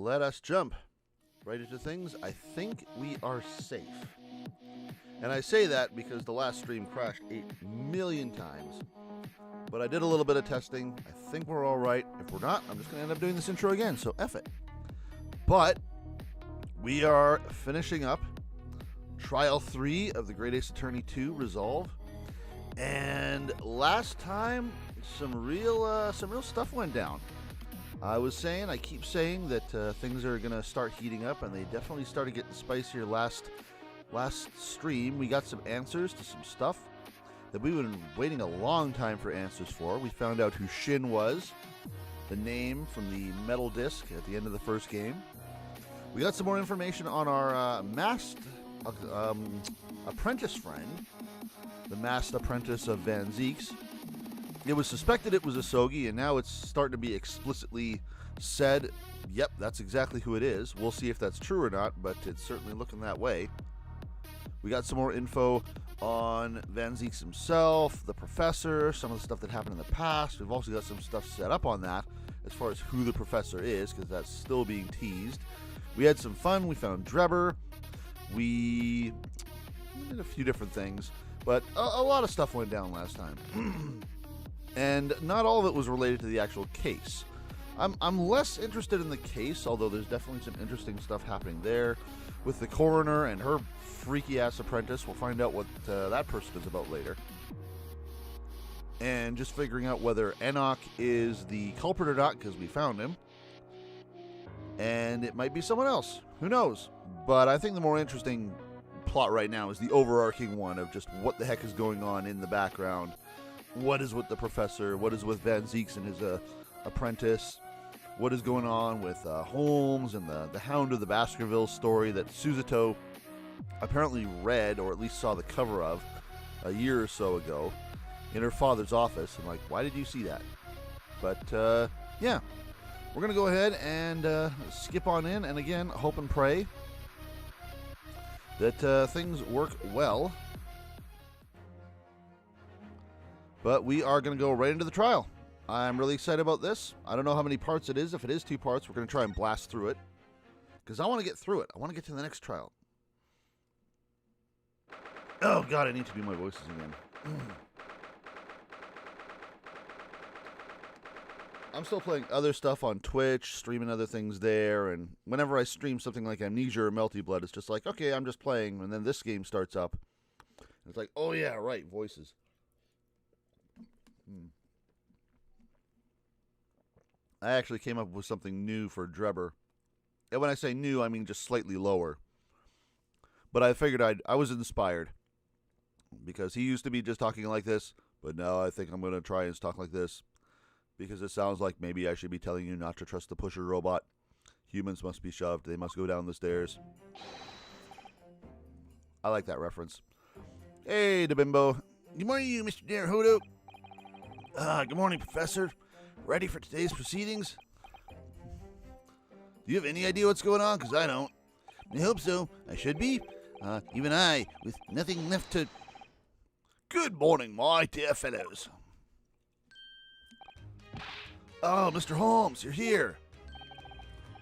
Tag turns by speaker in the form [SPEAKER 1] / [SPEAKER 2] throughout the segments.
[SPEAKER 1] let us jump right into things. I think we are safe. And I say that because the last stream crashed 8 million times. But I did a little bit of testing. I think we're all right. If we're not, I'm just going to end up doing this intro again, so F it. But we are finishing up Trial 3 of the Great Ace Attorney 2 Resolve. And last time, some real stuff went down. I keep saying that things are going to start heating up, and they definitely started getting spicier last stream. We got some answers to some stuff that we've been waiting a long time for answers for. We found out who Shin was, the name from the metal disc at the end of the first game. We got some more information on our masked apprentice friend, the masked apprentice of Van Zieks. It was suspected it was Asogi, and now it's starting to be explicitly said, yep, that's exactly who it is. We'll see if that's true or not, but it's certainly looking that way. We got some more info on Van Zieks himself, the professor, some of the stuff that happened in the past. We've also got some stuff set up on that as far as who the professor is, because that's still being teased. We had some fun. We found Drebber. We did a few different things, but a lot of stuff went down last time. And not all of it was related to the actual case. I'm less interested in the case, although there's definitely some interesting stuff happening there with the coroner and her freaky-ass apprentice. We'll find out what that person is about later. And just figuring out whether Enoch is the culprit or not, because we found him. And it might be someone else. Who knows? But I think the more interesting plot right now is the overarching one of just what the heck is going on in the background. What is with the professor? What is with Van Zieks and his apprentice? What is going on with Holmes and the Hound of the Baskerville story that Suzuto apparently read, or at least saw the cover of, a year or so ago in her father's office? And like, why did you see that? But yeah, we're going to go ahead and skip on in, and again, hope and pray that things work well. But we are going to go right into the trial. I'm really excited about this. I don't know how many parts it is. If it is 2 parts, we're going to try and blast through it, because I want to get through it. I want to get to the next trial. Oh, God, I need to do my voices again. I'm still playing other stuff on Twitch, streaming other things there, and whenever I stream something like Amnesia or Melty Blood, it's just like, okay, I'm just playing, and then this game starts up. It's like, oh, yeah, right, voices. I actually came up with something new for Drebber. And when I say new, I mean just slightly lower. But I figured I was inspired, because he used to be just talking like this, but now I think I'm going to try and talk like this, because it sounds like maybe I should be telling you not to trust the pusher robot. Humans must be shoved. They must go down the stairs. I like that reference. Hey, DeBimbo. Good morning, you, Mr. Naruhodo. Good morning, Professor. Ready for today's proceedings? Do you have any idea what's going on? Because I don't. I hope so. I should be. Even I, with nothing left to... Good morning, my dear fellows. Oh, Mr. Holmes, you're here.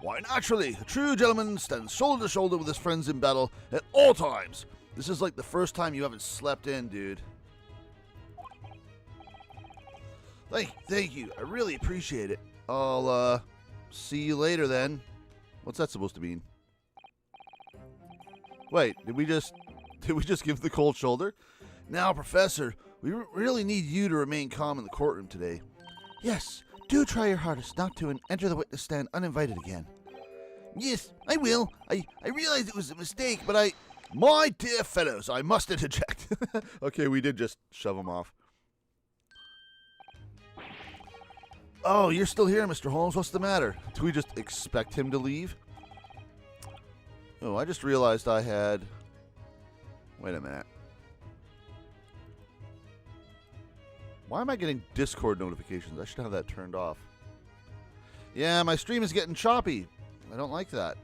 [SPEAKER 1] Why, naturally. A true gentleman stands shoulder to shoulder with his friends in battle at all times. This is like the first time you haven't slept in, dude. Thank you. I really appreciate it. I'll, see you later then. What's that supposed to mean? Wait, did we just give the cold shoulder? Now, Professor, we really need you to remain calm in the courtroom today. Yes, do try your hardest not to enter the witness stand uninvited again. Yes, I will. I realized it was a mistake, but My dear fellows, I must interject. Okay, we did just shove him off. Oh, you're still here, Mr. Holmes. What's the matter? Do we just expect him to leave? Oh, I just realized I had... Wait a minute. Why am I getting Discord notifications? I should have that turned off. Yeah, my stream is getting choppy. I don't like that.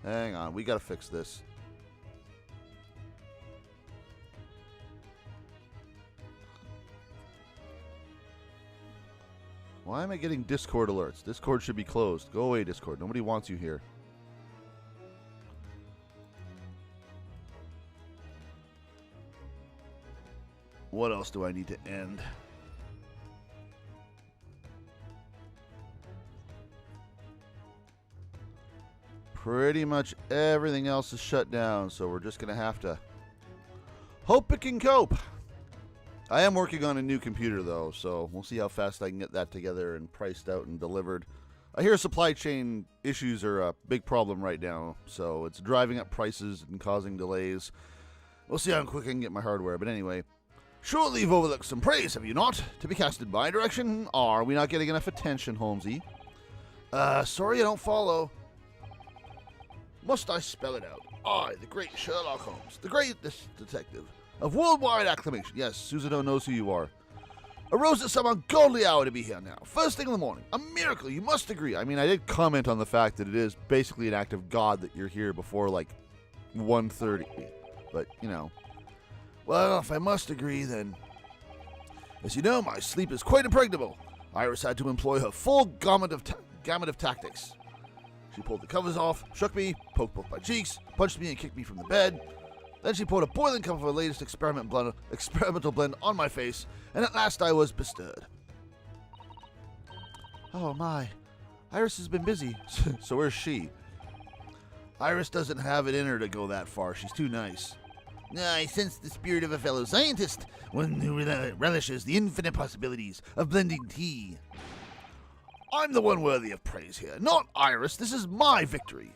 [SPEAKER 1] Hang on, we gotta fix this. Why am I getting Discord alerts? Discord should be closed. Go away, Discord. Nobody wants you here. What else do I need to end? Pretty much everything else is shut down, so we're just going to have to hope it can cope. I am working on a new computer, though, so we'll see how fast I can get that together and priced out and delivered. I hear supply chain issues are a big problem right now, so it's driving up prices and causing delays. We'll see how quick I can get my hardware, but anyway. Surely you've overlooked some praise, have you not? To be cast in my direction? Are we not getting enough attention, Holmesy? Sorry I don't follow. Must I spell it out? I, the great Sherlock Holmes, the greatest detective of worldwide acclamation. Yes, Susanoo knows who you are. Arose at some ungodly hour to be here now. First thing in the morning. A miracle, you must agree. I mean, I did comment on the fact that it is basically an act of God that you're here before, like, 1:30. But, you know. Well, if I must agree, then... As you know, my sleep is quite impregnable. Iris had to employ her full gamut of tactics. She pulled the covers off, shook me, poked both my cheeks, punched me and kicked me from the bed. Then she poured a boiling cup of her latest experimental blend on my face, and at last I was bestirred. Oh my, Iris has been busy. So where's she? Iris doesn't have it in her to go that far. She's too nice. I sense the spirit of a fellow scientist, one who relishes the infinite possibilities of blending tea. I'm the one worthy of praise here, not Iris. This is my victory.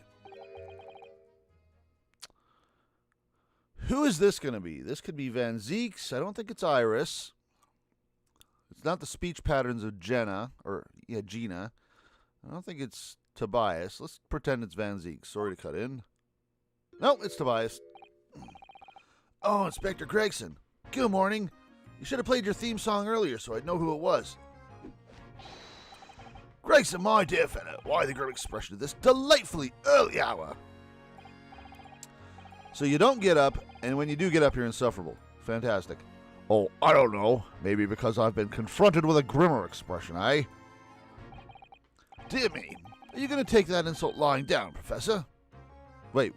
[SPEAKER 1] Who is this going to be? This could be Van Zeeks. I don't think it's Iris. It's not the speech patterns of Gina. I don't think it's Tobias. Let's pretend it's Van Zeeks. Sorry to cut in. No, it's Tobias. Oh, Inspector Gregson. Good morning. You should have played your theme song earlier so I'd know who it was. Gregson, my dear fellow, why the grim expression of this delightfully early hour? So you don't get up, and when you do get up, you're insufferable. Fantastic. Oh, I don't know. Maybe because I've been confronted with a grimmer expression, eh? Dear me, are you going to take that insult lying down, Professor? Wait.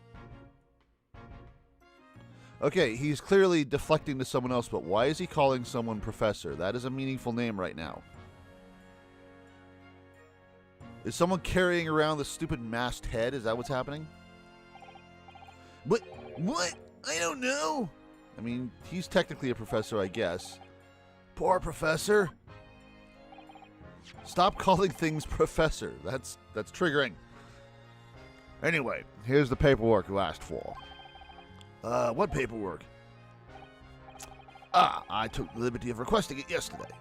[SPEAKER 1] Okay, he's clearly deflecting to someone else, but why is he calling someone Professor? That is a meaningful name right now. Is someone carrying around the stupid masked head? Is that what's happening? What? I don't know. I mean, he's technically a professor, I guess. Poor professor. Stop calling things professor. That's triggering. Anyway, here's the paperwork you asked for. What paperwork? I took the liberty of requesting it yesterday.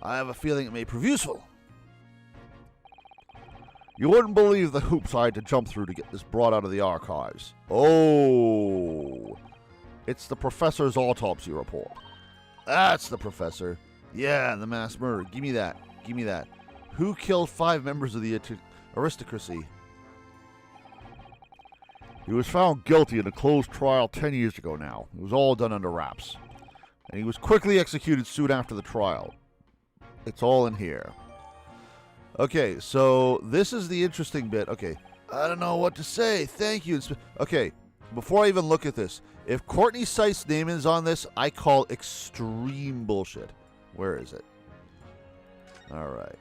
[SPEAKER 1] I have a feeling it may prove useful. You wouldn't believe the hoops I had to jump through to get this brought out of the archives. Oh, it's the professor's autopsy report. That's the professor. Yeah, the mass murder. Give me that. Give me that. Who killed 5 members of the aristocracy? He was found guilty in a closed trial 10 years ago now. It was all done under wraps. And he was quickly executed soon after the trial. It's all in here. Okay, so this is the interesting bit. Okay, I don't know what to say. Thank you. Okay, before I even look at this, if Courtney Seitz's name is on this, I call extreme bullshit. Where is it? All right.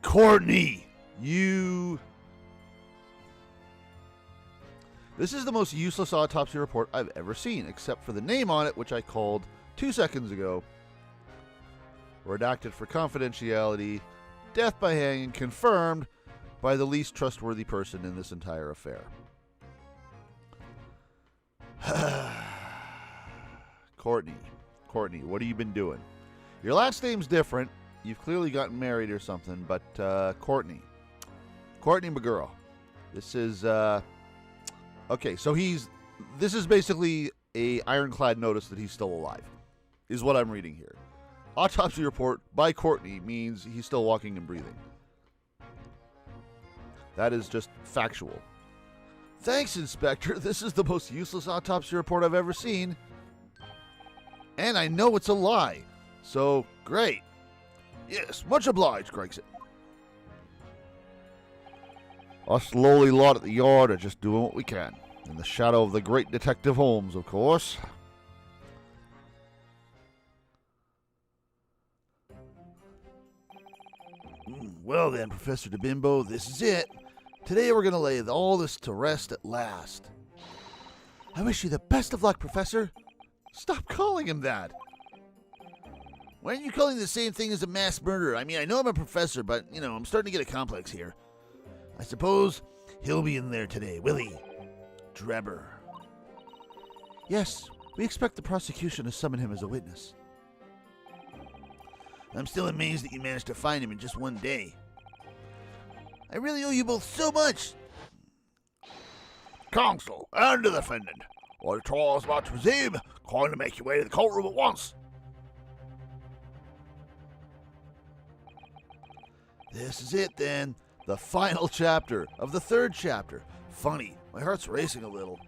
[SPEAKER 1] Courtney, you... This is the most useless autopsy report I've ever seen, except for the name on it, which I called 2 seconds ago. Redacted for confidentiality. Death by hanging confirmed by the least trustworthy person in this entire affair. Courtney, what have you been doing? Your last name's different. You've clearly gotten married or something, but Courtney, my girl. This is okay. So this is basically a ironclad notice that he's still alive, is what I'm reading here. Autopsy report by Courtney means he's still walking and breathing. That is just factual. Thanks, Inspector. This is the most useless autopsy report I've ever seen. And I know it's a lie. So, great. Yes, much obliged, Gregson. Us lowly lot at the yard are just doing what we can. In the shadow of the great Detective Holmes, of course. Well then, Professor DeBimbo, this is it. Today we're going to lay all this to rest at last. I wish you the best of luck, Professor. Stop calling him that. Why aren't you calling the same thing as a mass murderer? I mean, I know I'm a professor, but, I'm starting to get a complex here. I suppose he'll be in there today, will he? Drebber. Yes, we expect the prosecution to summon him as a witness. I'm still amazed that you managed to find him in just one day. I really owe you both so much. Counsel and the defendant, while the trial is about to resume, kindly make your way to the courtroom at once. This is it then, the final chapter of the third chapter. Funny, my heart's racing a little.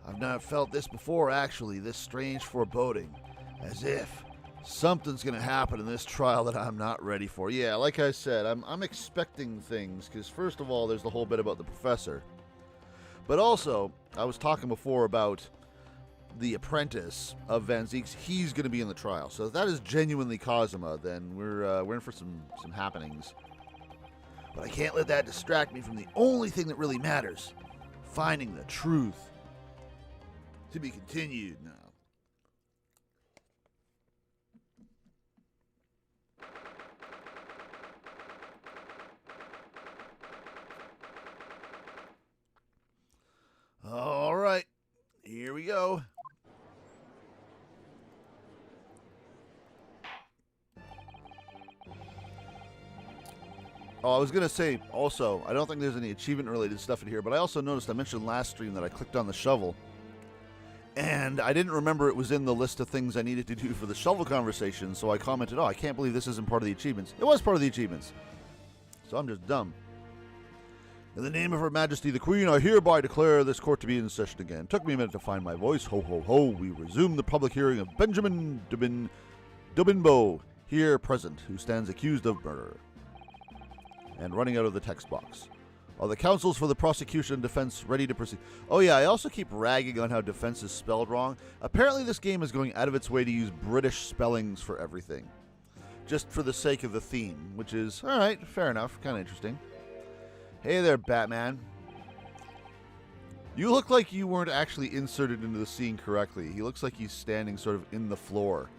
[SPEAKER 1] I've not felt this before, actually, this strange foreboding, as if something's going to happen in this trial that I'm not ready for. Yeah, like I said, I'm expecting things, because first of all, there's the whole bit about the professor. But also, I was talking before about the apprentice of Van Zieks. He's going to be in the trial. So if that is genuinely Cosima, then we're in for some happenings. But I can't let that distract me from the only thing that really matters. Finding the truth. To be continued now. All right, here we go. Oh, I was going to say, also, I don't think there's any achievement-related stuff in here, but I also noticed I mentioned last stream that I clicked on the shovel, and I didn't remember it was in the list of things I needed to do for the shovel conversation, so I commented, I can't believe this isn't part of the achievements. It was part of the achievements. So I'm just dumb. In the name of Her Majesty the Queen, I hereby declare this court to be in session again. Took me a minute to find my voice. Ho, ho, ho. We resume the public hearing of Benjamin DeBimbo, here present, who stands accused of murder. And running out of the text box. Are the counsels for the prosecution and defense ready to proceed? Oh yeah, I also keep ragging on how defense is spelled wrong. Apparently this game is going out of its way to use British spellings for everything. Just for the sake of the theme, which is, alright, fair enough, kind of interesting. Hey there, Batman. You look like you weren't actually inserted into the scene correctly. He looks like he's standing sort of in the floor.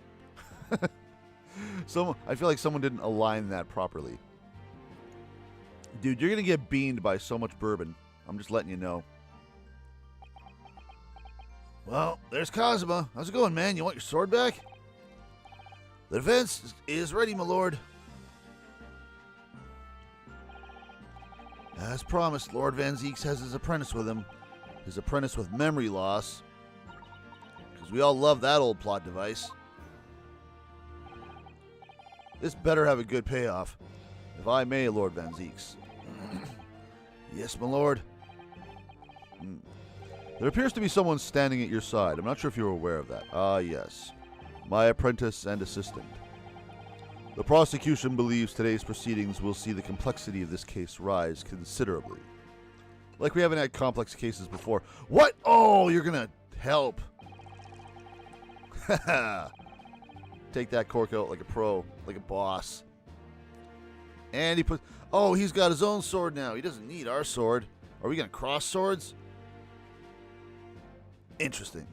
[SPEAKER 1] I feel like someone didn't align that properly. Dude, you're going to get beamed by so much bourbon. I'm just letting you know. Well, there's Cosima. How's it going, man? You want your sword back? The defense is ready, my lord. As promised, Lord Van Zieks has his apprentice with him. His apprentice with memory loss. Because we all love that old plot device. This better have a good payoff. If I may, Lord Van Zieks. Yes, my lord. There appears to be someone standing at your side. I'm not sure if you're aware of that. Ah, yes. My apprentice and assistant. The prosecution believes today's proceedings will see the complexity of this case rise considerably. Like we haven't had complex cases before. What? Oh, you're gonna help. Take that cork out like a pro, like a boss. And he puts... Oh, he's got his own sword now. He doesn't need our sword. Are we gonna cross swords? Interesting.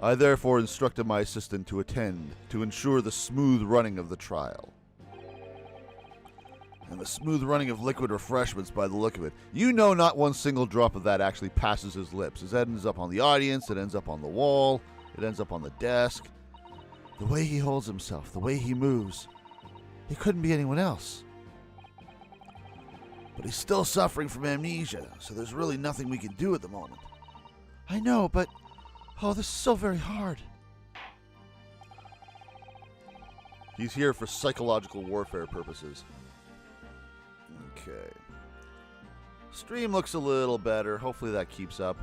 [SPEAKER 1] I therefore instructed my assistant to attend to ensure the smooth running of the trial. And the smooth running of liquid refreshments by the look of it. You know not one single drop of that actually passes his lips. It ends up on the audience, it ends up on the wall, it ends up on the desk. The way he holds himself, the way he moves, he couldn't be anyone else. But he's still suffering from amnesia, so there's really nothing we can do at the moment. I know, but... Oh, this is so very hard. He's here for psychological warfare purposes. Okay. Stream looks a little better. Hopefully that keeps up.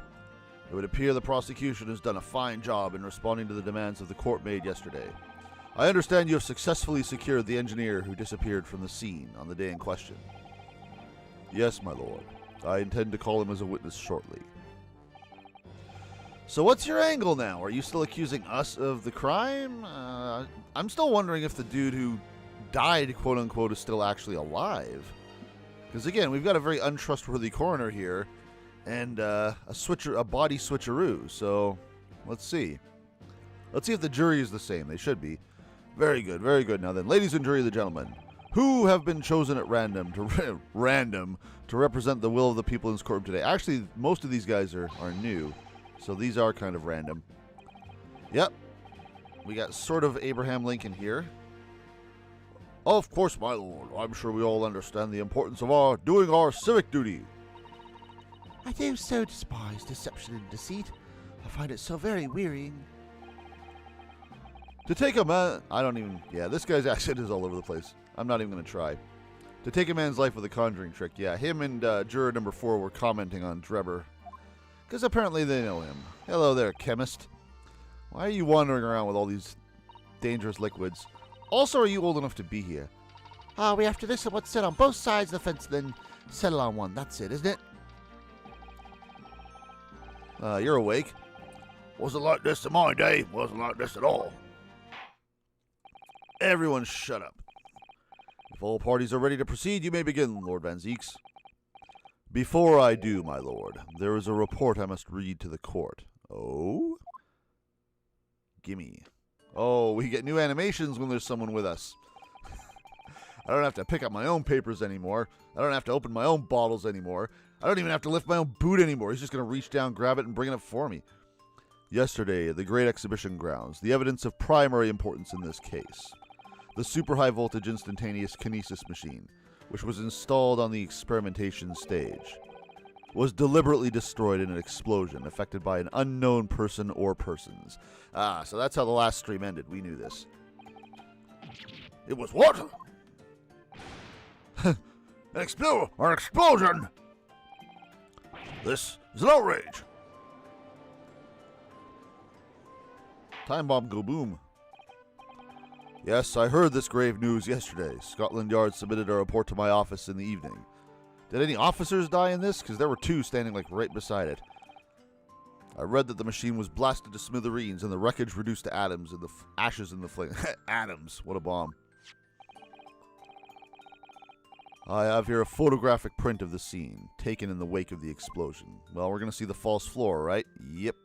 [SPEAKER 1] It would appear the prosecution has done a fine job in responding to the demands of the court made yesterday. I understand you have successfully secured the engineer who disappeared from the scene on the day in question. Yes, my lord. I intend to call him as a witness shortly. So what's your angle now? Are you still accusing us of the crime? I'm still wondering if the dude who died, quote-unquote, is still actually alive. Because, again, we've got a very untrustworthy coroner here and a body switcheroo. So let's see. Let's see if the jury is the same. They should be. Very good, very good. Now then, ladies and jury of the gentlemen, who have been chosen at random to represent the will of the people in this courtroom today? Actually, most of these guys are new, so these are kind of random. Yep. We got sort of Abraham Lincoln here. Of course, my lord. I'm sure we all understand the importance of doing our civic duty.
[SPEAKER 2] I do so despise deception and deceit. I find it so very wearying.
[SPEAKER 1] To take a man... this guy's accent is all over the place. I'm not even going to try. To take a man's life with a conjuring trick. Yeah, him and juror number 4 were commenting on Drebber. Because apparently they know him. Hello there, chemist. Why are you wandering around with all these dangerous liquids? Also, are you old enough to be here?
[SPEAKER 2] We have to listen what's said on both sides of the fence, then settle on one. That's it, isn't it?
[SPEAKER 1] You're awake.
[SPEAKER 3] Wasn't like this in my day. Wasn't like this at all.
[SPEAKER 1] Everyone shut up. If all parties are ready to proceed, you may begin, Lord Van Zeeks. Before I do, my lord, there is a report I must read to the court. Oh? Gimme. Oh, we get new animations when there's someone with us. I don't have to pick up my own papers anymore. I don't have to open my own bottles anymore. I don't even have to lift my own boot anymore. He's just going to reach down, grab it, and bring it up for me. Yesterday, at the Great Exhibition Grounds, the evidence of primary importance in this case. The super high voltage instantaneous kinesis machine, which was installed on the experimentation stage, was deliberately destroyed in an explosion affected by an unknown person or persons. So that's how the last stream ended. We knew this.
[SPEAKER 3] It was what? An explosion! This is an outrage!
[SPEAKER 1] Time bomb go boom. Yes, I heard this grave news yesterday. Scotland Yard submitted a report to my office in the evening. Did any officers die in this? Because there were 2 standing like right beside it. I read that the machine was blasted to smithereens and the wreckage reduced to atoms and the ashes in the flame. Atoms, what a bomb. I have here a photographic print of the scene, taken in the wake of the explosion. Well, we're going to see the false floor, right? Yep.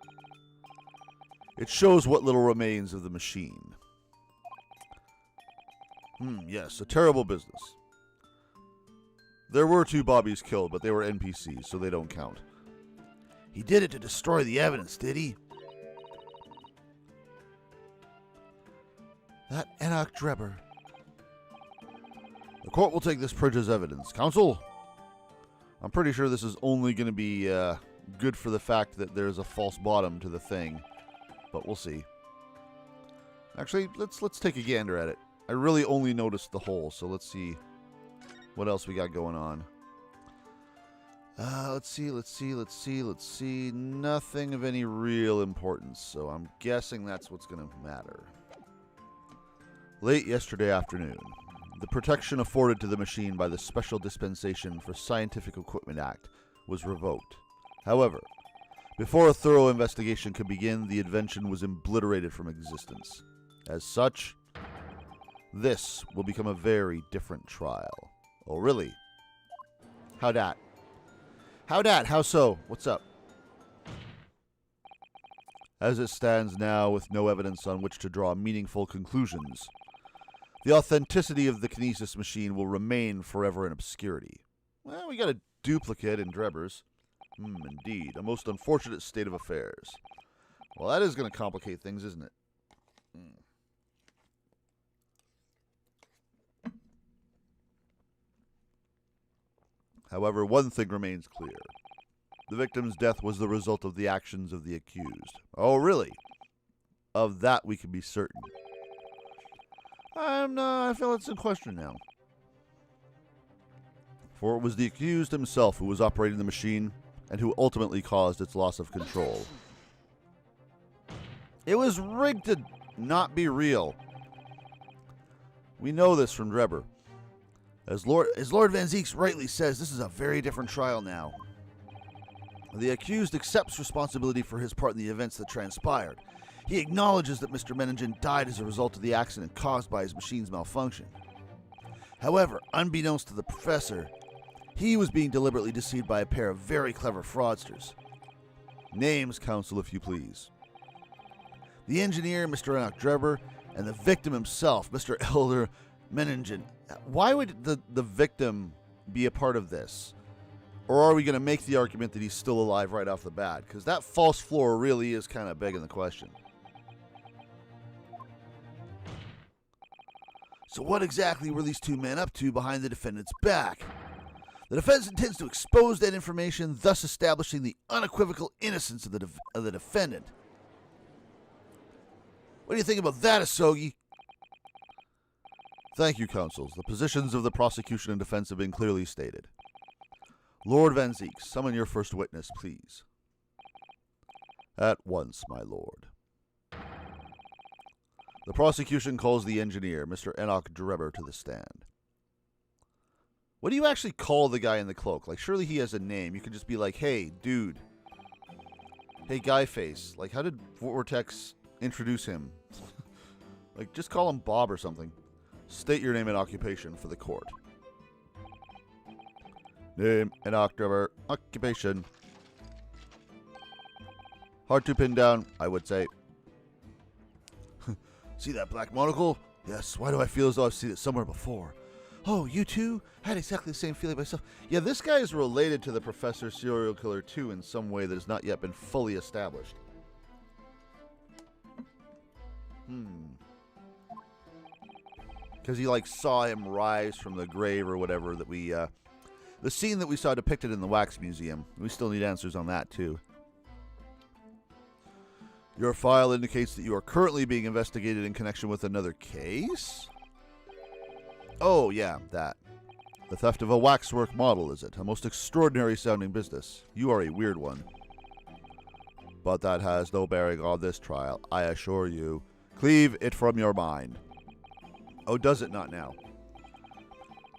[SPEAKER 1] It shows what little remains of the machine. Yes, a terrible business. There were 2 bobbies killed, but they were NPCs, so they don't count.
[SPEAKER 3] He did it to destroy the evidence, did he?
[SPEAKER 2] That Enoch Drebber.
[SPEAKER 1] The court will take this print as evidence. Counsel? I'm pretty sure this is only going to be good for the fact that there's a false bottom to the thing, but we'll see. Actually, let's take a gander at it. I really only noticed the hole, so let's see what else we got going on. Let's see. Nothing of any real importance, so I'm guessing that's what's going to matter. Late yesterday afternoon, the protection afforded to the machine by the Special Dispensation for Scientific Equipment Act was revoked. However, before a thorough investigation could begin, the invention was obliterated from existence. As such, this will become a very different trial. Oh, really? How dat? How dat? How so? What's up? As it stands now, with no evidence on which to draw meaningful conclusions, the authenticity of the kinesis machine will remain forever in obscurity. Well, we got a duplicate in Drebber's. Indeed. A most unfortunate state of affairs. Well, that is going to complicate things, isn't it? However, one thing remains clear. The victim's death was the result of the actions of the accused. Oh, really? Of that we can be certain. I feel it's in question now. For it was the accused himself who was operating the machine and who ultimately caused its loss of control. It was rigged to not be real. We know this from Drebber. As Lord Van Zeeks rightly says, this is a very different trial now. The accused accepts responsibility for his part in the events that transpired. He acknowledges that Mr. Menningen died as a result of the accident caused by his machine's malfunction. However, unbeknownst to the professor, he was being deliberately deceived by a pair of very clever fraudsters. Names, counsel, if you please. The engineer, Mr. Enoch Drebber, and the victim himself, Mr. Elder Menningen. Why would the victim be a part of this? Or are we going to make the argument that he's still alive right off the bat? Because that false floor really is kind of begging the question. So what exactly were these two men up to behind the defendant's back? The defense intends to expose that information, thus establishing the unequivocal innocence of the defendant. What do you think about that, Asogi? Thank you, counsels. The positions of the prosecution and defense have been clearly stated. Lord Van Zeeks, summon your first witness, please. At once, my lord. The prosecution calls the engineer, Mr. Enoch Drebber, to the stand. What do you actually call the guy in the cloak? Like, surely he has a name. You could just be like, hey, dude. Hey, guy face. Like, how did Vortex introduce him? Like, just call him Bob or something. State your name and occupation for the court. Name, Enoch Drebber, occupation. Hard to pin down, I would say. See that black monocle? Yes, why do I feel as though I've seen it somewhere before? Oh, you too? I had exactly the same feeling myself. Yeah, this guy is related to the Professor Serial Killer 2 in some way that has not yet been fully established. Because he, like, saw him rise from the grave or whatever that we, the scene that we saw depicted in the Wax Museum. We still need answers on that, too. Your file indicates that you are currently being investigated in connection with another case? Oh, yeah, that. The theft of a waxwork model, is it? A most extraordinary sounding business. You are a weird one. But that has no bearing on this trial, I assure you. Cleave it from your mind. Oh, does it not now?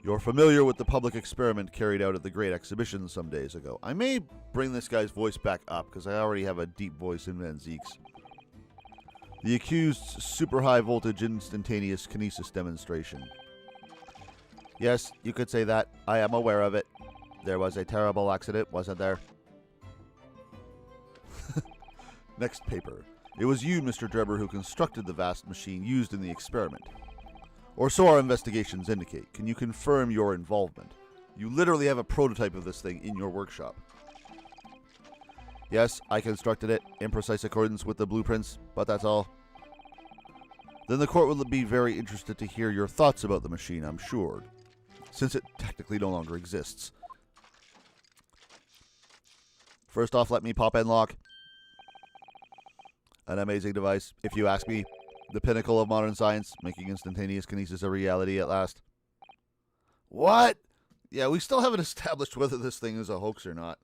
[SPEAKER 1] You're familiar with the public experiment carried out at the Great Exhibition some days ago. I may bring this guy's voice back up, because I already have a deep voice in Van Zeeks. The accused's super high voltage instantaneous kinesis demonstration. Yes, you could say that. I am aware of it. There was a terrible accident, wasn't there? Next paper. It was you, Mr. Drebber, who constructed the vast machine used in the experiment. Or so our investigations indicate. Can you confirm your involvement? You literally have a prototype of this thing in your workshop. Yes, I constructed it in precise accordance with the blueprints, but that's all. Then the court will be very interested to hear your thoughts about the machine, I'm sure, since it technically no longer exists. First off, let me pop in lock. An amazing device, if you ask me. The pinnacle of modern science, making instantaneous kinesis a reality at last. What? Yeah, we still haven't established whether this thing is a hoax or not.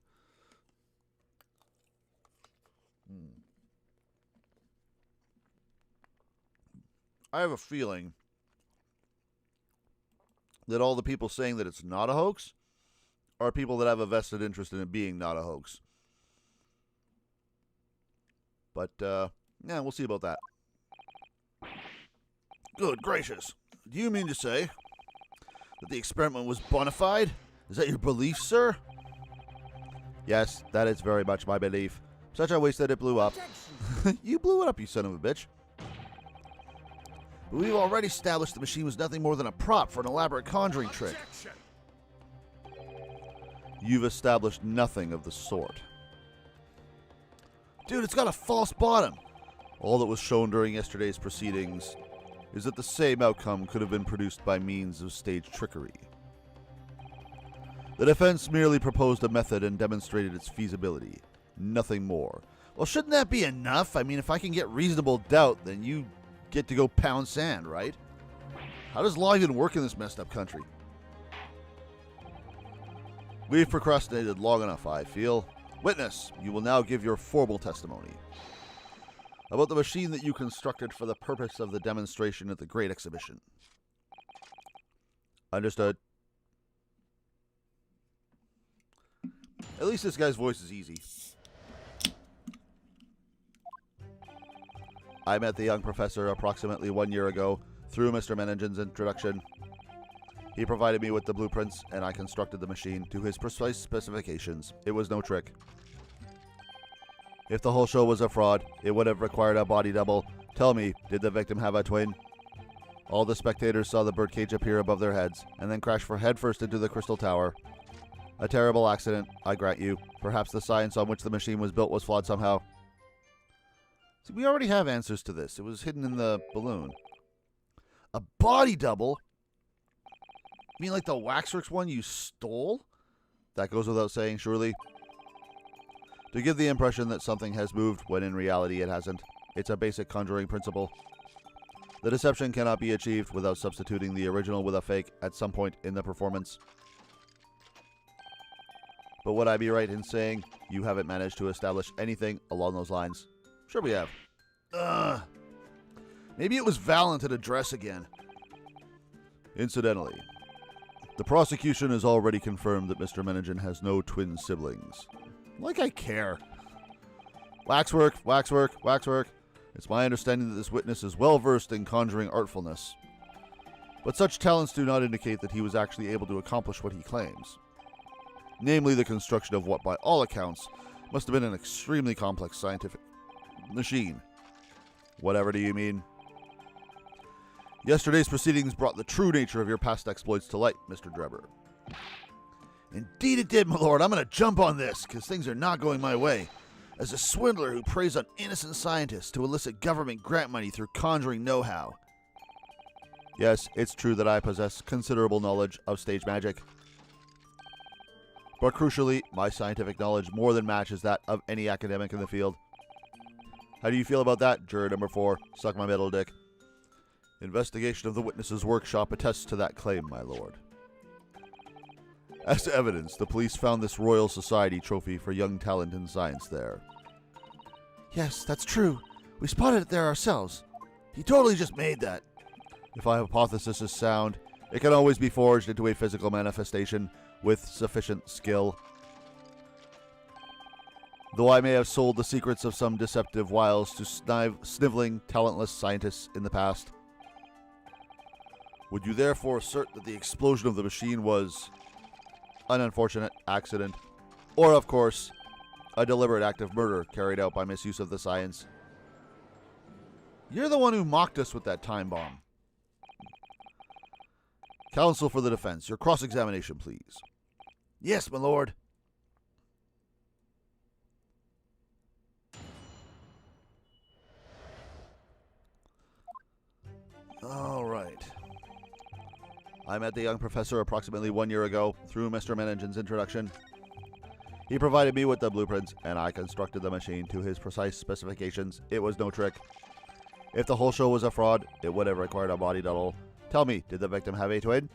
[SPEAKER 1] I have a feeling that all the people saying that it's not a hoax are people that have a vested interest in it being not a hoax. But, yeah, we'll see about that. Good gracious. Do you mean to say that the experiment was bona fide? Is that your belief, sir? Yes, that is very much my belief. Such a waste that it blew up. You blew it up, you son of a bitch. But we've already established the machine was nothing more than a prop for an elaborate conjuring trick. You've established nothing of the sort. Dude, it's got a false bottom. All that was shown during yesterday's proceedings is that the same outcome could have been produced by means of stage trickery. The defense merely proposed a method and demonstrated its feasibility. Nothing more. Well, shouldn't that be enough? I mean, if I can get reasonable doubt, then you get to go pound sand, right? How does law even work in this messed up country? We've procrastinated long enough, I feel. Witness, you will now give your formal testimony about the machine that you constructed for the purpose of the demonstration at the Great Exhibition. Understood. At least this guy's voice is easy. I met the young professor approximately 1 year ago through Mr. Meningen's introduction. He provided me with the blueprints, and I constructed the machine to his precise specifications. It was no trick. If the whole show was a fraud, it would have required a body double. Tell me, did the victim have a twin? All the spectators saw the birdcage appear above their heads, and then crash headfirst into the crystal tower. A terrible accident, I grant you. Perhaps the science on which the machine was built was flawed somehow. See, we already have answers to this. It was hidden in the balloon. A body double? You mean like the Waxworks one you stole? That goes without saying, surely. To give the impression that something has moved when in reality it hasn't. It's a basic conjuring principle. The deception cannot be achieved without substituting the original with a fake at some point in the performance. But would I be right in saying you haven't managed to establish anything along those lines? Sure we have. Maybe it was Valentin address again. Incidentally, the prosecution has already confirmed that Mr. Meningen has no twin siblings. Like I care. Waxwork, waxwork, waxwork. It's my understanding that this witness is well versed in conjuring artfulness. But such talents do not indicate that he was actually able to accomplish what he claims. Namely, the construction of what, by all accounts, must have been an extremely complex scientific machine. Whatever do you mean? Yesterday's proceedings brought the true nature of your past exploits to light, Mr. Drebber. Indeed it did, my lord. I'm going to jump on this, because things are not going my way. As a swindler who preys on innocent scientists to elicit government grant money through conjuring know-how. Yes, it's true that I possess considerable knowledge of stage magic. But crucially, my scientific knowledge more than matches that of any academic in the field. How do you feel about that, juror number 4? Suck my middle dick. Investigation of the witness's workshop attests to that claim, my lord. As evidence, the police found this Royal Society trophy for young talent in science there.
[SPEAKER 2] Yes, that's true. We spotted it there ourselves. He totally just made that.
[SPEAKER 1] If my hypothesis is sound, it can always be forged into a physical manifestation with sufficient skill. Though I may have sold the secrets of some deceptive wiles to sniveling, talentless scientists in the past. Would you therefore assert that the explosion of the machine was an unfortunate accident, or, of course, a deliberate act of murder carried out by misuse of the science? You're the one who mocked us with that time bomb. Counsel for the defense, your cross-examination, please.
[SPEAKER 2] Yes, my lord.
[SPEAKER 1] All right. I met the young professor approximately 1 year ago through Mr. Meningen's introduction. He provided me with the blueprints, and I constructed the machine to his precise specifications. It was no trick. If the whole show was a fraud, it would have required a body double. Tell me, did the victim have a twin?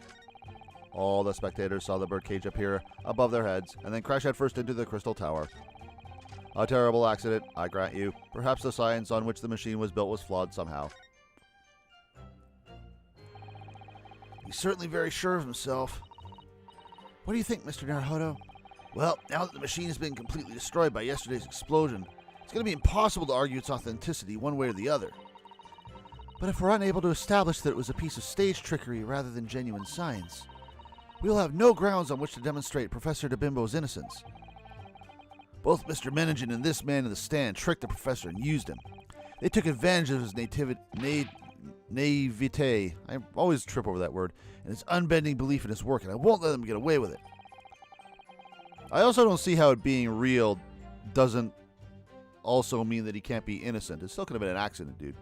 [SPEAKER 1] All the spectators saw the birdcage appear above their heads, and then crash headfirst into the crystal tower. A terrible accident, I grant you. Perhaps the science on which the machine was built was flawed somehow.
[SPEAKER 2] He's certainly very sure of himself. What do you think, Mr. Naruhodo? Well, now that the machine has been completely destroyed by yesterday's explosion, it's going to be impossible to argue its authenticity one way or the other. But if we're unable to establish that it was a piece of stage trickery rather than genuine science, we'll have no grounds on which to demonstrate Professor DeBimbo's innocence. Both Mr. Meningen and this man in the stand tricked the professor and used him. They took advantage of his naivete, I always trip over that word, and his unbending belief in his work, and I won't let them get away with it. I also don't see how it being real doesn't also mean that he can't be innocent. It still could have been an accident, dude.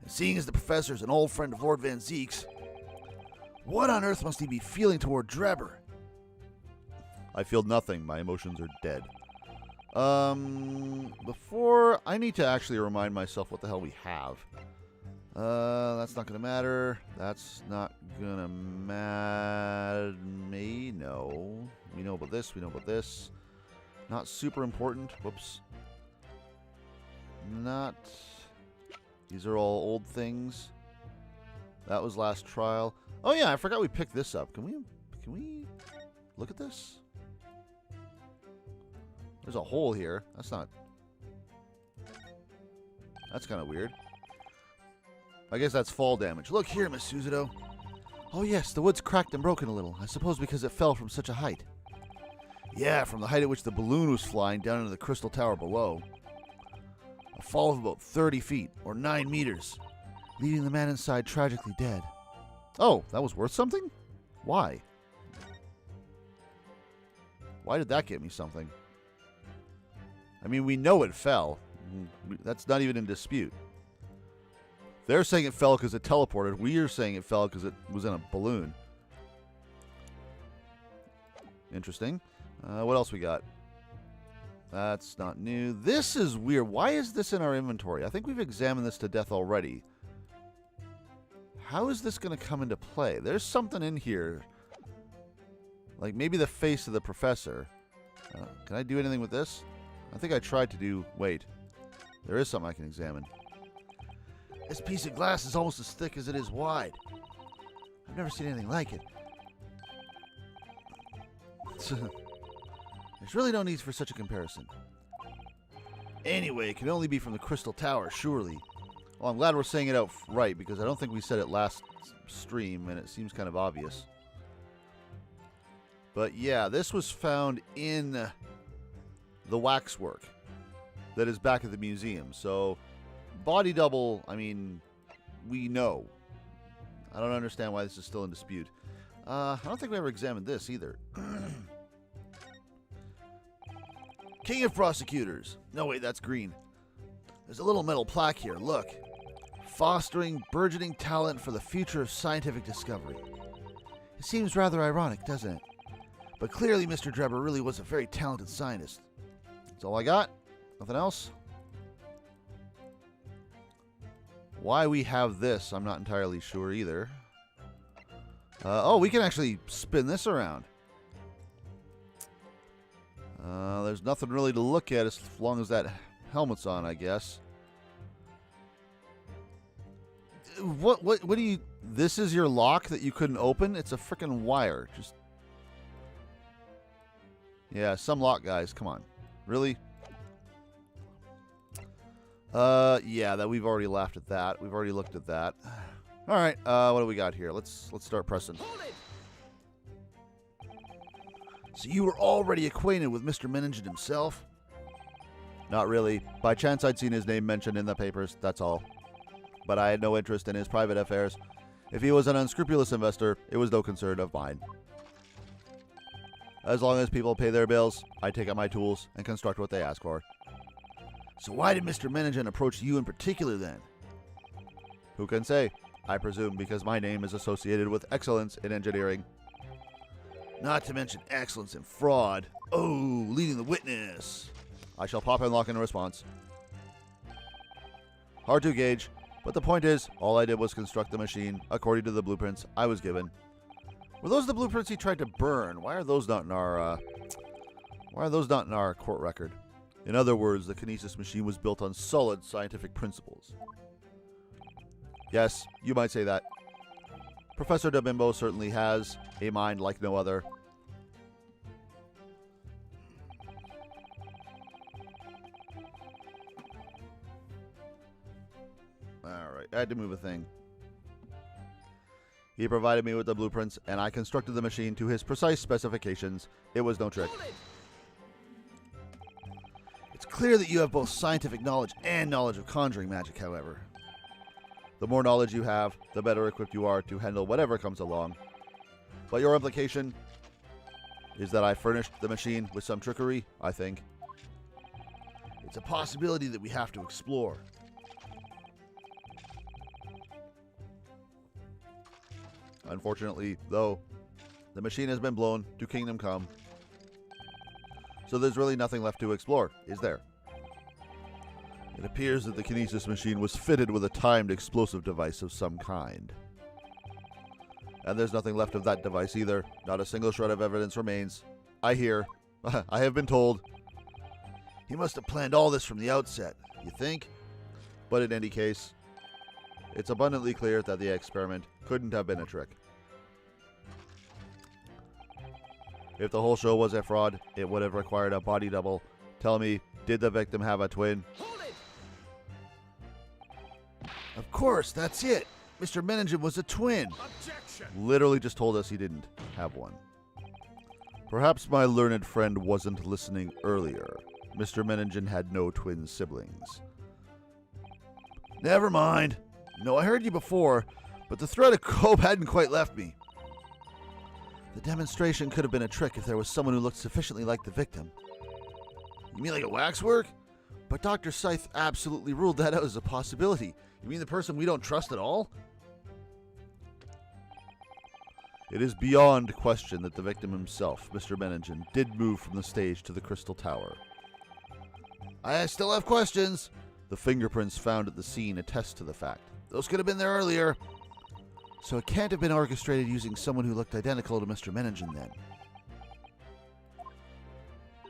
[SPEAKER 2] And seeing as the professor is an old friend of Lord Van Zeek's, what on earth must he be feeling toward Drebber?
[SPEAKER 1] I feel nothing. My emotions are dead. Before, I need to actually remind myself what the hell we have. That's not gonna matter. That's not gonna matter. Me? No. We know about this. We know about this. Not super important. Whoops. Not. These are all old things. That was last trial. Oh yeah, I forgot we picked this up. Can we look at this? There's a hole here. That's kind of weird. I guess that's fall damage.
[SPEAKER 2] Look here, Miss Suzuto. Oh yes, the wood's cracked and broken a little. I suppose because it fell from such a height.
[SPEAKER 3] Yeah, from the height at which the balloon was flying down into the crystal tower below. A fall of about 30 feet, or 9 meters,
[SPEAKER 2] leaving the man inside tragically dead.
[SPEAKER 1] Oh, that was worth something? Why? Why did that get me something? I mean, we know it fell. That's not even in dispute. They're saying it fell because it teleported. We are saying it fell because it was in a balloon. Interesting. What else we got? That's not new. This is weird. Why is this in our inventory? I think we've examined this to death already. How is this going to come into play? There's something in here. Like maybe the face of the professor. Can I do anything with this? I think I tried to do... Wait. There is something I can examine.
[SPEAKER 2] This piece of glass is almost as thick as it is wide. I've never seen anything like it. There's really no need for such a comparison.
[SPEAKER 3] Anyway, it can only be from the crystal tower, surely.
[SPEAKER 1] Well, I'm glad we're saying it out right, because I don't think we said it last stream, and it seems kind of obvious. But yeah, this was found in the waxwork that is back at the museum. So, body double, I mean, we know. I don't understand why this is still in dispute. I don't think we ever examined this either.
[SPEAKER 2] King of prosecutors. No, wait, that's green. There's a little metal plaque here, look. Fostering burgeoning talent for the future of scientific discovery. It seems rather ironic, doesn't it? But clearly Mr. Drebber really was a very talented scientist.
[SPEAKER 1] That's all I got. Nothing else. Why we have this, I'm not entirely sure either. Oh, we can actually spin this around. There's nothing really to look at as long as that helmet's on, I guess. What do you... This is your lock that you couldn't open? It's a freaking wire. Just... Yeah, some lock, guys. Come on. Really? Yeah, that we've already laughed at that. We've already looked at that. All right, what do we got here? Let's start pressing.
[SPEAKER 2] So you were already acquainted with Mr. Menningen himself?
[SPEAKER 1] Not really. By chance, I'd seen his name mentioned in the papers, that's all. But I had no interest in his private affairs. If he was an unscrupulous investor, it was no concern of mine. As long as people pay their bills, I take out my tools and construct what they ask for.
[SPEAKER 2] So why did Mr. Menningen approach you in particular then?
[SPEAKER 1] Who can say? I presume because my name is associated with excellence in engineering.
[SPEAKER 2] Not to mention excellence in fraud. Oh, leading the witness.
[SPEAKER 1] I shall pop and lock in response. Hard to gauge, but the point is, all I did was construct the machine according to the blueprints I was given. Were those the blueprints he tried to burn? Why are those not in our court record? In other words, the kinesis machine was built on solid scientific principles. Yes, you might say that. Professor Dabimbo certainly has a mind like no other. Alright, I had to move a thing. He provided me with the blueprints, and I constructed the machine to his precise specifications. It was no trick.
[SPEAKER 2] It's clear that you have both scientific knowledge and knowledge of conjuring magic, however.
[SPEAKER 1] The more knowledge you have, the better equipped you are to handle whatever comes along. But your implication is that I furnished the machine with some trickery, I think.
[SPEAKER 2] It's a possibility that we have to explore.
[SPEAKER 1] Unfortunately, though, the machine has been blown to Kingdom Come. So there's really nothing left to explore, is there? It appears that the kinesis machine was fitted with a timed explosive device of some kind. And there's nothing left of that device either. Not a single shred of evidence remains. I hear. I have been told.
[SPEAKER 2] He must have planned all this from the outset, you think?
[SPEAKER 1] But in any case, it's abundantly clear that the experiment couldn't have been a trick. If the whole show was a fraud, it would have required a body double. Tell me, did the victim have a twin?
[SPEAKER 2] Of course, that's it. Mr. Menningen was a twin.
[SPEAKER 4] Objection!
[SPEAKER 1] Literally just told us he didn't have one. Perhaps my learned friend wasn't listening earlier. Mr. Menningen had no twin siblings.
[SPEAKER 2] Never mind. No, I heard you before, but the threat of cope hadn't quite left me. The demonstration could have been a trick if there was someone who looked sufficiently like the victim. You mean like a waxwork? But Dr. Psy absolutely ruled that out as a possibility. You mean the person we don't trust at all?
[SPEAKER 1] It is beyond question that the victim himself, Mr. Menningen, did move from the stage to the Crystal Tower.
[SPEAKER 2] I still have questions.
[SPEAKER 1] The fingerprints found at the scene attest to the fact.
[SPEAKER 2] Those could have been there earlier. So it can't have been orchestrated using someone who looked identical to Mr. Menningen then.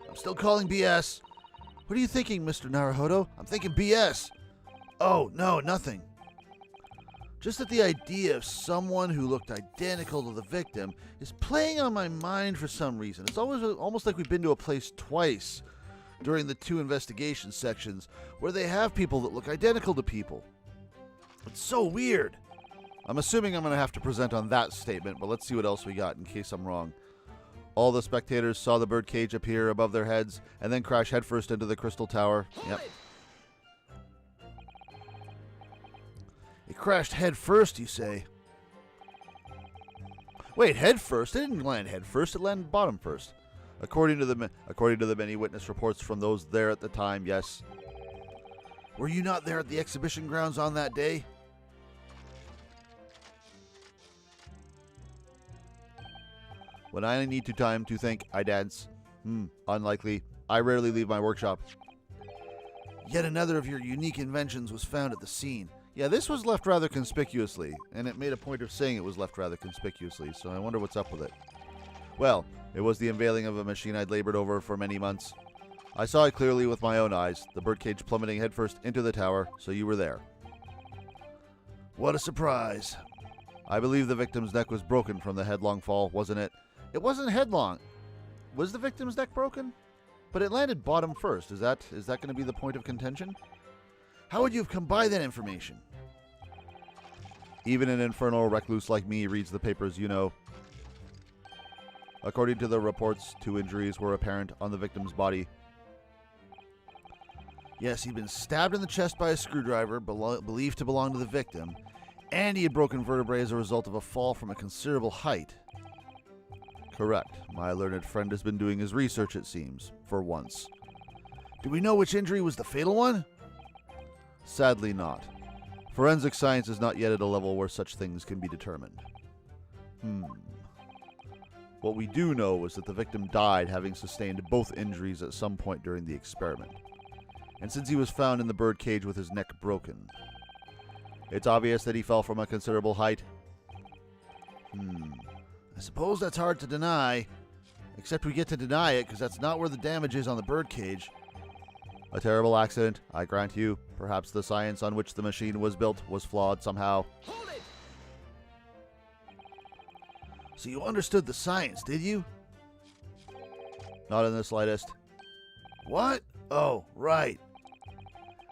[SPEAKER 2] I'm still calling BS. What are you thinking, Mr. Naruhodo? I'm thinking BS. Oh, no, nothing. Just that the idea of someone who looked identical to the victim is playing on my mind for some reason. It's almost like we've been to a place twice during the 2 investigation sections where they have people that look identical to people. It's so weird.
[SPEAKER 1] I'm assuming I'm going to have to present on that statement, but let's see what else we got in case I'm wrong. All the spectators saw the birdcage appear above their heads and then crash headfirst into the Crystal Tower. Yep.
[SPEAKER 2] It crashed head first, you say?
[SPEAKER 1] Wait, head first? It didn't land head first. It landed bottom first. According to the many witness reports from those there at the time, yes.
[SPEAKER 2] Were you not there at the exhibition grounds on that day?
[SPEAKER 1] When I need time to think, I dance. Unlikely. I rarely leave my workshop.
[SPEAKER 2] Yet another of your unique inventions was found at the scene.
[SPEAKER 1] Yeah, this was left rather conspicuously, and it made a point of saying it was left rather conspicuously, so I wonder what's up with it. Well, it was the unveiling of a machine I'd labored over for many months. I saw it clearly with my own eyes, the birdcage plummeting headfirst into the tower, so you were there.
[SPEAKER 2] What a surprise.
[SPEAKER 1] I believe the victim's neck was broken from the headlong fall, wasn't it? It wasn't headlong. Was the victim's neck broken? But it landed bottom first. Is that going to be the point of contention?
[SPEAKER 2] How would you have come by that information?
[SPEAKER 1] Even an infernal recluse like me reads the papers, you know. According to the reports, 2 injuries were apparent on the victim's body.
[SPEAKER 2] Yes, he'd been stabbed in the chest by a screwdriver, believed to belong to the victim, and he had broken vertebrae as a result of a fall from a considerable height.
[SPEAKER 1] Correct. My learned friend has been doing his research, it seems, for once.
[SPEAKER 2] Do we know which injury was the fatal one?
[SPEAKER 1] Sadly not. Forensic science is not yet at a level where such things can be determined. What we do know is that the victim died having sustained both injuries at some point during the experiment. And since he was found in the bird cage with his neck broken, it's obvious that he fell from a considerable height.
[SPEAKER 2] I suppose that's hard to deny. Except we get to deny it because that's not where the damage is on the bird cage.
[SPEAKER 1] A terrible accident, I grant you. Perhaps the science on which the machine was built was flawed somehow.
[SPEAKER 4] Hold it!
[SPEAKER 2] So you understood the science, did you?
[SPEAKER 1] Not in the slightest.
[SPEAKER 2] What? Oh, right.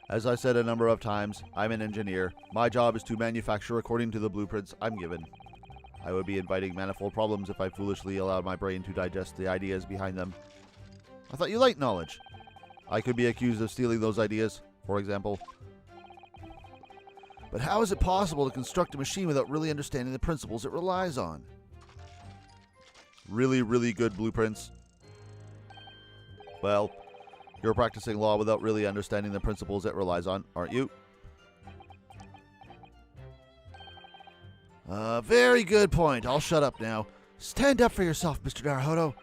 [SPEAKER 1] As I said a number of times, I'm an engineer. My job is to manufacture according to the blueprints I'm given. I would be inviting manifold problems if I foolishly allowed my brain to digest the ideas behind them. I thought you liked knowledge. I could be accused of stealing those ideas, for example.
[SPEAKER 2] But how is it possible to construct a machine without really understanding the principles it relies on?
[SPEAKER 1] Really, really good blueprints. Well, you're practicing law without really understanding the principles it relies on, aren't you?
[SPEAKER 2] Very good point. I'll shut up now. Stand up for yourself, Mr. Naruhodo.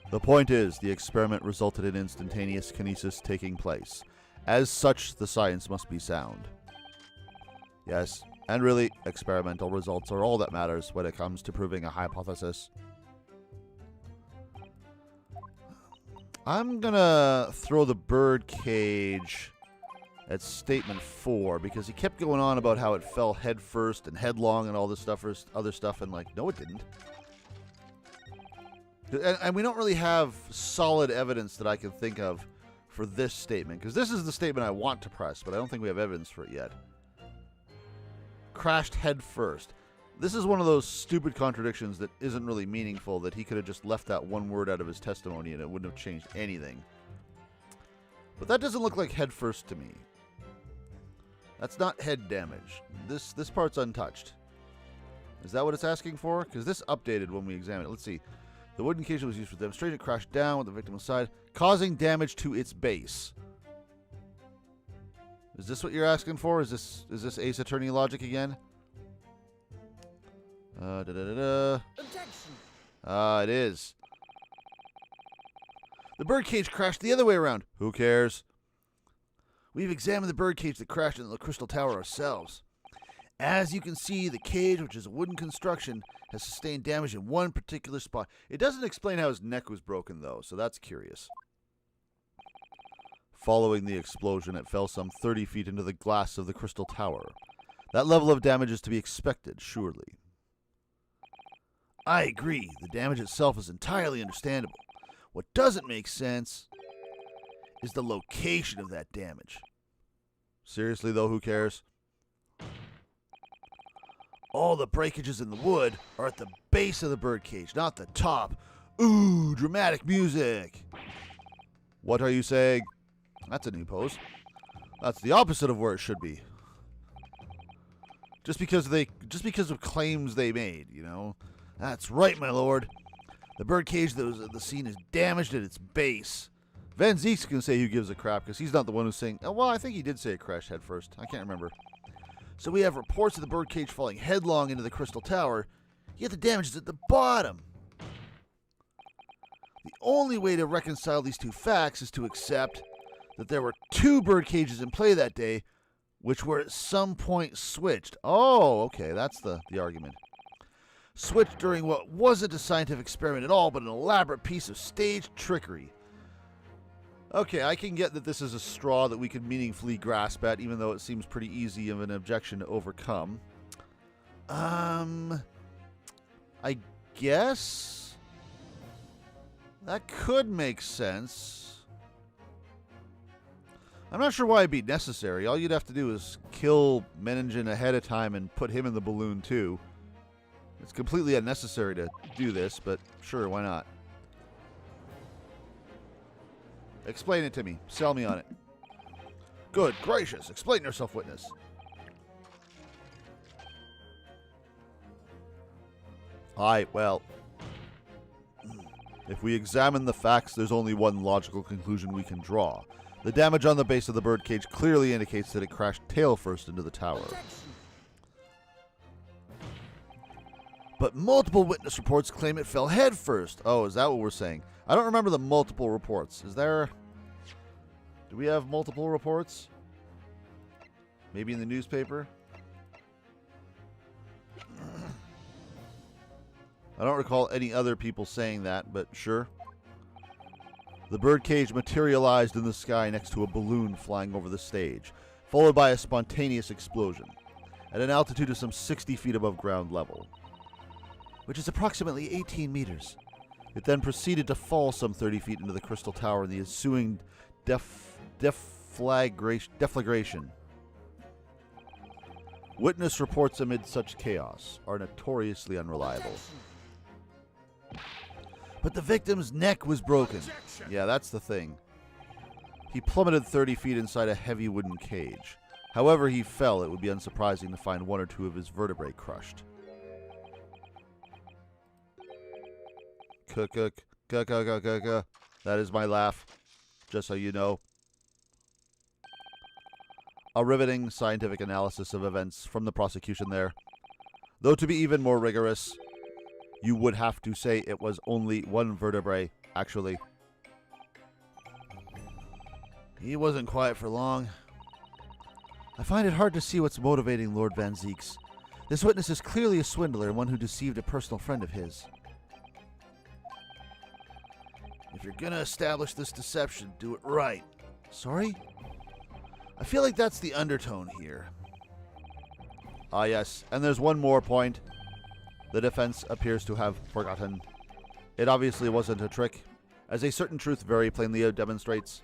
[SPEAKER 1] The point is, the experiment resulted in instantaneous kinesis taking place. As such, the science must be sound. Yes, and really, experimental results are all that matters when it comes to proving a hypothesis. I'm gonna throw the bird cage at statement 4 because he kept going on about how it fell head first and headlong and all this stuff or other stuff, and like, no, it didn't. And we don't really have solid evidence that I can think of for this statement, because this is the statement I want to press, but I don't think we have evidence for it yet. Crashed head first. This is one of those stupid contradictions that isn't really meaningful, that he could have just left that one word out of his testimony and it wouldn't have changed anything. But that doesn't look like head first to me. That's not head damage. This part's untouched. Is that what it's asking for? Because this updated when we examined it. Let's see. The wooden cage that was used for demonstration crashed down with the victim inside, causing damage to its base. Is this what you're asking for? Is this Ace Attorney logic again? It is. The birdcage crashed the other way around. Who cares? We've examined the birdcage that crashed into the Crystal Tower ourselves. As you can see, the cage, which is a wooden construction, has sustained damage in one particular spot. It doesn't explain how his neck was broken, though, so that's curious. Following the explosion, it fell some 30 feet into the glass of the Crystal Tower. That level of damage is to be expected, surely. I agree. The damage itself is entirely understandable. What doesn't make sense is the location of that damage. Seriously, though, who cares? All the breakages in the wood are at the base of the birdcage, not the top. Ooh, dramatic music. What are you saying? That's a new pose. That's the opposite of where it should be. Just because of claims they made, you know. That's right, my lord. The birdcage that was at the scene is damaged at its base. Van Zeeks can say who gives a crap, because he's not the one who's saying... Oh, well, I think he did say it crashed head first. I can't remember. So we have reports of the birdcage falling headlong into the Crystal Tower, yet the damage is at the bottom. The only way to reconcile these two facts is to accept that there were two birdcages in play that day, which were at some point switched. Oh, okay, that's the argument. Switched during what wasn't a scientific experiment at all, but an elaborate piece of staged trickery. Okay, I can get that this is a straw that we can meaningfully grasp at, even though it seems pretty easy of an objection to overcome. I guess that could make sense. I'm not sure why it'd be necessary. All you'd have to do is kill Meningen ahead of time and put him in the balloon too. It's completely unnecessary to do this, but sure, why not? Explain it to me. Sell me on it. Good gracious. Explain yourself, witness. Well, if we examine the facts, there's only one logical conclusion we can draw. The damage on the base of the birdcage clearly indicates that it crashed tail first into the tower. But multiple witness reports claim it fell head first. Oh, is that what we're saying? I don't remember the multiple reports. Is there... Do we have multiple reports? Maybe in the newspaper? I don't recall any other people saying that, but sure. The birdcage materialized in the sky next to a balloon flying over the stage, followed by a spontaneous explosion, at an altitude of some 60 feet above ground level, which is approximately 18 meters. It then proceeded to fall some 30 feet into the Crystal Tower in the ensuing deflagration. Witness reports amid such chaos are notoriously unreliable. But the victim's neck was broken. Yeah, that's the thing. He plummeted 30 feet inside a heavy wooden cage. However he fell, it would be unsurprising to find one or two of his vertebrae crushed. That is my laugh, just so you know. A riveting scientific analysis of events from the prosecution there. Though to be even more rigorous, you would have to say it was only one vertebrae, actually. He wasn't quiet for long. I find it hard to see what's motivating Lord Van Zeeks. This witness is clearly a swindler and one who deceived a personal friend of his. If you're gonna establish this deception, do it right. Sorry? I feel like that's the undertone here. Ah, yes. And there's one more point the defense appears to have forgotten. It obviously wasn't a trick, as a certain truth very plainly demonstrates.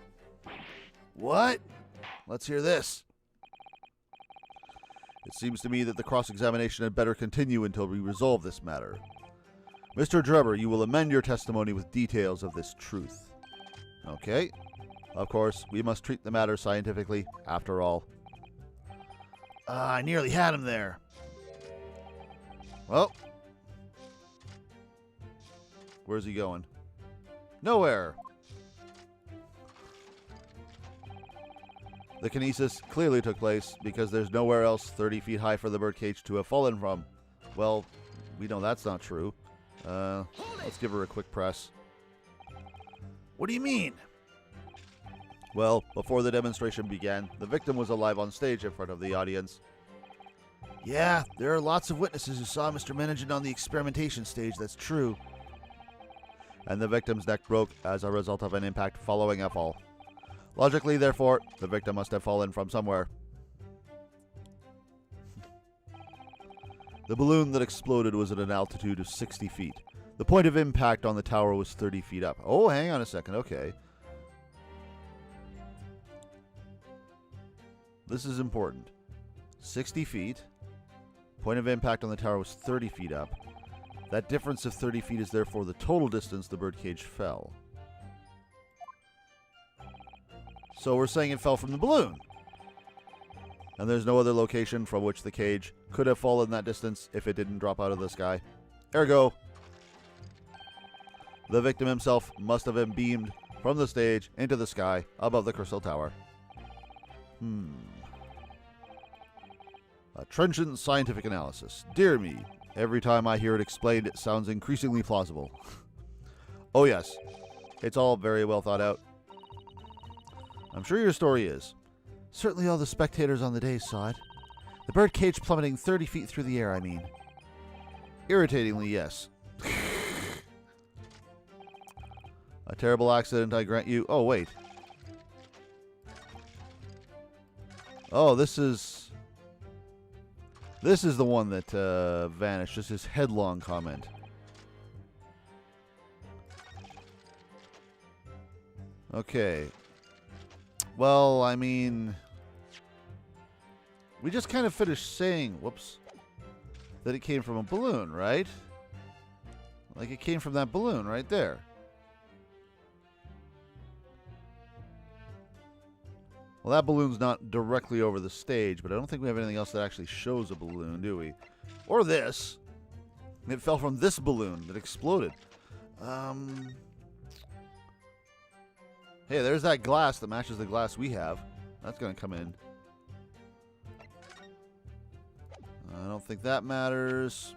[SPEAKER 2] What? Let's hear this.
[SPEAKER 1] It seems to me that the cross-examination had better continue until we resolve this matter. Mr. Drebber, you will amend your testimony with details of this truth. Okay. Of course, we must treat the matter scientifically, after all.
[SPEAKER 2] I nearly had him there.
[SPEAKER 1] Well, where's he going? Nowhere. The kinesis clearly took place because there's nowhere else 30 feet high for the birdcage to have fallen from. Well, we know that's not true. Let's give her a quick press.
[SPEAKER 2] What do you mean?
[SPEAKER 1] Well, before the demonstration began, the victim was alive on stage in front of the audience.
[SPEAKER 2] Yeah, there are lots of witnesses who saw Mr. Minigan on the experimentation stage, that's true.
[SPEAKER 1] And the victim's neck broke as a result of an impact following a fall. Logically, therefore, the victim must have fallen from somewhere. The balloon that exploded was at an altitude of 60 feet. The point of impact on the tower was 30 feet up. Oh, hang on a second. Okay. This is important. 60 feet. Point of impact on the tower was 30 feet up. That difference of 30 feet is therefore the total distance the birdcage fell. So we're saying it fell from the balloon. And there's no other location from which the cage could have fallen that distance if it didn't drop out of the sky. Ergo, the victim himself must have been beamed from the stage into the sky above the Crystal Tower. A trenchant scientific analysis. Dear me, every time I hear it explained, it sounds increasingly plausible. Oh yes, it's all very well thought out. I'm sure your story is.
[SPEAKER 2] Certainly all the spectators on the day saw it. The birdcage plummeting 30 feet through the air, I mean.
[SPEAKER 1] Irritatingly, yes. A terrible accident, I grant you. Oh, wait. Oh, this is the one that vanished. Just his headlong comment. Okay. Well, I mean, we just kind of finished saying, whoops, that it came from a balloon, right? Like it came from that balloon right there. Well, that balloon's not directly over the stage, but I don't think we have anything else that actually shows a balloon, do we? Or this. It fell from this balloon that exploded. Hey, there's that glass that matches the glass we have. That's going to come in. I don't think that matters.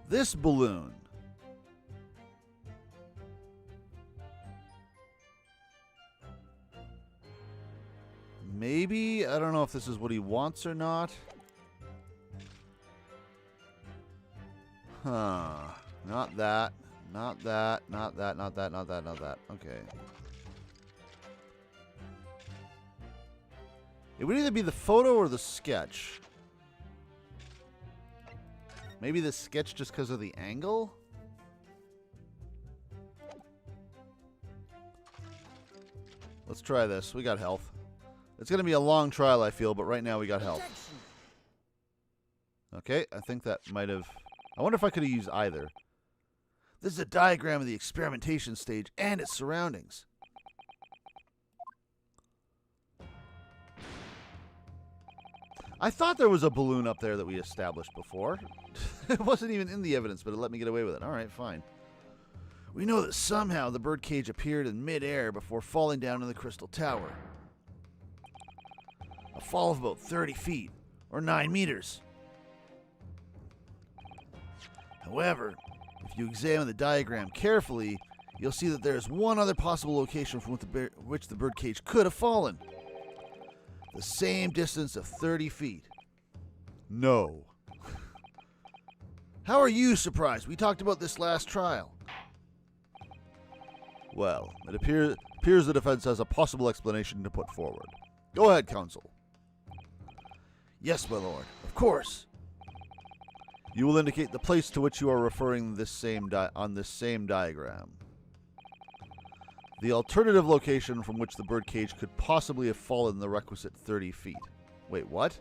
[SPEAKER 1] This balloon. Maybe. I don't know if this is what he wants or not. Huh. Not that. Not that. Not that. Not that. Not that. Not that. Okay. It would either be the photo or the sketch. Maybe the sketch just because of the angle? Let's try this. We got health. It's going to be a long trial, I feel, but right now we got health. Okay, I think that might have... I wonder if I could have used either.
[SPEAKER 2] This is a diagram of the experimentation stage and its surroundings.
[SPEAKER 1] I thought there was a balloon up there that we established before. It wasn't even in the evidence, but it let me get away with it. All right, fine.
[SPEAKER 2] We know that somehow the birdcage appeared in midair before falling down in the Crystal Tower. A fall of about 30 feet, or 9 meters. However, if you examine the diagram carefully, you'll see that there is one other possible location from which the birdcage could have fallen. The same distance of 30 feet.
[SPEAKER 1] No.
[SPEAKER 2] How are you surprised? We talked about this last trial.
[SPEAKER 1] Well, it appears the defense has a possible explanation to put forward. Go ahead, counsel.
[SPEAKER 2] Yes, my lord. Of course.
[SPEAKER 1] You will indicate the place to which you are referring on this same diagram. The alternative location from which the birdcage could possibly have fallen the requisite 30 feet. Wait, what?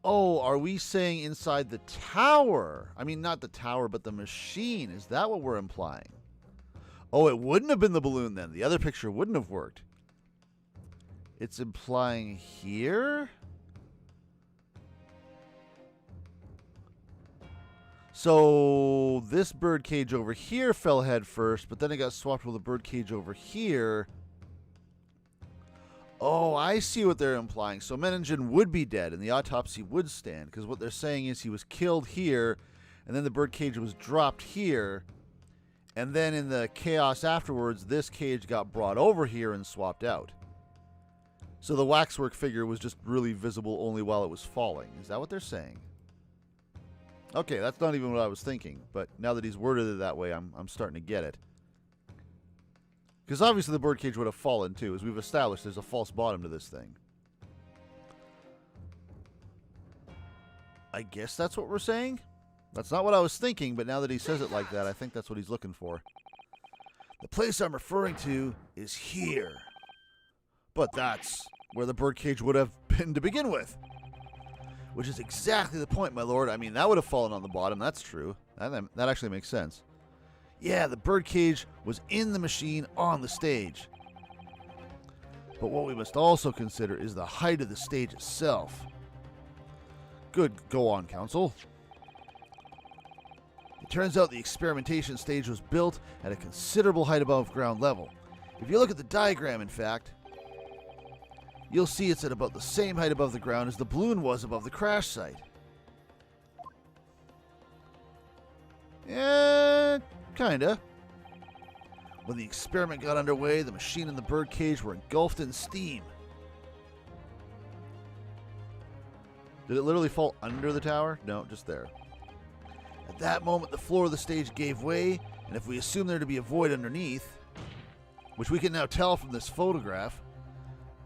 [SPEAKER 1] Oh, are we saying inside the tower? I mean, not the tower, but the machine. Is that what we're implying? Oh, it wouldn't have been the balloon then. The other picture wouldn't have worked. It's implying here? So this bird cage over here fell head first, but then it got swapped with a bird cage over here. Oh, I see what they're implying. So Menningen would be dead and the autopsy would stand, because what they're saying is he was killed here, and then the bird cage was dropped here, and then in the chaos afterwards, this cage got brought over here and swapped out. So the waxwork figure was just really visible only while it was falling. Is that what they're saying? Okay, that's not even what I was thinking, but now that he's worded it that way, I'm starting to get it. Because obviously the birdcage would have fallen too. As we've established, there's a false bottom to this thing. I guess that's what we're saying? That's not what I was thinking, but now that he says it like that, I think that's what he's looking for.
[SPEAKER 2] The place I'm referring to is here.
[SPEAKER 1] But that's where the birdcage would have been to begin with.
[SPEAKER 2] Which is exactly the point, my lord.
[SPEAKER 1] I mean, that would have fallen on the bottom. That's true. That actually makes sense.
[SPEAKER 2] Yeah, the birdcage was in the machine on the stage.
[SPEAKER 1] But what we must also consider is the height of the stage itself. Good. Go on, Counsel.
[SPEAKER 2] It turns out the experimentation stage was built at a considerable height above ground level. If you look at the diagram, in fact, you'll see it's at about the same height above the ground as the balloon was above the crash site.
[SPEAKER 1] Yeah, kinda.
[SPEAKER 2] When the experiment got underway, the machine and the birdcage were engulfed in steam.
[SPEAKER 1] Did it literally fall under the tower? No, just there.
[SPEAKER 2] At that moment, the floor of the stage gave way, and if we assume there to be a void underneath, which we can now tell from this photograph,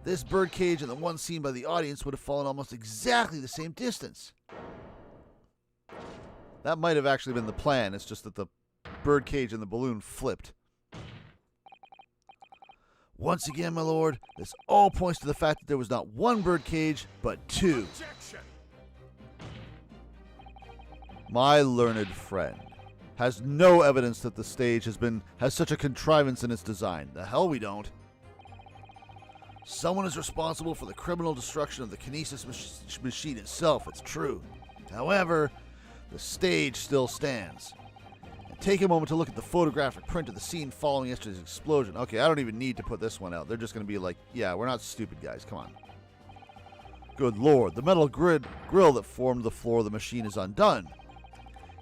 [SPEAKER 2] this birdcage and the one seen by the audience would have fallen almost exactly the same distance.
[SPEAKER 1] That might have actually been the plan. It's just that the birdcage and the balloon flipped.
[SPEAKER 2] Once again, my lord, this all points to the fact that there was not one birdcage, but two.
[SPEAKER 4] Objection!
[SPEAKER 1] My learned friend has no evidence that the stage has such a contrivance in its design. The hell we don't.
[SPEAKER 2] Someone is responsible for the criminal destruction of the kinesis machine itself, it's true. However, the stage still stands. And take a moment to look at the photographic print of the scene following yesterday's explosion.
[SPEAKER 1] Okay, I don't even need to put this one out. They're just going to be like, yeah, we're not stupid guys, come on. Good lord, the metal grill that formed the floor of the machine is undone.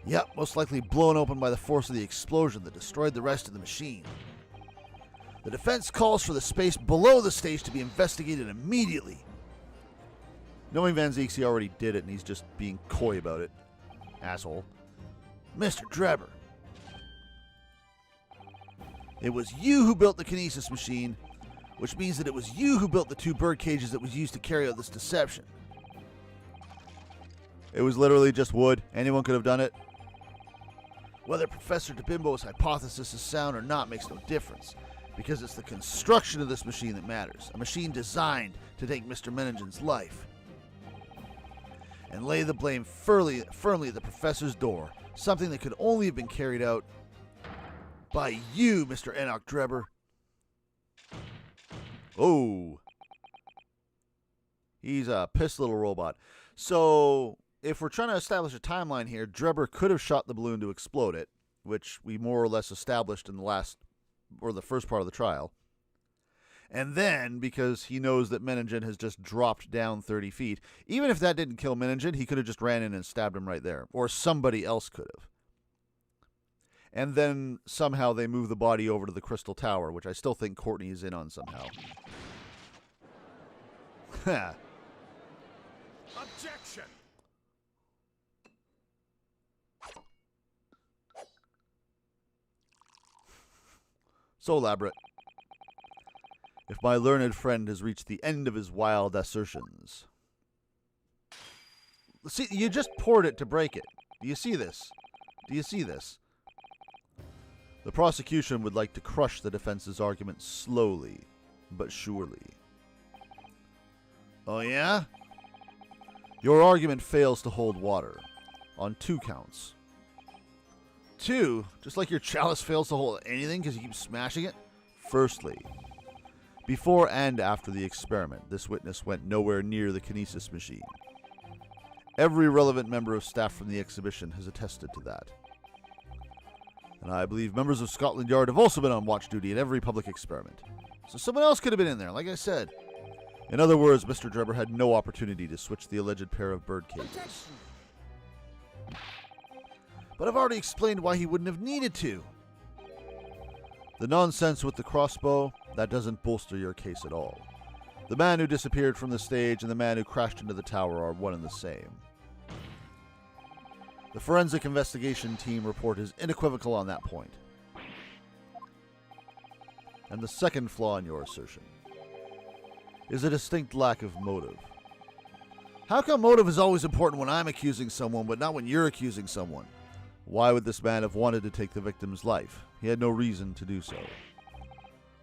[SPEAKER 2] Yep, most likely blown open by the force of the explosion that destroyed the rest of the machine. The defense calls for the space below the stage to be investigated immediately.
[SPEAKER 1] Knowing Van Zeeks, he already did it, and he's just being coy about it. Asshole.
[SPEAKER 2] Mr. Drebber, it was you who built the kinesis machine, which means that it was you who built the two bird cages that was used to carry out this deception.
[SPEAKER 1] It was literally just wood. Anyone could have done it.
[SPEAKER 2] Whether Professor DeBimbo's hypothesis is sound or not makes no difference, because it's the construction of this machine that matters. A machine designed to take Mr. Menningen's life. And lay the blame firmly at the professor's door, something that could only have been carried out by you, Mr. Enoch Drebber.
[SPEAKER 1] Oh. He's a pissed little robot. So, if we're trying to establish a timeline here, Drebber could have shot the balloon to explode it, which we more or less established in the first part of the trial. And then, because he knows that Menningen has just dropped down 30 feet, even if that didn't kill Menningen, he could have just ran in and stabbed him right there. Or somebody else could have. And then somehow they move the body over to the Crystal Tower, which I still think Courtney is in on somehow.
[SPEAKER 4] Objection!
[SPEAKER 1] So elaborate. if my learned friend has reached the end of his wild assertions. See, you just poured it to break it. Do you see this? Do you see this? The prosecution would like to crush the defense's argument slowly, but surely.
[SPEAKER 2] Oh, yeah?
[SPEAKER 1] Your argument fails to hold water on 2 counts.
[SPEAKER 2] 2? Just like your chalice fails to hold anything because you keep smashing it?
[SPEAKER 1] Firstly, before and after the experiment, this witness went nowhere near the kinesis machine. Every relevant member of staff from the exhibition has attested to that. And I believe members of Scotland Yard have also been on watch duty at every public experiment.
[SPEAKER 2] So someone else could have been in there, like I said.
[SPEAKER 1] In other words, Mr. Drebber had no opportunity to switch the alleged pair of bird cages.
[SPEAKER 2] But I've already explained why he wouldn't have needed to.
[SPEAKER 1] The nonsense with the crossbow, that doesn't bolster your case at all. The man who disappeared from the stage and the man who crashed into the tower are one and the same. The forensic investigation team report is unequivocal on that point. And the second flaw in your assertion is a distinct lack of motive.
[SPEAKER 2] How come motive is always important when I'm accusing someone, but not when you're accusing someone?
[SPEAKER 1] Why would this man have wanted to take the victim's life? He had no reason to do so.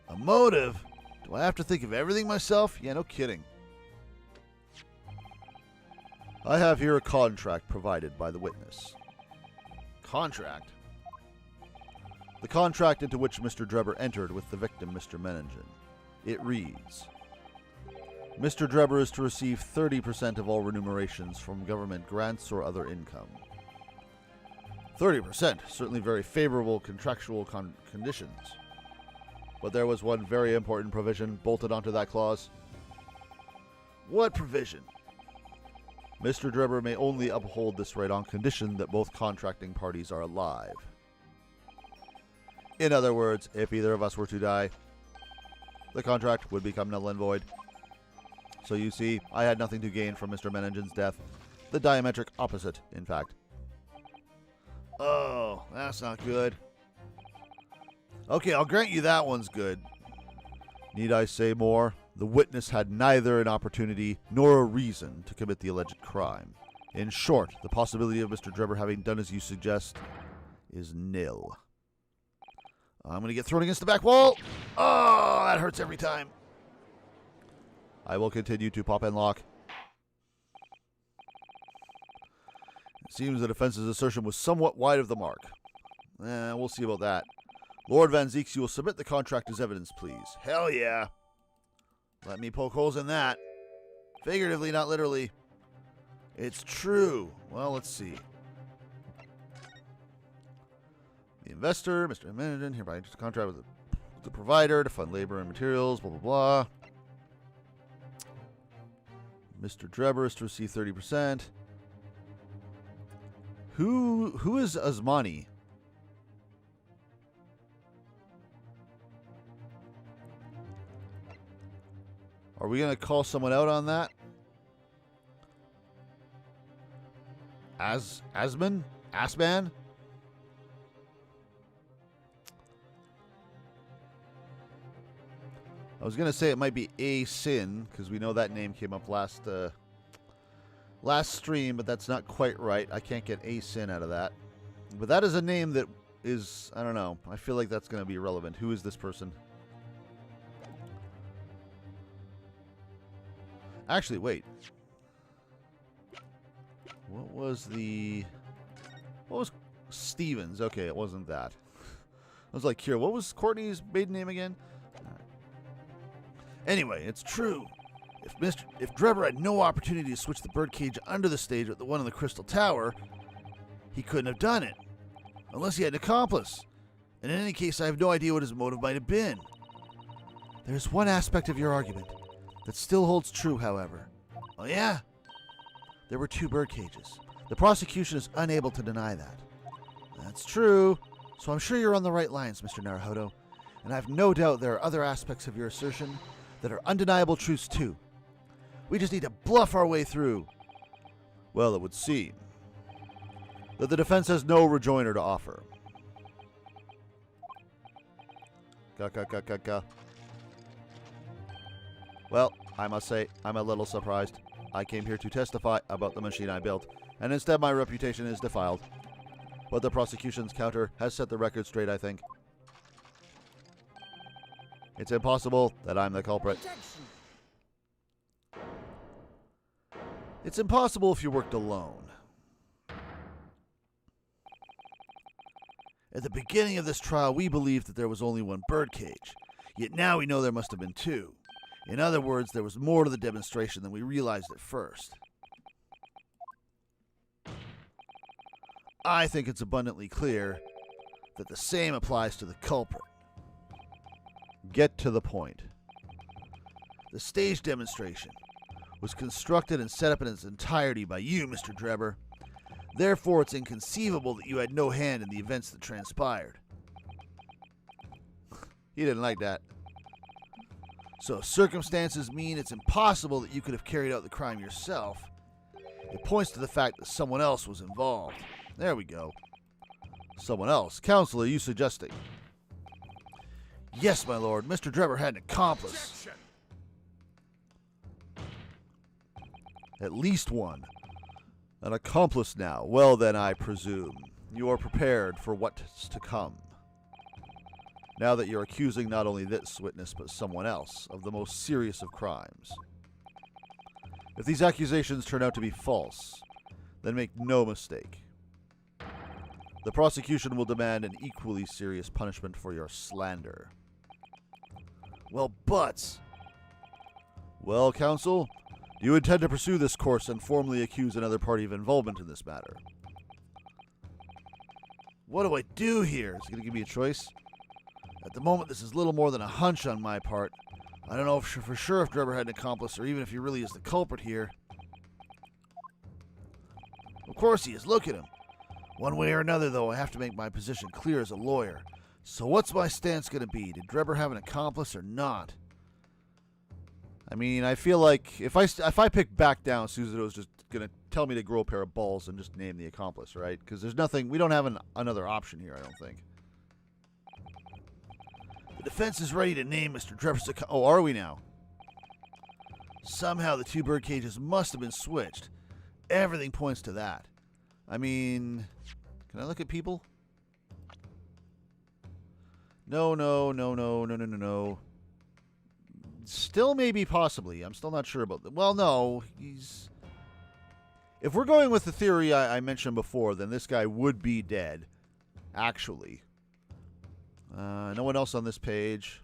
[SPEAKER 2] A motive? Do I have to think of everything myself? Yeah, no kidding.
[SPEAKER 1] I have here a contract provided by the witness.
[SPEAKER 2] Contract?
[SPEAKER 1] The contract into which Mr. Drebber entered with the victim, Mr. Menningen. It reads, Mr. Drebber is to receive 30% of all remunerations from government grants or other income. 30%, certainly very favorable contractual conditions. But there was one very important provision bolted onto that clause.
[SPEAKER 2] What provision?
[SPEAKER 1] Mr. Drebber may only uphold this right on condition that both contracting parties are alive. In other words, if either of us were to die, the contract would become null and void. So you see, I had nothing to gain from Mr. Menningen's death. The diametric opposite, in fact.
[SPEAKER 2] Oh, that's not good. Okay, I'll grant you that one's good.
[SPEAKER 1] Need I say more? The witness had neither an opportunity nor a reason to commit the alleged crime. In short, the possibility of Mr. Drebber having done as you suggest is nil.
[SPEAKER 2] I'm going to get thrown against the back wall. Oh, that hurts every time.
[SPEAKER 1] I will continue to pop and lock. It seems the defense's assertion was somewhat wide of the mark. We'll see about that. Lord Van Zeeks, you will submit the contract as evidence, please.
[SPEAKER 2] Hell yeah. Let me poke holes in that. Figuratively, not literally. It's true. Well, let's see.
[SPEAKER 1] The investor, Mr. Menningen, hereby enters a contract with the provider to fund labor and materials, blah, blah, blah. Mr. Drebber is to receive 30%. Who is Osmani? Are we going to call someone out on that? Asman? Asman? I was going to say it might be A-Sin, because we know that name came up last stream, but that's not quite right. I can't get A-Sin out of that. But that is a name that is, I don't know. I feel like that's going to be relevant. Who is this person? Actually, wait. What was Stevens? Okay, it wasn't that. I was like, here, what was Courtney's maiden name again?
[SPEAKER 2] Anyway, it's true. If Drebber had no opportunity to switch the birdcage under the stage with the one in the Crystal Tower, he couldn't have done it. Unless he had an accomplice. And in any case, I have no idea what his motive might have been.
[SPEAKER 3] There's one aspect of your argument that still holds true, however.
[SPEAKER 2] Oh, yeah?
[SPEAKER 3] There were 2 birdcages. The prosecution is unable to deny that.
[SPEAKER 2] That's true.
[SPEAKER 3] So I'm sure you're on the right lines, Mr. Naruhodo. And I have no doubt there are other aspects of your assertion that are undeniable truths, too. We just need to bluff our way through.
[SPEAKER 1] Well, it would seem that the defense has no rejoinder to offer. Well, I must say, I'm a little surprised. I came here to testify about the machine I built, and instead my reputation is defiled. But the prosecution's counter has set the record straight, I think. It's impossible that I'm the culprit.
[SPEAKER 3] It's impossible if you worked alone. At the beginning of this trial, we believed that there was only one birdcage. Yet now we know there must have been two. In other words, there was more to the demonstration than we realized at first. I think it's abundantly clear that the same applies to the culprit.
[SPEAKER 1] Get to the point.
[SPEAKER 3] The stage demonstration was constructed and set up in its entirety by you, Mr. Drebber. Therefore, it's inconceivable that you had no hand in the events that transpired.
[SPEAKER 1] He didn't like that.
[SPEAKER 3] So circumstances mean it's impossible that you could have carried out the crime yourself. It points to the fact that someone else was involved. There we go.
[SPEAKER 1] Someone else? Counsel, are you suggesting?
[SPEAKER 3] Yes, my lord. Mr. Drebber had an accomplice.
[SPEAKER 1] At least one. An accomplice now. Well then, I presume you are prepared for what's to come. Now that you're accusing not only this witness, but someone else of the most serious of crimes. If these accusations turn out to be false, then make no mistake. The prosecution will demand an equally serious punishment for your slander.
[SPEAKER 3] Well, Butts.
[SPEAKER 1] Well, counsel, do you intend to pursue this course and formally accuse another party of involvement in this matter?
[SPEAKER 3] What do I do here?
[SPEAKER 1] Is he going to give me a choice?
[SPEAKER 3] At the moment, this is little more than a hunch on my part. I don't know for sure if Drebber had an accomplice, or even if he really is the culprit here. Of course he is. Look at him. One way or another, though, I have to make my position clear as a lawyer. So what's my stance going to be? Did Drebber have an accomplice or not?
[SPEAKER 1] I mean, I feel like if I pick back down, Suzuto's just going to tell me to grow a pair of balls and just name the accomplice, right? Because there's nothing, we don't have another option here, I don't think.
[SPEAKER 3] The defense is ready to name Mr. Drebber's accomplice.
[SPEAKER 1] Oh, are we now?
[SPEAKER 3] Somehow the two bird cages must have been switched. Everything points to that.
[SPEAKER 1] I mean, can I look at people? No. Still maybe possibly. I'm still not sure about that. Well, no. If we're going with the theory I mentioned before, then this guy would be dead. Actually. No one else on this page.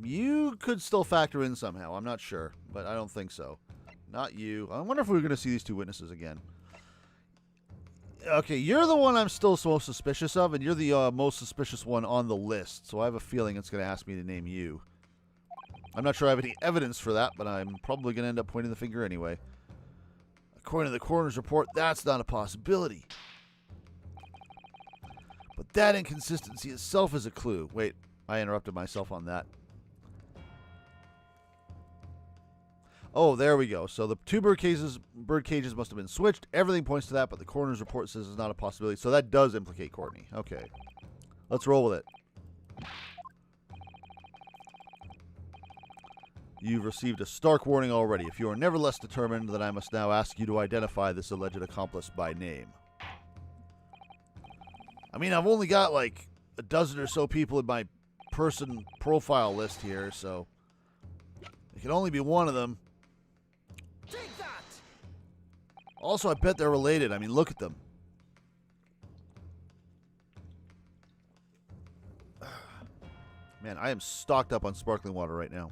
[SPEAKER 1] You could still factor in somehow. I'm not sure, but I don't think so. Not you. I wonder if we're going to see these two witnesses again. Okay, you're the one I'm still most suspicious of, and you're the most suspicious one on the list, so I have a feeling it's going to ask me to name you. I'm not sure I have any evidence for that, but I'm probably going to end up pointing the finger anyway.
[SPEAKER 3] According to the coroner's report, that's not a possibility. But that inconsistency itself is a clue.
[SPEAKER 1] Wait, I interrupted myself on that. Oh, there we go. So the two bird cages must have been switched. Everything points to that, but the coroner's report says it's not a possibility. So that does implicate Courtney. Okay. Let's roll with it. You've received a stark warning already. If you are nevertheless determined, then I must now ask you to identify this alleged accomplice by name.
[SPEAKER 3] I mean, I've only got like a dozen or so people in my person profile list here, so it can only be one of them.
[SPEAKER 4] Take that!
[SPEAKER 3] Also, I bet they're related. I mean, look at them.
[SPEAKER 1] Man, I am stocked up on sparkling water right now.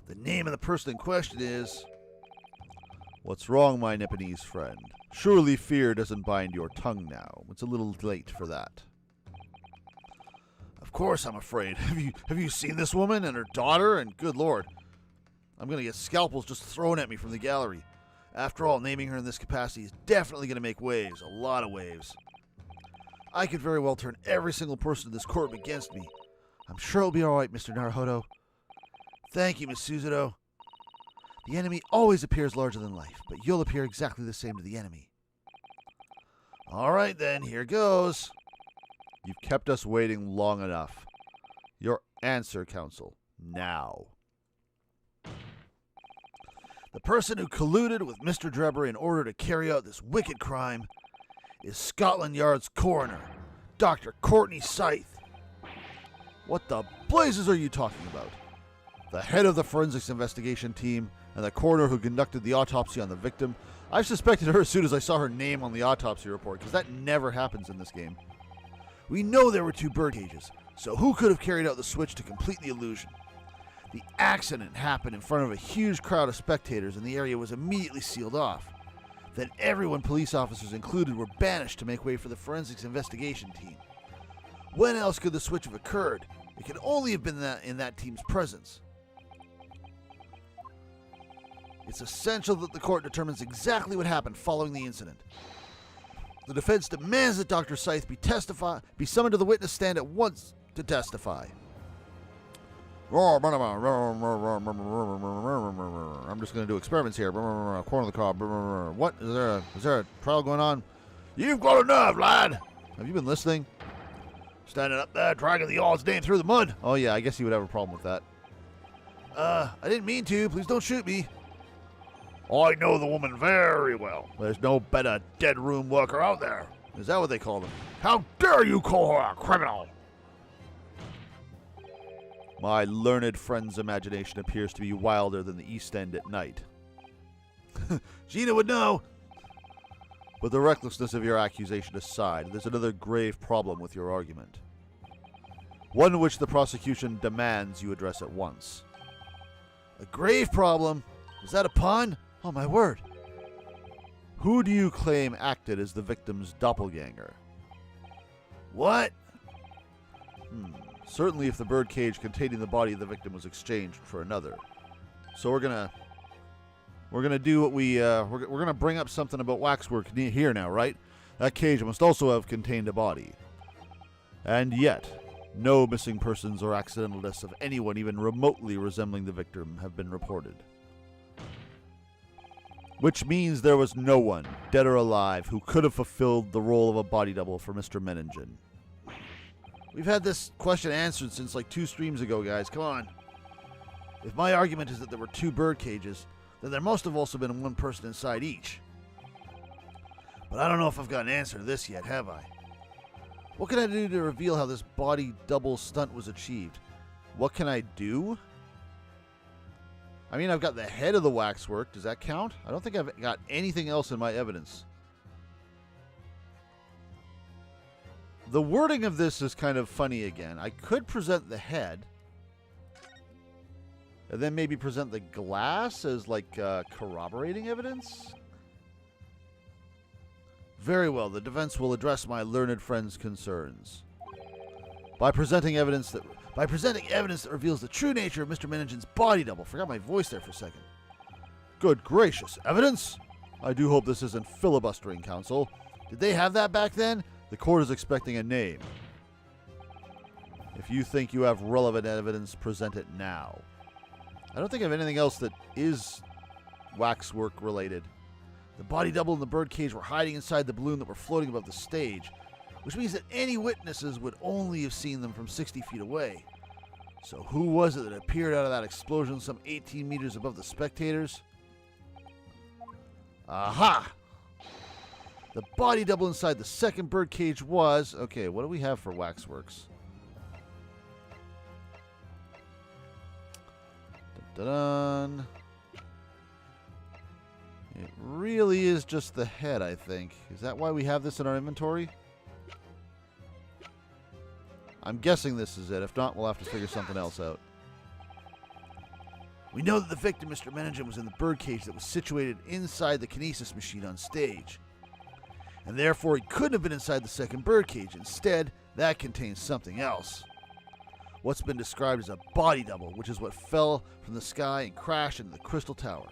[SPEAKER 3] The name of the person in question is...
[SPEAKER 1] What's wrong, my Nipponese friend? Surely fear doesn't bind your tongue now. It's a little late for that.
[SPEAKER 3] Of course I'm afraid. Have you seen this woman and her daughter? And good lord, I'm going to get scalpels just thrown at me from the gallery. After all, naming her in this capacity is definitely going to make waves. A lot of waves. I could very well turn every single person in this courtroom against me. I'm sure it'll be all right, Mr. Naruhodo. Thank you, Miss Suzuto. The enemy always appears larger than life, but you'll appear exactly the same to the enemy. All right, then. Here goes.
[SPEAKER 1] You've kept us waiting long enough. Your answer, counsel, now.
[SPEAKER 2] The person who colluded with Mr. Drebber in order to carry out this wicked crime is Scotland Yard's coroner, Dr. Courtney Scythe.
[SPEAKER 1] What the blazes are you talking about? The head of the forensics investigation team and the coroner who conducted the autopsy on the victim. I suspected her as soon as I saw her name on the autopsy report, because that never happens in this game.
[SPEAKER 2] We know there were 2 bird cages, so who could have carried out the switch to complete the illusion? The accident happened in front of a huge crowd of spectators and the area was immediately sealed off. Then everyone, police officers included, were banished to make way for the forensics investigation team. When else could the switch have occurred? It could only have been in that team's presence. It's essential that the court determines exactly what happened following the incident. The defense demands that Dr. Scythe be summoned to the witness stand at once to testify.
[SPEAKER 1] I'm just going to do experiments here. Corner of the car. What? Is there a trial going on?
[SPEAKER 2] You've got enough, lad.
[SPEAKER 1] Have you been listening?
[SPEAKER 2] Standing up there, dragging the odds name through the mud.
[SPEAKER 1] Oh, yeah, I guess you would have a problem with that.
[SPEAKER 2] I didn't mean to. Please don't shoot me.
[SPEAKER 3] I know the woman very well.
[SPEAKER 2] There's no better dead room worker out there.
[SPEAKER 1] Is that what they call them?
[SPEAKER 3] How dare you call her a criminal?
[SPEAKER 1] My learned friend's imagination appears to be wilder than the East End at night.
[SPEAKER 2] Gina would know.
[SPEAKER 1] But the recklessness of your accusation aside, there's another grave problem with your argument. One which the prosecution demands you address at once.
[SPEAKER 2] A grave problem? Is that a pun? Oh, my word.
[SPEAKER 1] Who do you claim acted as the victim's doppelganger?
[SPEAKER 2] What?
[SPEAKER 1] Certainly if the birdcage containing the body of the victim was exchanged for another. So we're gonna do what we're gonna bring up something about waxwork here now, right? That cage must also have contained a body. And yet, no missing persons or accidental deaths of anyone even remotely resembling the victim have been reported. Which means there was no one, dead or alive, who could have fulfilled the role of a body double for Mr. Menningen.
[SPEAKER 2] We've had this question answered since like 2 streams ago, guys. Come on. If my argument is that there were 2 bird cages, then there must have also been 1 person inside each. But I don't know if I've got an answer to this yet, have I? What can I do to reveal how this body double stunt was achieved?
[SPEAKER 1] What can I do? I mean, I've got the head of the waxwork. Does that count? I don't think I've got anything else in my evidence. The wording of this is kind of funny again. I could present the head, and then maybe present the glass as, like, corroborating evidence?
[SPEAKER 2] Very well, the defense will address my learned friend's concerns.
[SPEAKER 1] By presenting evidence that
[SPEAKER 2] reveals the true nature of Mr. Menningen's body double. Forgot my voice there for a second.
[SPEAKER 1] Good gracious, evidence? I do hope this isn't filibustering, counsel.
[SPEAKER 2] Did they have that back then?
[SPEAKER 1] The court is expecting a name. If you think you have relevant evidence, present it now. I don't think I have anything else that is waxwork related.
[SPEAKER 2] The body double and the birdcage were hiding inside the balloon that were floating above the stage, which means that any witnesses would only have seen them from 60 feet away. So who was it that appeared out of that explosion some 18 meters above the spectators? Aha! The body double inside the second birdcage was...
[SPEAKER 1] Okay, what do we have for waxworks? Dun-dun-dun. It really is just the head, I think. Is that why we have this in our inventory? I'm guessing this is it. If not, we'll have to figure something else out.
[SPEAKER 2] We know that the victim, Mr. Menningen, was in the birdcage that was situated inside the kinesis machine on stage. And therefore, he couldn't have been inside the second birdcage. Instead, that contains something else. What's been described as a body double, which is what fell from the sky and crashed into the Crystal Tower.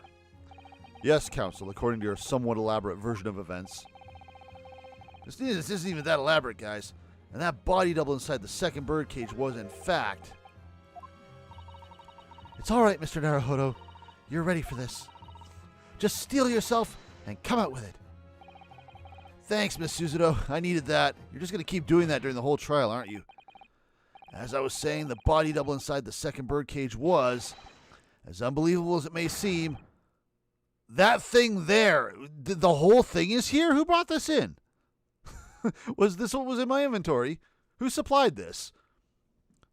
[SPEAKER 1] Yes, counsel, according to your somewhat elaborate version of events.
[SPEAKER 2] This isn't even that elaborate, guys. And that body double inside the second birdcage was, in fact... It's all right, Mr. Naruhodo. You're ready for this. Just steel yourself and come out with it. Thanks, Miss Suzuto. I needed that. You're just going to keep doing that during the whole trial, aren't you? As I was saying, the body double inside the second birdcage was, as unbelievable as it may seem, that thing there. The whole thing is here? Who brought this in? Was this what was in my inventory? Who supplied this?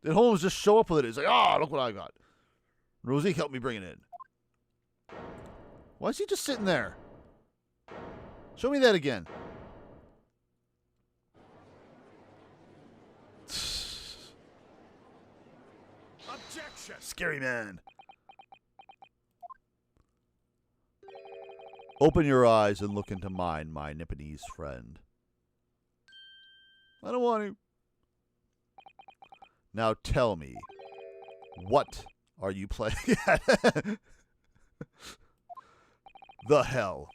[SPEAKER 2] Did Holmes just show up with it? He's like, oh, look what I got. Rosie helped me bring it in. Why is he just sitting there? Show me that again.
[SPEAKER 4] Objection!
[SPEAKER 2] Scary man.
[SPEAKER 1] Open your eyes and look into mine, my Nipponese friend.
[SPEAKER 2] I don't want to.
[SPEAKER 1] Now tell me, what are you playing at?
[SPEAKER 2] The hell.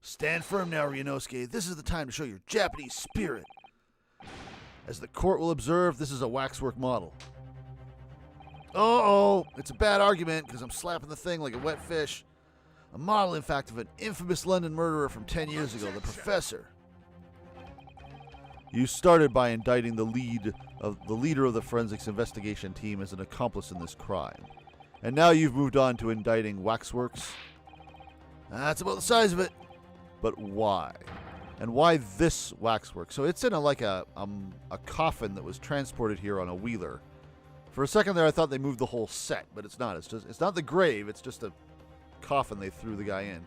[SPEAKER 2] Stand firm now, Ryunosuke. This is the time to show your Japanese spirit. As the court will observe, this is a waxwork model. Uh-oh. It's a bad argument because I'm slapping the thing like a wet fish. A model, in fact, of an infamous London murderer from 10 years ago, the Professor.
[SPEAKER 1] You started by indicting the leader of the forensics investigation team as an accomplice in this crime. And now you've moved on to indicting waxworks?
[SPEAKER 2] That's about the size of it.
[SPEAKER 1] But why? And why this waxwork? So it's in a coffin that was transported here on a wheeler. For a second there I thought they moved the whole set, but it's not. It's not the grave, it's just a coffin they threw the guy in.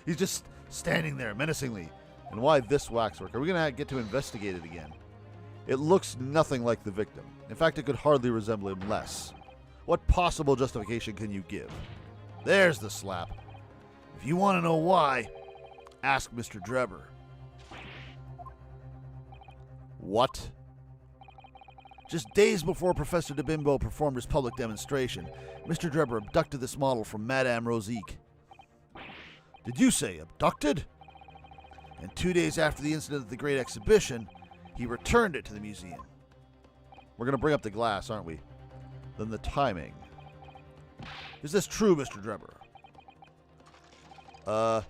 [SPEAKER 1] he's just standing there menacingly. And why this waxwork? Are we going to get to investigate it again? It looks nothing like the victim. In fact, it could hardly resemble him less. What possible justification can you give?
[SPEAKER 2] There's the slap. If you want to know why, ask Mr. Drebber.
[SPEAKER 1] What?
[SPEAKER 2] Just days before Professor DeBimbo performed his public demonstration, Mr. Drebber abducted this model from Madame Rosique. Did you say abducted? And 2 days after the incident at the Great Exhibition, he returned it to the museum.
[SPEAKER 1] We're going to bring up the glass, aren't we? Then the timing.
[SPEAKER 2] Is this true, Mr. Drebber? At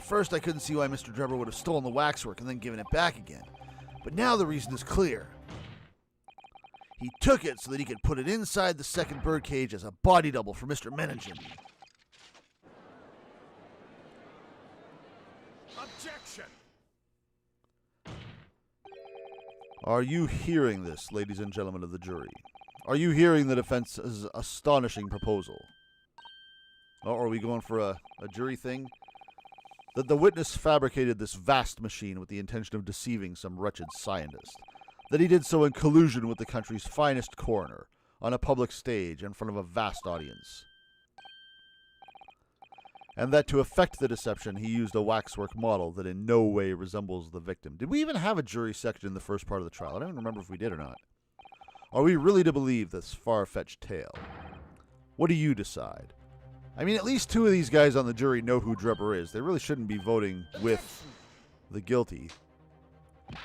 [SPEAKER 2] first, I couldn't see why Mr. Drebber would have stolen the waxwork and then given it back again. But now the reason is clear. He took it so that he could put it inside the second birdcage as a body double for Mr. Menningen.
[SPEAKER 4] Objection!
[SPEAKER 1] Are you hearing this, ladies and gentlemen of the jury? Are you hearing the defense's astonishing proposal? Or are we going for a jury thing? That the witness fabricated this vast machine with the intention of deceiving some wretched scientist. That he did so in collusion with the country's finest coroner, on a public stage in front of a vast audience. And that to effect the deception, he used a waxwork model that in no way resembles the victim. Did we even have a jury section in the first part of the trial? I don't even remember if we did or not. Are we really to believe this far-fetched tale? What do you decide? I mean, at least 2 of these guys on the jury know who Drebber is. They really shouldn't be voting with the guilty.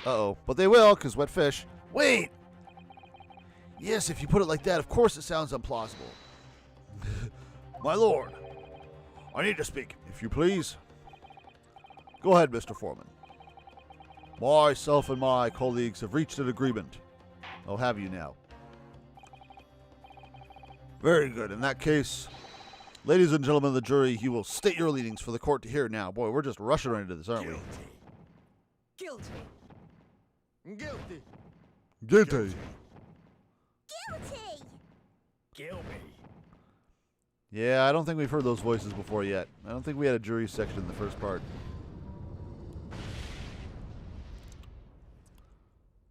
[SPEAKER 1] Uh-oh. But they will, because wet fish.
[SPEAKER 2] Wait! Yes, if you put it like that, of course it sounds implausible. My lord, I need to speak,
[SPEAKER 1] if you please. Go ahead, Mr. Foreman. Myself and my colleagues have reached an agreement. I'll have you now. Very good. In that case, ladies and gentlemen of the jury, you will state your leanings for the court to hear now. Boy, we're just rushing right into this, aren't we?
[SPEAKER 4] Guilty. Guilty.
[SPEAKER 1] Guilty.
[SPEAKER 5] Guilty!
[SPEAKER 4] Kill me.
[SPEAKER 1] Yeah, I don't think we've heard those voices before yet. I don't think we had a jury section in the first part.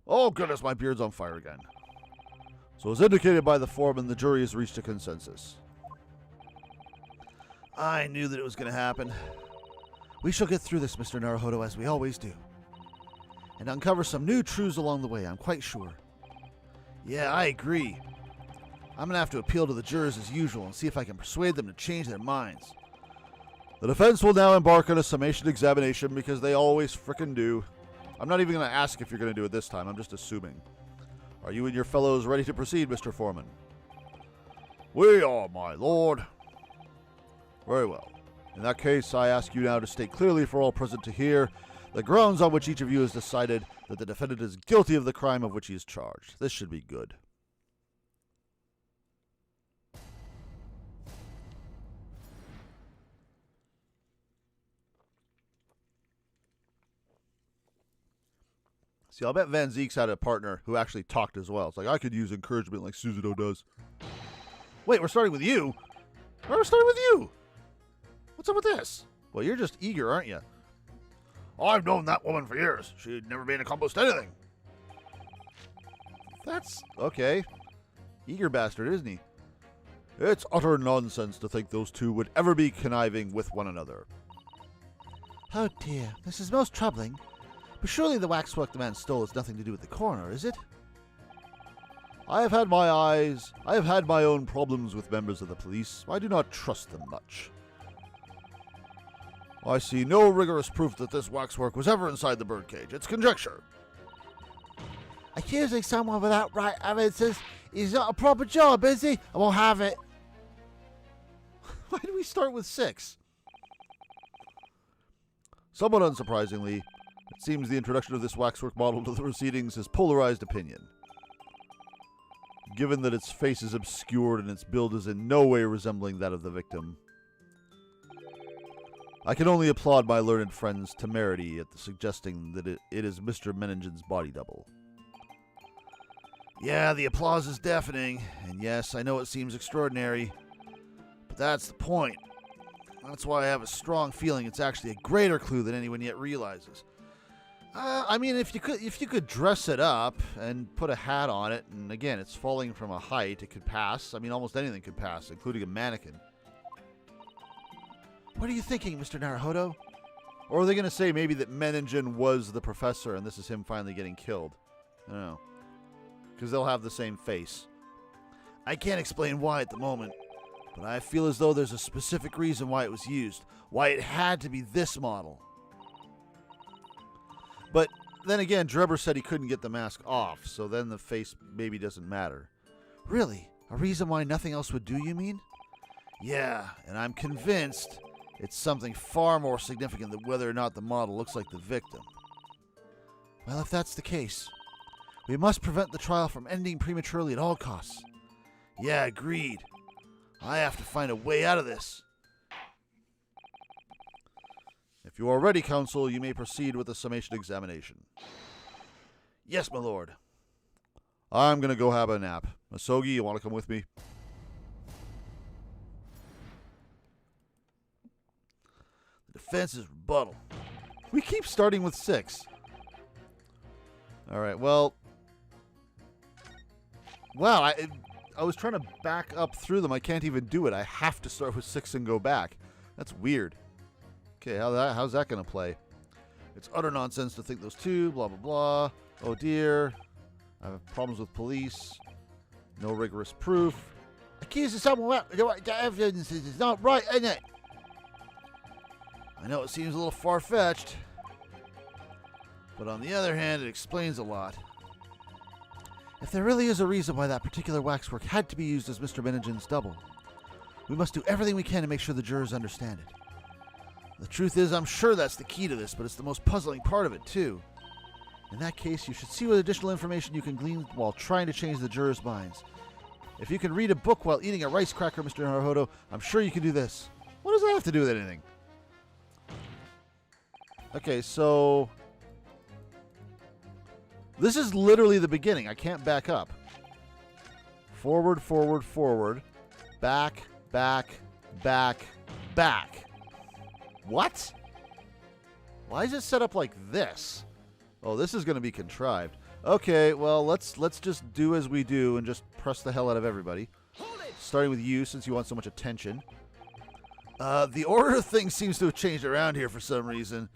[SPEAKER 1] Oh, goodness, my beard's on fire again. So as indicated by the foreman, the jury has reached a consensus.
[SPEAKER 2] I knew that it was going to happen. We shall get through this, Mr. Naruhodo, as we always do. And uncover some new truths along the way, I'm quite sure. Yeah, I agree. I'm going to have to appeal to the jurors as usual and see if I can persuade them to change their minds.
[SPEAKER 1] The defense will now embark on a summation examination because they always frickin' do. I'm not even going to ask if you're going to do it this time. I'm just assuming. Are you and your fellows ready to proceed, Mr. Foreman?
[SPEAKER 2] We are, my lord.
[SPEAKER 1] Very well. In that case, I ask you now to state clearly for all present to hear The grounds on which each of you has decided that the defendant is guilty of the crime of which he is charged. This should be good. See, I'll bet Van Zeek's had a partner who actually talked as well. It's like, I could use encouragement like Suzuto does. Wait, we're starting with you? Why are we starting with you? What's up with this? Well, you're just eager, aren't you?
[SPEAKER 3] I've known that woman for years. She'd never been accomplished anything.
[SPEAKER 1] That's okay. Eager bastard, isn't he? It's utter nonsense to think those two would ever be conniving with one another.
[SPEAKER 2] Oh dear, this is most troubling. But surely the waxwork the man stole has nothing to do with the coroner, is it?
[SPEAKER 1] I have had my own problems with members of the police. I do not trust them much. I see no rigorous proof that this waxwork was ever inside the birdcage. It's conjecture.
[SPEAKER 2] Accusing someone without right evidence is not a proper job, is he? I won't have it.
[SPEAKER 1] Why do we start with 6? Somewhat unsurprisingly, it seems the introduction of this waxwork model to the proceedings has polarized opinion. Given that its face is obscured and its build is in no way resembling that of the victim, I can only applaud my learned friend's temerity at the suggesting that it is Mr. Meningen's body double.
[SPEAKER 3] Yeah, the applause is deafening, and yes, I know it seems extraordinary, but that's the point. That's why I have a strong feeling it's actually a greater clue than anyone yet realizes.
[SPEAKER 1] I mean, if you could dress it up and put a hat on it, and again, it's falling from a height, it could pass. I mean, almost anything could pass, including a mannequin.
[SPEAKER 2] What are you thinking, Mr. Naruhodo?
[SPEAKER 1] Or are they going to say maybe that Meningen was the professor and this is him finally getting killed? I don't know. Because they'll have the same face.
[SPEAKER 3] I can't explain why at the moment, but I feel as though there's a specific reason why it was used, why it had to be this model.
[SPEAKER 1] But then again, Drebber said he couldn't get the mask off, so then the face maybe doesn't matter.
[SPEAKER 2] Really? A reason why nothing else would do, you mean?
[SPEAKER 3] Yeah, and I'm convinced it's something far more significant than whether or not the model looks like the victim.
[SPEAKER 2] Well, if that's the case, we must prevent the trial from ending prematurely at all costs.
[SPEAKER 3] Yeah, agreed. I have to find a way out of this.
[SPEAKER 1] If you are ready, counsel, you may proceed with the summation examination.
[SPEAKER 3] Yes, my lord.
[SPEAKER 1] I'm going to go have a nap. Masogi, you want to come with me?
[SPEAKER 3] The defense's rebuttal.
[SPEAKER 1] We keep starting with 6. All right, well... Wow, I was trying to back up through them. I can't even do it. I have to start with 6 and go back. That's weird. Okay, how's that going to play? It's utter nonsense to think those two, blah, blah, blah. Oh, dear. I have problems with police. No rigorous proof.
[SPEAKER 2] Accusing someone without evidence is not right, isn't it?
[SPEAKER 3] I know it seems a little far-fetched, but on the other hand, it explains a lot.
[SPEAKER 2] If there really is a reason why that particular waxwork had to be used as Mr. Meningen's double, we must do everything we can to make sure the jurors understand it.
[SPEAKER 3] The truth is, I'm sure that's the key to this, but it's the most puzzling part of it, too.
[SPEAKER 2] In that case, you should see what additional information you can glean while trying to change the jurors' minds. If you can read a book while eating a rice cracker, Mr. Naruhodo, I'm sure you can do this.
[SPEAKER 1] What does that have to do with anything? Okay, so... This is literally the beginning. I can't back up. Forward, forward, forward. Back, back, back, back. What? Why is it set up like this? Oh, this is going to be contrived. Okay, well, let's just do as we do and just press the hell out of everybody. Starting with you, since you want so much attention.
[SPEAKER 3] The order of things seems to have changed around here for some reason.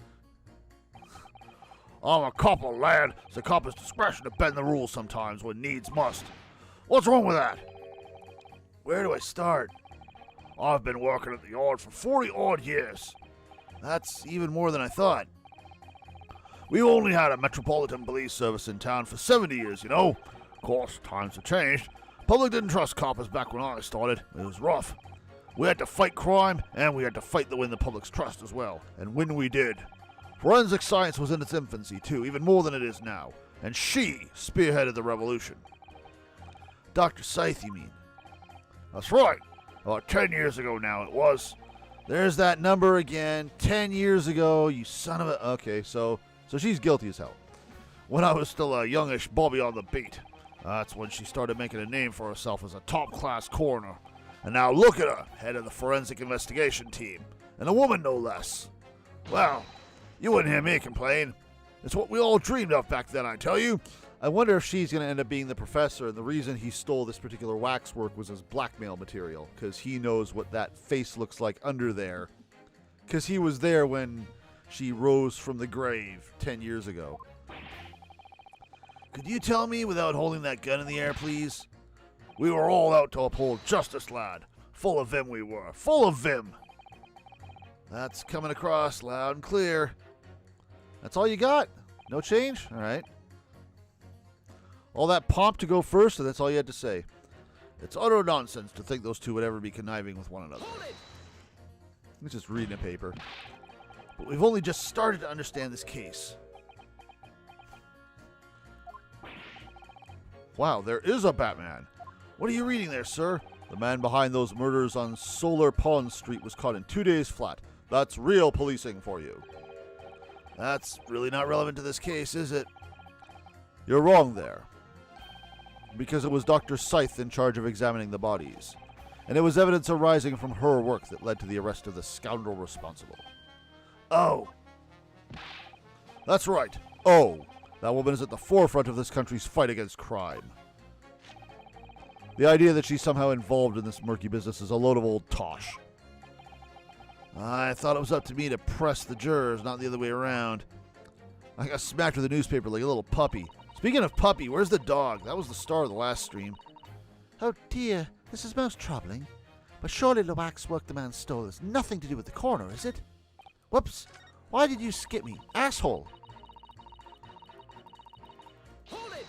[SPEAKER 3] I'm a copper, lad. It's a copper's discretion to bend the rules sometimes when needs must. What's wrong with that? Where do I start? I've been working at the yard for 40-odd years. That's even more than I thought. We've only had a metropolitan police service in town for 70 years, you know. Of course, times have changed. Public didn't trust coppers back when I started. It was rough. We had to fight crime, and we had to fight to win the public's trust as well. And when we did, Forensic science was in its infancy, too, even more than it is now. And she spearheaded the revolution. Dr. Psy'Min, you mean? That's right. About 10 years ago now it was.
[SPEAKER 2] There's that number again. 10 years ago, you son of a... Okay, so she's guilty as hell.
[SPEAKER 3] When I was still a youngish Bobby on the beat. That's when she started making a name for herself as a top-class coroner. And now look at her, head of the forensic investigation team. And a woman, no less. Well, you wouldn't hear me complain. It's what we all dreamed of back then, I tell you.
[SPEAKER 2] I wonder if she's going to end up being the professor, and the reason he stole this particular waxwork was as blackmail material, because he knows what that face looks like under there. Because he was there when she rose from the grave 10 years ago.
[SPEAKER 3] Could you tell me without holding that gun in the air, please? We were all out to uphold justice, lad. Full of vim we were. Full of vim.
[SPEAKER 2] That's coming across loud and clear. That's all you got? No change? All right. All that pomp to go first, and that's all you had to say.
[SPEAKER 3] It's utter nonsense to think those two would ever be conniving with one another.
[SPEAKER 2] He's just reading a paper.
[SPEAKER 3] But we've only just started to understand this case.
[SPEAKER 2] Wow, there is a Batman.
[SPEAKER 3] What are you reading there, sir?
[SPEAKER 2] The man behind those murders on Solar Pond Street was caught in 2 days flat. That's real policing for you.
[SPEAKER 3] That's really not relevant to this case, is it?
[SPEAKER 2] You're wrong there. Because it was Dr. Psy'Min in charge of examining the bodies. And it was evidence arising from her work that led to the arrest of the scoundrel responsible.
[SPEAKER 3] Oh.
[SPEAKER 2] That's right. Oh. That woman is at the forefront of this country's fight against crime. The idea that she's somehow involved in this murky business is a load of old tosh.
[SPEAKER 3] I thought it was up to me to press the jurors, not the other way around. I got smacked with a newspaper like a little puppy. Speaking of puppy, where's the dog? That was the star of the last stream.
[SPEAKER 2] Oh dear, this is most troubling. But surely the waxwork the man stole has nothing to do with the coroner, is it? Whoops, why did you skip me, asshole?
[SPEAKER 4] Hold it!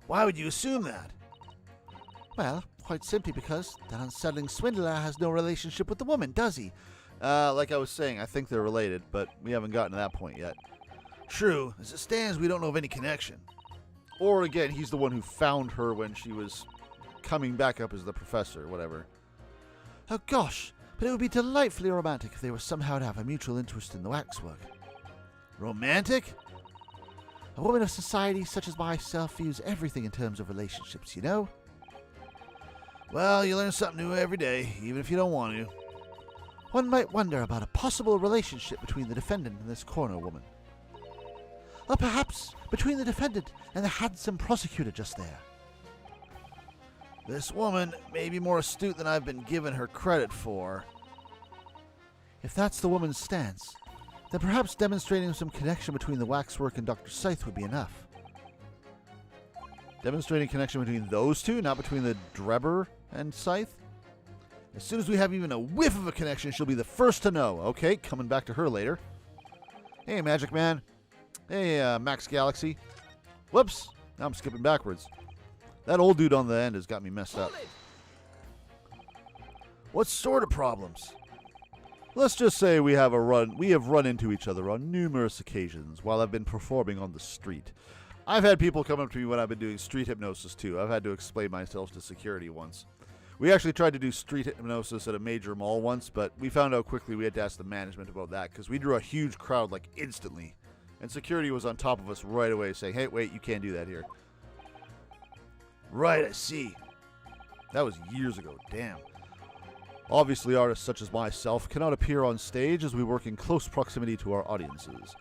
[SPEAKER 3] Why would you assume that?
[SPEAKER 2] Well, quite simply because that unsettling swindler has no relationship with the woman, does he? Like I was saying, I think they're related, but we haven't gotten to that point yet.
[SPEAKER 3] True. As it stands, we don't know of any connection.
[SPEAKER 2] Or again, he's the one who found her when she was coming back up as the professor, whatever. Oh gosh, but it would be delightfully romantic if they were somehow to have a mutual interest in the waxwork.
[SPEAKER 3] Romantic?
[SPEAKER 2] A woman of society such as myself views everything in terms of relationships, you know?
[SPEAKER 3] Well, you learn something new every day, even if you don't want to.
[SPEAKER 2] One might wonder about a possible relationship between the defendant and this coroner woman. Or perhaps between the defendant and the handsome prosecutor just there.
[SPEAKER 3] This woman may be more astute than I've been given her credit for.
[SPEAKER 2] If that's the woman's stance, then perhaps demonstrating some connection between the waxwork and Dr. Psy'Min would be enough. Demonstrating connection between those two, not between the Drebber and Psy'Min?
[SPEAKER 3] As soon as we have even a whiff of a connection, she'll be the first to know.
[SPEAKER 2] Okay, coming back to her later. Hey, Magic Man. Hey, Max Galaxy. Whoops, now I'm skipping backwards. That old dude on the end has got me messed up.
[SPEAKER 3] What sort of problems?
[SPEAKER 2] Let's just say we have run into each other on numerous occasions while I've been performing on the street. I've had people come up to me when I've been doing street hypnosis too. I've had to explain myself to security once. We actually tried to do street hypnosis at a major mall once, but we found out quickly we had to ask the management about that because we drew a huge crowd like instantly. And security was on top of us right away saying, hey, wait, you can't do that here.
[SPEAKER 3] Right, I see.
[SPEAKER 2] That was years ago, damn. Obviously, artists such as myself cannot appear on stage as we work in close proximity to our audiences.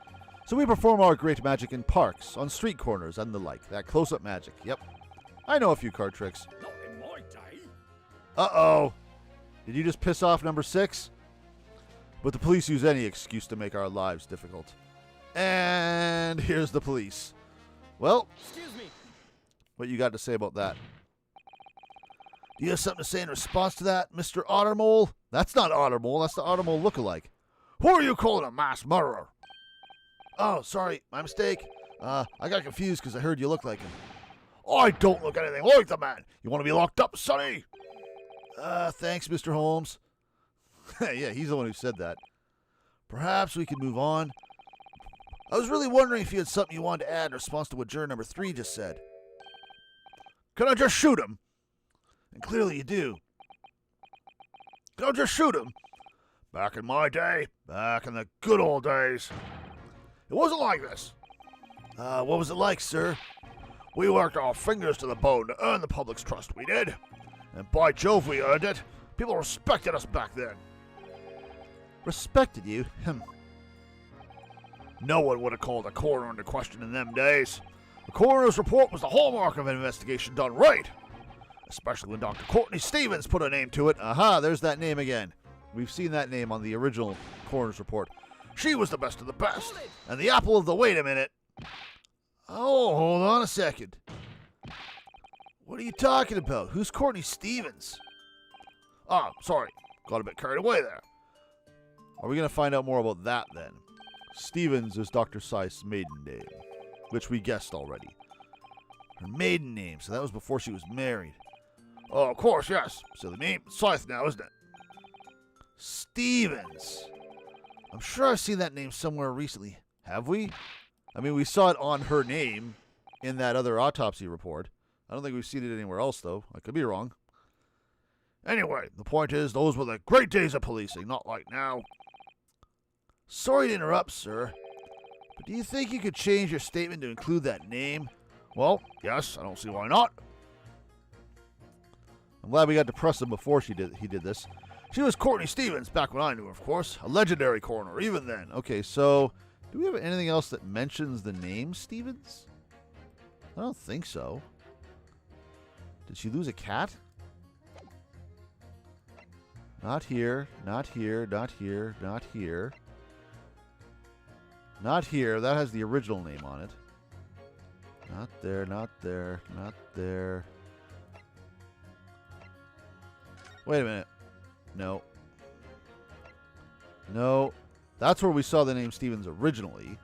[SPEAKER 2] So we perform our great magic in parks, on street corners, and the like. That close-up magic, yep. I know a few card tricks.
[SPEAKER 4] Not in my day.
[SPEAKER 2] Uh-oh. Did you just piss off number 6? But the police use any excuse to make our lives difficult. And here's the police. Well,
[SPEAKER 4] Excuse me.
[SPEAKER 2] what you got to say about that?
[SPEAKER 3] Do you have something to say in response to that, Mr. Ottermole?
[SPEAKER 2] That's not Ottermole, that's the Ottermole lookalike.
[SPEAKER 3] Who are you calling a mass murderer? Oh, sorry, my mistake. I got confused because I heard you look like him. I don't look anything like the man. You want to be locked up, Sonny?
[SPEAKER 2] Thanks, Mr. Holmes. Yeah, he's the one who said that. Perhaps we could move on. I was really wondering if you had something you wanted to add in response to what juror number 3 just said. Can I just shoot him? And clearly you do. Can I just shoot him? Back in my day, back in the good old days, it wasn't like this. What was it like, sir? We worked our fingers to the bone to earn the public's trust, we did. And by Jove, we earned it. People respected us back then.
[SPEAKER 3] Respected you?
[SPEAKER 2] No one would have called a coroner into question in them days. The coroner's report was the hallmark of an investigation done right. Especially when Dr. Courtney Stevens put a name to it.
[SPEAKER 3] Aha, there's that name again. We've seen that name on the original coroner's report.
[SPEAKER 2] She was the best of the best. And the apple of the wait a minute. Oh, hold on a second. What are you talking about? Who's Courtney Stevens? Oh, sorry. Got a bit carried away there.
[SPEAKER 3] Are we going to find out more about that then? Stevens is Dr. Psy's maiden name, which we guessed already.
[SPEAKER 2] Her maiden name, so that was before she was married. Oh, of course, yes. Silly me. Scythe now, isn't it? Stevens. I'm sure I've seen that name somewhere recently.
[SPEAKER 3] Have we? I mean, we saw it on her name in that other autopsy report. I don't think we've seen it anywhere else, though. I could be wrong.
[SPEAKER 2] Anyway, the point is, those were the great days of policing, not like now. Sorry to interrupt, sir, but do you think you could change your statement to include that name? Well, yes, I don't see why not.
[SPEAKER 3] I'm glad we got to press him before he did this.
[SPEAKER 2] She was Courtney Stevens back when I knew her, of course. A legendary coroner, even then.
[SPEAKER 3] Okay, so do we have anything else that mentions the name Stevens? I don't think so. Did she lose a cat? Not here, not here, not here, not here. Not here. That has the original name on it. Not there, not there, not there. Wait a minute. No. No. That's where we saw the name Stevens originally.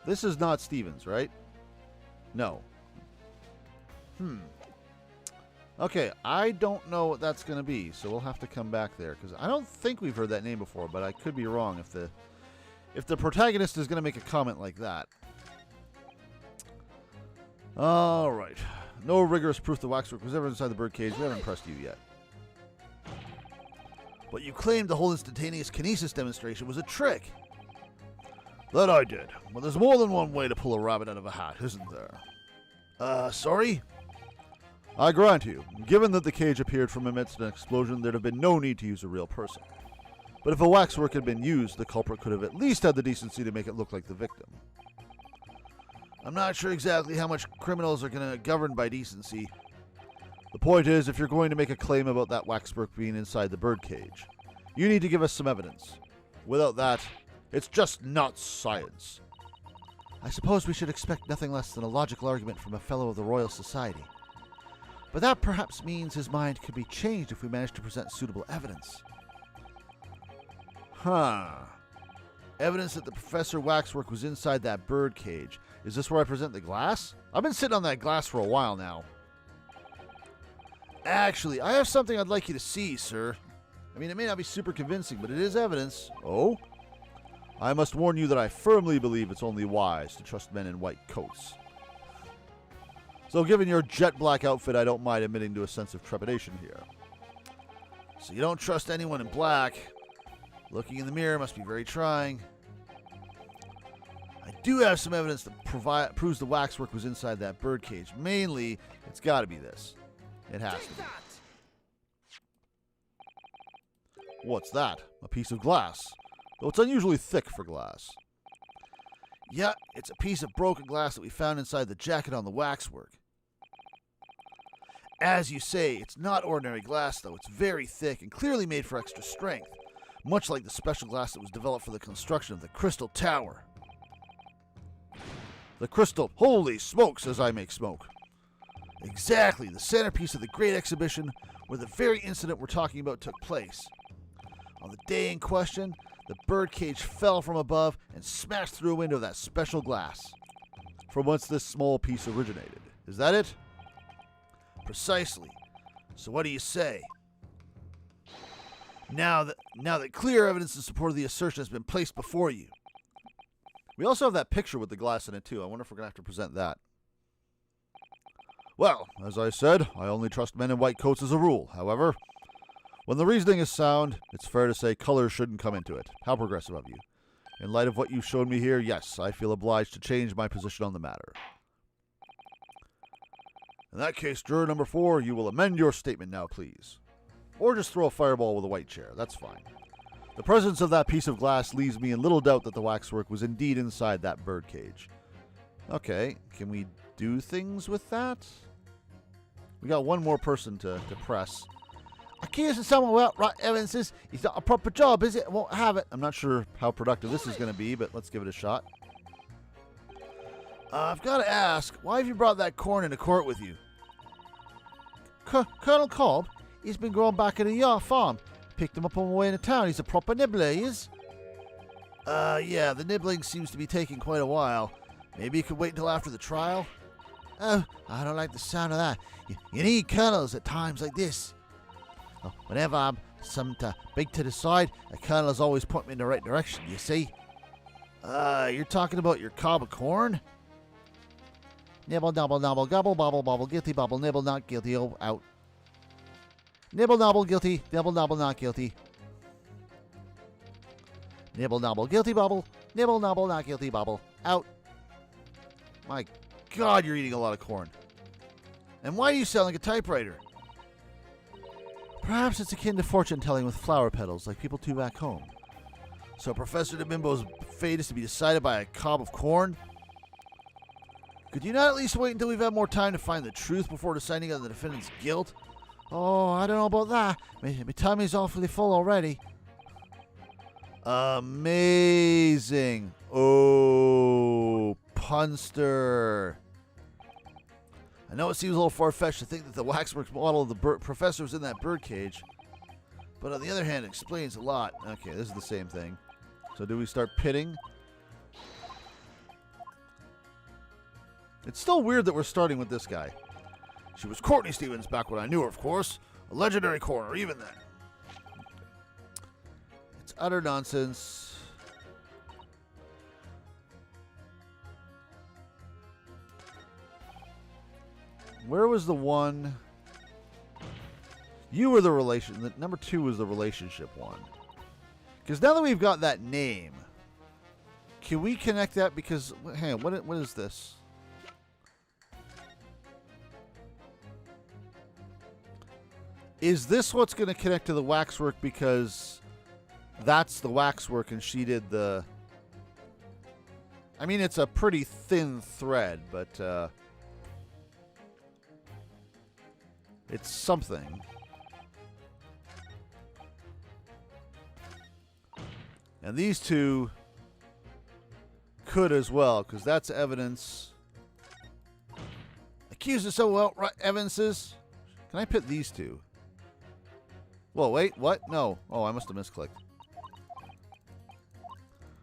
[SPEAKER 3] This is not Stevens, right? No. Okay, I don't know what that's going to be, so we'll have to come back there, because I don't think we've heard that name before, but I could be wrong if the protagonist is going to make a comment like that. All right. No rigorous proof the waxwork was ever inside the birdcage. We haven't impressed you yet.
[SPEAKER 2] But you claimed the whole instantaneous kinesis demonstration was a trick. That I did. But there's more than one way to pull a rabbit out of a hat, isn't there? Sorry?
[SPEAKER 3] I grant you, given that the cage appeared from amidst an explosion, there'd have been no need to use a real person. But if a waxwork had been used, the culprit could have at least had the decency to make it look like the victim.
[SPEAKER 2] I'm not sure exactly how much criminals are going to govern by decency.
[SPEAKER 3] The point is, if you're going to make a claim about that waxwork being inside the birdcage, you need to give us some evidence. Without that, it's just not science. I suppose we should expect nothing less than a logical argument from a fellow of the Royal Society. But that perhaps means his mind could be changed if we manage to present suitable evidence.
[SPEAKER 2] Evidence that the Professor Waxwork was inside that bird cage.
[SPEAKER 3] Is this where I present the glass? I've been sitting on that glass for a while now.
[SPEAKER 2] Actually, I have something I'd like you to see, sir.
[SPEAKER 3] I mean, it may not be super convincing, but it is evidence. Oh? I must warn you that I firmly believe it's only wise to trust men in white coats. So given your jet black outfit, I don't mind admitting to a sense of trepidation here.
[SPEAKER 2] So you don't trust anyone in black. Looking in the mirror must be very trying. I do have some evidence that proves the waxwork was inside that birdcage. Mainly, it's got to be this. It has to be.
[SPEAKER 3] What's that? A piece of glass. Though it's unusually thick for glass.
[SPEAKER 2] Yeah, it's a piece of broken glass that we found inside the jacket on the waxwork. As you say, it's not ordinary glass, though. It's very thick and clearly made for extra strength, much like the special glass that was developed for the construction of the Crystal Tower.
[SPEAKER 3] The crystal, holy smokes, as I make smoke.
[SPEAKER 2] Exactly, the centerpiece of the great exhibition where the very incident we're talking about took place. On the day in question, the birdcage fell from above and smashed through a window of that special glass.
[SPEAKER 3] From whence this small piece originated. Is that it?
[SPEAKER 2] Precisely. So what do you say? Now that clear evidence in support of the assertion has been placed before you.
[SPEAKER 1] We also have that picture with the glass in it, too. I wonder if we're going to have to present that. Well, as I said, I only trust men in white coats as a rule. However, when the reasoning is sound, it's fair to say color shouldn't come into it. How progressive of you. In light of what you've shown me here, yes, I feel obliged to change my position on the matter. In that case, juror number 4, you will amend your statement now, please. Or just throw a fireball with a white chair. That's fine. The presence of that piece of glass leaves me in little doubt that the waxwork was indeed inside that birdcage. Okay, can we do things with that? We got one more person to press.
[SPEAKER 2] Accusing someone without right evidences is not a proper job, is it? Won't have it.
[SPEAKER 1] I'm not sure how productive this is going to be, but let's give it a shot.
[SPEAKER 2] I've got to ask, why have you brought that corn into court with you? Colonel Cobb, he's been growing back at a yard farm. Picked him up on the way into town. He's a proper nibbler, he is. Yeah, the nibbling seems to be taking quite a while. Maybe you could wait until after the trial? Oh, I don't like the sound of that. You need colonels at times like this. Whenever I'm something big to decide, a colonel's always put me in the right direction, you see. You're talking about your cob of corn? Nibble, nobble, nobble, gobble, bobble, bobble, guilty, bobble, nibble, not guilty, oh, out. Nibble, nobble, guilty, nibble, nobble, not guilty. Nibble, nobble, guilty, bobble, nibble, nobble, not guilty, bobble, out. My God, you're eating a lot of corn. And why do you sound like a typewriter?
[SPEAKER 1] Perhaps it's akin to fortune-telling with flower petals, like people do back home.
[SPEAKER 2] So Professor DeBimbo's fate is to be decided by a cob of corn? Could you not at least wait until we've had more time to find the truth before deciding on the defendant's guilt? Oh, I don't know about that. My tummy's awfully full already.
[SPEAKER 1] Amazing. Oh, punster.
[SPEAKER 2] I know it seems a little far-fetched to think that the waxworks model of the professor was in that birdcage, but on the other hand, it explains a lot.
[SPEAKER 1] Okay, this is the same thing. So do we start pitting? It's still weird that we're starting with this guy.
[SPEAKER 2] She was Courtney Stevens back when I knew her, of course. A legendary coroner, even then.
[SPEAKER 1] It's utter nonsense. Where was the one? You were the relation. Number 2 was the relationship one. Because now that we've got that name, can we connect that? Because, hang on, what is this? Is this what's going to connect to the waxwork because that's the waxwork and she did the... I mean, it's a pretty thin thread, but it's something. And these two could as well, because that's evidence.
[SPEAKER 2] Accused of so outright evidences.
[SPEAKER 1] Can I pit these two? Whoa, wait, what? No. Oh, I must have misclicked.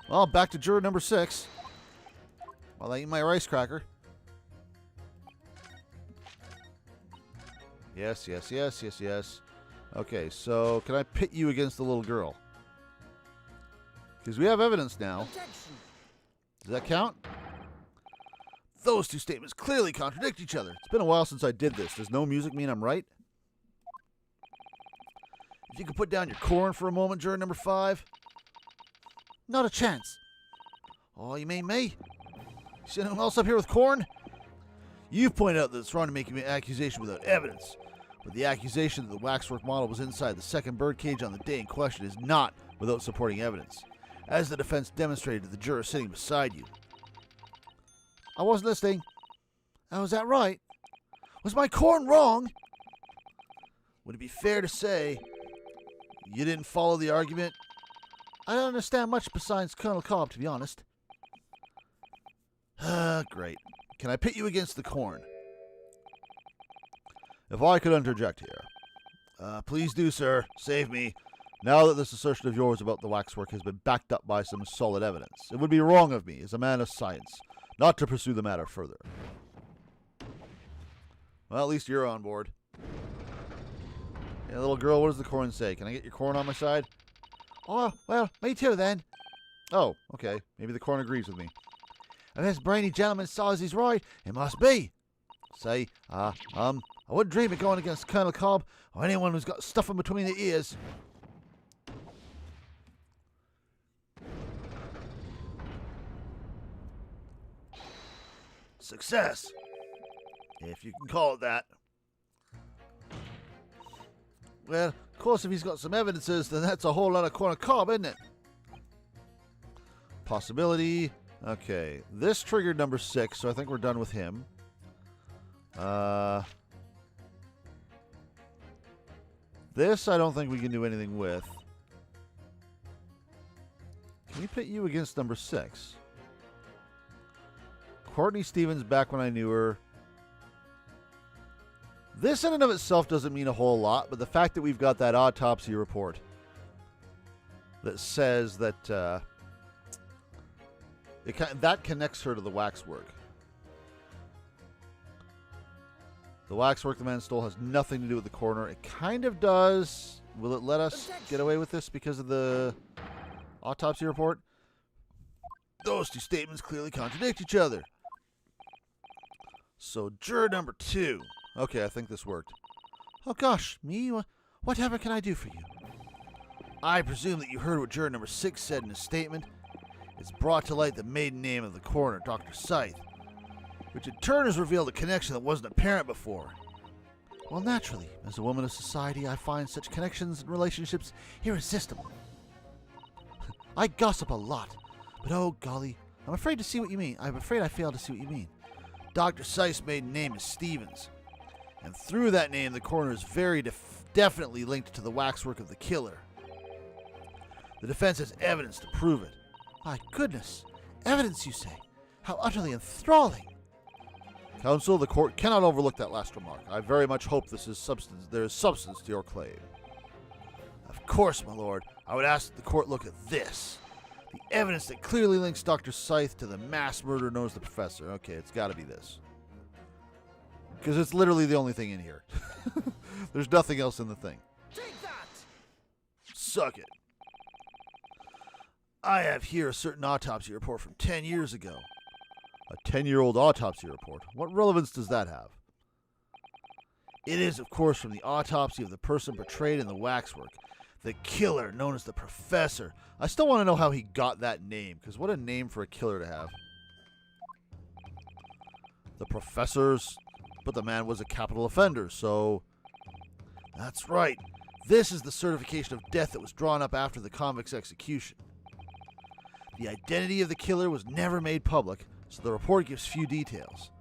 [SPEAKER 1] Well, back to juror number 6. While I eat my rice cracker. Yes, yes, yes, yes, yes. Okay, so can I pit you against the little girl? Because we have evidence now. Does that count?
[SPEAKER 2] Those two statements clearly contradict each other.
[SPEAKER 1] It's been a while since I did this. Does no music mean I'm right?
[SPEAKER 2] If you could put down your corn for a moment, juror number 5.
[SPEAKER 1] Not a chance.
[SPEAKER 2] Oh, you mean me? You see anyone else up here with corn? You've pointed out that it's wrong to make an accusation without evidence. But the accusation that the waxwork model was inside the second birdcage on the day in question is not without supporting evidence, as the defense demonstrated to the juror sitting beside you.
[SPEAKER 1] I wasn't listening.
[SPEAKER 2] Oh, is that right? Was my corn wrong? Would it be fair to say you didn't follow the argument?
[SPEAKER 1] I don't understand much besides Colonel Cobb, to be honest.
[SPEAKER 2] Great. Can I pit you against the corn?
[SPEAKER 1] If I could interject here.
[SPEAKER 2] Please do, sir. Save me.
[SPEAKER 1] Now that this assertion of yours about the waxwork has been backed up by some solid evidence, it would be wrong of me, as a man of science, not to pursue the matter further. Well, at least you're on board. Yeah, little girl, what does the corn say? Can I get your corn on my side?
[SPEAKER 2] Oh, well, me too then.
[SPEAKER 1] Oh, okay. Maybe the corn agrees with me.
[SPEAKER 2] If this brainy gentleman says he's right, it must be. Say, I wouldn't dream of going against Colonel Cobb or anyone who's got stuffing between the ears.
[SPEAKER 3] Success, if you can call it that.
[SPEAKER 2] Well, of course, if he's got some evidences, then that's a whole lot of Colonel Cobb, isn't it?
[SPEAKER 1] Possibility. Okay. This triggered number 6, so I think we're done with him. This I don't think we can do anything with. Can we pit you against number 6? Courtney Stevens back when I knew her. This in and of itself doesn't mean a whole lot, but the fact that we've got that autopsy report that says that that connects her to the waxwork. The waxwork the man stole has nothing to do with the coroner. It kind of does. Will it let us get away with this because of the autopsy report?
[SPEAKER 2] Those two statements clearly contradict each other.
[SPEAKER 1] So, juror number 2. Okay, I think this worked.
[SPEAKER 2] Oh gosh, me? Whatever can I do for you?
[SPEAKER 3] I presume that you heard what juror number 6 said in his statement. It's brought to light the maiden name of the coroner, Dr. Psy'Min, which in turn has revealed a connection that wasn't apparent before.
[SPEAKER 2] Well, naturally, as a woman of society, I find such connections and relationships irresistible. I gossip a lot, but oh golly, I'm afraid to see what you mean. I'm afraid I fail to see what you mean.
[SPEAKER 3] Dr. Psy'Min's maiden name is Stevens, and through that name, the coroner is very definitely linked to the waxwork of the killer. The defense has evidence to prove it.
[SPEAKER 2] My goodness, evidence, you say? How utterly enthralling!
[SPEAKER 1] Counsel, the court cannot overlook that last remark. I very much hope there is substance to your claim.
[SPEAKER 3] Of course, my lord. I would ask that the court look at this. The evidence that clearly links Dr. Psy'Min to the mass murder known as the Professor.
[SPEAKER 1] Okay, it's got to be this. Because it's literally the only thing in here. There's nothing else in the thing.
[SPEAKER 4] Take that!
[SPEAKER 3] Suck it. I have here a certain autopsy report from 10 years ago.
[SPEAKER 1] A 10-year-old autopsy report? What relevance does that have?
[SPEAKER 3] It is, of course, from the autopsy of the person portrayed in the waxwork. The killer, known as the Professor.
[SPEAKER 1] I still want to know how he got that name, because what a name for a killer to have. The Professor's... But the man was a capital offender, so...
[SPEAKER 3] That's right. This is the certification of death that was drawn up after the convict's execution. The identity of the killer was never made public, so the report gives few details.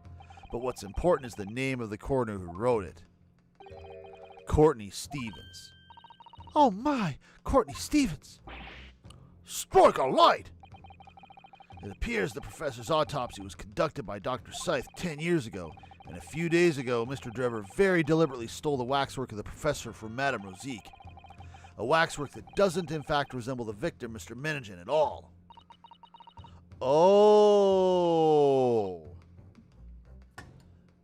[SPEAKER 3] But what's important is the name of the coroner who wrote it. Courtney Stevens.
[SPEAKER 2] Oh my, Courtney Stevens!
[SPEAKER 3] Strike a light! It appears the professor's autopsy was conducted by Dr. Psy'Min 10 years ago, and a few days ago, Mr. Drever very deliberately stole the waxwork of the professor from Madame Rosique. A waxwork that doesn't in fact resemble the victim, Mr. Menigen, at all.
[SPEAKER 1] Oh!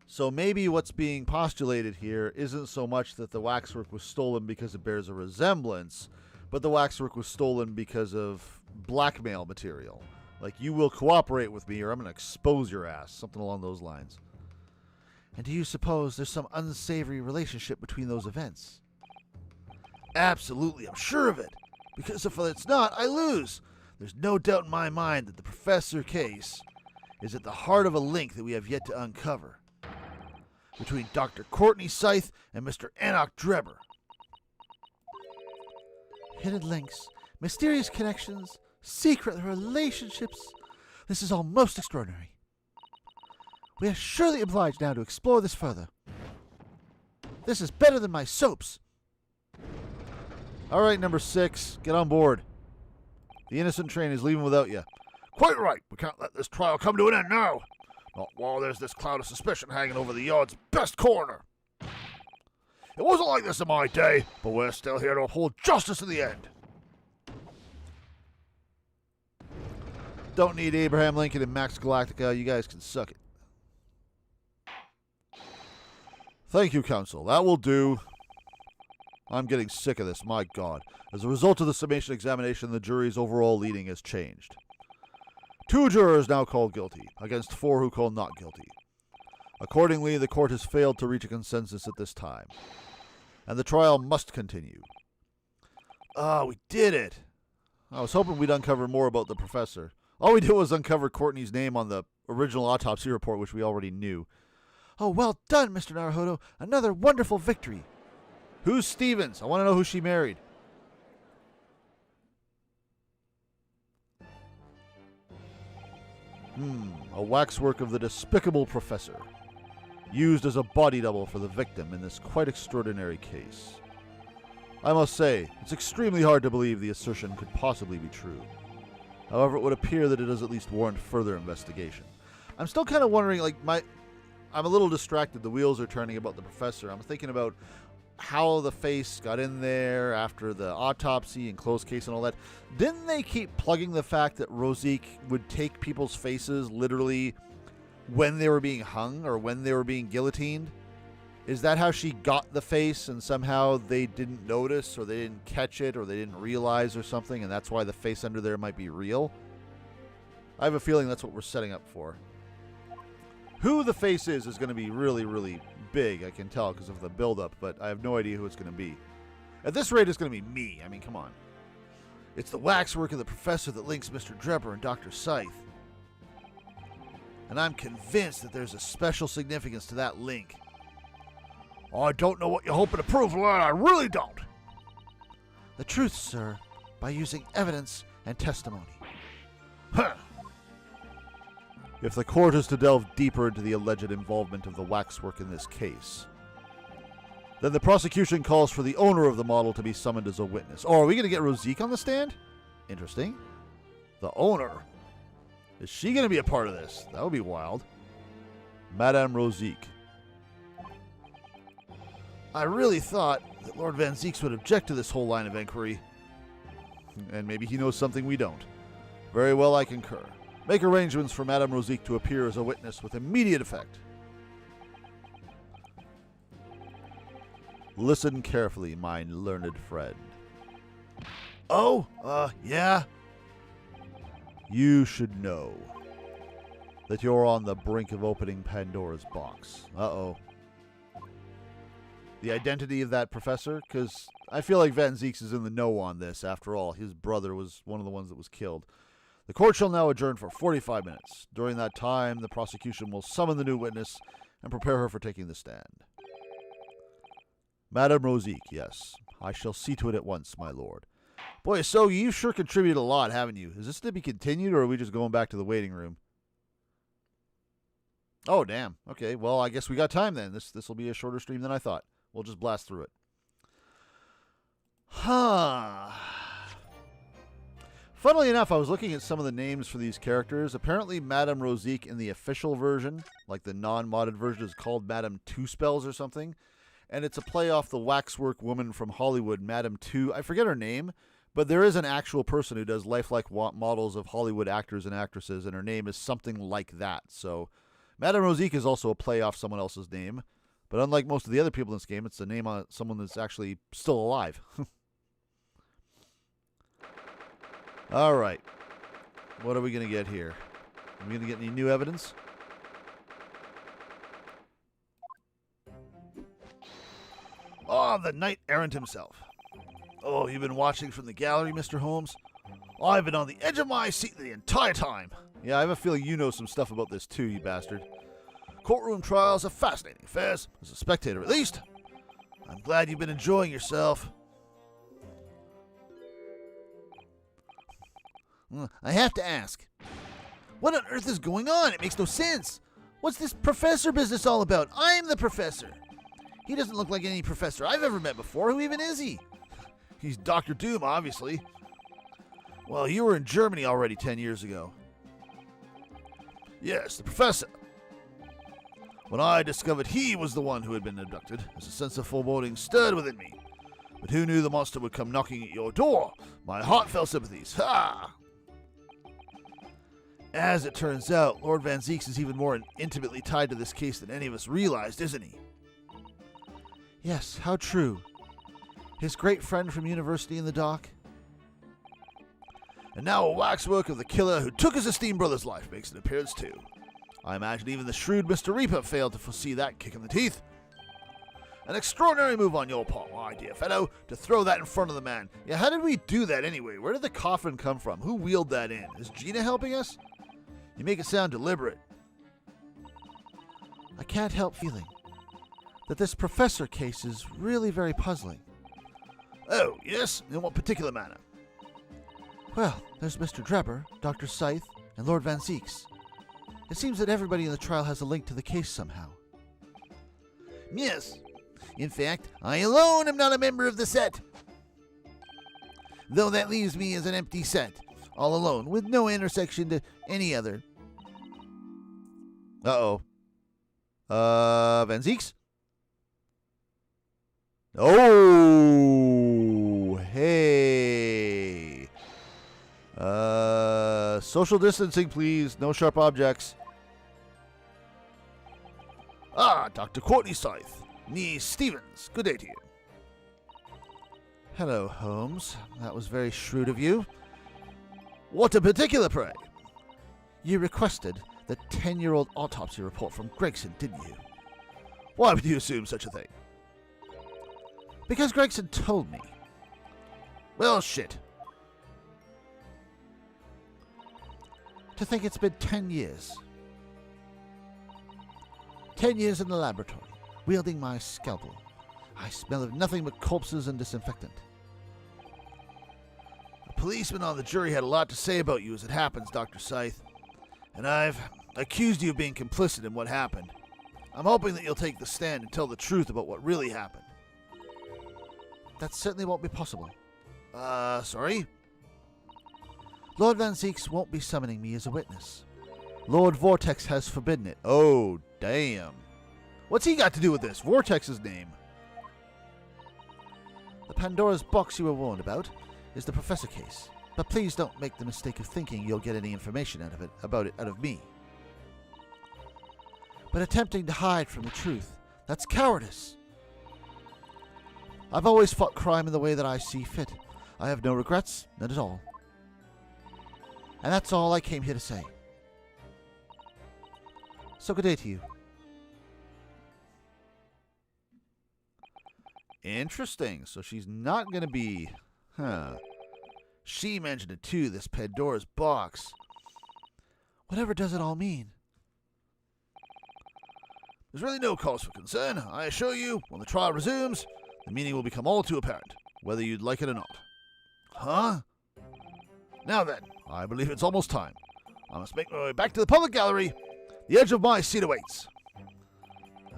[SPEAKER 1] So maybe what's being postulated here isn't so much that the waxwork was stolen because it bears a resemblance, but the waxwork was stolen because of blackmail material. Like, you will cooperate with me or I'm going to expose your ass. Something along those lines.
[SPEAKER 2] And do you suppose there's some unsavory relationship between those events?
[SPEAKER 3] Absolutely, I'm sure of it. Because if it's not, I lose. There's no doubt in my mind that the Professor case is at the heart of a link that we have yet to uncover. Between Dr. Courtney Psy'Min and Mr. Enoch Dreber.
[SPEAKER 2] Hidden links, mysterious connections, secret relationships. This is all most extraordinary. We are surely obliged now to explore this further. This is better than my soaps.
[SPEAKER 1] All right, number 6, get on board. The innocent train is leaving without you.
[SPEAKER 3] Quite right. We can't let this trial come to an end now. Not while there's this cloud of suspicion hanging over the yard's best coroner. It wasn't like this in my day, but we're still here to uphold justice in the end.
[SPEAKER 1] Don't need Abraham Lincoln and Max Galactica. You guys can suck it. Thank you, counsel. That will do. I'm getting sick of this, my God. As a result of the summation examination, the jury's overall leading has changed. 2 jurors now called guilty, against 4 who call not guilty. Accordingly, the court has failed to reach a consensus at this time, and the trial must continue.
[SPEAKER 3] Ah, we did it.
[SPEAKER 1] I was hoping we'd uncover more about the professor. All we did was uncover Courtney's name on the original autopsy report, which we already knew.
[SPEAKER 3] Oh, well done, Mr. Naruhodo. Another wonderful victory.
[SPEAKER 1] Who's Stevens? I want to know who she married. A waxwork of the despicable professor, used as a body double for the victim in this quite extraordinary case. I must say, it's extremely hard to believe the assertion could possibly be true. However, it would appear that it does at least warrant further investigation. I'm still kind of wondering, I'm a little distracted. The wheels are turning about the professor. I'm thinking about how the face got in there after the autopsy and closed case and all that. Didn't they keep plugging the fact that Rosique would take people's faces literally when they were being hung or when they were being guillotined? Is that how she got the face and somehow they didn't notice or they didn't catch it or they didn't realize or something, and that's why the face under there might be real? I have a feeling that's what we're setting up for. Who the face is going to be really, really big, I can tell, because of the build-up, but I have no idea who it's going to be. At this rate, it's going to be me. I mean, come on.
[SPEAKER 3] It's the waxwork of the professor that links Mr. Drebber and Dr. Scythe. And I'm convinced that there's a special significance to that link.
[SPEAKER 2] I don't know what you're hoping to prove, lad. I really don't.
[SPEAKER 3] The truth, sir, by using evidence and testimony.
[SPEAKER 2] Huh.
[SPEAKER 1] If the court is to delve deeper into the alleged involvement of the waxwork in this case, then the prosecution calls for the owner of the model to be summoned as a witness. Oh, are we going to get Rosique on the stand? Interesting. The owner? Is she going to be a part of this? That would be wild. Madame Rosique.
[SPEAKER 3] I really thought that Lord Van Zieks would object to this whole line of inquiry.
[SPEAKER 1] And maybe he knows something we don't. Very well, I concur. Make arrangements for Madame Rosique to appear as a witness with immediate effect. Listen carefully, my learned friend.
[SPEAKER 3] Oh, yeah?
[SPEAKER 1] You should know that you're on the brink of opening Pandora's box. Uh-oh. The identity of that professor? Because I feel like Van Zieks is in the know on this. After all, his brother was one of the ones that was killed. The court shall now adjourn for 45 minutes. During that time, the prosecution will summon the new witness and prepare her for taking the stand. Madame Rosique, yes. I shall see to it at once, my lord. Boy, so you've sure contributed a lot, haven't you? Is this to be continued, or are we just going back to the waiting room? Oh, damn. Okay, well, I guess we got time then. This will be a shorter stream than I thought. We'll just blast through it. Huh. Funnily enough, I was looking at some of the names for these characters. Apparently, Madame Rosique in the official version, like the non-modded version, is called Madame Two Spells or something. And it's a play off the waxwork woman from Hollywood, Madame Two. I forget her name, but there is an actual person who does lifelike models of Hollywood actors and actresses, and her name is something like that. So, Madame Rosique is also a play off someone else's name. But unlike most of the other people in this game, it's a name on someone that's actually still alive. All right. What are we going to get here? Are we going to get any new evidence?
[SPEAKER 3] Oh, the knight-errant himself. Oh, you've been watching from the gallery, Mr. Holmes? I've been on the edge of my seat the entire time.
[SPEAKER 1] Yeah, I have a feeling you know some stuff about this too, you bastard.
[SPEAKER 3] Courtroom trials are fascinating affairs, as a spectator at least. I'm glad you've been enjoying yourself. I have to ask, what on earth is going on? It makes no sense. What's this professor business all about? I'm the professor. He doesn't look like any professor I've ever met before. Who even is he?
[SPEAKER 2] He's Dr. Doom, obviously.
[SPEAKER 3] Well, you were in Germany already 10 years ago.
[SPEAKER 2] Yes, the professor. When I discovered he was the one who had been abducted, a sense of foreboding stirred within me. But who knew the monster would come knocking at your door? My heartfelt sympathies. Ha!
[SPEAKER 3] As it turns out, Lord Van Zieks is even more intimately tied to this case than any of us realized, isn't he? Yes, how true.
[SPEAKER 2] His great friend from university in the dock. And now a waxwork of the killer who took his esteemed brother's life makes an appearance too. I imagine even the shrewd Mr. Reaper failed to foresee that kick in the teeth. An extraordinary move on your part, my dear fellow, to throw that in front of the man. Yeah, how did we do that anyway? Where did the coffin come from? Who wheeled that in? Is Gina helping us? You make it sound deliberate. I can't help feeling that this professor case is really very puzzling.
[SPEAKER 3] Oh, yes? In what particular manner?
[SPEAKER 2] Well, there's Mr. Drebber, Dr. Scythe, and Lord Van Zeeks. It seems that everybody in the trial has a link to the case somehow.
[SPEAKER 3] Yes. In fact, I alone am not a member of the set. Though that leaves me as an empty set, all alone, with no intersection to any other.
[SPEAKER 1] Uh-oh. Van Zeeks? Oh, hey. Social distancing, please. No sharp objects.
[SPEAKER 3] Ah, Dr. Courtney Scythe. Nee Stevens. Good day to you.
[SPEAKER 2] Hello, Holmes. That was very shrewd of you.
[SPEAKER 3] What in particular, pray?
[SPEAKER 2] You requested the 10-year-old autopsy report from Gregson, didn't you?
[SPEAKER 3] Why would you assume such a thing?
[SPEAKER 2] Because Gregson told me.
[SPEAKER 3] Well, shit.
[SPEAKER 2] To think it's been 10 years. 10 years in the laboratory, wielding my scalpel. I smell of nothing but corpses and disinfectant.
[SPEAKER 3] The policeman on the jury had a lot to say about you as it happens, Dr. Scythe. And I've accused you of being complicit in what happened. I'm hoping that you'll take the stand and tell the truth about what really happened.
[SPEAKER 2] That certainly won't be possible.
[SPEAKER 3] Sorry?
[SPEAKER 2] Lord Van Zeeks won't be summoning me as a witness.
[SPEAKER 1] Lord Vortex has forbidden it. Oh, damn.
[SPEAKER 3] What's he got to do with this? Vortex's name.
[SPEAKER 2] The Pandora's box you were warned about is the Professor case. But please don't make the mistake of thinking you'll get any information out of me. But attempting to hide from the truth, that's cowardice. I've always fought crime in the way that I see fit. I have no regrets, none at all. And that's all I came here to say. So good day to you.
[SPEAKER 1] Interesting. So she's not going to be... Huh.
[SPEAKER 3] She mentioned it too, this Pandora's box.
[SPEAKER 2] Whatever does it all mean?
[SPEAKER 3] There's really no cause for concern. I assure you, when the trial resumes, the meaning will become all too apparent, whether you'd like it or not. Huh? Now then, I believe it's almost time. I must make my way back to the public gallery. The edge of my seat awaits.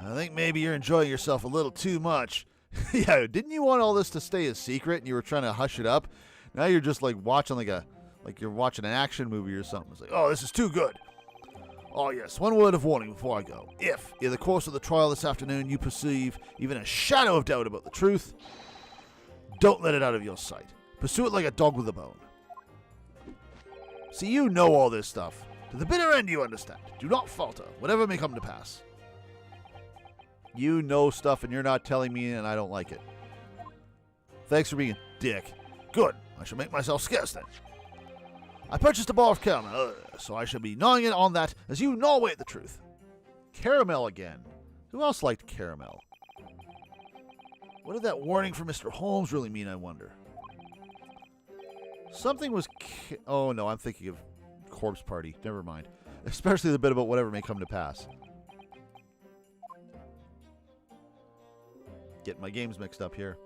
[SPEAKER 3] I think maybe you're enjoying yourself a little too much.
[SPEAKER 1] Yeah, didn't you want all this to stay a secret and you were trying to hush it up? Now you're just like watching like you're watching an action movie or something. It's like,
[SPEAKER 3] Oh, this is too good. Oh, yes, one word of warning before I go. If, in the course of the trial this afternoon, you perceive even a shadow of doubt about the truth, don't let it out of your sight. Pursue it like a dog with a bone. See, you know all this stuff. To the bitter end, you understand. Do not falter, whatever may come to pass.
[SPEAKER 1] you know stuff and you're not telling me, and I don't like it.
[SPEAKER 3] Thanks for being a dick. Good. I shall make myself scarce then. I purchased a bar of caramel, so I shall be gnawing it on that as you gnaw away at the truth.
[SPEAKER 1] Caramel again. Who else liked caramel?
[SPEAKER 3] What did that warning from Mr. Holmes really mean, I wonder?
[SPEAKER 1] Something was... oh, no, I'm thinking of Corpse Party. Never mind. Especially the bit about whatever may come to pass. Getting my games mixed up here.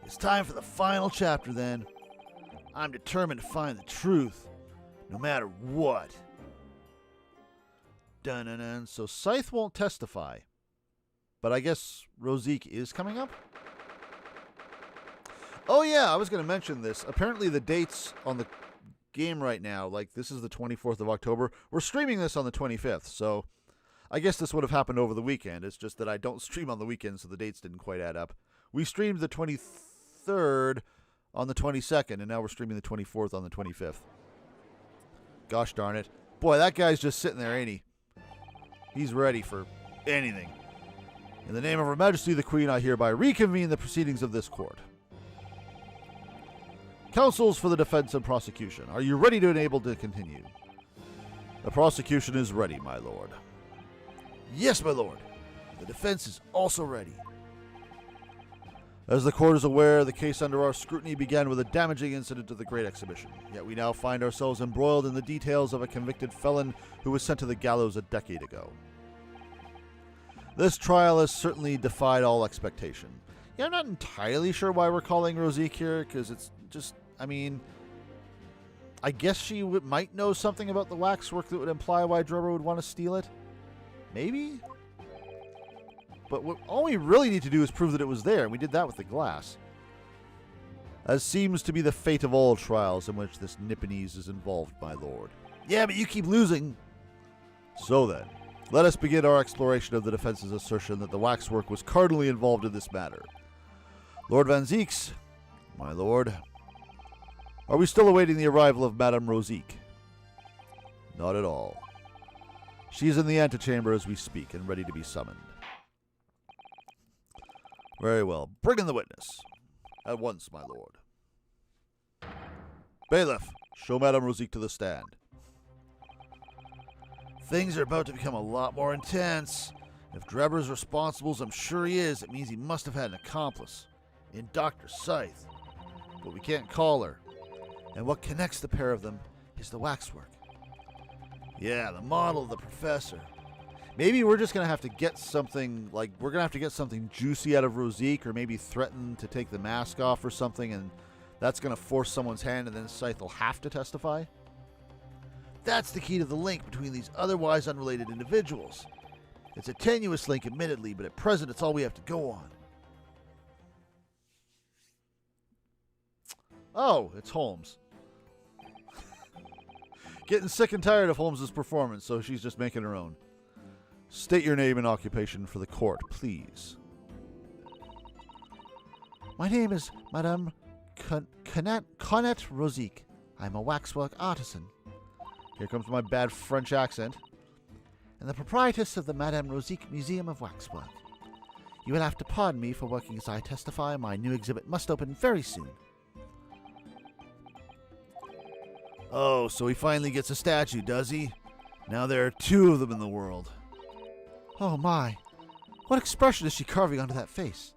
[SPEAKER 3] It's time for the final chapter, then. I'm determined to find the truth, no matter what.
[SPEAKER 1] Dun-dun-dun. So Scythe won't testify. But I guess Rosique is coming up? Oh, yeah, I was going to mention this. Apparently the dates on the game right now, like this is the 24th of October. We're streaming this on the 25th, so I guess this would have happened over the weekend. It's just that I don't stream on the weekend, so the dates didn't quite add up. We streamed the 23rd on the 22nd, and now we're streaming the 24th on the 25th. Gosh darn it. Boy, that guy's just sitting there, ain't he? He's ready for anything. In the name of Her Majesty the Queen, I hereby reconvene the proceedings of this court. Counsels for the defense and prosecution, are you ready to and able to continue? The prosecution is ready, my lord.
[SPEAKER 2] Yes, my lord. The defense is also ready.
[SPEAKER 1] As the court is aware, the case under our scrutiny began with a damaging incident of the Great Exhibition. Yet we now find ourselves embroiled in the details of a convicted felon who was sent to the gallows a decade ago. This trial has certainly defied all expectation. Yeah, I'm not entirely sure why we're calling Rosique here, because it's just, I guess she might know something about the waxwork that would imply why Drebber would want to steal it. Maybe? But all we really need to do is prove that it was there, and we did that with the glass. As seems to be the fate of all trials in which this Nipponese is involved, my lord.
[SPEAKER 2] Yeah, but you keep losing.
[SPEAKER 1] So then, let us begin our exploration of the defense's assertion that the waxwork was cardinally involved in this matter. Lord Van Zieks, my lord, are we still awaiting the arrival of Madame Rosique? Not at all. She is in the antechamber as we speak and ready to be summoned. Very well. Bring in the witness. At once, my lord. Bailiff, show Madame Rosique to the stand.
[SPEAKER 2] Things are about to become a lot more intense. If Drebber's responsible, as I'm sure he is, it means he must have had an accomplice in Dr. Scythe.
[SPEAKER 1] But we can't call her.
[SPEAKER 2] And what connects the pair of them is the waxwork. Yeah, the model of the professor.
[SPEAKER 1] Maybe we're just going to have to get something, we're going to have to get something juicy out of Rosique, or maybe threaten to take the mask off or something, and that's going to force someone's hand, and then Scythe will have to testify?
[SPEAKER 2] That's the key to the link between these otherwise unrelated individuals. It's a tenuous link, admittedly, but at present it's all we have to go on.
[SPEAKER 1] Oh, it's Holmes. Getting sick and tired of Holmes's performance, so she's just making her own. State your name and occupation for the court, please.
[SPEAKER 2] My name is Madame Connat Rosique. I'm a waxwork artisan.
[SPEAKER 1] Here comes my bad French accent.
[SPEAKER 2] And the proprietress of the Madame Rosique Museum of Waxwork. You will have to pardon me for working as I testify. My new exhibit must open very soon.
[SPEAKER 3] Oh, so he finally gets a statue, does he? Now there are two of them in the world.
[SPEAKER 2] Oh my, what expression is she carving onto that face?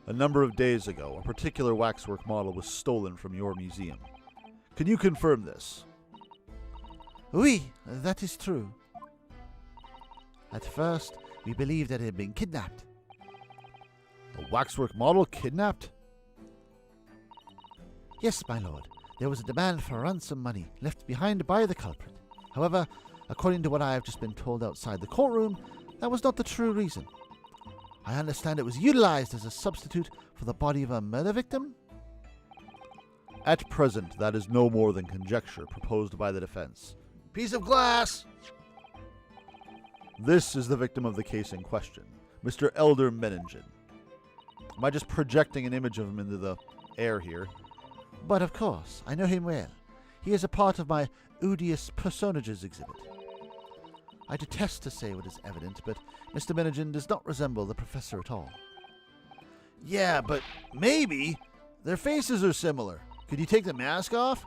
[SPEAKER 1] A number of days ago, a particular waxwork model was stolen from your museum. Can you confirm this?
[SPEAKER 2] Oui, that is true. At first, we believed that it had been kidnapped.
[SPEAKER 1] A waxwork model kidnapped?
[SPEAKER 2] Yes, my lord. There was a demand for ransom money left behind by the culprit. However, according to what I have just been told outside the courtroom, that was not the true reason. I understand it was utilized as a substitute for the body of a murder victim?
[SPEAKER 1] At present, that is no more than conjecture proposed by the defense.
[SPEAKER 2] Piece of glass!
[SPEAKER 1] This is the victim of the case in question, Mr. Elder Menningen. Am I just projecting an image of him into the air here?
[SPEAKER 2] But of course, I know him well. He is a part of my odious personages exhibit. I detest to say what is evident, but Mr. Menningen does not resemble the professor at all.
[SPEAKER 3] Yeah, but maybe their faces are similar. Could you take the mask off?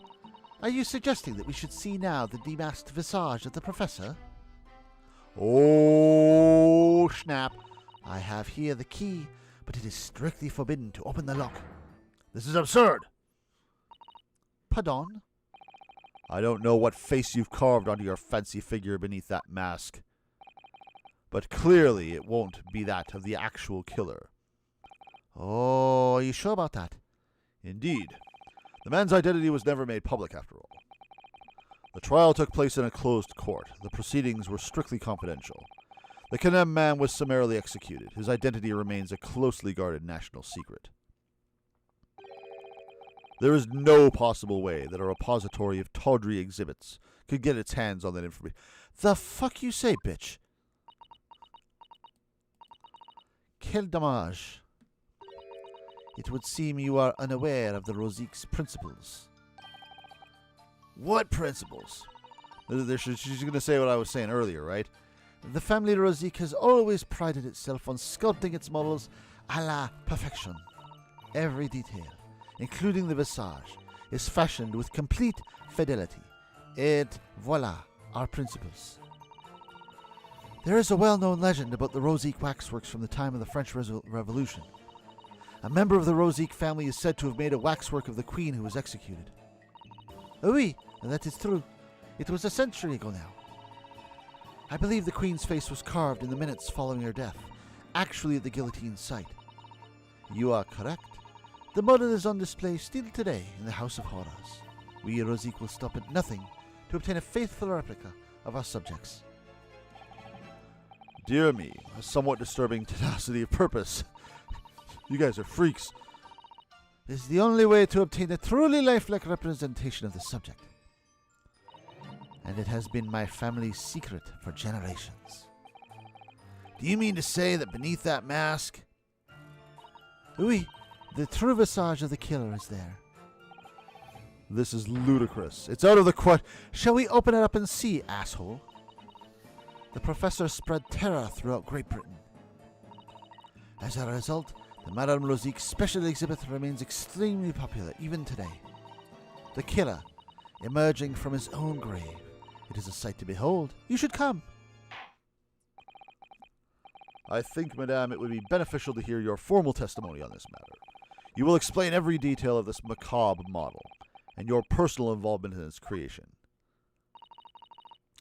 [SPEAKER 2] Are you suggesting that we should see now the demasked visage of the professor?
[SPEAKER 1] Oh, snap.
[SPEAKER 2] I have here the key, but it is strictly forbidden to open the lock.
[SPEAKER 3] This is absurd.
[SPEAKER 2] Pardon?
[SPEAKER 1] I don't know what face you've carved onto your fancy figure beneath that mask, but clearly it won't be that of the actual killer.
[SPEAKER 2] Oh, are you sure about that?
[SPEAKER 1] Indeed. The man's identity was never made public, after all. The trial took place in a closed court. The proceedings were strictly confidential. The condemned man was summarily executed. His identity remains a closely guarded national secret. There is no possible way that a repository of tawdry exhibits could get its hands on that information.
[SPEAKER 2] The fuck you say, bitch? Quel dommage. It would seem you are unaware of the Rosique's principles.
[SPEAKER 3] What principles?
[SPEAKER 1] She's going to say what I was saying earlier, right?
[SPEAKER 2] The family Rosique has always prided itself on sculpting its models à la perfection. Every detail, including the visage, is fashioned with complete fidelity. Et voilà, our principles. There is a well-known legend about the Rosique waxworks from the time of the French Revolution. A member of the Rosique family is said to have made a waxwork of the queen who was executed. Oui, that is true. It was a century ago now. I believe the queen's face was carved in the minutes following her death, actually at the guillotine site. You are correct. The model is on display still today in the House of Horrors. We Rosique will stop at nothing to obtain a faithful replica of our subjects.
[SPEAKER 1] Dear me, a somewhat disturbing tenacity of purpose. You guys are freaks.
[SPEAKER 2] It is the only way to obtain a truly lifelike representation of the subject. And it has been my family's secret for generations.
[SPEAKER 3] Do you mean to say that beneath that mask?
[SPEAKER 2] Oui, the true visage of the killer is there.
[SPEAKER 1] This is ludicrous. It's out of the
[SPEAKER 2] Shall we open it up and see, asshole? The professor spread terror throughout Great Britain. As a result, the Madame Rosique special exhibit remains extremely popular even today. The killer, emerging from his own grave. It is a sight to behold. You should come.
[SPEAKER 1] I think, madame, it would be beneficial to hear your formal testimony on this matter. You will explain every detail of this macabre model, and your personal involvement in its creation.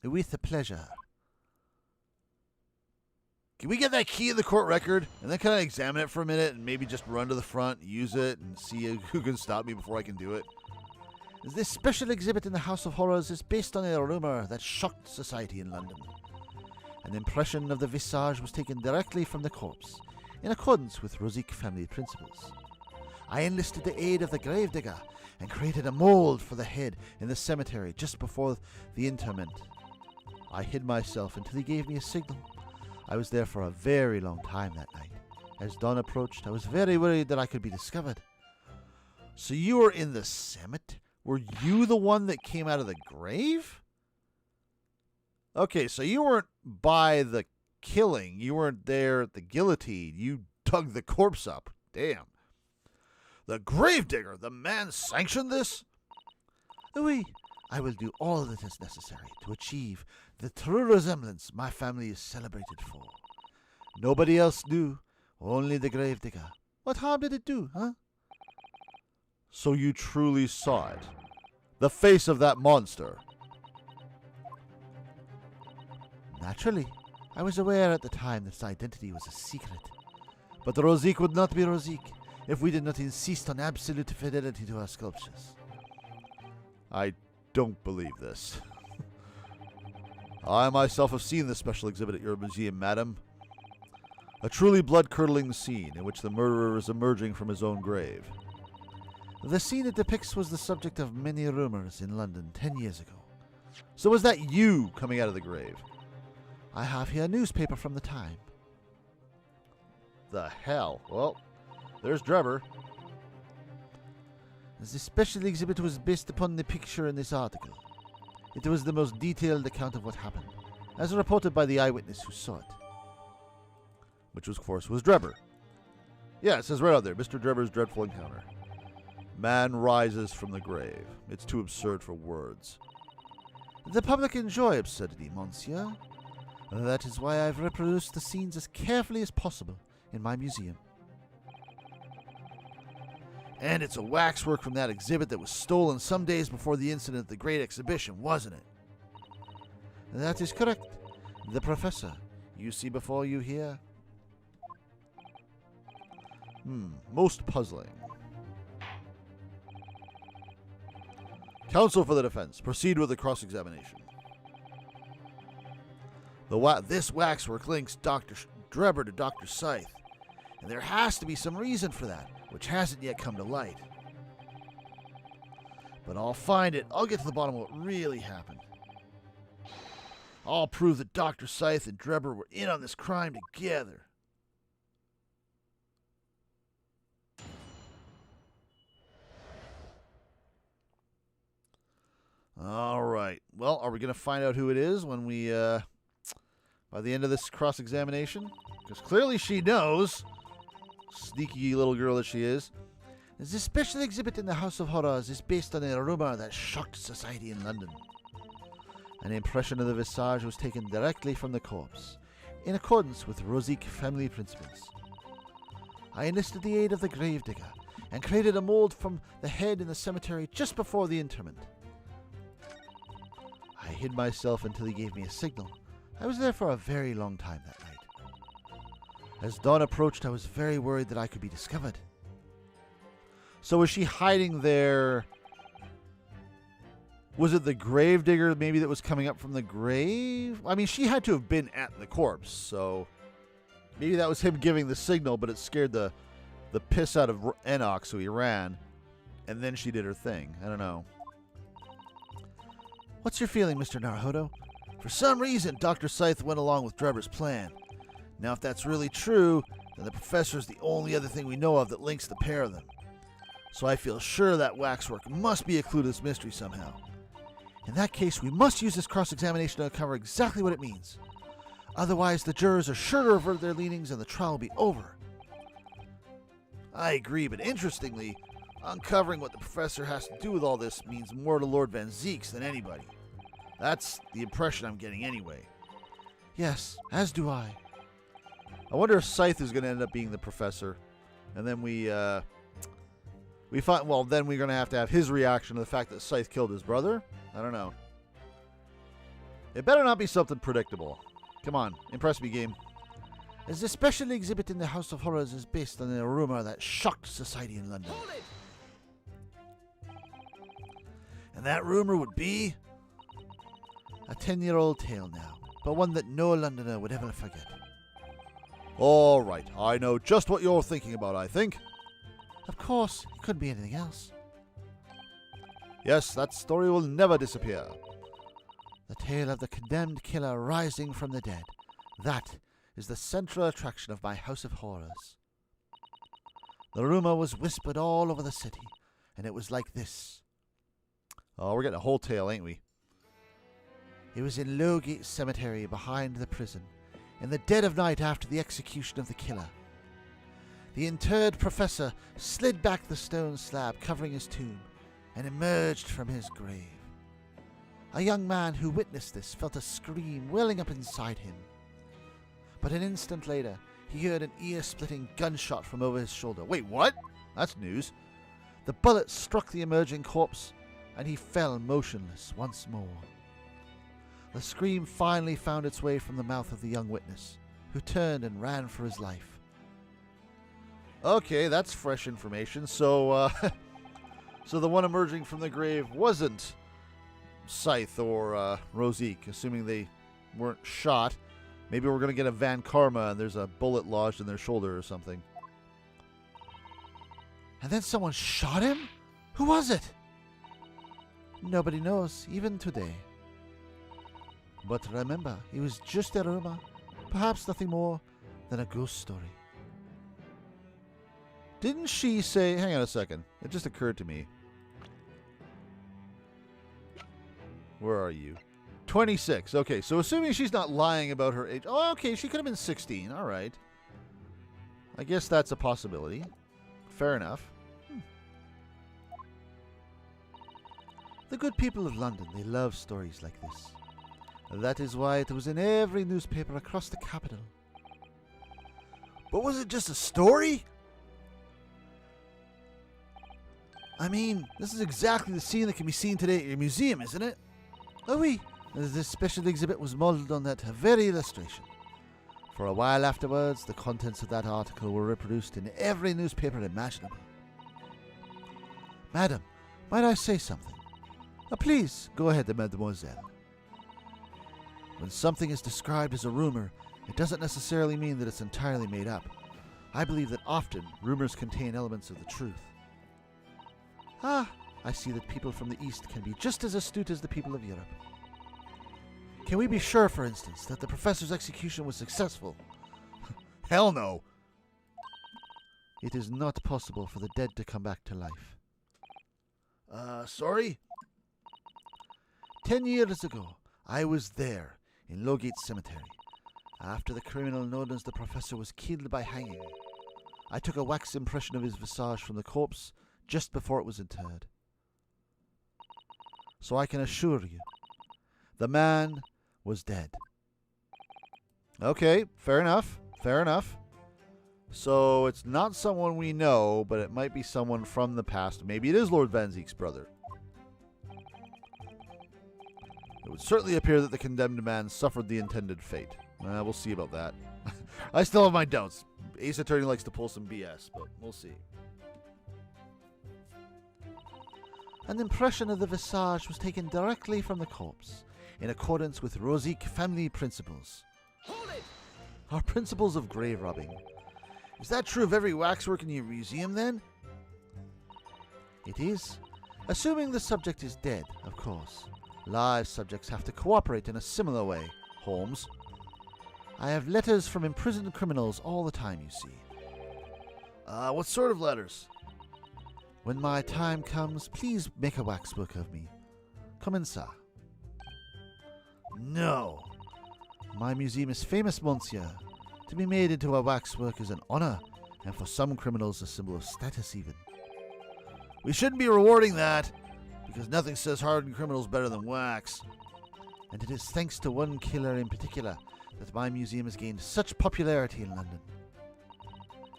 [SPEAKER 2] With pleasure.
[SPEAKER 3] Can we get that key in the court record and then kind of examine it for a minute and maybe just run to the front, use it, and see who can stop me before I can do it?
[SPEAKER 2] This special exhibit in the House of Horrors is based on a rumor that shocked society in London. An impression of the visage was taken directly from the corpse, in accordance with Rosique family principles. I enlisted the aid of the gravedigger and created a mold for the head in the cemetery just before the interment. I hid myself until he gave me a signal. I was there for a very long time that night. As dawn approached, I was very worried that I could be discovered.
[SPEAKER 3] So you were in the cemetery? Were you the one that came out of the grave? Okay, so you weren't by the killing. You weren't there at the guillotine. You dug the corpse up. Damn. The gravedigger, the man sanctioned this?
[SPEAKER 2] Oui, I will do all that is necessary to achieve the true resemblance my family is celebrated for. Nobody else knew, only the gravedigger. What harm did it do, huh?
[SPEAKER 1] So you truly saw it? The face of that monster?
[SPEAKER 2] Naturally. I was aware at the time that its identity was a secret. But the Rosique would not be Rosique if we did not insist on absolute fidelity to our sculptures.
[SPEAKER 1] I don't believe this. I myself have seen this special exhibit at your museum, madam. A truly blood-curdling scene in which the murderer is emerging from his own grave.
[SPEAKER 2] The scene it depicts was the subject of many rumors in London 10 years ago.
[SPEAKER 1] So was that you coming out of the grave?
[SPEAKER 2] I have here a newspaper from the time.
[SPEAKER 1] The hell? Well, there's Drebber.
[SPEAKER 2] The special exhibit was based upon the picture in this article. It was the most detailed account of what happened, as reported by the eyewitness who saw it.
[SPEAKER 1] Which, of course, was Drebber. Yeah, it says right out there, Mr. Drebber's dreadful encounter. Man rises from the grave. It's too absurd for words.
[SPEAKER 2] The public enjoy absurdity, monsieur. That is why I've reproduced the scenes as carefully as possible in my museum.
[SPEAKER 3] And it's a waxwork from that exhibit that was stolen some days before the incident at the Great Exhibition, wasn't it?
[SPEAKER 2] That is correct. The professor, you see before you here.
[SPEAKER 1] Most puzzling. Counsel for the defense, proceed with the cross-examination.
[SPEAKER 3] This waxwork links Dr. Drebber to Dr. Psy, and there has to be some reason for that, which hasn't yet come to light. But I'll find it. I'll get to the bottom of what really happened. I'll prove that Dr. Psy and Drebber were in on this crime together. All right. Well, are we going to find out who it is when we
[SPEAKER 1] by the end of this cross-examination? Because clearly she knows. Sneaky little girl that she is.
[SPEAKER 2] The special exhibit in the House of Horrors is based on a rumor that shocked society in London. An impression of the visage was taken directly from the corpse, in accordance with Rosique family principles. I enlisted the aid of the gravedigger and created a mold from the head in the cemetery just before the interment. I hid myself until he gave me a signal. I was there for a very long time that night. As dawn approached, I was very worried that I could be discovered.
[SPEAKER 1] So was she hiding there? Was it the gravedigger maybe that was coming up from the grave? I mean, she had to have been at the corpse, so maybe that was him giving the signal, but it scared the piss out of Enoch, so he ran, and then she did her thing. I don't know.
[SPEAKER 2] What's your feeling, Mr. Naruhodo? For some reason, Dr. Scythe went along with Drebber's plan. Now, if that's really true, then the professor's the only other thing we know of that links the pair of them. So I feel sure that waxwork must be a clue to this mystery somehow. In that case, we must use this cross-examination to uncover exactly what it means. Otherwise, the jurors are sure to revert their leanings and the trial will be over.
[SPEAKER 3] I agree, but interestingly, uncovering what the professor has to do with all this means more to Lord Van Zeeks than anybody. That's the impression I'm getting anyway.
[SPEAKER 2] Yes, as do I.
[SPEAKER 1] I wonder if Scythe is going to end up being the professor. And then we find, well, then we're going to have his reaction to the fact that Scythe killed his brother. I don't know. It better not be something predictable. Come on, impress me, game.
[SPEAKER 2] As the special exhibit in the House of Horrors is based on a rumor that shocked society in London.
[SPEAKER 4] Hold it!
[SPEAKER 3] And that rumor would be?
[SPEAKER 2] A 10-year-old tale now, but one that no Londoner would ever forget.
[SPEAKER 1] All right, I know just what you're thinking about, I think.
[SPEAKER 2] Of course, it couldn't be anything else.
[SPEAKER 1] Yes, that story will never disappear.
[SPEAKER 2] The tale of the condemned killer rising from the dead. That is the central attraction of my House of Horrors. The rumor was whispered all over the city, and it was like this.
[SPEAKER 1] Oh, we're getting a whole tale, ain't we?
[SPEAKER 2] It was in Lowgate Cemetery behind the prison, in the dead of night after the execution of the killer. The interred professor slid back the stone slab covering his tomb and emerged from his grave. A young man who witnessed this felt a scream welling up inside him. But an instant later, he heard an ear-splitting gunshot from over his shoulder.
[SPEAKER 1] Wait, what? That's news.
[SPEAKER 2] The bullet struck the emerging corpse, and he fell motionless once more. The scream finally found its way from the mouth of the young witness, who turned and ran for his life.
[SPEAKER 1] Okay, that's fresh information. So, so the one emerging from the grave wasn't Scythe or Rosique, assuming they weren't shot. Maybe we're going to get a Van Karma and there's a bullet lodged in their shoulder or something.
[SPEAKER 2] And then someone shot him? Who was it? Nobody knows, even today. But remember, it was just a rumor, perhaps nothing more than a ghost story.
[SPEAKER 1] Didn't she say... Hang on a second. It just occurred to me. Where are you? 26. Okay, so assuming she's not lying about her age... Oh, okay, she could have been 16. All right. I guess that's a possibility. Fair enough.
[SPEAKER 2] The good people of London, they love stories like this. That is why it was in every newspaper across the capital.
[SPEAKER 3] But was it just a story?
[SPEAKER 2] I mean, this is exactly the scene that can be seen today at your museum, isn't it? Oh oui, this special exhibit was modelled on that very illustration. For a while afterwards, the contents of that article were reproduced in every newspaper imaginable. Madam, might I say something? Please, go ahead, mademoiselle. When something is described as a rumor, it doesn't necessarily mean that it's entirely made up. I believe that often rumors contain elements of the truth. Ah, I see that people from the East can be just as astute as the people of Europe. Can we be sure, for instance, that the professor's execution was successful?
[SPEAKER 3] Hell no.
[SPEAKER 2] It is not possible for the dead to come back to life.
[SPEAKER 3] Sorry?
[SPEAKER 2] 10 years ago, I was there in Lowgate Cemetery. After the criminal known as the Professor was killed by hanging, I took a wax impression of his visage from the corpse just before it was interred. So I can assure you, the man was dead.
[SPEAKER 1] Okay, fair enough. Fair enough. So it's not someone we know, but it might be someone from the past. Maybe it is Lord Van Zeek's brother. It would certainly appear that the condemned man suffered the intended fate. We'll see about that. I still have my doubts. Ace Attorney likes to pull some BS, but we'll see.
[SPEAKER 2] An impression of the visage was taken directly from the corpse, in accordance with Rosique family principles.
[SPEAKER 4] Hold it!
[SPEAKER 2] Our principles of grave robbing. Is that true of every waxwork in your museum, then? It is. Assuming the subject is dead, of course. Live subjects have to cooperate in a similar way, Holmes. I have letters from imprisoned criminals all the time, you see.
[SPEAKER 1] What sort of letters?
[SPEAKER 2] When my time comes, please make a waxwork of me. Come in, sir.
[SPEAKER 1] No.
[SPEAKER 2] My museum is famous, monsieur. To be made into a waxwork is an honor, and for some criminals a symbol of status even.
[SPEAKER 1] We shouldn't be rewarding that, because nothing says hardened criminals better than wax.
[SPEAKER 2] And it is thanks to one killer in particular that my museum has gained such popularity in London.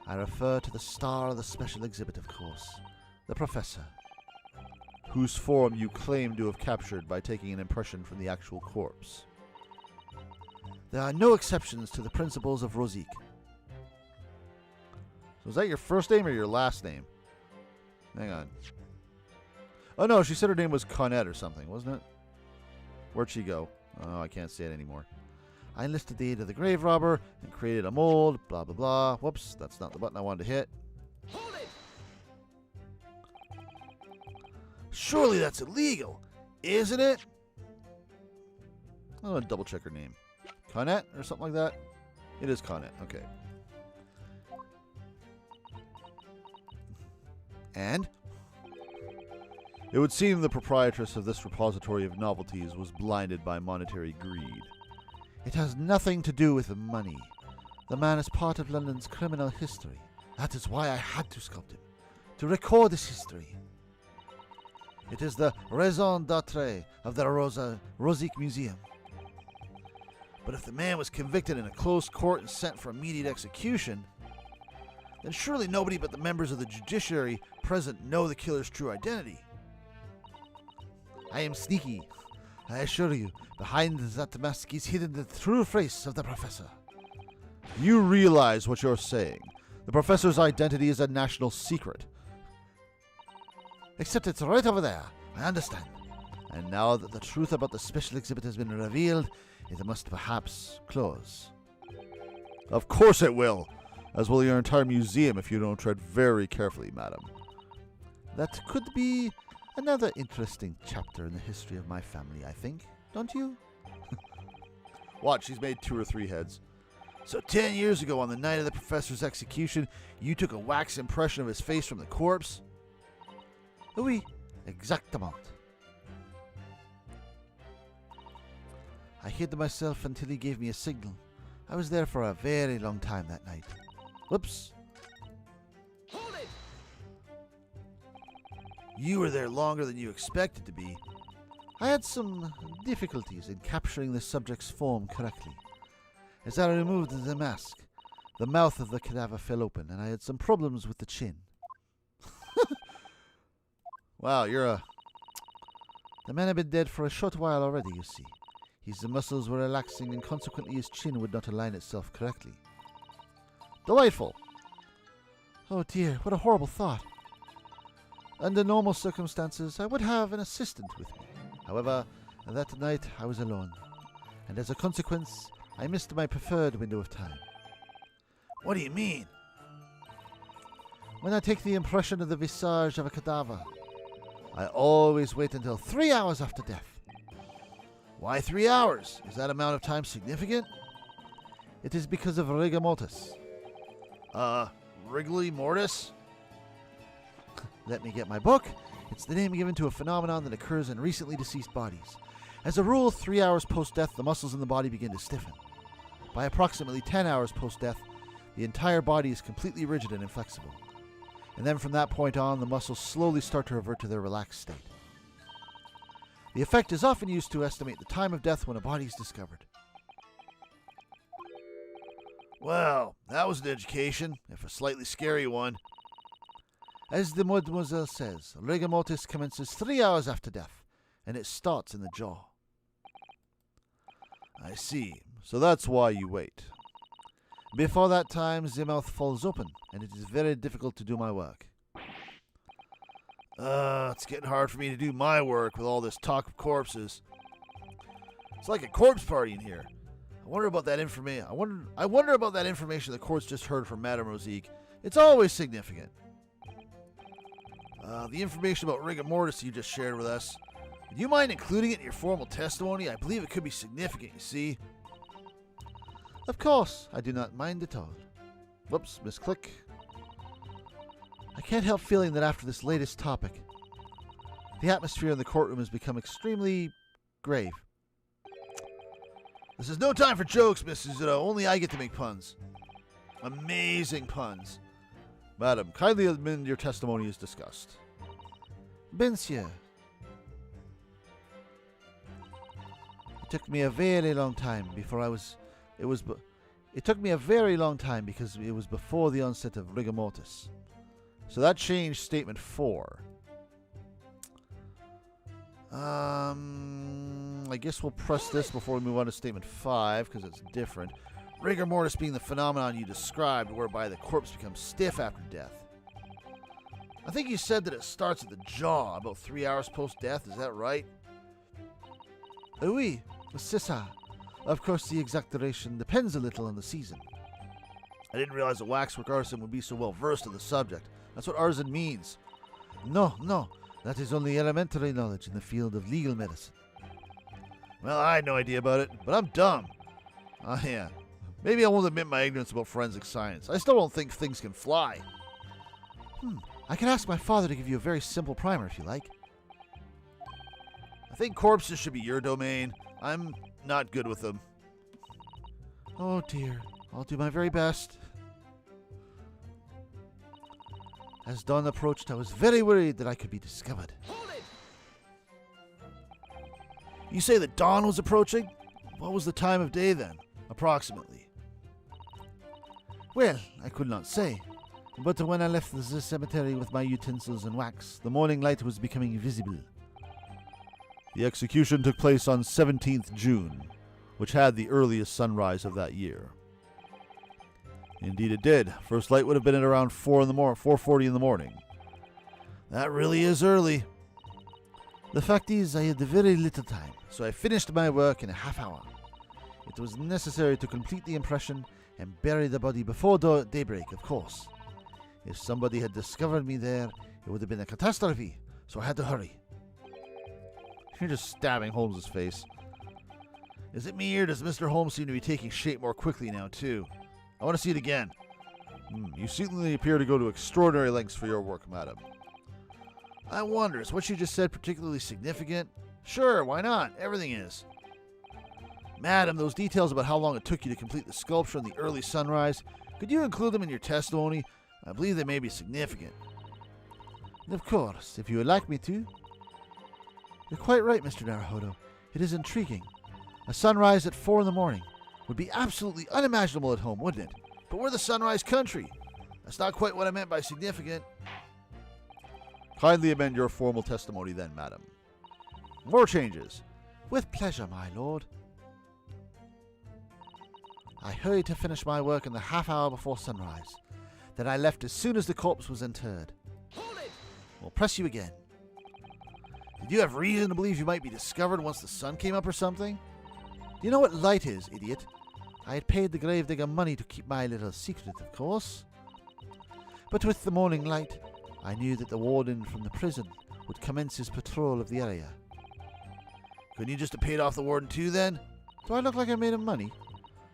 [SPEAKER 2] I refer to the star of the special exhibit, of course, the Professor.
[SPEAKER 1] Whose form you claim to have captured by taking an impression from the actual corpse.
[SPEAKER 2] There are no exceptions to the principles of Rosique.
[SPEAKER 1] So is that your first name or your last name? Hang on. Oh no, she said her name was Connette or something, wasn't it? Where'd she go? Oh, I can't say it anymore.
[SPEAKER 2] I enlisted the aid of the grave robber and created a mold, blah blah blah. Whoops, that's not the button I wanted to hit.
[SPEAKER 4] Hold it!
[SPEAKER 1] Surely that's illegal, isn't it? I'm gonna double check her name. Connette or something like that? It is Connette, okay.
[SPEAKER 2] And?
[SPEAKER 1] It would seem the proprietress of this repository of novelties was blinded by monetary greed.
[SPEAKER 2] It has nothing to do with the money. The man is part of London's criminal history. That is why I had to sculpt him, to record this history. It is the raison d'être of the Rosique Museum.
[SPEAKER 1] But if the man was convicted in a closed court and sent for immediate execution, then surely nobody but the members of the judiciary present know the killer's true identity.
[SPEAKER 2] I am sneaky. I assure you, behind that mask is hidden the true face of the Professor.
[SPEAKER 1] You realize what you're saying. The Professor's identity is a national secret.
[SPEAKER 2] Except it's right over there. I understand.
[SPEAKER 1] And now that the truth about the special exhibit has been revealed, it must perhaps close. Of course it will, as will your entire museum if you don't tread very carefully, madam.
[SPEAKER 2] That could be another interesting chapter in the history of my family, I think. Don't you?
[SPEAKER 1] Watch, she's made 2 or 3 heads.
[SPEAKER 2] So 10 years ago, on the night of the Professor's execution, you took a wax impression of his face from the corpse? Oui, exactement. I hid myself until he gave me a signal. I was there for a very long time that night. Whoops.
[SPEAKER 4] Hold it!
[SPEAKER 2] You were there longer than you expected to be. I had some difficulties in capturing the subject's form correctly. As I removed the mask, the mouth of the cadaver fell open, and I had some problems with the chin.
[SPEAKER 1] Wow, you're
[SPEAKER 2] The man had been dead for a short while already, you see. His muscles were relaxing, and consequently his chin would not align itself correctly.
[SPEAKER 1] delightful.
[SPEAKER 2] Oh dear, what a horrible thought. Under normal circumstances, I would have an assistant with me. However, that night I was alone, and as a consequence, I missed my preferred window of time.
[SPEAKER 1] What do you mean?
[SPEAKER 2] When I take the impression of the visage of a cadaver, I always wait until 3 hours after death.
[SPEAKER 1] Why 3 hours? Is that amount of time significant?
[SPEAKER 2] It is because of rigor mortis.
[SPEAKER 1] Wriggly mortis?
[SPEAKER 2] Let me get my book. It's the name given to a phenomenon that occurs in recently deceased bodies. As a rule, 3 hours post-death, the muscles in the body begin to stiffen. By approximately 10 hours post-death, the entire body is completely rigid and inflexible. And then from that point on, the muscles slowly start to revert to their relaxed state. The effect is often used to estimate the time of death when a body is discovered.
[SPEAKER 3] Well, that was an education, if a slightly scary one.
[SPEAKER 2] As the mademoiselle says, rigor mortis commences 3 hours after death, and it starts in the jaw.
[SPEAKER 3] I see. So that's why you wait.
[SPEAKER 2] Before that time, the mouth falls open, and it is very difficult to do my work.
[SPEAKER 3] It's getting hard for me to do my work with all this talk of corpses. It's like a corpse party in here. I wonder about that information. I wonder about that information the court's just heard from Madame Rosique. It's always significant. The information about rigor mortis you just shared with us. Do you mind including it in your formal testimony? I believe it could be significant, you see.
[SPEAKER 2] Of course, I do not mind at all.
[SPEAKER 3] Whoops, misclick.
[SPEAKER 2] I can't help feeling that after this latest topic, the atmosphere in the courtroom has become extremely grave.
[SPEAKER 3] This is no time for jokes, Miss Suzuto. Only I get to make puns. Amazing puns.
[SPEAKER 1] Madam, kindly amend your testimony as discussed.
[SPEAKER 2] Monsieur. It took me a very long time before I was... It took me a very long time because it was before the onset of rigor mortis.
[SPEAKER 1] So that changed statement 4. I guess we'll press this before we move on to statement 5 because it's different.
[SPEAKER 3] Rigor mortis being the phenomenon you described whereby the corpse becomes stiff after death. I think you said that it starts at the jaw about 3 hours post-death. Is that right?
[SPEAKER 2] Oui, c'est ça. Of course, the exact duration depends a little on the season.
[SPEAKER 3] I didn't realize a waxwork artisan would be so well versed in the subject. That's what artisan means.
[SPEAKER 2] No. That is only elementary knowledge in the field of legal medicine.
[SPEAKER 3] Well, I had no idea about it, but I'm dumb. Yeah. Maybe I won't admit my ignorance about forensic science. I still don't think things can fly.
[SPEAKER 2] I can ask my father to give you a very simple primer if you like.
[SPEAKER 3] I think corpses should be your domain. I'm not good with them.
[SPEAKER 2] Oh dear. I'll do my very best. As dawn approached, I was very worried that I could be discovered.
[SPEAKER 4] Hold it!
[SPEAKER 3] You say that dawn was approaching? What was the time of day then, approximately?
[SPEAKER 2] Well, I could not say. But when I left the cemetery with my utensils and wax, the morning light was becoming visible.
[SPEAKER 1] The execution took place on 17th June, which had the earliest sunrise of that year. Indeed it did. First light would have been at around 4:40 in the morning.
[SPEAKER 3] That really is early.
[SPEAKER 2] The fact is, I had very little time, so I finished my work in a half hour. It was necessary to complete the impression and bury the body before daybreak, of course. If somebody had discovered me there, it would have been a catastrophe, so I had to hurry.
[SPEAKER 1] You're just stabbing Holmes's face.
[SPEAKER 3] Is it me or does Mr. Holmes seem to be taking shape more quickly now, too? I want to see it again.
[SPEAKER 1] You certainly appear to go to extraordinary lengths for your work, madam.
[SPEAKER 3] I wonder, is what you just said particularly significant? Sure, why not? Everything is. Madam, those details about how long it took you to complete the sculpture in the early sunrise, could you include them in your testimony? I believe they may be significant.
[SPEAKER 2] Of course, if you would like me to. You're quite right, Mr. Naruhodo. It is intriguing. A sunrise at 4 in the morning would be absolutely unimaginable at home, wouldn't it?
[SPEAKER 3] But we're the sunrise country. That's not quite what I meant by significant.
[SPEAKER 1] Kindly amend your formal testimony then, madam. More changes.
[SPEAKER 2] With pleasure, my lord. I hurried to finish my work in the half hour before sunrise. Then I left as soon as the corpse was interred.
[SPEAKER 4] Hold it!
[SPEAKER 2] We'll press you again.
[SPEAKER 3] Did you have reason to believe you might be discovered once the sun came up or something?
[SPEAKER 2] Do you know what light is, idiot? I had paid the gravedigger money to keep my little secret, of course. But with the morning light, I knew that the warden from the prison would commence his patrol of the area.
[SPEAKER 3] Couldn't you just have paid off the warden too, then?
[SPEAKER 2] Do I look like I made him money?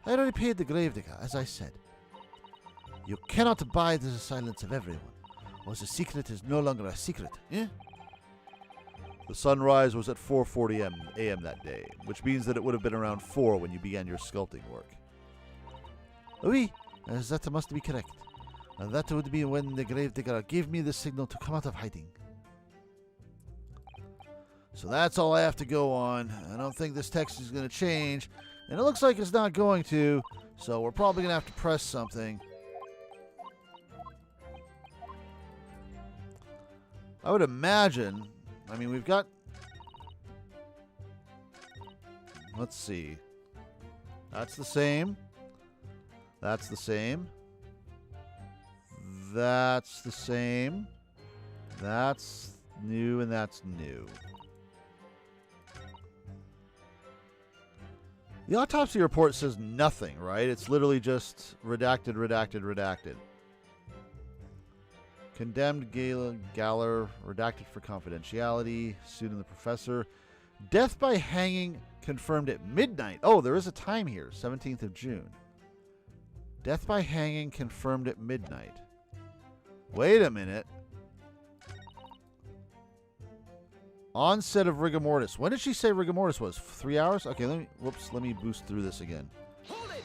[SPEAKER 2] I already paid the gravedigger, as I said. You cannot abide the silence of everyone, or the secret is no longer a secret, eh?
[SPEAKER 1] The sunrise was at 4:40 a.m. that day, which means that it would have been around 4 when you began your sculpting work.
[SPEAKER 2] Oui, that must be correct. That would be when the gravedigger gave me the signal to come out of hiding.
[SPEAKER 3] So that's all I have to go on. I don't think this text is going to change. And it looks like it's not going to. So we're probably going to have to press something. I would imagine. I mean, we've got... Let's see. That's the same. That's the same. That's the same. That's new and that's new. The autopsy report says nothing, right? It's literally just redacted, redacted, redacted. Condemned Galler, redacted for confidentiality. Student the professor. Death by hanging confirmed at midnight. Oh, there is a time here. 17th of June. Death by hanging confirmed at midnight. Wait a minute. Onset of rigor mortis. When did she say rigor mortis was? 3 hours? Okay, let me boost through this again.
[SPEAKER 4] Hold it!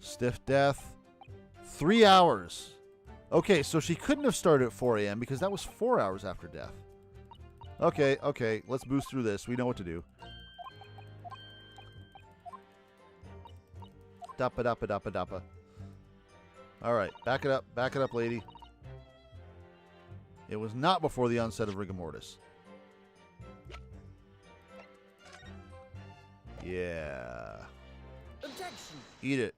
[SPEAKER 3] Stiff death. 3 hours. Okay, so she couldn't have started at 4 a.m. because that was 4 hours after death. Okay, let's boost through this. We know what to do. Dappa, dappa, dappa, dappa. Alright, back it up, lady. It was not before the onset of rigor mortis. Yeah.
[SPEAKER 4] Objection!
[SPEAKER 3] Eat it.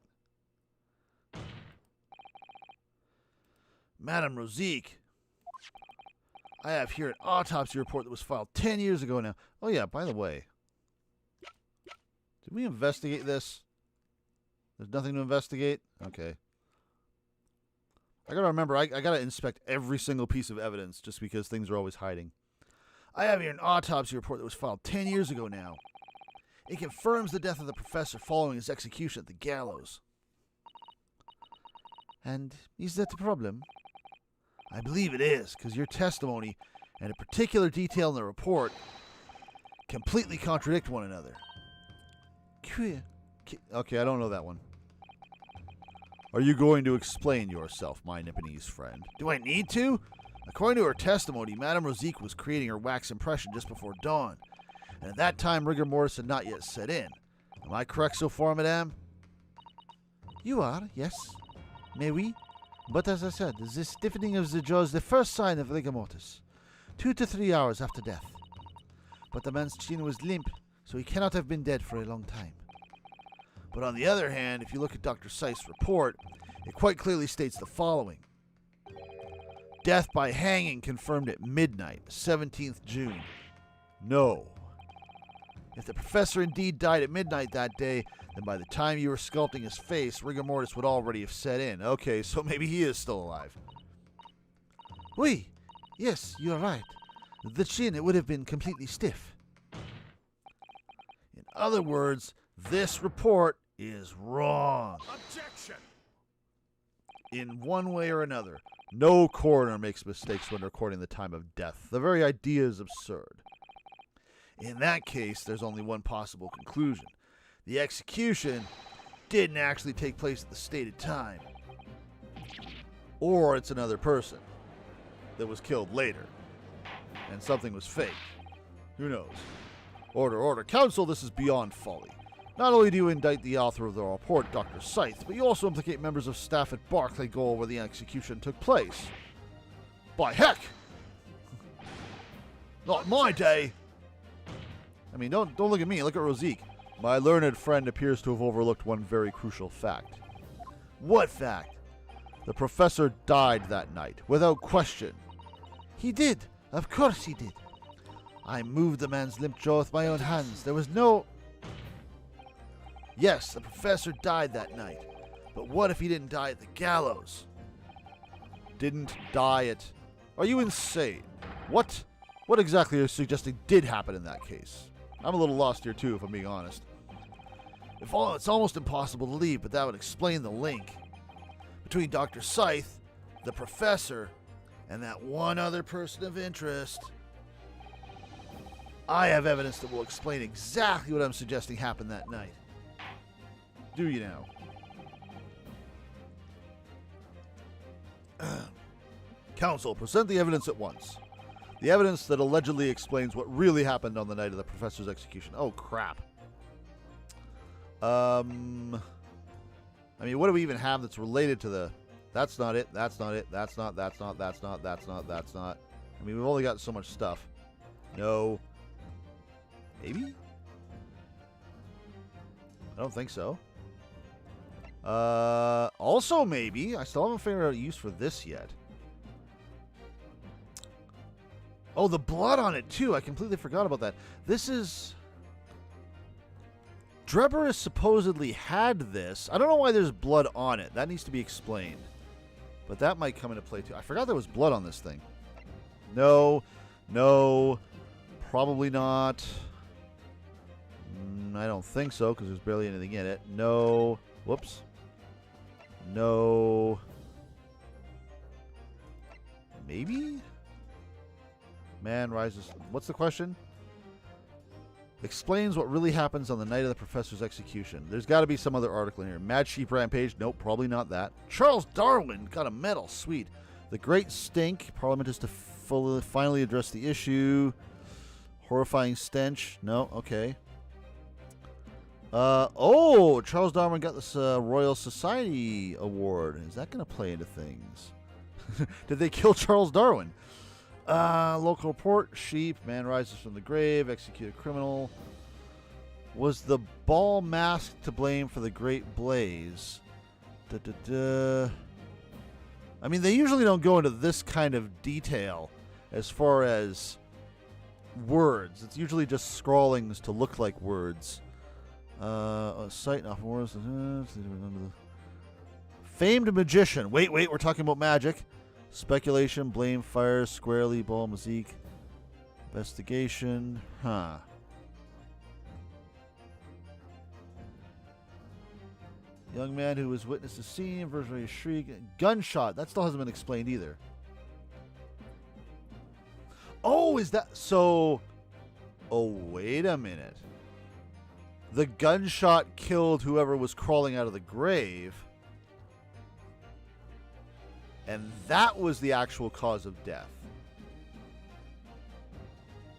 [SPEAKER 3] Madame Rosique, I have here an autopsy report that was filed 10 years ago now. Oh yeah, by the way. Did we investigate this? There's nothing to investigate? Okay. I gotta remember, I gotta inspect every single piece of evidence just because things are always hiding. I have here an autopsy report that was filed 10 years ago now. It confirms the death of the professor following his execution at the gallows.
[SPEAKER 2] And is that a problem?
[SPEAKER 3] I believe it is, because your testimony and a particular detail in the report completely contradict one another.
[SPEAKER 2] Queer.
[SPEAKER 3] Okay, I don't know that one. Are you going to explain yourself, my Nipponese friend? Do I need to? According to her testimony, Madame Rosique was creating her wax impression just before dawn, and at that time rigor mortis had not yet set in. Am I correct so far, madame?
[SPEAKER 2] You are, yes. Mais oui. But as I said, the stiffening of the jaw is the first sign of rigor mortis. 2 to 3 hours after death. But the man's chin was limp, so he cannot have been dead for a long time.
[SPEAKER 3] But on the other hand, if you look at Dr. Psy's report, it quite clearly states the following. Death by hanging confirmed at midnight, 17th June. No. If the professor indeed died at midnight that day, then by the time you were sculpting his face, rigor mortis would already have set in. Okay, so maybe he is still alive.
[SPEAKER 2] Oui. Yes, you're right. The chin, it would have been completely stiff.
[SPEAKER 3] In other words, this report is wrong.
[SPEAKER 4] Objection!
[SPEAKER 3] In one way or another. No coroner makes mistakes when recording the time of death. The very idea is absurd. In that case, there's only one possible conclusion. The execution didn't actually take place at the stated time. Or it's another person that was killed later. And something was fake. Who knows? Order, order. Counsel, this is beyond folly. Not only do you indict the author of the report, Dr. Psy, but you also implicate members of staff at Barclay Goal where the execution took place. By heck! Not my day! I mean, don't look at me, look at Rosique. My learned friend appears to have overlooked one very crucial fact. What fact? The professor died that night, without question.
[SPEAKER 2] He did. Of course he did.
[SPEAKER 3] I moved the man's limp jaw with my own hands. There was no... Yes, the professor died that night. But what if he didn't die at the gallows? Didn't die at... Are you insane? What exactly are you suggesting did happen in that case? I'm a little lost here too, if I'm being honest. It's almost impossible to leave, but that would explain the link between Dr. Scythe, the professor, and that one other person of interest. I have evidence that will explain exactly what I'm suggesting happened that night. Do you now? Counsel, present the evidence at once. The evidence that allegedly explains what really happened on the night of the professor's execution. Oh, crap. I mean, what do we even have that's related to the... That's not it, that's not it, that's not. I mean, we've only got so much stuff. No. Maybe? I don't think so. Also maybe. I still haven't figured out a use for this yet. Oh, the blood on it, too. I completely forgot about that. This is... Drebber has supposedly had this. I don't know why there's blood on it. That needs to be explained. But that might come into play, too. I forgot there was blood on this thing. No. No. Probably not. I don't think so, because there's barely anything in it. No. Whoops. No. Maybe? Man rises. What's the question? Explains what really happens on the night of the professor's execution. There's got to be some other article in here. Mad Sheep Rampage. Nope, probably not that. Charles Darwin got a medal. Sweet. The Great Stink. Parliament is to finally address the issue. Horrifying stench. No, okay. Oh, Charles Darwin got this Royal Society Award. Is that going to play into things? Did they kill Charles Darwin? Local report. Sheep. Man rises from the grave. Executed criminal. Was the ball mask to blame for the Great Blaze? I mean, they usually don't go into this kind of detail as far as words. It's usually just scrawlings to look like words. Sight off wars. Famed magician. Wait, we're talking about magic. Speculation, blame, fire, squarely, ball, musique. Investigation. Huh. Young man who was witness to scene, virtually shriek. Gunshot. That still hasn't been explained either. Oh, is that so? Oh, wait a minute. The gunshot killed whoever was crawling out of the grave. And that was the actual cause of death.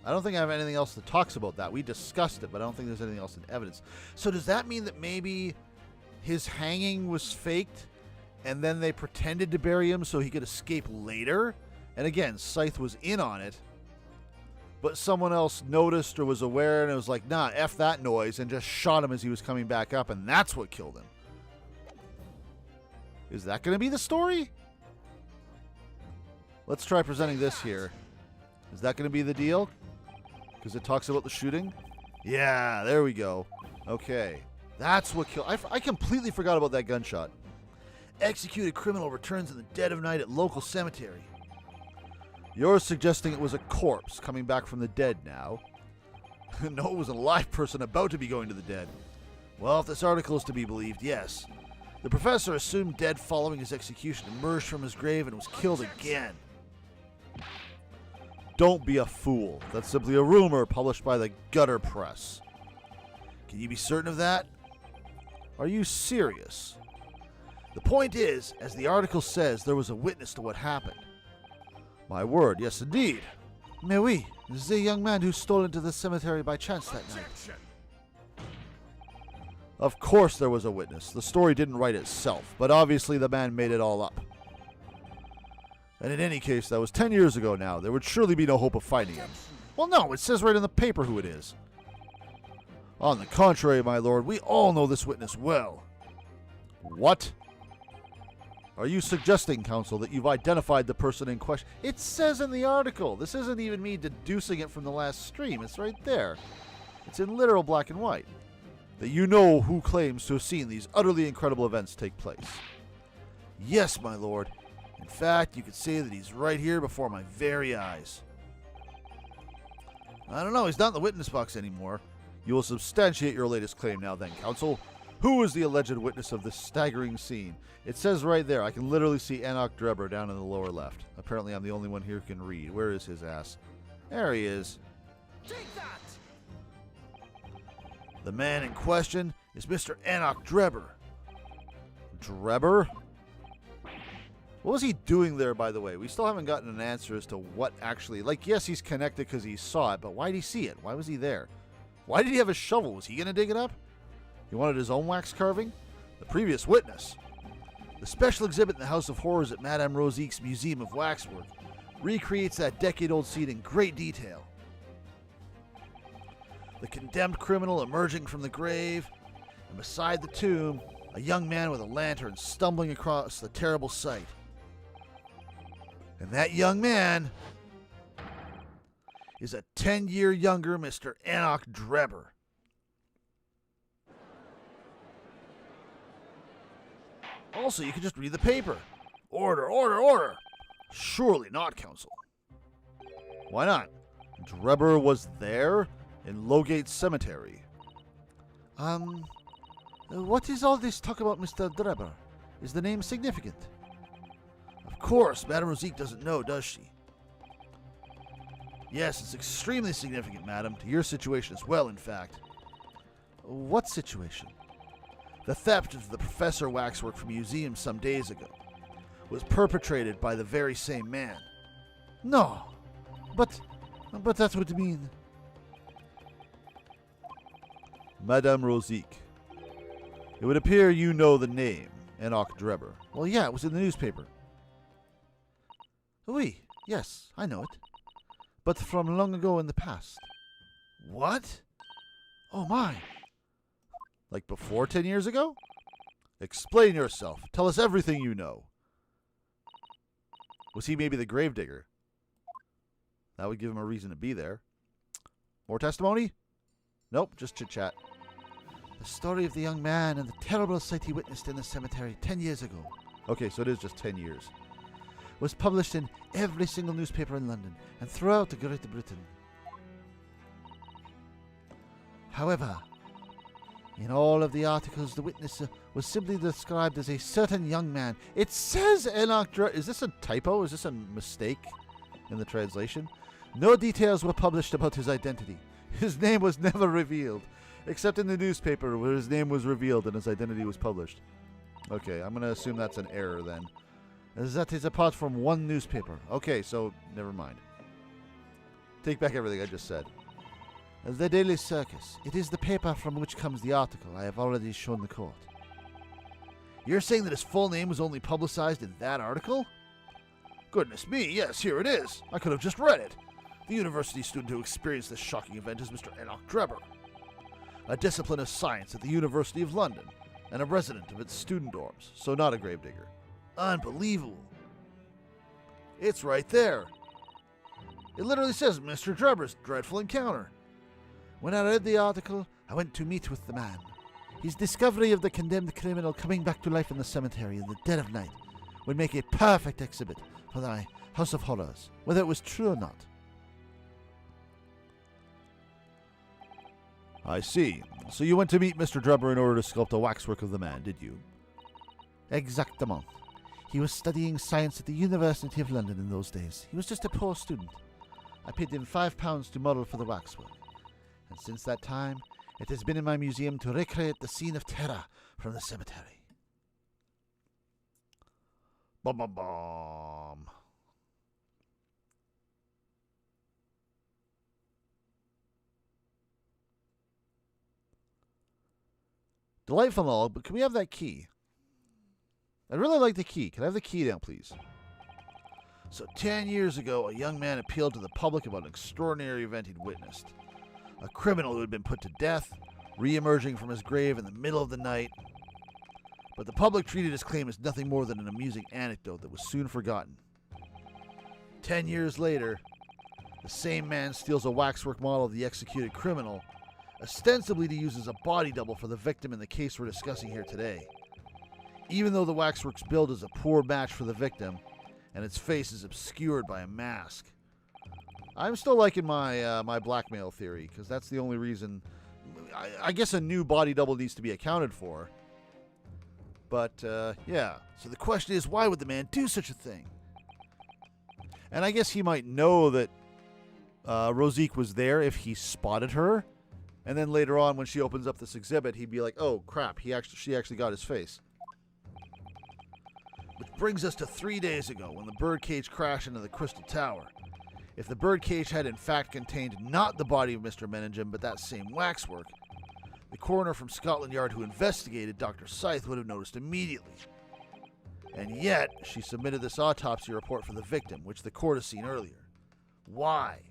[SPEAKER 3] I don't think I have anything else that talks about that. We discussed it, but I don't think there's anything else in evidence. So does that mean that maybe his hanging was faked and then they pretended to bury him so he could escape later? And again, Scythe was in on it, but someone else noticed or was aware and it was like, nah, F that noise, and just shot him as he was coming back up, and that's what killed him. Is that going to be the story? Let's try presenting this here. Is that going to be the deal? Because it talks about the shooting? Yeah, there we go. Okay. That's what killed... I completely forgot about that gunshot. Executed criminal returns in the dead of night at local cemetery. You're suggesting it was a corpse coming back from the dead now. No, it was a live person about to be going to the dead. Well, if this article is to be believed, yes. The professor, assumed dead following his execution, emerged from his grave and was killed again. Don't be a fool. That's simply a rumor published by the gutter press. Can you be certain of that? Are you serious? The point is, as the article says, there was a witness to what happened. My word, yes indeed. Mais oui, this is a young man who stole into the cemetery by chance that night. Of course there was a witness. The story didn't write itself, but obviously the man made it all up. And in any case, that was 10 years ago now. There would surely be no hope of finding him. Well, no, it says right in the paper who it is. On the contrary, my lord, we all know this witness well. What? Are you suggesting, counsel, that you've identified the person in question? It says in the article. This isn't even me deducing it from the last stream. It's right there. It's in literal black and white. That you know who claims to have seen these utterly incredible events take place. Yes, my lord. In fact, you could say that he's right here before my very eyes. I don't know. He's not in the witness box anymore. You will substantiate your latest claim now then, counsel. Who is the alleged witness of this staggering scene? It says right there. I can literally see Enoch Drebber down in the lower left. Apparently, I'm the only one here who can read. Where is his ass? There he is.
[SPEAKER 4] Take that!
[SPEAKER 3] The man in question is Mr. Enoch Drebber.
[SPEAKER 1] Drebber? What was he doing there, by the way? We still haven't gotten an answer as to what actually... Like, yes, he's connected because he saw it, but why did he see it? Why was he there? Why did he have a shovel? Was he going to dig it up? He wanted his own wax carving? The previous witness. The special exhibit in the House of Horrors at Madame Rosique's Museum of Waxwork recreates that decade-old scene in great detail. The condemned criminal emerging from the grave, and beside the tomb, a young man with a lantern stumbling across the terrible sight. And that young man is a 10-year younger Mr. Enoch Drebber. Also, you can just read the paper. Order, order, order. Surely not, counsel. Why not? Drebber was there in Lowgate Cemetery.
[SPEAKER 3] What is all this talk about Mr. Drebber? Is the name significant?
[SPEAKER 1] Of course, Madame Rosique doesn't know, does she? Yes, it's extremely significant, madam, to your situation as well, in fact.
[SPEAKER 3] What situation?
[SPEAKER 1] The theft of the Professor waxwork from museum some days ago was perpetrated by the very same man.
[SPEAKER 3] No, but that would mean...
[SPEAKER 1] Madame Rosique, it would appear you know the name, Enoch Drebber.
[SPEAKER 3] Well, yeah, it was in the newspaper. Oui, yes, I know it. But from long ago in the past.
[SPEAKER 1] What?
[SPEAKER 3] Oh my.
[SPEAKER 1] Like before 10 years ago? Explain yourself. Tell us everything you know. Was he maybe the gravedigger? That would give him a reason to be there. More testimony? Nope, just chit-chat.
[SPEAKER 3] The story of the young man and the terrible sight he witnessed in the cemetery 10 years ago.
[SPEAKER 1] Okay, so it is just 10 years.
[SPEAKER 3] Was published in every single newspaper in London and throughout the Great Britain. However, in all of the articles, the witness was simply described as a certain young man.
[SPEAKER 1] It says Enoch Drebber. Is this a typo? Is this a mistake in the translation?
[SPEAKER 3] No details were published about his identity. His name was never revealed, except in the newspaper where his name was revealed and his identity was published.
[SPEAKER 1] Okay, I'm going to assume that's an error then.
[SPEAKER 3] That is apart from one newspaper.
[SPEAKER 1] Okay, so never mind. Take back everything I just said.
[SPEAKER 3] The Daily Circus. It is the paper from which comes the article I have already shown the court.
[SPEAKER 1] You're saying that his full name was only publicized in that article? Goodness me, yes, here it is. I could have just read it. The university student who experienced this shocking event is Mr. Enoch Drebber, a discipline of science at the University of London, and a resident of its student dorms, so not a gravedigger. Unbelievable. It's right there. It literally says Mr. Drebber's dreadful encounter.
[SPEAKER 3] When I read the article, I went to meet with the man. His discovery of the condemned criminal coming back to life in the cemetery in the dead of night would make a perfect exhibit for the House of Horrors, whether it was true or not.
[SPEAKER 1] I see. So you went to meet Mr. Drebber in order to sculpt a waxwork of the man, did you?
[SPEAKER 3] Exactement. He was studying science at the University of London in those days. He was just a poor student. I paid him £5 to model for the waxwork. And since that time, it has been in my museum to recreate the scene of terror from the cemetery.
[SPEAKER 1] Bum bum bum. Delightful and all, but can we have that key? I'd really like the key. Can I have the key now, please? So 10 years ago, a young man appealed to the public about an extraordinary event he'd witnessed. A criminal who had been put to death, re-emerging from his grave in the middle of the night. But the public treated his claim as nothing more than an amusing anecdote that was soon forgotten. 10 years later, the same man steals a waxwork model of the executed criminal, ostensibly to use as a body double for the victim in the case we're discussing here today. Even though the waxwork's build is a poor match for the victim, and its face is obscured by a mask. I'm still liking my my blackmail theory, because that's the only reason. I guess a new body double needs to be accounted for. But, yeah. So the question is, why would the man do such a thing? And I guess he might know that Rosique was there if he spotted her And then later on, when she opens up this exhibit, he'd be like, "Oh crap! She actually got his face."
[SPEAKER 2] Which brings us to 3 days ago, when the birdcage crashed into the Crystal Tower. If the birdcage had in fact contained not the body of Mr. Menningen, but that same waxwork, the coroner from Scotland Yard who investigated Dr. Psy'Min would have noticed immediately. And yet, she submitted this autopsy report for the victim, which the court has seen earlier. Why?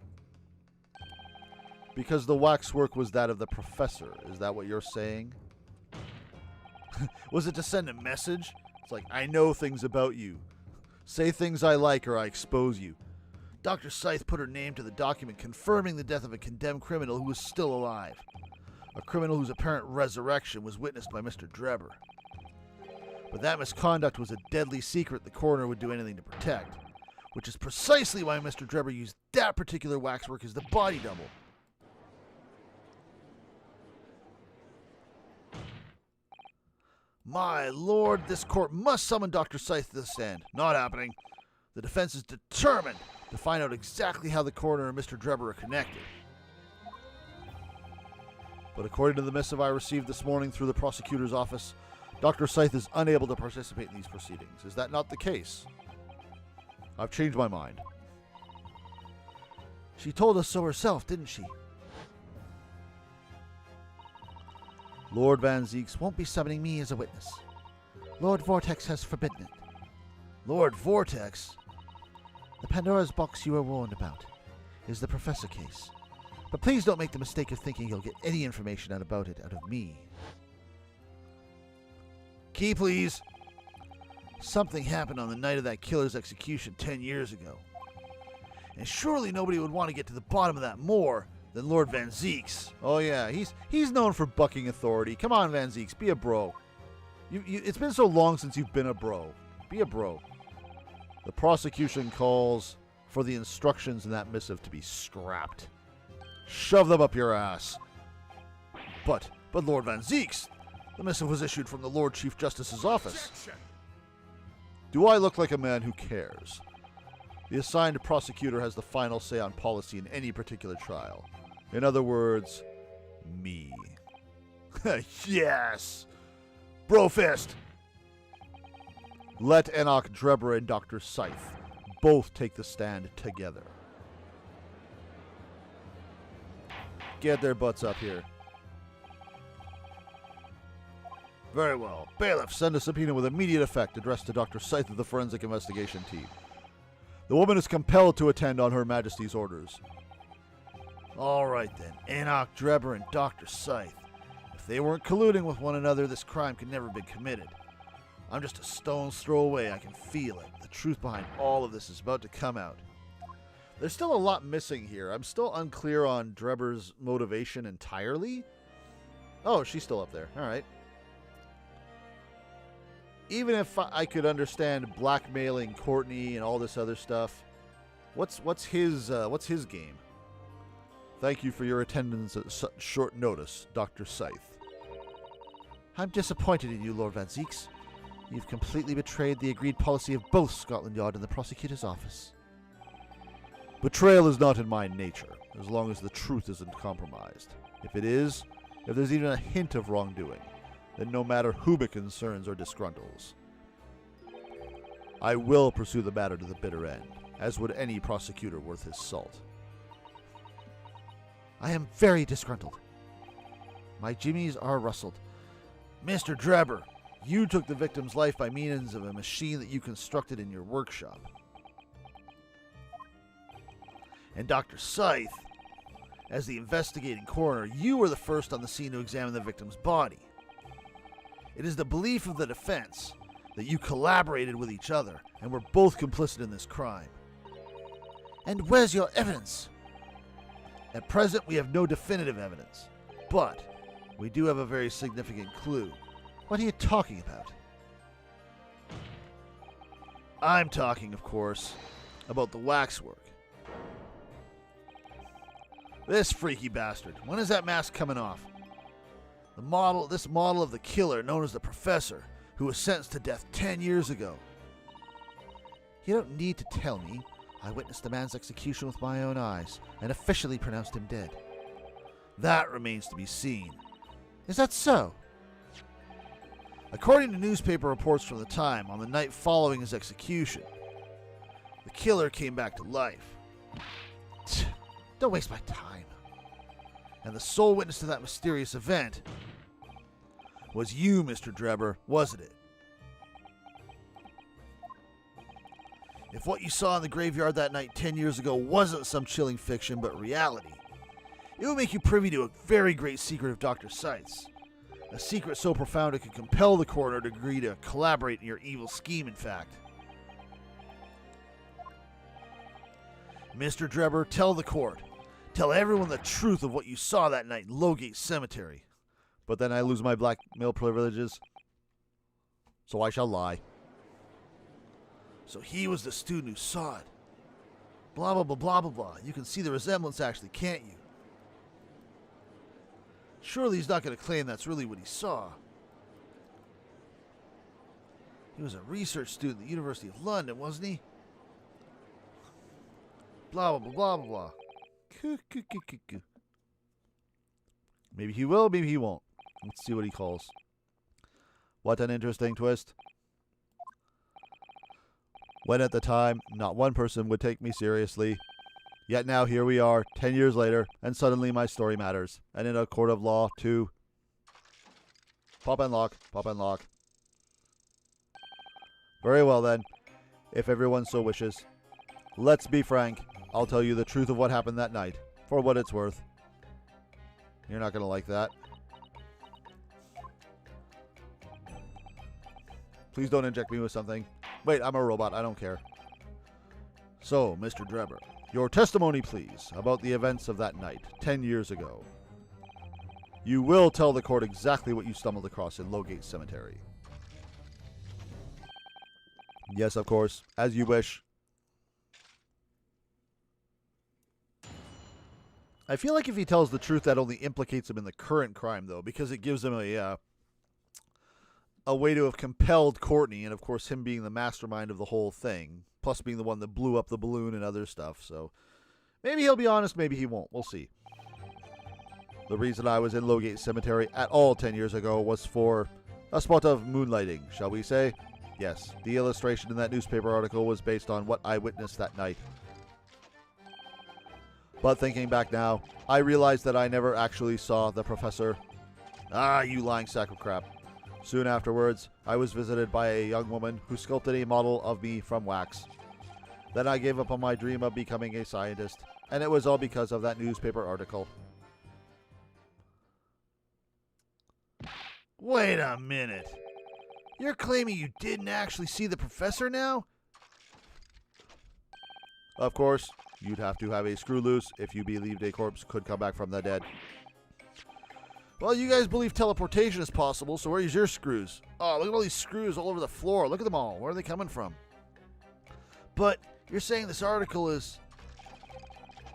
[SPEAKER 1] Because the waxwork was that of the professor. Is that what you're saying?
[SPEAKER 2] Was it to send a message?
[SPEAKER 1] It's like, I know things about you. Say things I like or I expose you.
[SPEAKER 2] Dr. Psy'Min put her name to the document confirming the death of a condemned criminal who was still alive. A criminal whose apparent resurrection was witnessed by Mr. Drebber. But that misconduct was a deadly secret the coroner would do anything to protect, which is precisely why Mr. Drebber used that particular waxwork as the body double. My lord, this court must summon Dr. Psy'Min to the stand. Not happening. The defense is determined to find out exactly how the coroner and Mr. Drebber are connected.
[SPEAKER 1] But according to the missive I received this morning through the prosecutor's office, Dr. Psy'Min is unable to participate in these proceedings. Is that not the case? I've changed my mind.
[SPEAKER 2] She told us so herself, didn't she?
[SPEAKER 1] Lord Van Zieks
[SPEAKER 2] won't be summoning me as a witness. Lord Vortex has forbidden it. Lord Vortex? The Pandora's box you were warned about is the Professor case. But please don't make the mistake of thinking you'll get any information about it out of me. Key, please. Something happened on the night of that killer's execution 10 years ago. And surely nobody would want to get to the bottom of that more than Lord Van Zieks.
[SPEAKER 1] Oh yeah, he's known for bucking authority. Come on, Van Zieks, be a bro. It's been so long since you've been a bro. Be a bro. The prosecution calls for the instructions in that missive to be scrapped. Shove them up your ass.
[SPEAKER 2] But Lord Van Zieks, the missive was issued from the Lord Chief Justice's office.
[SPEAKER 5] Objection.
[SPEAKER 1] Do I look like a man who cares? The assigned prosecutor has the final say on policy in any particular trial. In other words, me.
[SPEAKER 2] Yes! Brofist!
[SPEAKER 1] Let Enoch Drebber and Dr. Psy'Min both take the stand together. Get their butts up here.
[SPEAKER 2] Very well.
[SPEAKER 1] Bailiff, send a subpoena with immediate effect addressed to Dr. Psy'Min of the Forensic Investigation Team. The woman is compelled to attend on Her Majesty's orders.
[SPEAKER 2] All right then, Enoch Drebber and Dr. Psy'Min. If they weren't colluding with one another, this crime could never have been committed. I'm just a stone's throw away. I can feel it. The truth behind all of this is about to come out.
[SPEAKER 1] There's still a lot missing here. I'm still unclear on Drebber's motivation entirely. Oh, she's still up there. All right. Even if I could understand blackmailing Courtney and all this other stuff, what's his game? Thank you for your attendance at such short notice, Dr. Psy'Min.
[SPEAKER 2] I'm disappointed in you, Lord Van Zieks. You've completely betrayed the agreed policy of both Scotland Yard and the prosecutor's office.
[SPEAKER 1] Betrayal is not in my nature, as long as the truth isn't compromised. If it is, if there's even a hint of wrongdoing, then no matter whom it concerns or disgruntles, I will pursue the matter to the bitter end, as would any prosecutor worth his salt.
[SPEAKER 2] I am very disgruntled. My jimmies are rustled. Mr. Drebber, you took the victim's life by means of a machine that you constructed in your workshop. And Dr. Psy'Min, as the investigating coroner, you were the first on the scene to examine the victim's body. It is the belief of the defense that you collaborated with each other and were both complicit in this crime. And where's your evidence? At present, we have no definitive evidence, but we do have a very significant clue. What are you talking about? I'm talking, of course, about the waxwork. This freaky bastard. When is that mask coming off? This model of the killer known as the Professor, who was sentenced to death 10 years ago. You don't need to tell me. I witnessed the man's execution with my own eyes and officially pronounced him dead. That remains to be seen. Is that so? According to newspaper reports from the time, on the night following his execution, the killer came back to life. Don't waste my time. And the sole witness to that mysterious event was you, Mr. Drebber, wasn't it? If what you saw in the graveyard that night 10 years ago wasn't some chilling fiction but reality, it would make you privy to a very great secret of Dr. Scythe's. A secret so profound it could compel the coroner to agree to collaborate in your evil scheme, in fact. Mr. Drebber, tell the court. Tell everyone the truth of what you saw that night in Lowgate Cemetery.
[SPEAKER 1] But then I lose my blackmail privileges, so I shall lie.
[SPEAKER 2] So he was the student who saw it. Blah, blah, blah, blah, blah, blah. You can see the resemblance actually, can't you? Surely he's not going to claim that's really what he saw. He was a research student at the University of London, wasn't he? Blah, blah, blah, blah, blah.
[SPEAKER 1] Maybe he will, maybe he won't. Let's see what he calls. What an interesting twist. When at the time, not one person would take me seriously. Yet now here we are, 10 years later, and suddenly my story matters. And in a court of law, too. Pop and lock, pop and lock. Very well then, if everyone so wishes. Let's be frank. I'll tell you the truth of what happened that night, for what it's worth. You're not going to like that. Please don't inject me with something. Wait, I'm a robot. I don't care. So, Mr. Drebber, your testimony, please, about the events of that night, 10 years ago. You will tell the court exactly what you stumbled across in Lowgate Cemetery. Yes, of course, as you wish. I feel like if he tells the truth, that only implicates him in the current crime, though, because it gives him a way to have compelled Courtney, and of course him being the mastermind of the whole thing, plus being the one that blew up the balloon and other stuff. So maybe he'll be honest, maybe he won't. We'll see. The reason I was in Lowgate Cemetery at all 10 years ago was for a spot of moonlighting, shall we say? Yes, the illustration in that newspaper article was based on what I witnessed that night. But thinking back now, I realized that I never actually saw the professor. Ah, you lying sack of crap. Soon afterwards, I was visited by a young woman who sculpted a model of me from wax. Then I gave up on my dream of becoming a scientist, and it was all because of that newspaper article.
[SPEAKER 2] Wait a minute. You're claiming you didn't actually see the professor now?
[SPEAKER 1] Of course, you'd have to have a screw loose if you believed a corpse could come back from the dead.
[SPEAKER 2] Well, you guys believe teleportation is possible, so where's your screws? Oh, look at all these screws all over the floor. Look at them all. Where are they coming from? But you're saying this article is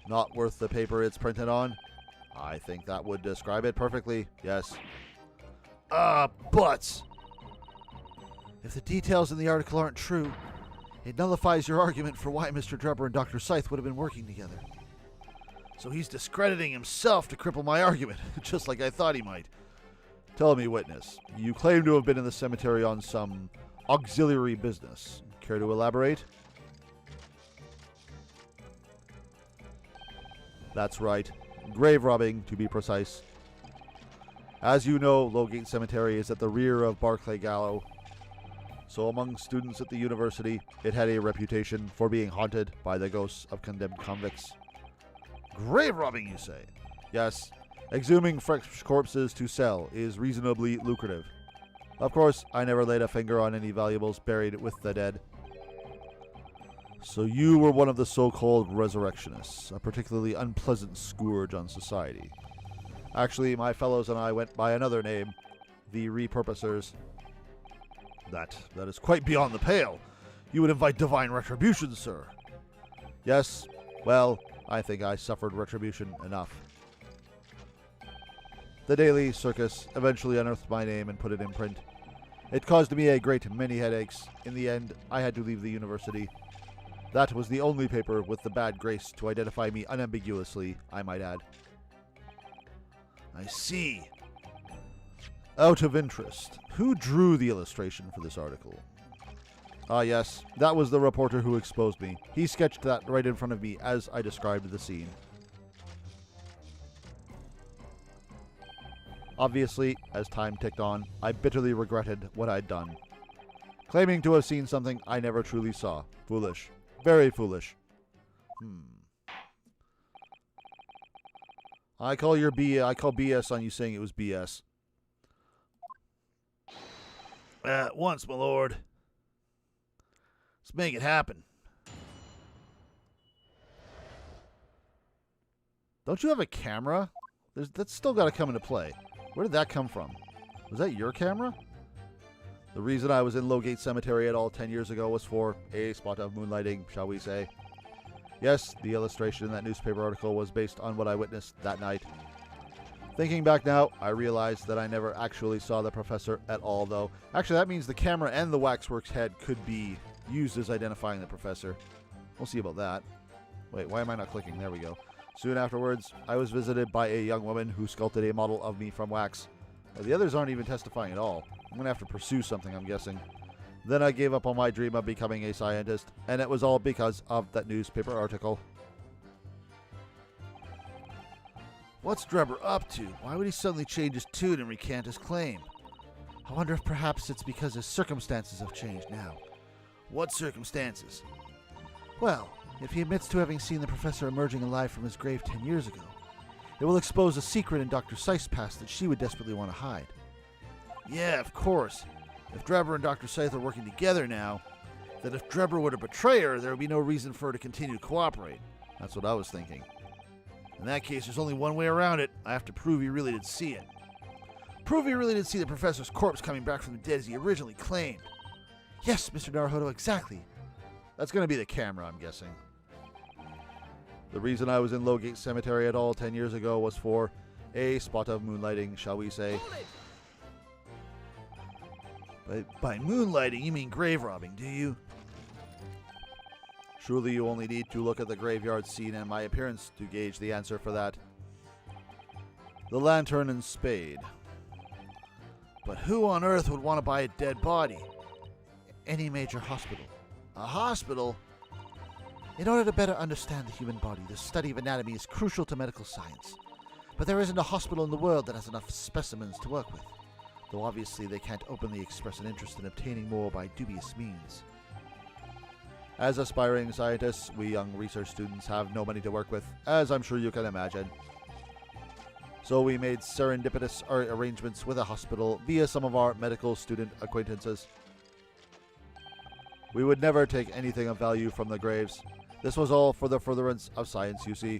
[SPEAKER 1] not worth the paper it's printed on? I think that would describe it perfectly, yes.
[SPEAKER 2] But if the details in the article aren't true, it nullifies your argument for why Mr. Drebber and Dr. Scythe would have been working together. So he's discrediting himself to cripple my argument, just like I thought he might.
[SPEAKER 1] Tell me, witness, you claim to have been in the cemetery on some auxiliary business. Care to elaborate? That's right. Grave robbing, to be precise. As you know, Lowgate Cemetery is at the rear of Barclay Gallows. So among students at the university, it had a reputation for being haunted by the ghosts of condemned convicts.
[SPEAKER 2] Grave robbing, you say?
[SPEAKER 1] Yes. Exhuming fresh corpses to sell is reasonably lucrative. Of course, I never laid a finger on any valuables buried with the dead. So you were one of the so-called resurrectionists, a particularly unpleasant scourge on society. Actually, my fellows and I went by another name, the repurposers.
[SPEAKER 2] That is quite beyond the pale. You would invite divine retribution, sir.
[SPEAKER 1] Yes, well, I think I suffered retribution enough. The Daily Circus eventually unearthed my name and put it in print. It caused me a great many headaches. In the end, I had to leave the university. That was the only paper with the bad grace to identify me unambiguously, I might add.
[SPEAKER 2] I see.
[SPEAKER 3] Out of interest, who drew the illustration for this article? Ah, yes, that was the reporter who exposed me. He sketched that right in front of me as I described the scene. Obviously, as time ticked on, I bitterly regretted what I'd done. Claiming to have seen something I never truly saw. Foolish. Very foolish. I call BS on you saying it was BS.
[SPEAKER 2] At once, my lord. Let's make it happen.
[SPEAKER 3] Don't you have a camera? That's still got to come into play. Where did that come from? Was that your camera? The reason I was in Lowgate Cemetery at all 10 years ago was for a spot of moonlighting, shall we say. Yes, the illustration in that newspaper article was based on what I witnessed that night. Thinking back now, I realized that I never actually saw the professor at all, though. Actually, that means the camera and the waxworks head could be used as identifying the professor. We'll see about that. Wait, why am I not clicking? There we go. Soon afterwards, I was visited by a young woman who sculpted a model of me from wax. Now, the others aren't even testifying at all. I'm going to have to pursue something, I'm guessing. Then I gave up on my dream of becoming a scientist, and it was all because of that newspaper article.
[SPEAKER 2] What's Drebber up to? Why would he suddenly change his tune and recant his claim? I wonder if perhaps it's because his circumstances have changed now. What circumstances? Well, if he admits to having seen the professor emerging alive from his grave 10 years ago, it will expose a secret in Dr. Scythe's past that she would desperately want to hide. Yeah, of course. If Drebber and Dr. Scythe are working together now, then if Drebber were to betray her, there would be no reason for her to continue to cooperate.
[SPEAKER 3] That's what I was thinking.
[SPEAKER 2] In that case, there's only one way around it. I have to prove he really did see it. Prove he really did see the professor's corpse coming back from the dead as he originally claimed.
[SPEAKER 3] Yes, Mr. Naruhodo, exactly. That's going to be the camera, I'm guessing. The reason I was in Lowgate Cemetery at all 10 years ago was for a spot of moonlighting, shall we say.
[SPEAKER 2] By moonlighting, you mean grave robbing, do you?
[SPEAKER 3] Surely you only need to look at the graveyard scene and my appearance to gauge the answer for that. The lantern and spade.
[SPEAKER 2] But who on earth would want to buy a dead body?
[SPEAKER 3] Any major hospital.
[SPEAKER 2] A hospital?
[SPEAKER 3] In order to better understand the human body, the study of anatomy is crucial to medical science. But there isn't a hospital in the world that has enough specimens to work with, though obviously they can't openly express an interest in obtaining more by dubious means. As aspiring scientists, we young research students have no money to work with, as I'm sure you can imagine. So we made serendipitous arrangements with a hospital via some of our medical student acquaintances. We would never take anything of value from the graves. This was all for the furtherance of science, you see.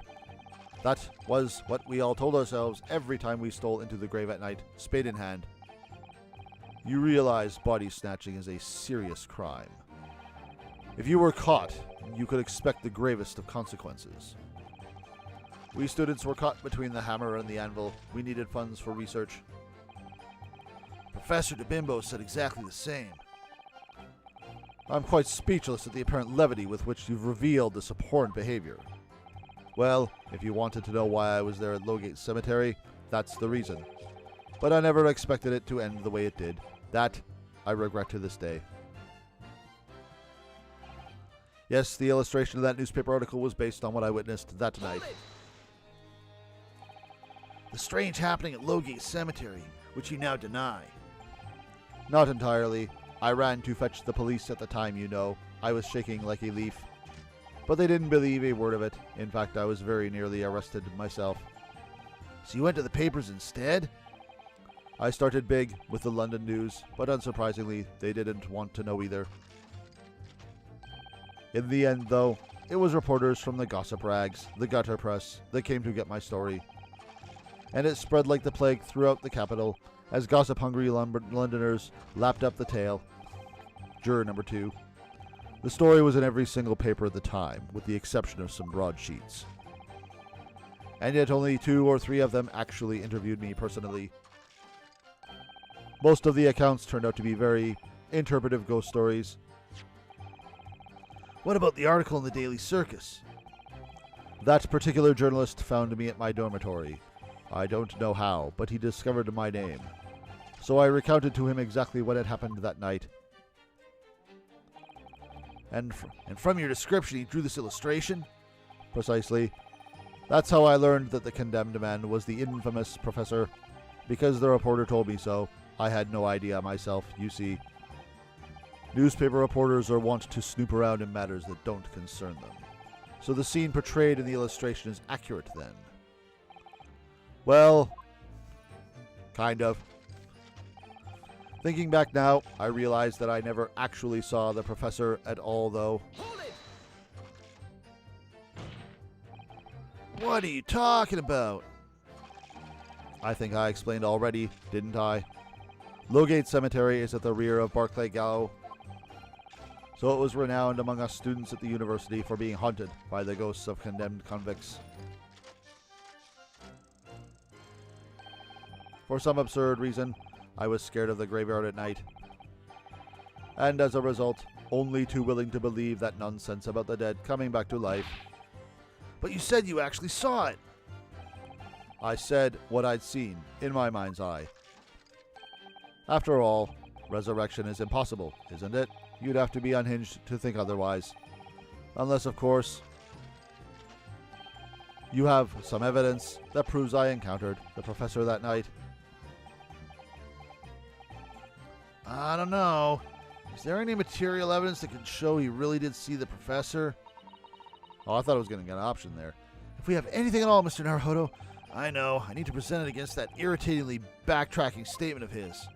[SPEAKER 3] That was what we all told ourselves every time we stole into the grave at night, spade in hand. You realize body snatching is a serious crime. If you were caught, you could expect the gravest of consequences. We students were caught between the hammer and the anvil. We needed funds for research.
[SPEAKER 2] Professor DeBimbo said exactly the same.
[SPEAKER 3] I'm quite speechless at the apparent levity with which you've revealed this abhorrent behavior. Well, if you wanted to know why I was there at Lowgate Cemetery, that's the reason. But I never expected it to end the way it did. That I regret to this day. Yes, the illustration of that newspaper article was based on what I witnessed that night.
[SPEAKER 2] The strange happening at Lowgate Cemetery, which you now deny.
[SPEAKER 3] Not entirely. I ran to fetch the police at the time, you know. I was shaking like a leaf. But they didn't believe a word of it. In fact, I was very nearly arrested myself.
[SPEAKER 2] So you went to the papers instead?
[SPEAKER 3] I started big with the London News, but unsurprisingly, they didn't want to know either. In the end, though, it was reporters from the gossip rags, the gutter press, that came to get my story. And it spread like the plague throughout the capital, as gossip-hungry Londoners lapped up the tale. Juror number 2. The story was in every single paper at the time, with the exception of some broadsheets. And yet only 2 or 3 of them actually interviewed me personally. Most of the accounts turned out to be very interpretive ghost stories.
[SPEAKER 2] What about the article in the Daily Circus?
[SPEAKER 3] That particular journalist found me at my dormitory.
[SPEAKER 1] I don't know how, but he discovered my name. So I recounted to him exactly what had happened that night.
[SPEAKER 3] And from your description, he drew this illustration?
[SPEAKER 1] Precisely. That's how I learned that the condemned man was the infamous professor. Because the reporter told me so. I had no idea myself, you see. Newspaper reporters are wont to snoop around in matters that don't concern them. So the scene portrayed in the illustration is accurate then? Well, kind of. Thinking back now, I realize that I never actually saw the professor at all, though.
[SPEAKER 4] Hold it!
[SPEAKER 3] What are you talking about?
[SPEAKER 1] I think I explained already, didn't I? Lowgate Cemetery is at the rear of Barclay Gallow. So it was renowned among us students at the university for being haunted by the ghosts of condemned convicts. For some absurd reason, I was scared of the graveyard at night. And as a result, only too willing to believe that nonsense about the dead coming back to life.
[SPEAKER 3] But you said you actually saw it.
[SPEAKER 1] I said what I'd seen in my mind's eye. After all, resurrection is impossible, isn't it? You'd have to be unhinged to think otherwise. Unless, of course, you have some evidence that proves I encountered the professor that night.
[SPEAKER 3] I don't know. Is there any material evidence that could show he really did see the professor?
[SPEAKER 1] Oh, I thought I was going to get an option there.
[SPEAKER 3] If we have anything at all, Mr. Naruhodo, I know. I need to present it against that irritatingly backtracking statement of his.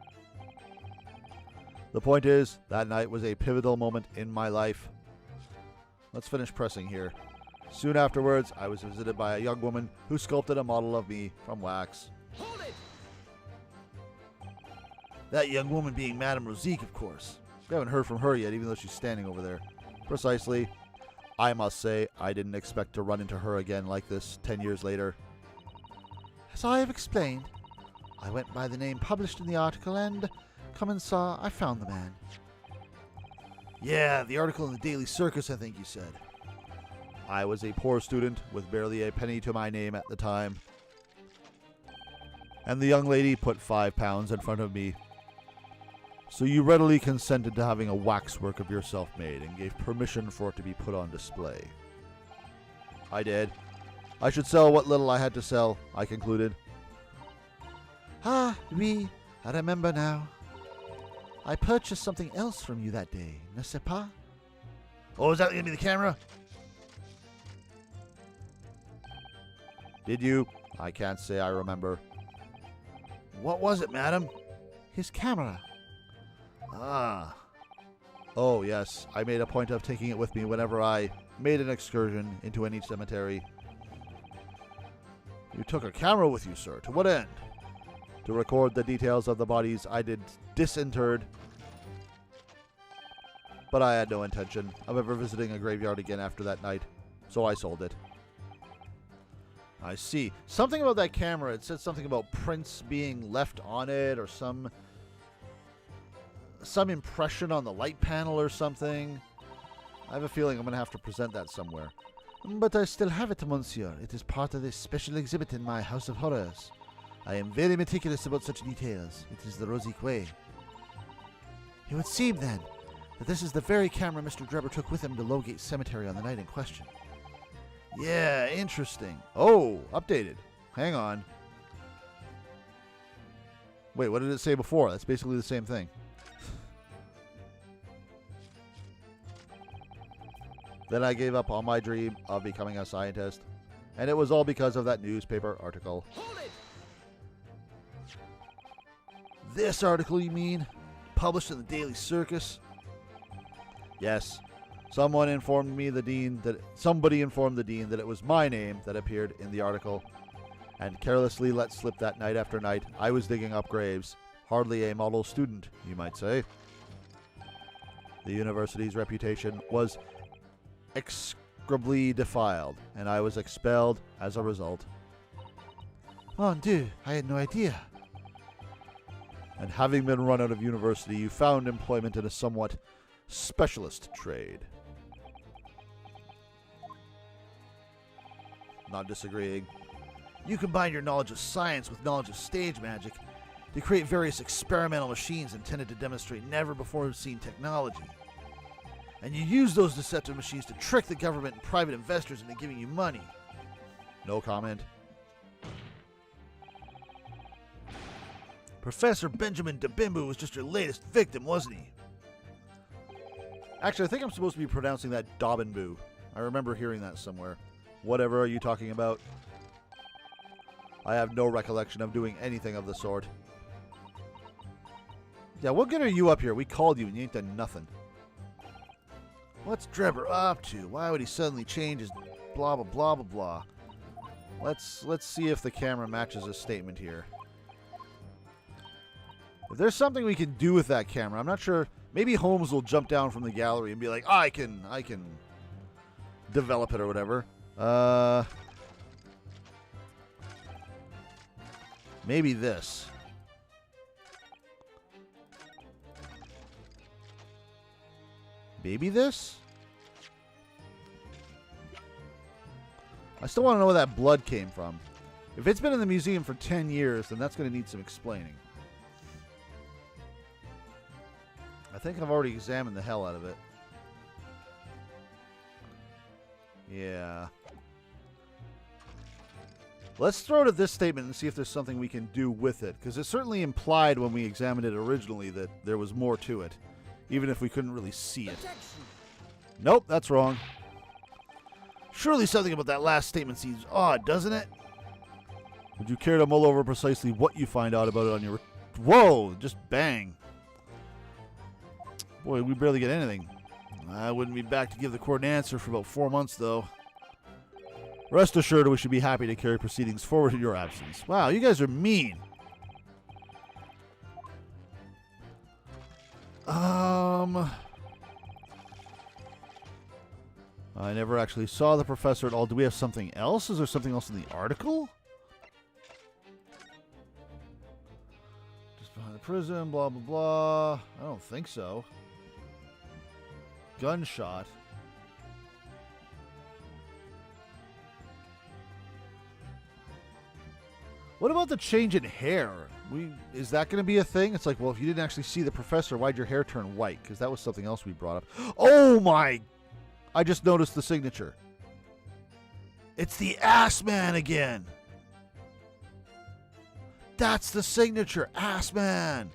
[SPEAKER 1] The point is, that night was a pivotal moment in my life. Let's finish pressing here. Soon afterwards, I was visited by a young woman who sculpted a model of me from wax.
[SPEAKER 4] Hold it!
[SPEAKER 3] That young woman being Madame Rosique, of course.
[SPEAKER 1] We haven't heard from her yet, even though she's standing over there. Precisely. I must say, I didn't expect to run into her again like this 10 years later.
[SPEAKER 3] As I have explained, I went by the name published in the article and, come and saw, I found the man. Yeah, the article in the Daily Circus, I think you said.
[SPEAKER 1] I was a poor student with barely a penny to my name at the time. And the young lady put £5 in front of me. So you readily consented to having a waxwork of yourself made and gave permission for it to be put on display. I did. I should sell what little I had to sell, I concluded.
[SPEAKER 3] Ah, oui, I remember now. I purchased something else from you that day, ne sais pas? Oh, is that going to be the camera?
[SPEAKER 1] Did you? I can't say I remember.
[SPEAKER 3] What was it, madam?
[SPEAKER 2] His camera.
[SPEAKER 3] Ah.
[SPEAKER 1] Oh, yes. I made a point of taking it with me whenever I made an excursion into any cemetery.
[SPEAKER 3] You took a camera with you, sir. To what end?
[SPEAKER 1] To record the details of the bodies I did disinterred. But I had no intention of ever visiting a graveyard again after that night, so I sold it.
[SPEAKER 3] I see. Something about that camera, it said something about prints being left on it or some impression on the light panel or something. I have a feeling I'm going to have to present that somewhere.
[SPEAKER 2] But I still have it, monsieur. It is part of this special exhibit in my House of Horrors. I am very meticulous about such details. It is the Rosique way. It would seem, then, that this is the very camera Mr. Drebber took with him to Lowgate Cemetery on the night in question.
[SPEAKER 3] Yeah, interesting.
[SPEAKER 1] Oh, updated. Hang on. Wait, what did it say before? That's basically the same thing. Then I gave up on my dream of becoming a scientist, and it was all because of that newspaper article.
[SPEAKER 4] Hold it!
[SPEAKER 3] This article, you mean? Published in the Daily Circus?
[SPEAKER 1] Yes. Somebody informed the dean that it was my name that appeared in the article, and carelessly let slip that night after night I was digging up graves. Hardly a model student, you might say. The university's reputation was execrably defiled, and I was expelled as a result.
[SPEAKER 2] Mon Dieu, I had no idea.
[SPEAKER 1] And having been run out of university, you found employment in a somewhat specialist trade. Not disagreeing.
[SPEAKER 2] You combine your knowledge of science with knowledge of stage magic to create various experimental machines intended to demonstrate never-before-seen technology. And you use those deceptive machines to trick the government and private investors into giving you money.
[SPEAKER 1] No comment.
[SPEAKER 2] Professor Benjamin Dabimbu was just your latest victim, wasn't he?
[SPEAKER 1] Actually, I think I'm supposed to be pronouncing that Dobbinboo. I remember hearing that somewhere. Whatever are you talking about? I have no recollection of doing anything of the sort. Yeah, what good are you up here? We called you and you ain't done nothing.
[SPEAKER 2] What's Drebber up to? Why would he suddenly change his blah, blah, blah, blah, blah?
[SPEAKER 1] Let's see if the camera matches his statement here. If there's something we can do with that camera, I'm not sure. Maybe Holmes will jump down from the gallery and be like, I can develop it or whatever. Maybe this. Maybe this? I still want to know where that blood came from. If it's been in the museum for 10 years, then that's going to need some explaining. I think I've already examined the hell out of it. Yeah. Let's throw it at this statement and see if there's something we can do with it. Because it certainly implied when we examined it originally that there was more to it. Even if we couldn't really see it. Nope, that's wrong.
[SPEAKER 2] Surely something about that last statement seems odd, doesn't it?
[SPEAKER 1] Would you care to mull over precisely what you find out about it on your... Whoa! Just bang. Boy, we barely get anything.
[SPEAKER 2] I wouldn't be back to give the court an answer for about 4 months, though.
[SPEAKER 1] Rest assured, we should be happy to carry proceedings forward in your absence. Wow, you guys are mean. I never actually saw the professor at all. Do we have something else? Is there something else in the article? Just behind the prison, blah, blah, blah. I don't think so. Gunshot. What about the change in hair? Is that going to be a thing? It's like, well, if you didn't actually see the professor, why'd your hair turn white? Because that was something else we brought up. Oh my! I just noticed the signature.
[SPEAKER 2] It's the Ass Man again. That's the signature, Ass Man.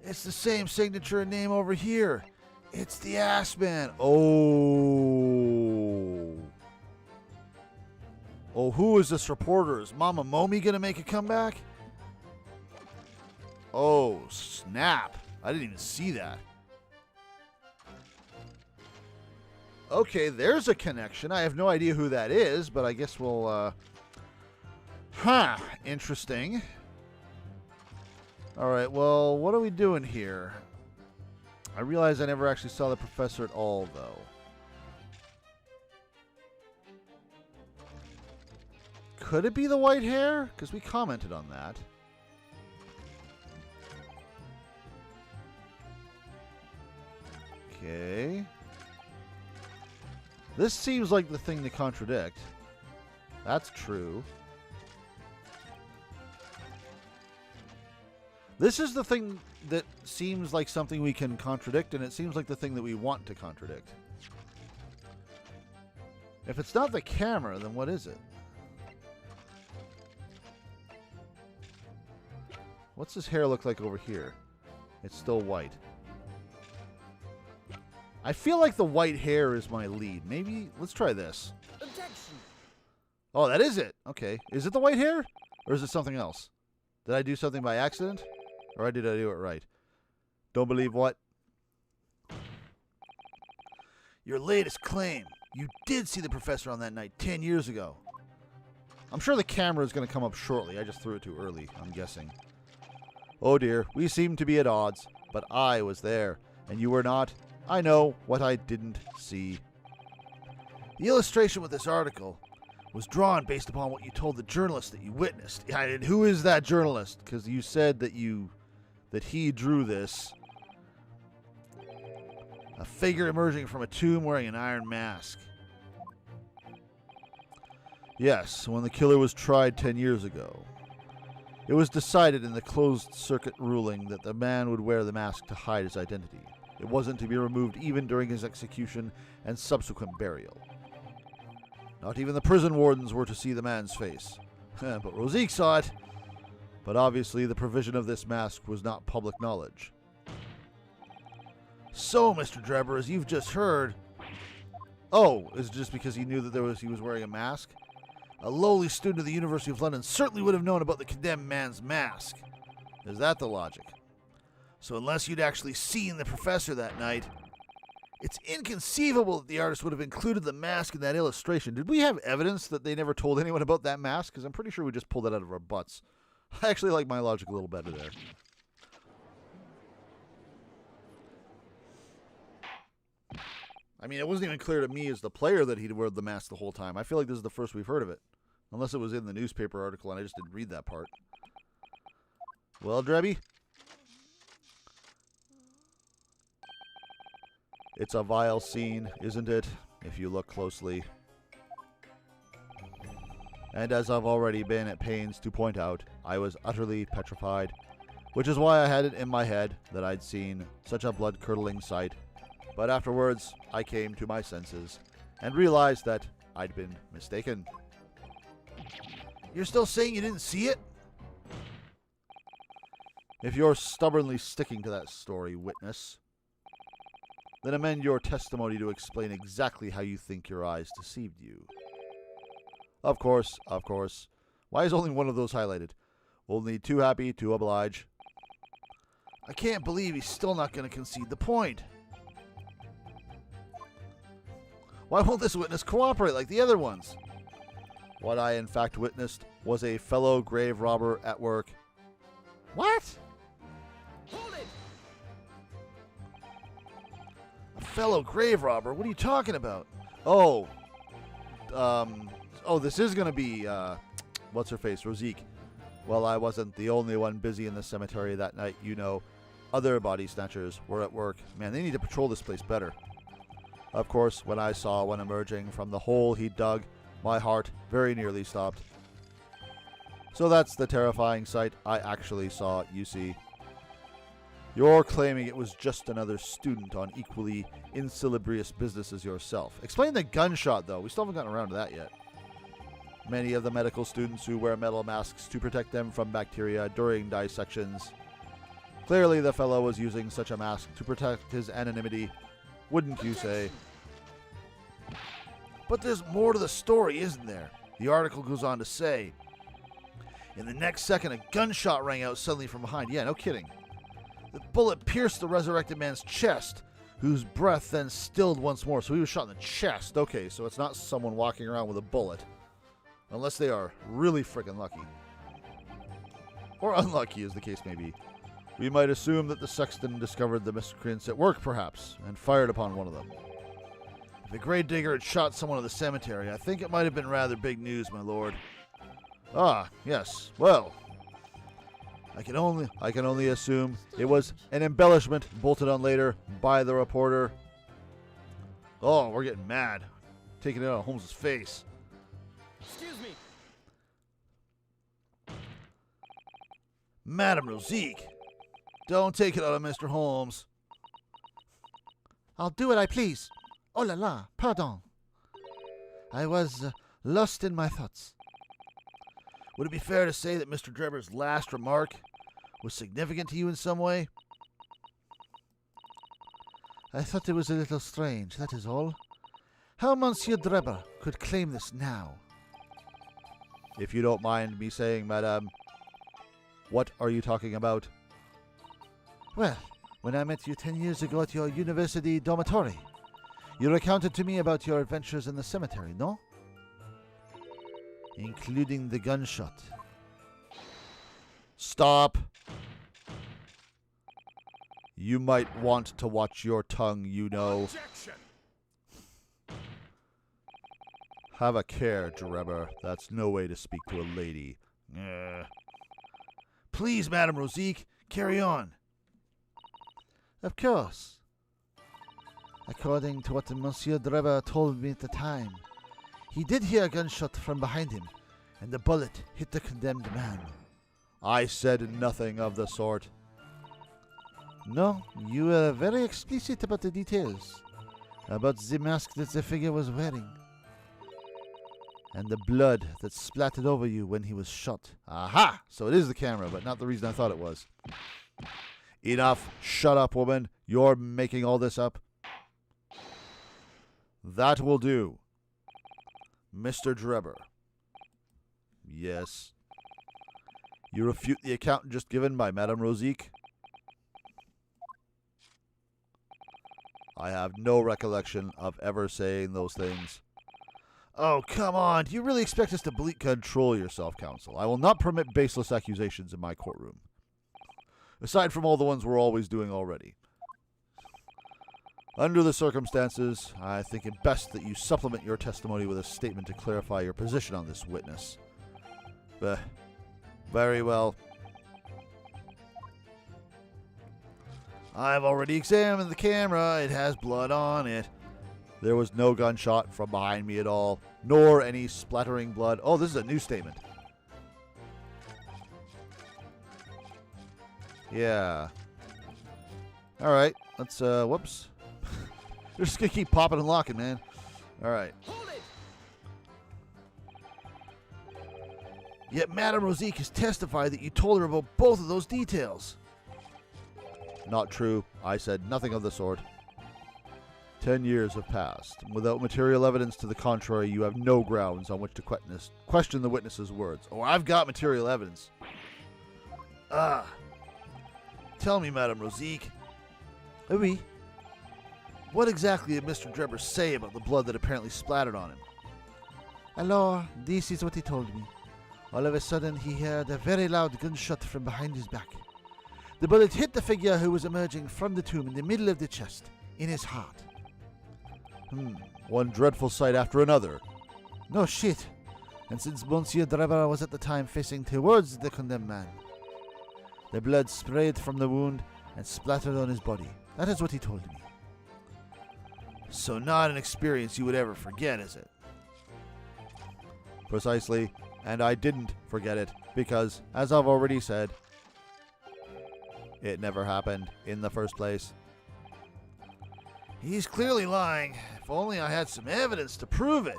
[SPEAKER 2] It's the same signature and name over here. It's the Ass Man.
[SPEAKER 1] Oh. Oh, who is this reporter? Is Mama Momi going to make a comeback? Oh, snap. I didn't even see that. Okay, there's a connection. I have no idea who that is, but I guess we'll... Interesting. All right, well, what are we doing here? I realize I never actually saw the professor at all, though. Could it be the white hair? Because we commented on that. Okay. This seems like the thing to contradict. That's true. This is the thing that seems like something we can contradict, and it seems like the thing that we want to contradict. If it's not the camera, then what is it? What's his hair look like over here? It's still white. I feel like the white hair is my lead. Maybe, let's try this.
[SPEAKER 4] Objection.
[SPEAKER 1] Oh, that is it. Okay. Is it the white hair? Or is it something else? Did I do something by accident? Or did I do it right? Don't believe what?
[SPEAKER 2] Your latest claim. You did see the professor on that night 10 years ago.
[SPEAKER 1] I'm sure the camera is going to come up shortly. I just threw it too early, I'm guessing. Oh dear, we seem to be at odds, but I was there, and you were not. I know what I didn't see.
[SPEAKER 2] The illustration with this article was drawn based upon what you told the journalist that you witnessed.
[SPEAKER 1] And who is that journalist? Because you said that he drew this.
[SPEAKER 2] A figure emerging from a tomb wearing an iron mask.
[SPEAKER 1] Yes, when the killer was tried 10 years ago. It was decided in the closed-circuit ruling that the man would wear the mask to hide his identity. It wasn't to be removed even during his execution and subsequent burial. Not even the prison wardens were to see the man's face. But Rosique saw it. But obviously the provision of this mask was not public knowledge.
[SPEAKER 3] So, Mr. Drebber, as you've just heard...
[SPEAKER 1] Oh, is it just because he knew that he was wearing a mask?
[SPEAKER 3] A lowly student of the University of London certainly would have known about the condemned man's mask.
[SPEAKER 1] Is that the logic?
[SPEAKER 3] So unless you'd actually seen the professor that night, it's inconceivable that the artist would have included the mask in that illustration.
[SPEAKER 1] Did we have evidence that they never told anyone about that mask? Because I'm pretty sure we just pulled that out of our butts. I actually like my logic a little better there. I mean, it wasn't even clear to me as the player that he'd wear the mask the whole time. I feel like this is the first we've heard of it. Unless it was in the newspaper article and I just didn't read that part. Well, Drebby? It's a vile scene, isn't it? If you look closely. And as I've already been at pains to point out, I was utterly petrified. Which is why I had it in my head that I'd seen such a blood-curdling sight. But afterwards, I came to my senses and realized that I'd been mistaken.
[SPEAKER 3] You're still saying you didn't see it?
[SPEAKER 1] If you're stubbornly sticking to that story, witness, then amend your testimony to explain exactly how you think your eyes deceived you. Of course, of course. Why is only one of those highlighted? Only too happy to oblige.
[SPEAKER 3] I can't believe he's still not going to concede the point.
[SPEAKER 1] Why won't this witness cooperate like the other ones? What I in fact witnessed was a fellow grave robber at work. What?
[SPEAKER 4] Hold it!
[SPEAKER 3] A fellow grave robber? What are you talking about?
[SPEAKER 1] Oh. This is going to be, what's her face, Rosique. Well, I wasn't the only one busy in the cemetery that night, you know. Other body snatchers were at work. Man, they need to patrol this place better. Of course, when I saw one emerging from the hole he dug, my heart very nearly stopped. So that's the terrifying sight I actually saw, you see. You're claiming it was just another student on equally insalubrious business as yourself. Explain the gunshot, though. We still haven't gotten around to that yet. Many of the medical students who wear metal masks to protect them from bacteria during dissections. Clearly, the fellow was using such a mask to protect his anonymity. Wouldn't you say?
[SPEAKER 3] But there's more to the story, isn't there? The article goes on to say, in the next second, a gunshot rang out suddenly from behind.
[SPEAKER 1] Yeah, no kidding.
[SPEAKER 3] The bullet pierced the resurrected man's chest, whose breath then stilled once more. So he was shot in the chest.
[SPEAKER 1] Okay, so it's not someone walking around with a bullet. Unless they are really freaking lucky. Or unlucky, as the case may be. We might assume that the sexton discovered the miscreants at work, perhaps, and fired upon one of them.
[SPEAKER 3] If the grave digger had shot someone in the cemetery, I think it might have been rather big news, my lord.
[SPEAKER 1] Ah, yes. Well,
[SPEAKER 3] I can only
[SPEAKER 1] assume it was an embellishment bolted on later by the reporter.
[SPEAKER 3] Oh, we're getting mad. Taking it out of Holmes's face.
[SPEAKER 4] Excuse me.
[SPEAKER 3] Madame Rosique, don't take it out of Mr. Holmes.
[SPEAKER 2] I'll do what I please. Oh la la, pardon. I was lost in my thoughts.
[SPEAKER 3] Would it be fair to say that Mr. Drebber's last remark was significant to you in some way?
[SPEAKER 2] I thought it was a little strange, that is all. How Monsieur Drebber could claim this now?
[SPEAKER 1] If you don't mind me saying, madame, what are you talking about?
[SPEAKER 2] Well, when I met you 10 years ago at your university dormitory, you recounted to me about your adventures in the cemetery, no? Including the gunshot.
[SPEAKER 1] Stop. You might want to watch your tongue, you know.
[SPEAKER 4] Objection!
[SPEAKER 1] Have a care, Drebber. That's no way to speak to a lady.
[SPEAKER 3] Please, Madame Rosique, carry on.
[SPEAKER 2] Of course. According to what Monsieur Drebber told me at the time, He did hear a gunshot from behind him, and the bullet hit the condemned man.
[SPEAKER 1] I said nothing of the sort.
[SPEAKER 2] No, you were very explicit about the details. About the mask that the figure was wearing. And the blood that splattered over you when he was shot.
[SPEAKER 1] Aha! So it is the camera, but not the reason I thought it was. Enough. Shut up, woman. You're making all this up. That will do. Mr. Drebber. Yes. You refute the account just given by Madame Rosique? I have no recollection of ever saying those things.
[SPEAKER 2] Oh, come on. Do you really expect us to believe?
[SPEAKER 1] Control yourself, counsel. I will not permit baseless accusations in my courtroom. Aside from all the ones we're always doing already. Under the circumstances, I think it best that you supplement your testimony with a statement to clarify your position on this witness. Very well.
[SPEAKER 2] I've already examined the camera. It has blood on it.
[SPEAKER 1] There was no gunshot from behind me at all, nor any splattering blood. Oh, this is a new statement. Yeah. All right. Let's, whoops. They're just going to keep popping and locking, man. All right.
[SPEAKER 4] Hold it!
[SPEAKER 2] Yet Madame Rosique has testified that you told her about both of those details.
[SPEAKER 1] Not true. I said nothing of the sort. 10 years have passed. Without material evidence to the contrary, you have no grounds on which to question the witness's words.
[SPEAKER 2] Oh, I've got material evidence. Tell me, Madame Rosique.
[SPEAKER 3] Oui.
[SPEAKER 2] What exactly did Mr. Drebber say about the blood that apparently splattered on him?
[SPEAKER 3] Alors, this is what he told me. All of a sudden, he heard a very loud gunshot from behind his back. The bullet hit the figure who was emerging from the tomb in the middle of the chest, in his heart.
[SPEAKER 1] One dreadful sight after another.
[SPEAKER 3] No shit. And since Monsieur Drebber was at the time facing towards the condemned man, the blood sprayed from the wound and splattered on his body. That is what he told me.
[SPEAKER 2] So not an experience you would ever forget, is it?
[SPEAKER 1] Precisely. And I didn't forget it, because, as I've already said, it never happened in the first place.
[SPEAKER 2] He's clearly lying. If only I had some evidence to prove it.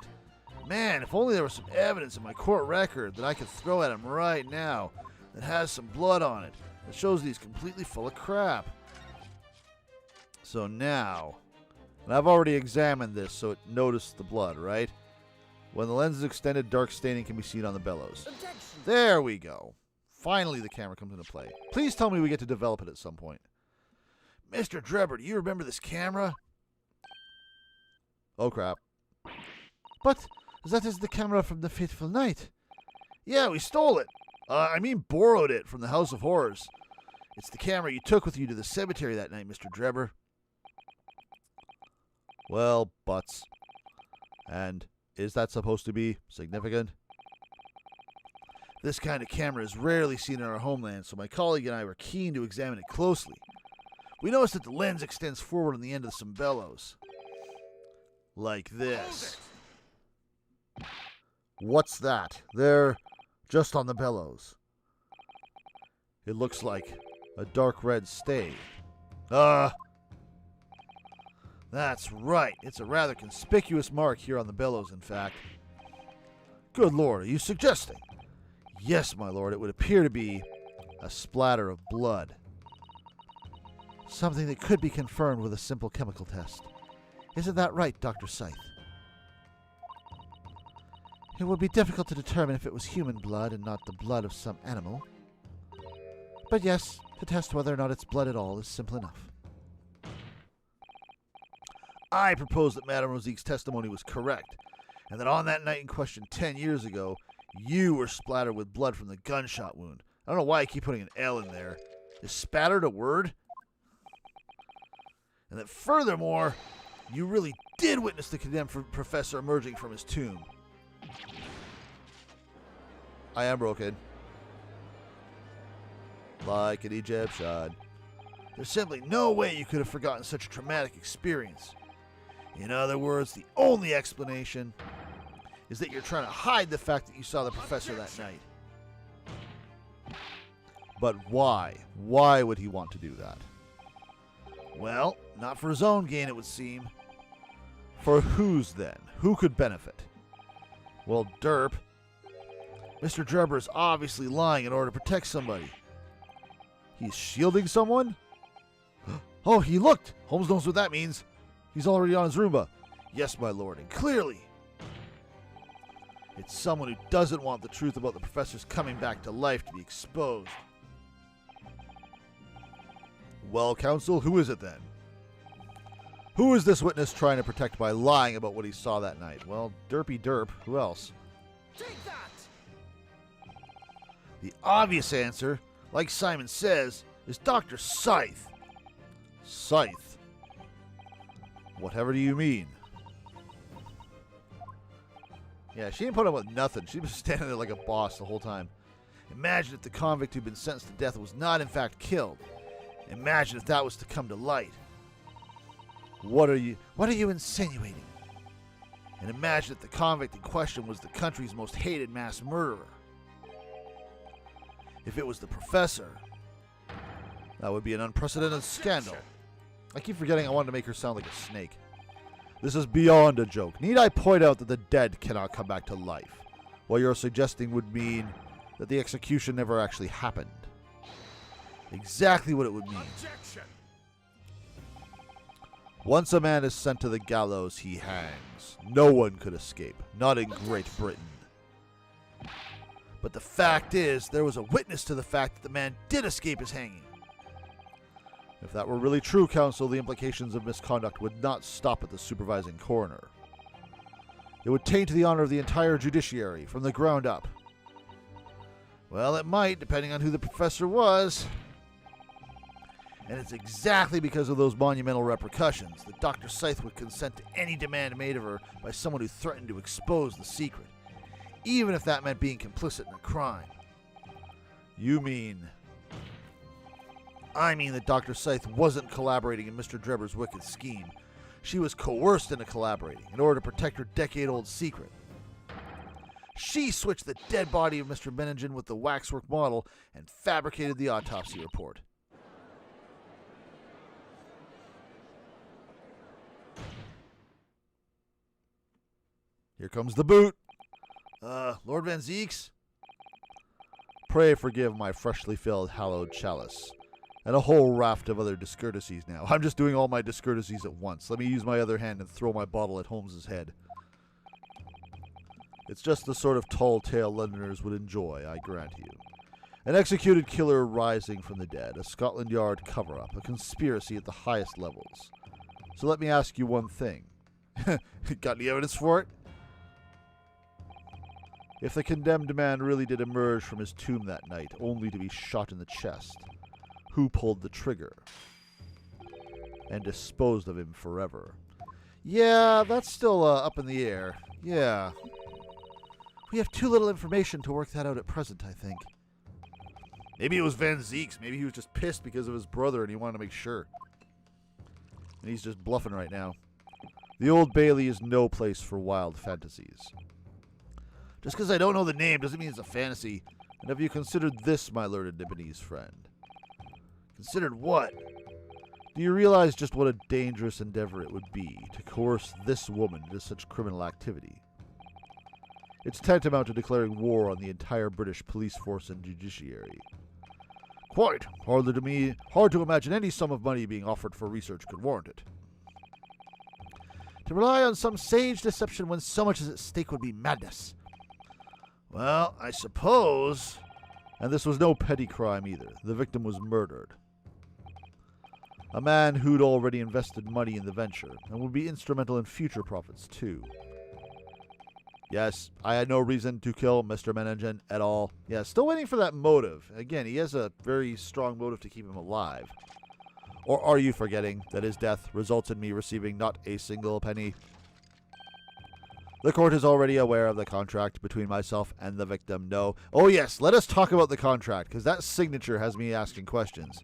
[SPEAKER 2] Man, if only there was some evidence in my court record that I could throw at him right now that has some blood on it, that shows that he's completely full of crap.
[SPEAKER 1] So now, and I've already examined this, so it noticed the blood, right? When the lens is extended, dark staining can be seen on the bellows.
[SPEAKER 4] Objection!
[SPEAKER 1] There we go. Finally, the camera comes into play. Please tell me we get to develop it at some point.
[SPEAKER 2] Mr. Drebber, do you remember this camera?
[SPEAKER 1] Oh, crap.
[SPEAKER 3] But that is the camera from the fateful night.
[SPEAKER 2] Yeah, we stole it. Borrowed it from the House of Horrors. It's the camera you took with you to the cemetery that night, Mr. Drebber.
[SPEAKER 1] Well, butts. And is that supposed to be significant?
[SPEAKER 2] This kind of camera is rarely seen in our homeland, so my colleague and I were keen to examine it closely. We noticed that the lens extends forward on the end of some bellows. Like this.
[SPEAKER 1] What's that? They're just on the bellows. It looks like a dark red stain.
[SPEAKER 2] That's right. It's a rather conspicuous mark here on the bellows, in fact.
[SPEAKER 1] Good Lord, are you suggesting?
[SPEAKER 2] Yes, my lord, it would appear to be a splatter of blood.
[SPEAKER 3] Something that could be confirmed with a simple chemical test. Isn't that right, Dr. Psy? It would be difficult to determine if it was human blood and not the blood of some animal. But yes, to test whether or not it's blood at all is simple enough.
[SPEAKER 2] I propose that Madame Rosique's testimony was correct, and that on that night in question 10 years ago, you were splattered with blood from the gunshot wound. I don't know why I keep putting an L in there. Is spattered a word? And that furthermore, you really did witness the condemned professor emerging from his tomb.
[SPEAKER 1] I am broken. Like an Egyptian.
[SPEAKER 2] There's simply no way you could have forgotten such a traumatic experience. In other words, the only explanation is that you're trying to hide the fact that you saw the professor that night.
[SPEAKER 1] But why? Why would he want to do that?
[SPEAKER 2] Well, not for his own gain, it would seem.
[SPEAKER 1] For whose then? Who could benefit?
[SPEAKER 2] Well, derp. Mr. Drebber is obviously lying in order to protect somebody.
[SPEAKER 1] He's shielding someone?
[SPEAKER 2] Oh, he looked! Holmes knows what that means. He's already on his Roomba. Yes, my lord, and clearly. It's someone who doesn't want the truth about the professor's coming back to life to be exposed.
[SPEAKER 1] Well, counsel, who is it then? Who is this witness trying to protect by lying about what he saw that night? Well, derpy derp. Who else?
[SPEAKER 4] Take that!
[SPEAKER 2] The obvious answer, like Psy'Min says, is Dr. Scythe.
[SPEAKER 1] Scythe. Whatever do you mean?
[SPEAKER 2] Yeah, she didn't put up with nothing. She was standing there like a boss the whole time. Imagine if the convict who'd been sentenced to death was not in fact killed. Imagine if that was to come to light. What are you insinuating? And imagine if the convict in question was the country's most hated mass murderer. If it was the professor,
[SPEAKER 1] That would be an unprecedented scandal. I keep forgetting I wanted to make her sound like a snake. This is beyond a joke. Need I point out that the dead cannot come back to life? What you're suggesting would mean that the execution never actually happened.
[SPEAKER 2] exactly what it would mean.
[SPEAKER 4] Objection!
[SPEAKER 1] Once a man is sent to the gallows, he hangs. No one could escape. Not in Great Britain.
[SPEAKER 2] But the fact is, there was a witness to the fact that the man did escape his hanging.
[SPEAKER 1] If that were really true, counsel, the implications of misconduct would not stop at the supervising coroner. It would taint the honor of the entire judiciary from the ground up.
[SPEAKER 2] Well, it might, depending on who the professor was. And it's exactly because of those monumental repercussions that Dr. Scythe would consent to any demand made of her by someone who threatened to expose the secret, even if that meant being complicit in a crime.
[SPEAKER 1] You mean...
[SPEAKER 2] I mean that Dr. Scythe wasn't collaborating in Mr. Drebber's wicked scheme. She was coerced into collaborating in order to protect her decade-old secret. She switched the dead body of Mr. Menningen with the waxwork model and fabricated the autopsy report.
[SPEAKER 1] Here comes the boot.
[SPEAKER 2] Lord Van Zeeks?
[SPEAKER 1] Pray forgive my freshly filled hallowed chalice. And a whole raft of other discourtesies now. I'm just doing all my discourtesies at once. Let me use my other hand and throw my bottle at Holmes's head. It's just the sort of tall tale Londoners would enjoy, I grant you. An executed killer rising from the dead, a Scotland Yard cover-up, a conspiracy at the highest levels. So let me ask you one thing.
[SPEAKER 2] Got any evidence for it?
[SPEAKER 1] If the condemned man really did emerge from his tomb that night, only to be shot in the chest, who pulled the trigger and disposed of him forever?
[SPEAKER 2] Yeah, that's still up in the air. Yeah. We have too little information to work that out at present, I think.
[SPEAKER 1] Maybe it was Van Zeeks. Maybe he was just pissed because of his brother and he wanted to make sure. And he's just bluffing right now. The Old Bailey is no place for wild fantasies.
[SPEAKER 2] Just because I don't know the name doesn't mean it's a fantasy.
[SPEAKER 1] And have you considered this, my learned Nibonese friend?
[SPEAKER 2] Considered what?
[SPEAKER 1] Do you realize just what a dangerous endeavor it would be to coerce this woman into such criminal activity? It's tantamount to declaring war on the entire British police force and judiciary.
[SPEAKER 2] Quite.
[SPEAKER 1] Hard to imagine any sum of money being offered for research could warrant it.
[SPEAKER 2] To rely on some sage deception when so much is at stake would be madness. Well, I suppose...
[SPEAKER 1] And this was no petty crime either. The victim was murdered. A man who'd already invested money in the venture, and would be instrumental in future profits too. Yes, I had no reason to kill Mr. Menningen at all. Yeah, still waiting for that motive. Again, he has a very strong motive to keep him alive. Or are you forgetting that his death results in me receiving not a single penny? The court is already aware of the contract between myself and the victim. No. Oh yes, let us talk about the contract, because that signature has me asking questions.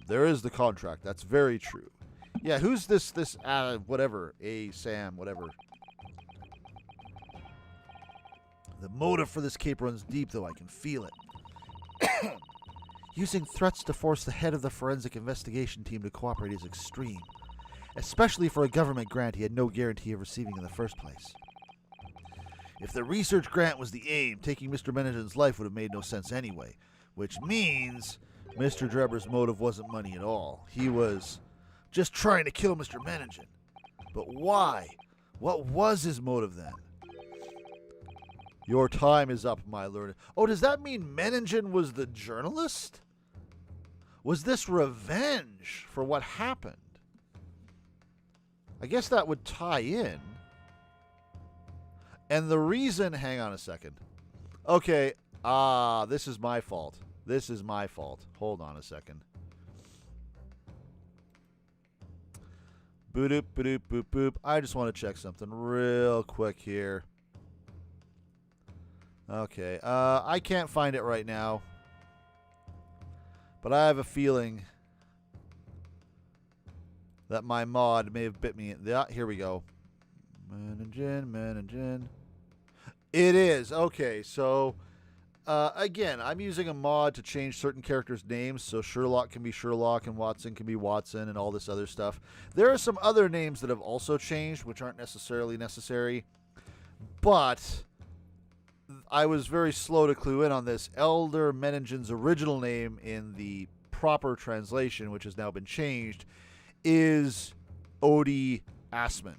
[SPEAKER 1] There is the contract. That's very true. Yeah, who's this, whatever, Sam, whatever.
[SPEAKER 2] The motive for this cape runs deep, though. I can feel it. Using threats to force the head of the forensic investigation team to cooperate is extreme, especially for a government grant he had no guarantee of receiving in the first place. If the research grant was the aim, taking Mr. Menningen's life would have made no sense anyway, which means Mr. Drebber's motive wasn't money at all. He was just trying to kill Mr. Menningen. But why? What was his motive then?
[SPEAKER 1] Your time is up, my lord. Oh, does that mean Menningen was the journalist? Was this revenge for what happened? I guess that would tie in. And the reason... Hang on a second. Okay. This is my fault. This is my fault. Hold on a second. Boop, boop, boop, boop. I just want to check something real quick here. Okay. I can't find it right now. But I have a feeling that my mod may have bit me. Here we go. Menningen. It is. Okay, so again, I'm using a mod to change certain characters' names, so Sherlock can be Sherlock and Watson can be Watson and all this other stuff. There are some other names that have also changed, which aren't necessarily necessary, but I was very slow to clue in on this. Elder Menningen's original name in the proper translation, which has now been changed, is Odie Asman.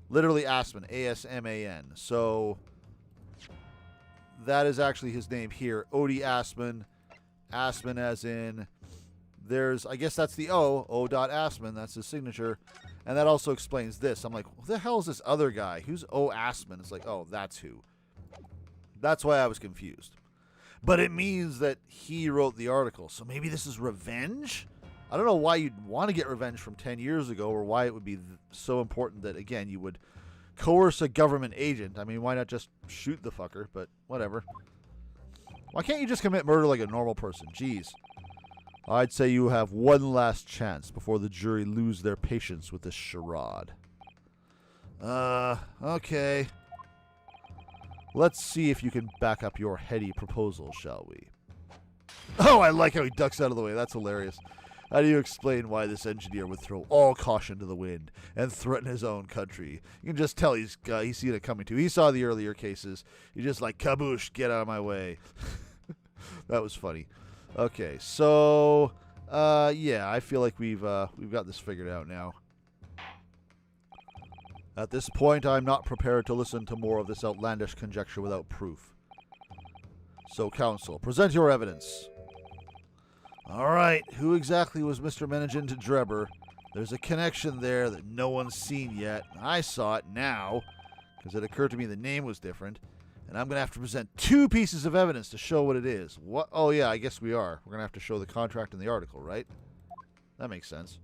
[SPEAKER 1] Literally Asman, A-S-M-A-N. So that is actually his name here, Odie Asman. Asman as in, there's, I guess that's the O.Asman, that's his signature. And that also explains this. I'm like, who the hell is this other guy? Who's O. Asman? It's like, oh, that's who. That's why I was confused. But it means that he wrote the article. So maybe this is revenge? I don't know why you'd want to get revenge from 10 years ago, or why it would be so important that, again, you would coerce a government agent. I mean, why not just shoot the fucker? But whatever. Why can't you just commit murder like a normal person? Jeez. I'd say you have one last chance before the jury lose their patience with this charade. Okay. Let's see if you can back up your heady proposal, shall we? Oh, I like how he ducks out of the way. That's hilarious. How do you explain why this engineer would throw all caution to the wind and threaten his own country? You can just tell he's seen it coming too. He saw the earlier cases. He's just like, kaboosh, get out of my way. That was funny. Okay, so yeah, I feel like we've got this figured out now. At this point, I'm not prepared to listen to more of this outlandish conjecture without proof. So, counsel, present your evidence. All right, who exactly was Mr. Menningen to Drebber? There's a connection there that no one's seen yet. I saw it now, because it occurred to me the name was different. And I'm going to have to present 2 pieces of evidence to show what it is. What? Oh, yeah, I guess we are. We're going to have to show the contract in the article, right? That makes sense.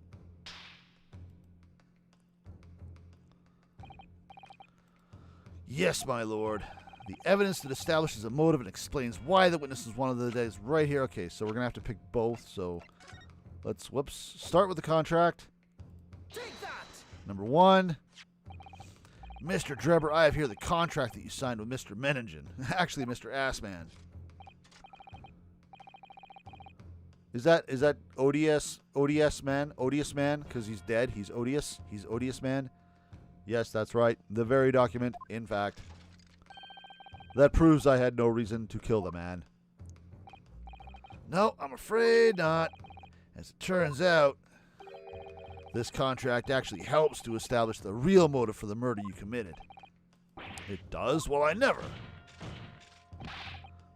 [SPEAKER 1] Yes, my lord. The evidence that establishes a motive and explains why the witness is one of the dead is right here. Okay, so we're going to have to pick both. So let's, start with the contract.
[SPEAKER 4] Take that!
[SPEAKER 2] Number 1. Mr. Drebber, I have here the contract that you signed with Mr. Menningen. Actually, Mr. Assman. Is that ODS man? Odious man? Because he's dead. He's odious. He's odious man. Yes, that's right. The very document, in fact. That proves I had no reason to kill the man. No, I'm afraid not. As it turns out, this contract actually helps to establish the real motive for the murder you committed. It does? Well, I never.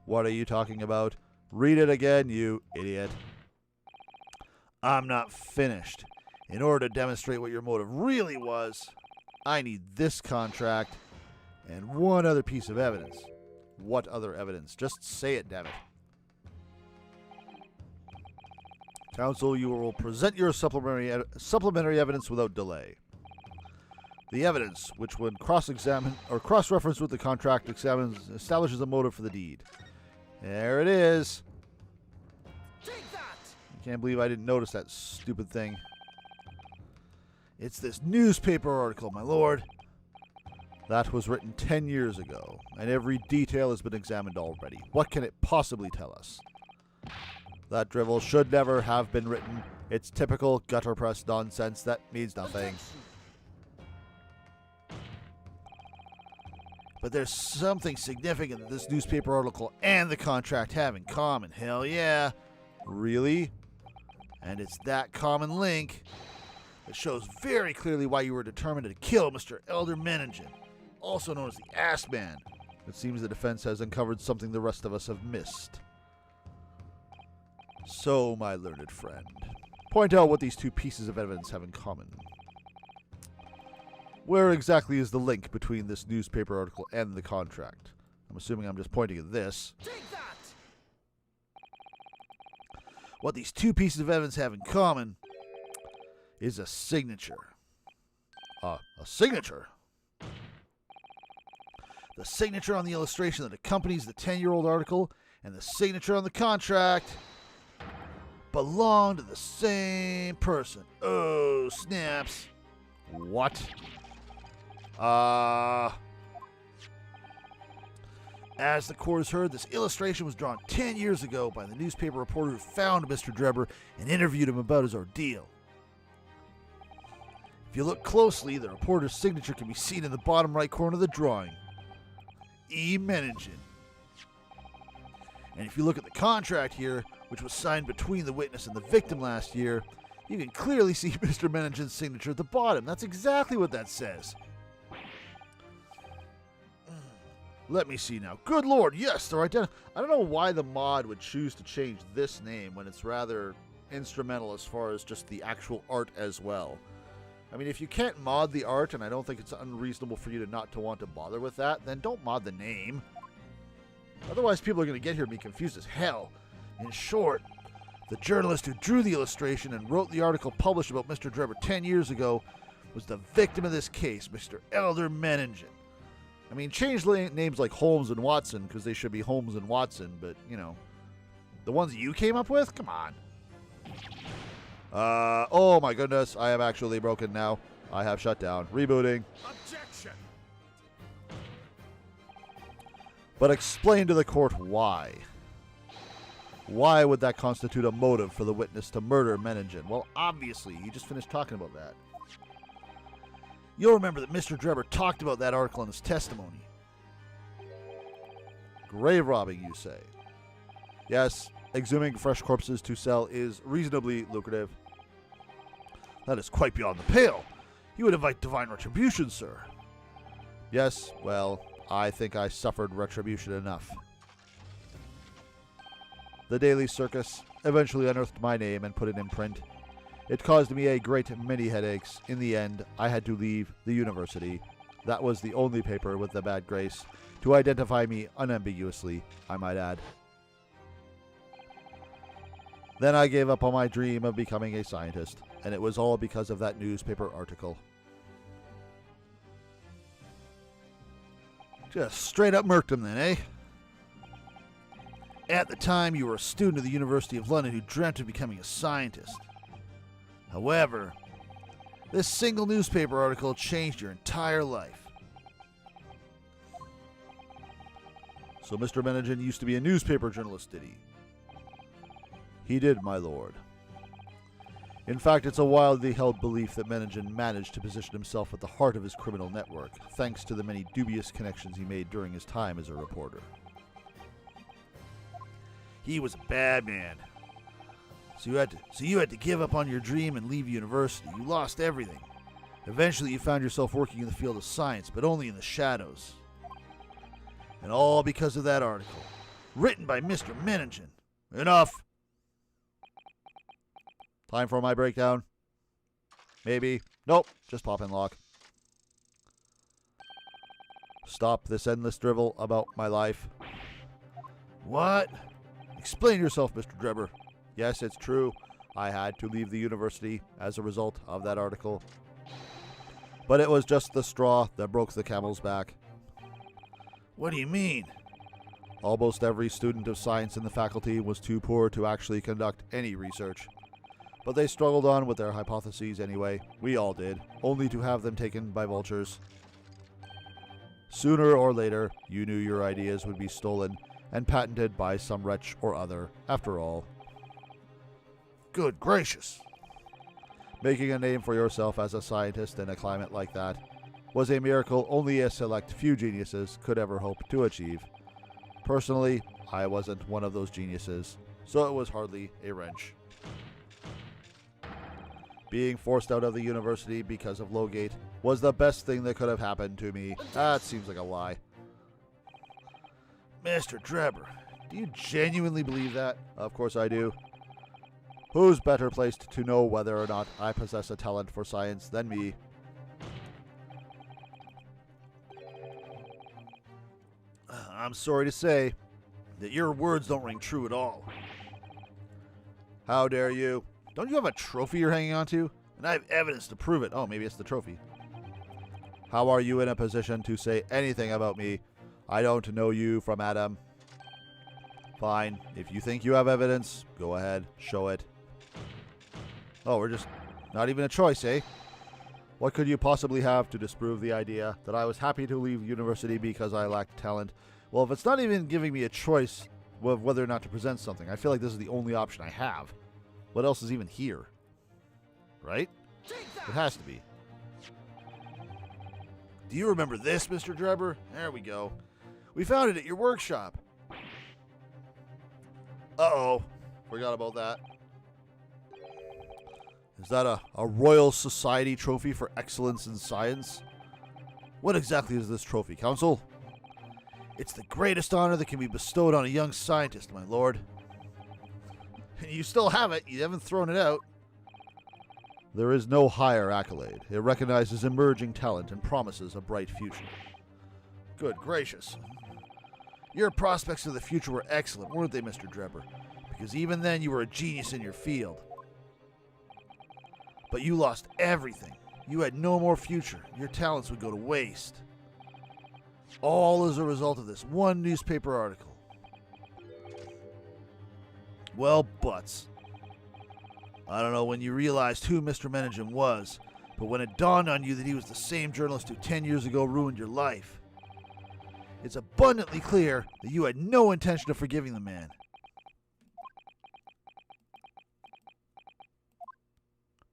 [SPEAKER 2] What are you talking about? Read it again, you idiot. I'm not finished. In order to demonstrate what your motive really was, I need this contract and one other piece of evidence. What other evidence? Just say it, damn it. Counsel, you will present your supplementary evidence without delay. The evidence, which when cross-examined or cross-referenced with the contract, establishes a motive for the deed. There it is.
[SPEAKER 4] Take that!
[SPEAKER 2] I can't believe I didn't notice that stupid thing. It's this newspaper article, my lord.
[SPEAKER 1] That was written 10 years ago, and every detail has been examined already. What can it possibly tell us? That drivel should never have been written. It's typical gutter press nonsense that means nothing.
[SPEAKER 2] But there's something significant that this newspaper article and the contract have in common. Hell yeah.
[SPEAKER 1] Really?
[SPEAKER 2] And it's that common link that shows very clearly why you were determined to kill Mr. Elder Menningen, also known as the Ass Man.
[SPEAKER 1] It seems the defense has uncovered something the rest of us have missed. So, my learned friend, point out what these two pieces of evidence have in common. Where exactly is the link between this newspaper article and the contract? I'm assuming I'm just pointing at this.
[SPEAKER 4] Take that!
[SPEAKER 2] What these two pieces of evidence have in common is a signature.
[SPEAKER 1] A signature?
[SPEAKER 2] The signature on the illustration that accompanies the 10-year-old article and the signature on the contract belong to the same person. Oh, snaps.
[SPEAKER 1] What?
[SPEAKER 2] As the court has heard, this illustration was drawn 10 years ago by the newspaper reporter who found Mr. Drebber and interviewed him about his ordeal. If you look closely, the reporter's signature can be seen in the bottom right corner of the drawing. E. Menningen. And if you look at the contract here, which was signed between the witness and the victim last year, you can clearly see Mr. Menningen's signature at the bottom. That's exactly what that says. Let me see now. Good Lord, yes, they're identical.
[SPEAKER 1] I don't know why the mod would choose to change this name when it's rather instrumental as far as just the actual art as well. I mean, if you can't mod the art, and I don't think it's unreasonable for you to not to want to bother with that, then don't mod the name. Otherwise, people are going to get here and be confused as hell.
[SPEAKER 2] In short, the journalist who drew the illustration and wrote the article published about Mr. Drebber 10 years ago was the victim of this case, Mr. Elder Menningen.
[SPEAKER 1] I mean, change names like Holmes and Watson because they should be Holmes and Watson, but, you know, the ones you came up with? Come on. Oh my goodness, I am actually broken now. I have shut down. Rebooting.
[SPEAKER 4] Objection!
[SPEAKER 1] But explain to the court why. Why would that constitute a motive for the witness to murder Menningen? Well, obviously, you just finished talking about that.
[SPEAKER 2] You'll remember that Mr. Drebber talked about that article in his testimony.
[SPEAKER 1] Grave robbing, you say? Yes, exhuming fresh corpses to sell is reasonably lucrative.
[SPEAKER 2] That is quite beyond the pale. You would invite divine retribution, sir.
[SPEAKER 1] Yes, well, I think I suffered retribution enough. The Daily Circus eventually unearthed my name and put it in print. It caused me a great many headaches. In the end, I had to leave the university. That was the only paper with the bad grace to identify me unambiguously, I might add. Then I gave up on my dream of becoming a scientist, and it was all because of that newspaper article.
[SPEAKER 2] Just straight up murked him then, eh? At the time, you were a student of the University of London who dreamt of becoming a scientist. However, this single newspaper article changed your entire life.
[SPEAKER 1] So Mr. Menningen used to be a newspaper journalist, did he? He did, my lord. In fact, it's a wildly held belief that Menningen managed to position himself at the heart of his criminal network, thanks to the many dubious connections he made during his time as a reporter.
[SPEAKER 2] He was a bad man. So you had to give up on your dream and leave university. You lost everything. Eventually you found yourself working in the field of science, but only in the shadows. And all because of that article, written by Mr. Menningen. Enough!
[SPEAKER 1] Time for my breakdown? Maybe. Nope, just pop and lock. Stop this endless drivel about my life.
[SPEAKER 2] What?
[SPEAKER 1] Explain yourself, Mr. Drebber. Yes, it's true. I had to leave the university as a result of that article. But it was just the straw that broke the camel's back.
[SPEAKER 2] What do you mean?
[SPEAKER 1] Almost every student of science in the faculty was too poor to actually conduct any research. But they struggled on with their hypotheses anyway. We all did, only to have them taken by vultures. Sooner or later, you knew your ideas would be stolen and patented by some wretch or other, after all.
[SPEAKER 3] Good gracious.
[SPEAKER 1] Making a name for yourself as a scientist in a climate like that was a miracle only a select few geniuses could ever hope to achieve. Personally, I wasn't one of those geniuses, so it was hardly a wrench. Being forced out of the university because of Lowgate was the best thing that could have happened to me. That seems like a lie.
[SPEAKER 3] Mr. Drebber, do you genuinely believe that?
[SPEAKER 1] Of course I do. Who's better placed to know whether or not I possess a talent for science than me?
[SPEAKER 3] I'm sorry to say that your words don't ring true at all.
[SPEAKER 1] How dare you?
[SPEAKER 3] Don't you have a trophy you're hanging on to? And I have evidence to prove it. Oh, maybe it's the trophy.
[SPEAKER 1] How are you in a position to say anything about me? I don't know you from Adam. Fine. If you think you have evidence, go ahead. Show it. Oh, we're just not even a choice, eh? What could you possibly have to disprove the idea that I was happy to leave university because I lacked talent? Well, if it's not even giving me a choice of whether or not to present something, I feel like this is the only option I have. What else is even here? Right? It has to be.
[SPEAKER 3] Do you remember this, Mr. Drebber? There we go. We found it at your workshop.
[SPEAKER 1] Uh-oh. Forgot about that. Is that a Royal Society trophy for excellence in science? What exactly is this trophy, Counsel?
[SPEAKER 3] It's the greatest honor that can be bestowed on a young scientist, my lord. You still have it. You haven't thrown it out.
[SPEAKER 1] There is no higher accolade. It recognizes emerging talent and promises a bright future.
[SPEAKER 3] Good gracious. Your prospects for the future were excellent, weren't they, Mr. Drebber? Because even then you were a genius in your field. But you lost everything. You had no more future. Your talents would go to waste. All as a result of this one newspaper article. Well, Butts. I don't know when you realized who Mr. Menningen was, but when it dawned on you that he was the same journalist who 10 years ago ruined your life, it's abundantly clear that you had no intention of forgiving the man.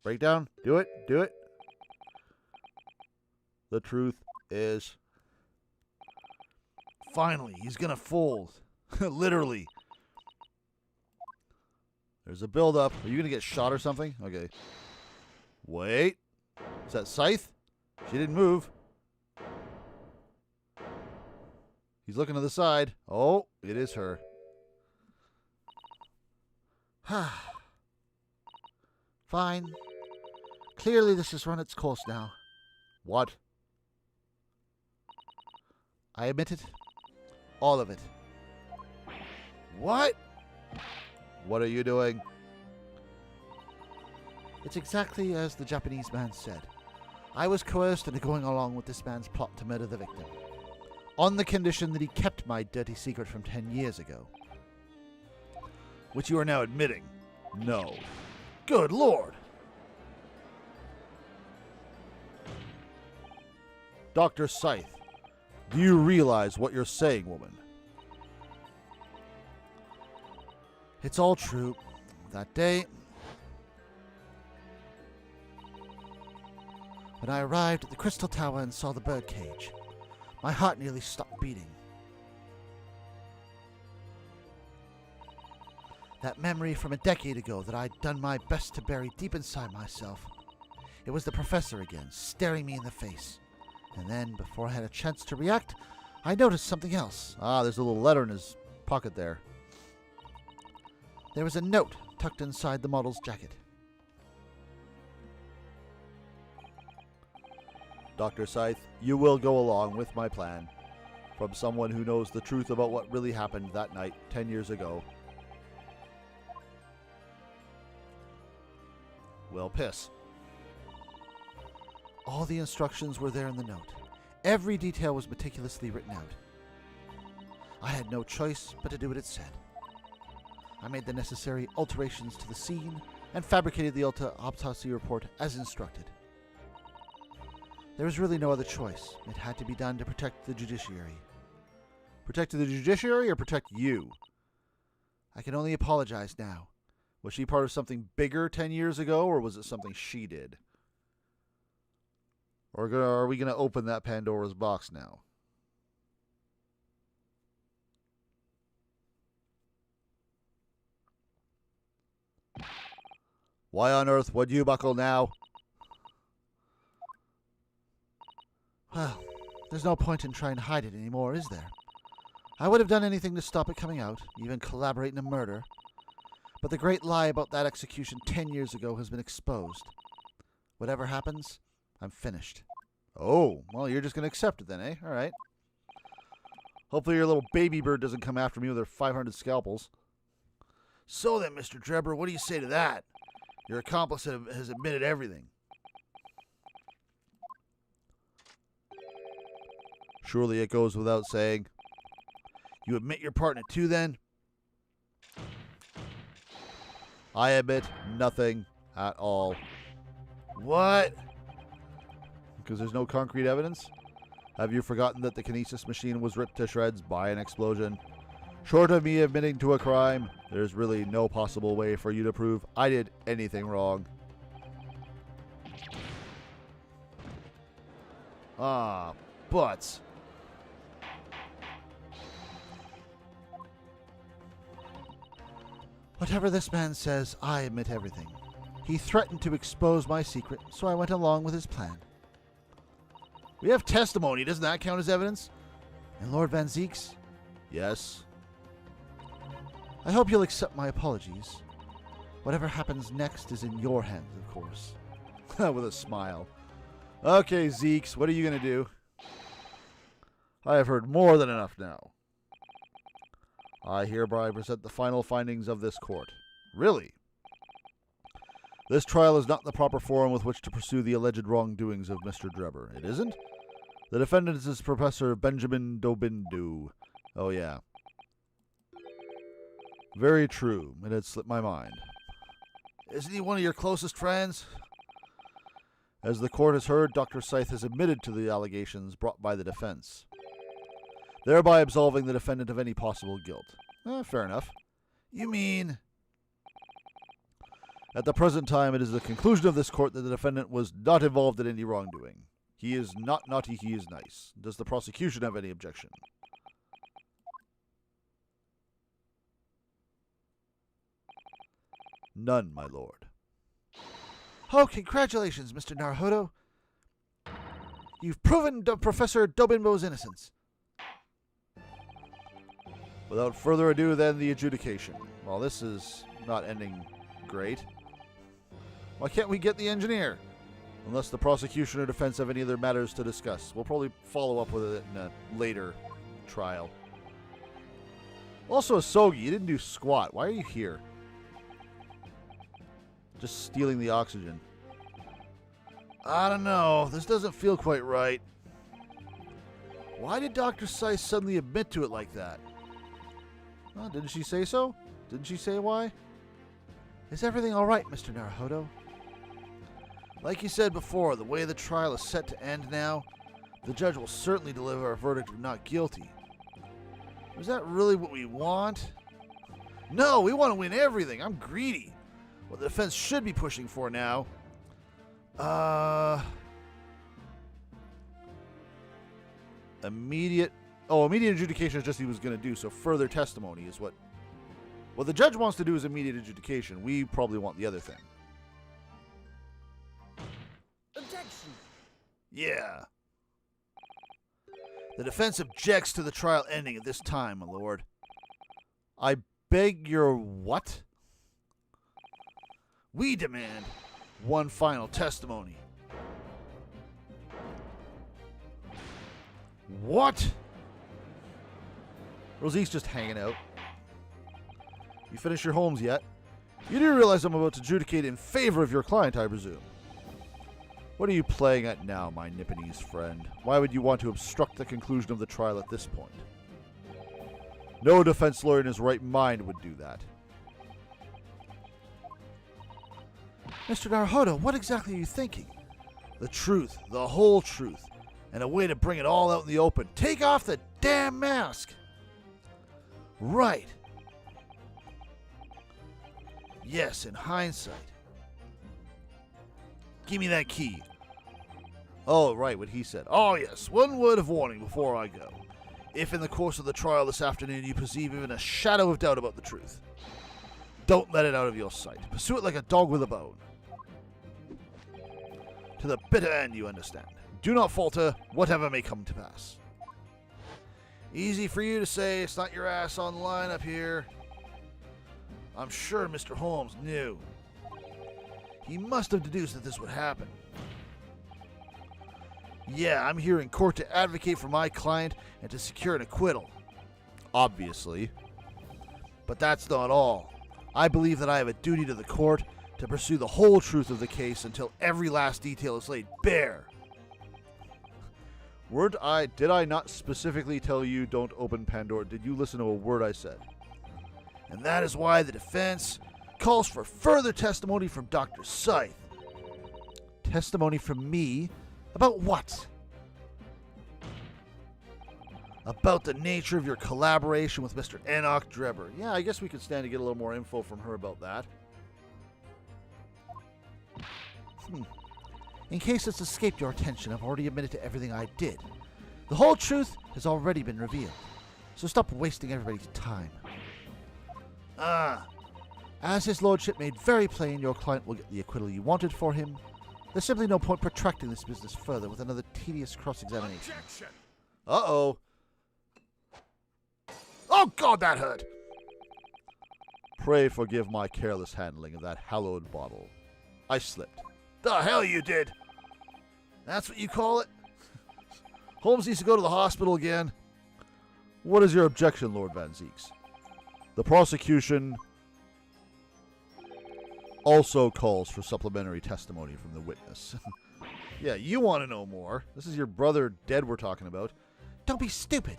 [SPEAKER 1] Breakdown? Do it. Do it. The truth is...
[SPEAKER 3] Finally, he's gonna fold. Literally.
[SPEAKER 1] There's a build-up. Are you gonna get shot or something? Okay. Wait. Is that Scythe? She didn't move. He's looking to the side. Oh, it is her.
[SPEAKER 2] Fine. Clearly this has run its course now.
[SPEAKER 1] What?
[SPEAKER 2] I admit it. All of it.
[SPEAKER 3] What?
[SPEAKER 1] What are you doing?
[SPEAKER 2] It's exactly as the Japanese man said. I was coerced into going along with this man's plot to murder the victim, on the condition that he kept my dirty secret from 10 years ago.
[SPEAKER 3] Which you are now admitting.
[SPEAKER 1] No.
[SPEAKER 3] Good Lord!
[SPEAKER 1] Dr. Scythe, do you realize what you're saying, woman?
[SPEAKER 2] It's all true. That day, when I arrived at the Crystal Tower and saw the birdcage, my heart nearly stopped beating. That memory from a decade ago that I'd done my best to bury deep inside myself. It was the professor again, staring me in the face. And then, before I had a chance to react, I noticed something else.
[SPEAKER 1] Ah, there's a little letter in his pocket there.
[SPEAKER 2] There was a note tucked inside the model's jacket.
[SPEAKER 1] Dr. Scythe, you will go along with my plan. From someone who knows the truth about what really happened that night 10 years ago. Well, piss.
[SPEAKER 2] All the instructions were there in the note. Every detail was meticulously written out. I had no choice but to do what it said. I made the necessary alterations to the scene and fabricated the autopsy report as instructed. There was really no other choice. It had to be done to protect the judiciary.
[SPEAKER 1] Protect the judiciary or protect you?
[SPEAKER 2] I can only apologize now.
[SPEAKER 1] Was she part of something bigger 10 years ago, or was it something she did? Or are we going to open that Pandora's box now? Why on earth would you buckle now?
[SPEAKER 2] Well, there's no point in trying to hide it anymore, is there? I would have done anything to stop it coming out, even collaborate in a murder. But the great lie about that execution 10 years ago has been exposed. Whatever happens, I'm finished.
[SPEAKER 1] Oh, well, you're just going to accept it then, eh? All right. Hopefully your little baby bird doesn't come after me with her 500 scalpels.
[SPEAKER 3] So then, Mr. Drebber, what do you say to that? Your accomplice has admitted everything.
[SPEAKER 1] Surely it goes without saying.
[SPEAKER 3] You admit your partner too, then?
[SPEAKER 1] I admit nothing at all.
[SPEAKER 3] What?
[SPEAKER 1] Because there's no concrete evidence? Have you forgotten that the kinesis machine was ripped to shreds by an explosion? Short of me admitting to a crime, there's really no possible way for you to prove I did anything wrong.
[SPEAKER 3] But...
[SPEAKER 2] Whatever this man says, I admit everything. He threatened to expose my secret, so I went along with his plan.
[SPEAKER 3] We have testimony. Doesn't that count as evidence?
[SPEAKER 2] And Lord Van Zeek's?
[SPEAKER 1] Yes.
[SPEAKER 2] I hope you'll accept my apologies. Whatever happens next is in your hands, of course.
[SPEAKER 1] With a smile. Okay, Zeeks, what are you going to do? I have heard more than enough now. I hereby present the final findings of this court. Really? This trial is not the proper forum with which to pursue the alleged wrongdoings of Mr. Drebber. It isn't? The defendant is Professor Benjamin Dobindu. Oh, yeah. Very true. It had slipped my mind.
[SPEAKER 3] Isn't he one of your closest friends?
[SPEAKER 1] As the court has heard, Dr. Scythe has admitted to the allegations brought by the defense, thereby absolving the defendant of any possible guilt. Fair enough.
[SPEAKER 3] You mean...
[SPEAKER 1] At the present time, it is the conclusion of this court that the defendant was not involved in any wrongdoing. He is not naughty, he is nice. Does the prosecution have any objection? None, my lord.
[SPEAKER 2] Oh, congratulations, Mr. Naruhodo. You've proven Professor Dobinbo's innocence.
[SPEAKER 1] Without further ado, then, the adjudication. Well, this is not ending great. Why can't we get the engineer? Unless the prosecution or defense have any other matters to discuss. We'll probably follow up with it in a later trial. Also, Asogi, you didn't do squat. Why are you here? Just stealing the oxygen.
[SPEAKER 3] I don't know. This doesn't feel quite right.
[SPEAKER 1] Why did Dr. Scythe suddenly admit to it like that? Well, didn't she say so? Didn't she say why?
[SPEAKER 2] Is everything all right, Mr. Naruhodo?
[SPEAKER 3] Like you said before, the way the trial is set to end now, the judge will certainly deliver a verdict of not guilty. Is that really what we want? No, we want to win everything. I'm greedy. What the defense should be pushing for now.
[SPEAKER 1] Immediate adjudication is just what he was going to do, so further testimony is what the judge wants to do is immediate adjudication. We probably want the other thing.
[SPEAKER 4] Objection.
[SPEAKER 3] Yeah. The defense objects to the trial ending at this time, my lord.
[SPEAKER 1] I beg your what?
[SPEAKER 3] We demand one final testimony.
[SPEAKER 1] What? Rosie's just hanging out. You finished your Holmes yet? You do realize I'm about to adjudicate in favor of your client, I presume. What are you playing at now, my Nipponese friend? Why would you want to obstruct the conclusion of the trial at this point? No defense lawyer in his right mind would do that.
[SPEAKER 2] Mr. Naruhodo, what exactly are you thinking? The truth, the whole truth, and a way to bring it all out in the open. Take off the damn mask! Right. Yes, in hindsight. Give me that key.
[SPEAKER 1] Oh, right, what he said.
[SPEAKER 2] Oh, yes, one word of warning before I go. If in the course of the trial this afternoon you perceive even a shadow of doubt about the truth, don't let it out of your sight. Pursue it like a dog with a bone. To the bitter end, you understand. Do not falter, whatever may come to pass. Easy for you to say, it's not your ass on the line up here. I'm sure Mr. Holmes knew. He must have deduced that this would happen. Yeah, I'm here in court to advocate for my client and to secure an acquittal.
[SPEAKER 1] Obviously.
[SPEAKER 2] But that's not all. I believe that I have a duty to the court to pursue the whole truth of the case until every last detail is laid bare.
[SPEAKER 1] Did I not specifically tell you don't open Pandora? Did you listen to a word I said?
[SPEAKER 2] And that is why the defense calls for further testimony from Dr. Psy.
[SPEAKER 3] Testimony from me? About what?
[SPEAKER 2] About the nature of your collaboration with Mr. Enoch Drebber.
[SPEAKER 1] Yeah, I guess we could stand to get a little more info from her about that.
[SPEAKER 3] In case it's escaped your attention, I've already admitted to everything I did. The whole truth has already been revealed. So stop wasting everybody's time. As his lordship made very plain, your client will get the acquittal you wanted for him. There's simply no point protracting this business further with another tedious cross-examination.
[SPEAKER 4] Objection!
[SPEAKER 1] Uh-oh.
[SPEAKER 2] Oh, God, that hurt!
[SPEAKER 1] Pray forgive my careless handling of that hallowed bottle. I slipped.
[SPEAKER 2] The hell you did! That's what you call it? Holmes needs to go to the hospital again.
[SPEAKER 1] What is your objection, Lord Van Zeeks? The prosecution also calls for supplementary testimony from the witness. Yeah, you want to know more. This is your brother dead we're talking about.
[SPEAKER 3] Don't be stupid.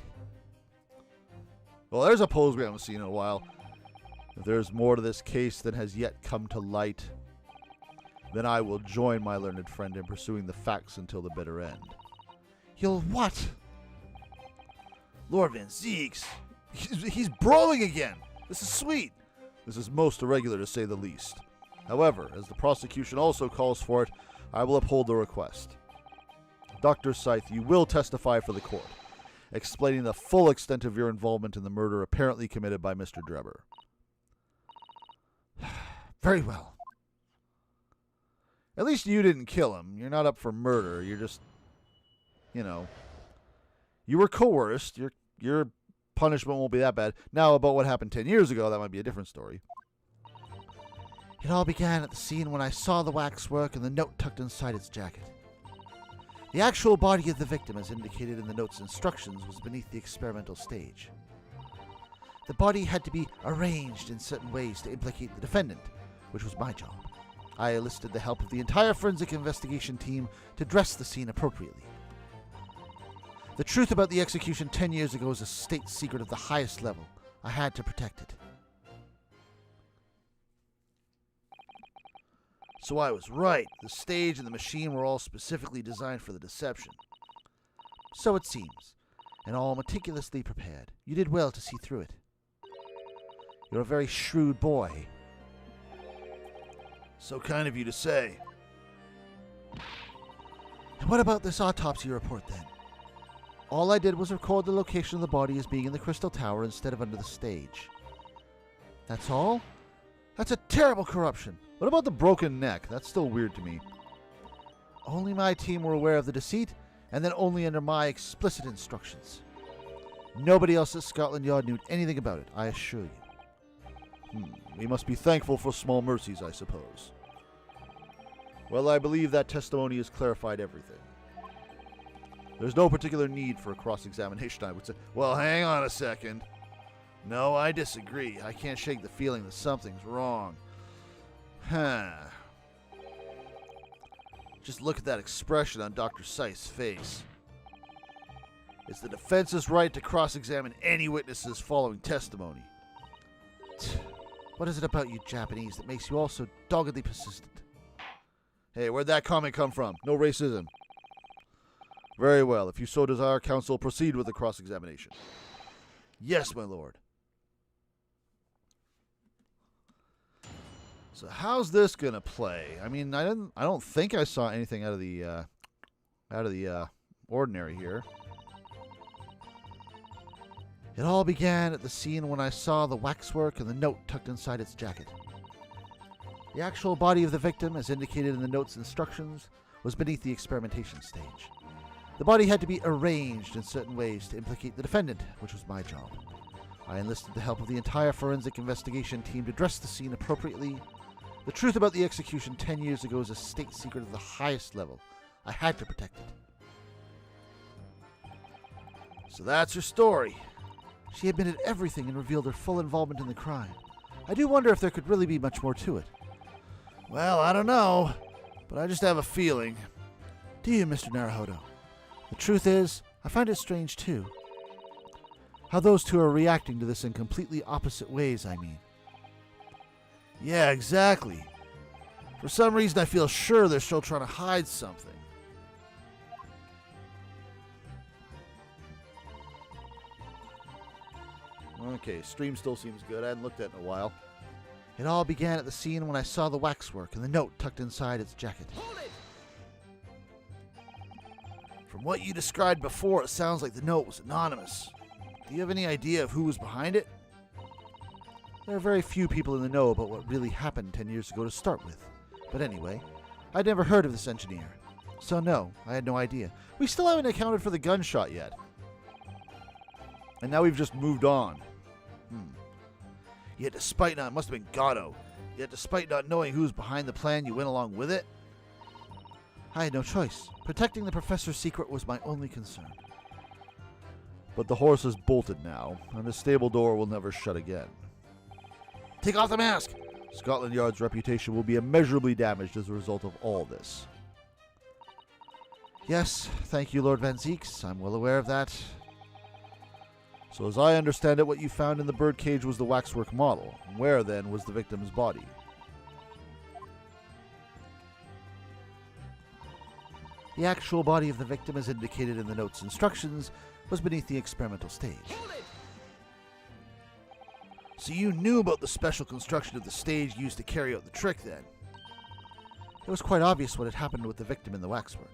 [SPEAKER 1] Well, there's a pose we haven't seen in a while. If there's more to this case than has yet come to light, then I will join my learned friend in pursuing the facts until the bitter end.
[SPEAKER 3] You'll what?
[SPEAKER 2] Lord Van Zeeks, he's brawling again. This is sweet.
[SPEAKER 1] This is most irregular, to say the least. However, as the prosecution also calls for it, I will uphold the request. Dr. Scythe, you will testify for the court, explaining the full extent of your involvement in the murder apparently committed by Mr. Drebber.
[SPEAKER 3] Very well.
[SPEAKER 1] At least you didn't kill him. You're not up for murder. You're just, you were coerced. Your punishment won't be that bad. Now, about what happened 10 years ago, that might be a different story.
[SPEAKER 3] It all began at the scene when I saw the waxwork and the note tucked inside its jacket. The actual body of the victim, as indicated in the note's instructions, was beneath the experimental stage. The body had to be arranged in certain ways to implicate the defendant, which was my job. I enlisted the help of the entire forensic investigation team to dress the scene appropriately. The truth about the execution 10 years ago is a state secret of the highest level. I had to protect it.
[SPEAKER 2] So I was right. The stage and the machine were all specifically designed for the deception.
[SPEAKER 3] So it seems, and all meticulously prepared. You did well to see through it. You're a very shrewd boy.
[SPEAKER 2] So kind of you to say.
[SPEAKER 3] And what about this autopsy report then? All I did was record the location of the body as being in the Crystal Tower instead of under the stage. That's all? That's a terrible corruption.
[SPEAKER 1] What about the broken neck? That's still weird to me.
[SPEAKER 3] Only my team were aware of the deceit, and then only under my explicit instructions. Nobody else at Scotland Yard knew anything about it, I assure you.
[SPEAKER 1] We must be thankful for small mercies, I suppose. Well, I believe that testimony has clarified everything. There's no particular need for a cross-examination, I would say.
[SPEAKER 2] Well, hang on a second. No, I disagree. I can't shake the feeling that something's wrong. Just look at that expression on Dr. Scythe's face. It's the defense's right to cross-examine any witnesses following testimony.
[SPEAKER 3] What is it about you Japanese that makes you all so doggedly persistent? Hey, where'd that comment come from? No racism. Very well. If you so desire, counsel, proceed with the cross-examination.
[SPEAKER 2] Yes, my lord.
[SPEAKER 3] So how's this gonna play? I mean, I don't think I saw anything out of the ordinary here.
[SPEAKER 2] It all began at the scene when I saw the waxwork and the note tucked inside its jacket. The actual body of the victim, as indicated in the note's instructions, was beneath the experimentation stage. The body had to be arranged in certain ways to implicate the defendant, which was my job. I enlisted the help of the entire forensic investigation team to dress the scene appropriately. The truth about the execution 10 years ago is a state secret of the highest level. I had to protect it.
[SPEAKER 3] So that's her story.
[SPEAKER 2] She admitted everything and revealed her full involvement in the crime. I do wonder if there could really be much more to it.
[SPEAKER 3] Well, I don't know, but I just have a feeling.
[SPEAKER 2] Do you, Mr. Naruhodo? The truth is, I find it strange too. How those two are reacting to this in completely opposite ways, I mean.
[SPEAKER 3] Yeah, exactly. For some reason, I feel sure they're still trying to hide something. Okay, stream still seems good. I hadn't looked at it in a while.
[SPEAKER 2] It all began at the scene when I saw the waxwork and the note tucked inside its jacket.
[SPEAKER 3] From what you described before, it sounds like the note was anonymous. Do you have any idea of who was behind it?
[SPEAKER 2] There are very few people in the know about what really happened 10 years ago to start with. But anyway, I'd never heard of this engineer. So no, I had no idea.
[SPEAKER 3] We still haven't accounted for the gunshot yet. And now we've just moved on. Yet despite not, it must have been Gatto. Yet despite not knowing who was behind the plan, you went along with it?
[SPEAKER 2] I had no choice. Protecting the professor's secret was my only concern.
[SPEAKER 3] But the horse is bolted now, and the stable door will never shut again.
[SPEAKER 2] Take off the mask!
[SPEAKER 3] Scotland Yard's reputation will be immeasurably damaged as a result of all this.
[SPEAKER 2] Yes, thank you, Lord Van Zeeks. I'm well aware of that.
[SPEAKER 3] So as I understand it, what you found in the birdcage was the waxwork model. Where, then, was the victim's body?
[SPEAKER 2] The actual body of the victim, as indicated in the note's instructions, was beneath the experimental stage.
[SPEAKER 3] So you knew about the special construction of the stage used to carry out the trick, then?
[SPEAKER 2] It was quite obvious what had happened with the victim in the waxwork.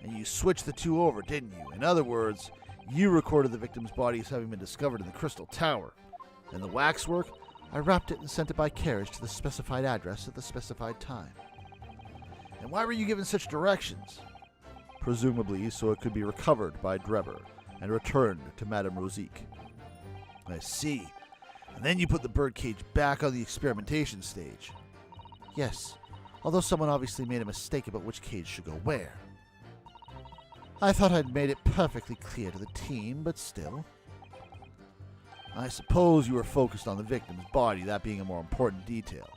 [SPEAKER 3] And you switched the two over, didn't you? In other words, you recorded the victim's body as having been discovered in the Crystal Tower. And the waxwork?
[SPEAKER 2] I wrapped it and sent it by carriage to the specified address at the specified time.
[SPEAKER 3] And why were you given such directions? Presumably so it could be recovered by Drebber and returned to Madame Rosique. I see. And then you put the birdcage back on the experimentation stage.
[SPEAKER 2] Yes, although someone obviously made a mistake about which cage should go where.
[SPEAKER 3] I thought I'd made it perfectly clear to the team, but still. I suppose you were focused on the victim's body, that being a more important detail.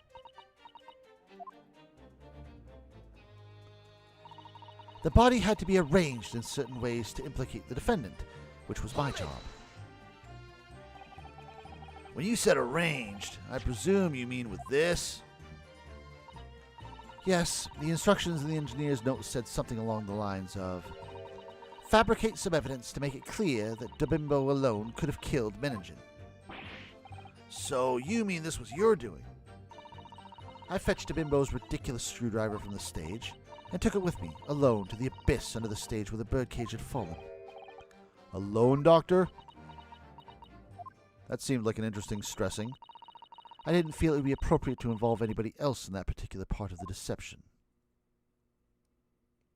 [SPEAKER 2] The body had to be arranged in certain ways to implicate the defendant, which was my job.
[SPEAKER 3] When you said arranged, I presume you mean with this?
[SPEAKER 2] Yes, the instructions in the engineer's note said something along the lines of, fabricate some evidence to make it clear that Dobimbo alone could have killed Meningen.
[SPEAKER 3] So you mean this was your doing?
[SPEAKER 2] I fetched Dobimbo's ridiculous screwdriver from the stage and took it with me, alone, to the abyss under the stage where the birdcage had fallen.
[SPEAKER 3] Alone, Doctor? That seemed like an interesting stressing.
[SPEAKER 2] I didn't feel it would be appropriate to involve anybody else in that particular part of the deception.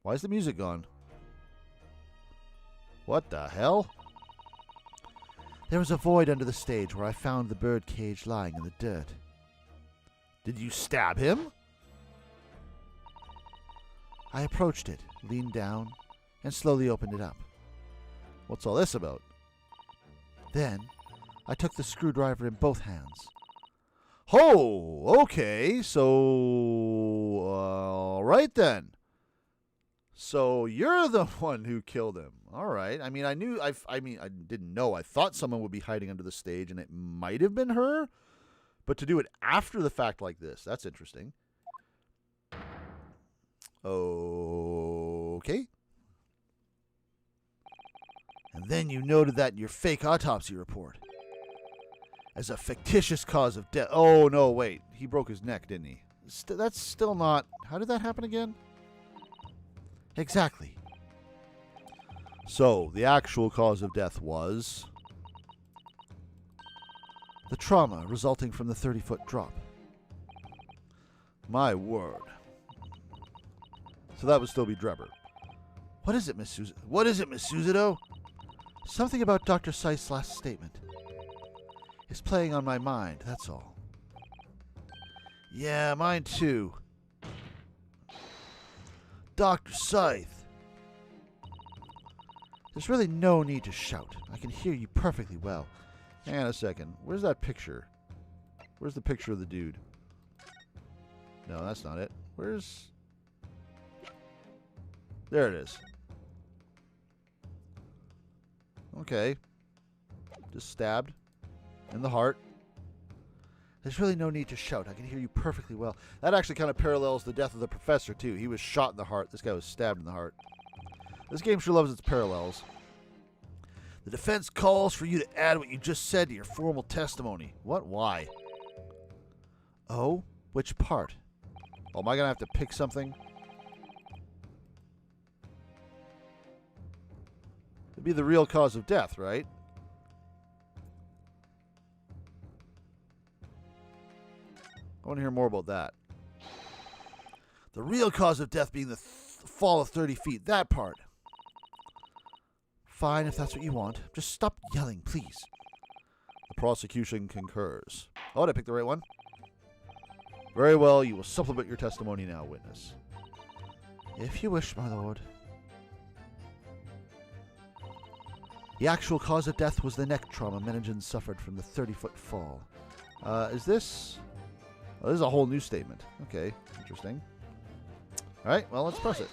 [SPEAKER 3] Why is the music gone? What the hell?
[SPEAKER 2] There was a void under the stage where I found the birdcage lying in the dirt.
[SPEAKER 3] Did you stab him?
[SPEAKER 2] I approached it, leaned down, and slowly opened it up.
[SPEAKER 3] What's all this about?
[SPEAKER 2] Then, I took the screwdriver in both hands.
[SPEAKER 3] Oh, okay, so... all right then. So you're the one who killed him. All right. I mean, I didn't know. I thought someone would be hiding under the stage, and it might have been her. But to do it after the fact like this, that's interesting. Okay. And then you noted that in your fake autopsy report as a fictitious cause of death. Oh, no, wait. He broke his neck, didn't he? That's still not... How did that happen again? Exactly. So, the actual cause of death was... the trauma resulting from the 30-foot drop. My word. So that would still be Drebber. What is it, Miss Suzuto? Something about Dr. Seiss' last statement is playing on my mind, that's all. Yeah, mine too. Dr. Scythe. There's really no need to shout. I can hear you perfectly well. Hang on a second. Where's that picture? Where's the picture of the dude? No, that's not it. Where's... There it is. Okay. Just stabbed. In the heart. There's really no need to shout. I can hear you perfectly well. That actually kind of parallels the death of the professor, too. He was shot in the heart. This guy was stabbed in the heart. This game sure loves its parallels. The defense calls for you to add what you just said to your formal testimony. What? Why? Oh? Which part? Oh, am I going to have to pick something? It'd be the real cause of death, right? I want to hear more about that. The real cause of death being the fall of 30 feet. That part. Fine, if that's what you want. Just stop yelling, please. The prosecution concurs. Oh, did I pick the right one? Very well, you will supplement your testimony now, witness. If you wish, my lord. The actual cause of death was the neck trauma Menningen suffered from the 30-foot fall. Is this... Oh, this is a whole new statement. Okay, interesting. All right, well, let's press it.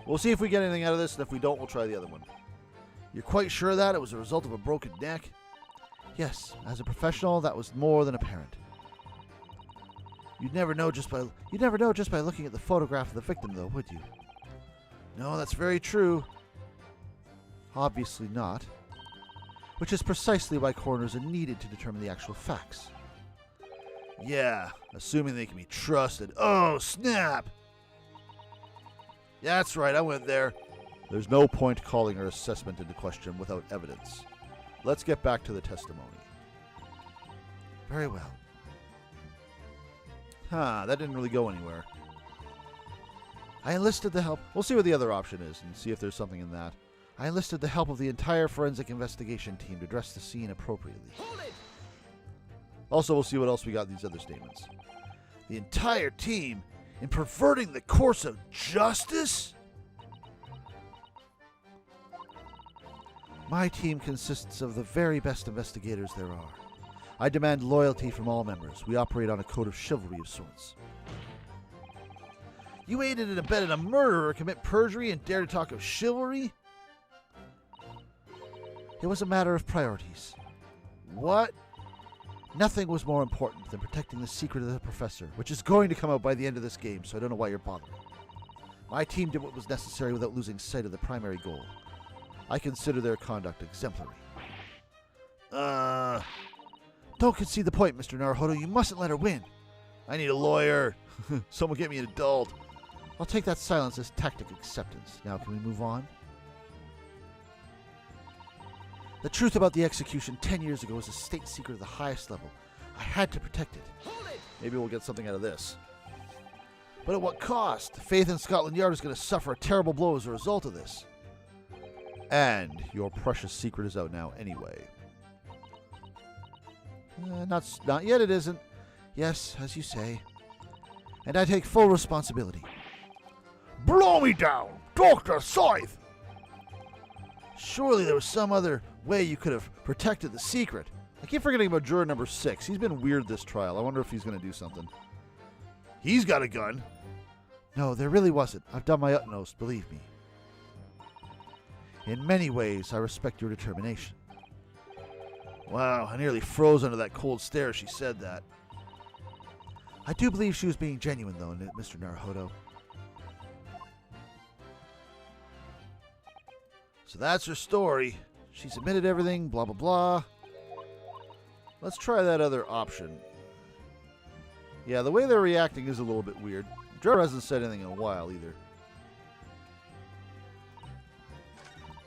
[SPEAKER 3] We'll see if we get anything out of this, and if we don't, we'll try the other one. You're quite sure that it was a result of a broken neck? Yes, as a professional, that was more than apparent. You'd never know just by looking at the photograph of the victim, though, would you? No, that's very true. Obviously not. Which is precisely why coroners are needed to determine the actual facts. Yeah, assuming they can be trusted. Oh, snap! Yeah, that's right, I went there. There's no point calling her assessment into question without evidence. Let's get back to the testimony. Very well. That didn't really go anywhere. I enlisted the help... We'll see what the other option is and see if there's something in that. I enlisted the help of the entire forensic investigation team to address the scene appropriately.
[SPEAKER 4] Hold it!
[SPEAKER 3] Also, we'll see what else we got in these other statements. The entire team in perverting the course of justice? My team consists of the very best investigators there are. I demand loyalty from all members. We operate on a code of chivalry of sorts. You aided and abetted a murderer commit perjury and dare to talk of chivalry? It was a matter of priorities. What? Nothing was more important than protecting the secret of the professor, which is going to come out by the end of this game, so I don't know why you're bothering. My team did what was necessary without losing sight of the primary goal. I consider their conduct exemplary. Don't concede the point, Mr. Naruhodo. You mustn't let her win. I need a lawyer. Someone get me an adult. I'll take that silence as tactic acceptance. Now can we move on? The truth about the execution 10 years ago was a state secret of the highest level. I had to protect it. Maybe we'll get something out of this. But at what cost? Faith in Scotland Yard is going to suffer a terrible blow as a result of this. And your precious secret is out now anyway. Not yet, it isn't. Yes, as you say. And I take full responsibility. Blow me down, Dr. Scythe! Surely there was some other way you could have protected the secret. I keep forgetting about juror number 6. He's been weird this trial. I wonder if he's going to do something. He's got a gun. No, there really wasn't. I've done my utmost, believe me. In many ways, I respect your determination. Wow, I nearly froze under that cold stare as she said that.
[SPEAKER 2] I do believe she was being genuine, though, Mr. Naruhodo.
[SPEAKER 3] So that's her story. She's admitted everything, blah, blah, blah. Let's try that other option. Yeah, the way they're reacting is a little bit weird. Trevor hasn't said anything in a while, either.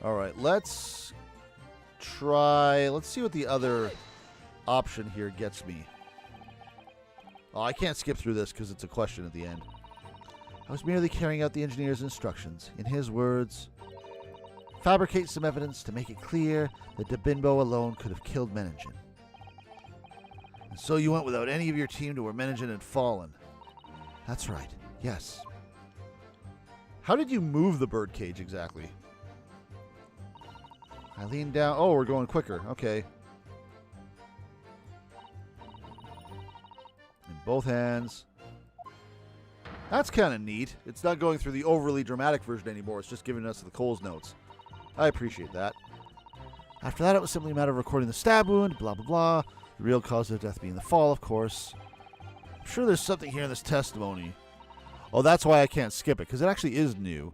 [SPEAKER 3] Alright, let's try... Let's see what the other option here gets me. Oh, I can't skip through this because it's a question at the end.
[SPEAKER 2] I was merely carrying out the engineer's instructions. In his words, fabricate some evidence to make it clear that Dabinbo alone could have killed Meningen.
[SPEAKER 3] And so you went without any of your team to where Meningen had fallen.
[SPEAKER 2] That's right. Yes.
[SPEAKER 3] How did you move the birdcage exactly? I leaned down. Oh, we're going quicker. Okay. In both hands. That's kind of neat. It's not going through the overly dramatic version anymore. It's just giving us the Coles notes. I appreciate that.
[SPEAKER 2] After that, it was simply a matter of recording the stab wound, blah, blah, blah. The real cause of death being the fall, of course.
[SPEAKER 3] I'm sure there's something here in this testimony. Oh, that's why I can't skip it, because it actually is new.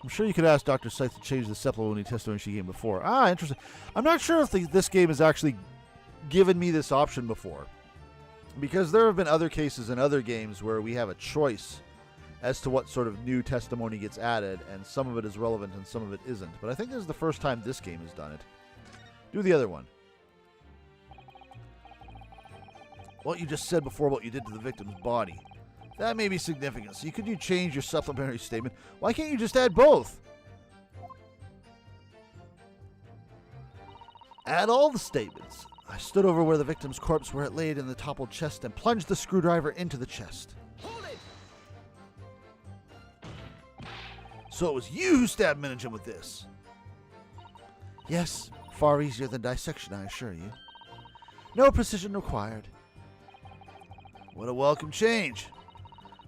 [SPEAKER 3] I'm sure you could ask Dr. Scythe to change the Sepuloni testimony she gave before. Ah, interesting. I'm not sure if this game has actually given me this option before. Because there have been other cases in other games where we have a choice as to what sort of new testimony gets added, and some of it is relevant and some of it isn't. But I think this is the first time this game has done it. Do the other one. What you just said before, what you did to the victim's body. That may be significant. So could you change your supplementary statement? Why can't you just add both?
[SPEAKER 2] Add all the statements. I stood over where the victim's corpse where it laid in the toppled chest and plunged the screwdriver into the chest.
[SPEAKER 4] Hold it!
[SPEAKER 3] So it was you who stabbed Meningen with this?
[SPEAKER 2] Yes, far easier than dissection, I assure you. No precision required.
[SPEAKER 3] What a welcome change.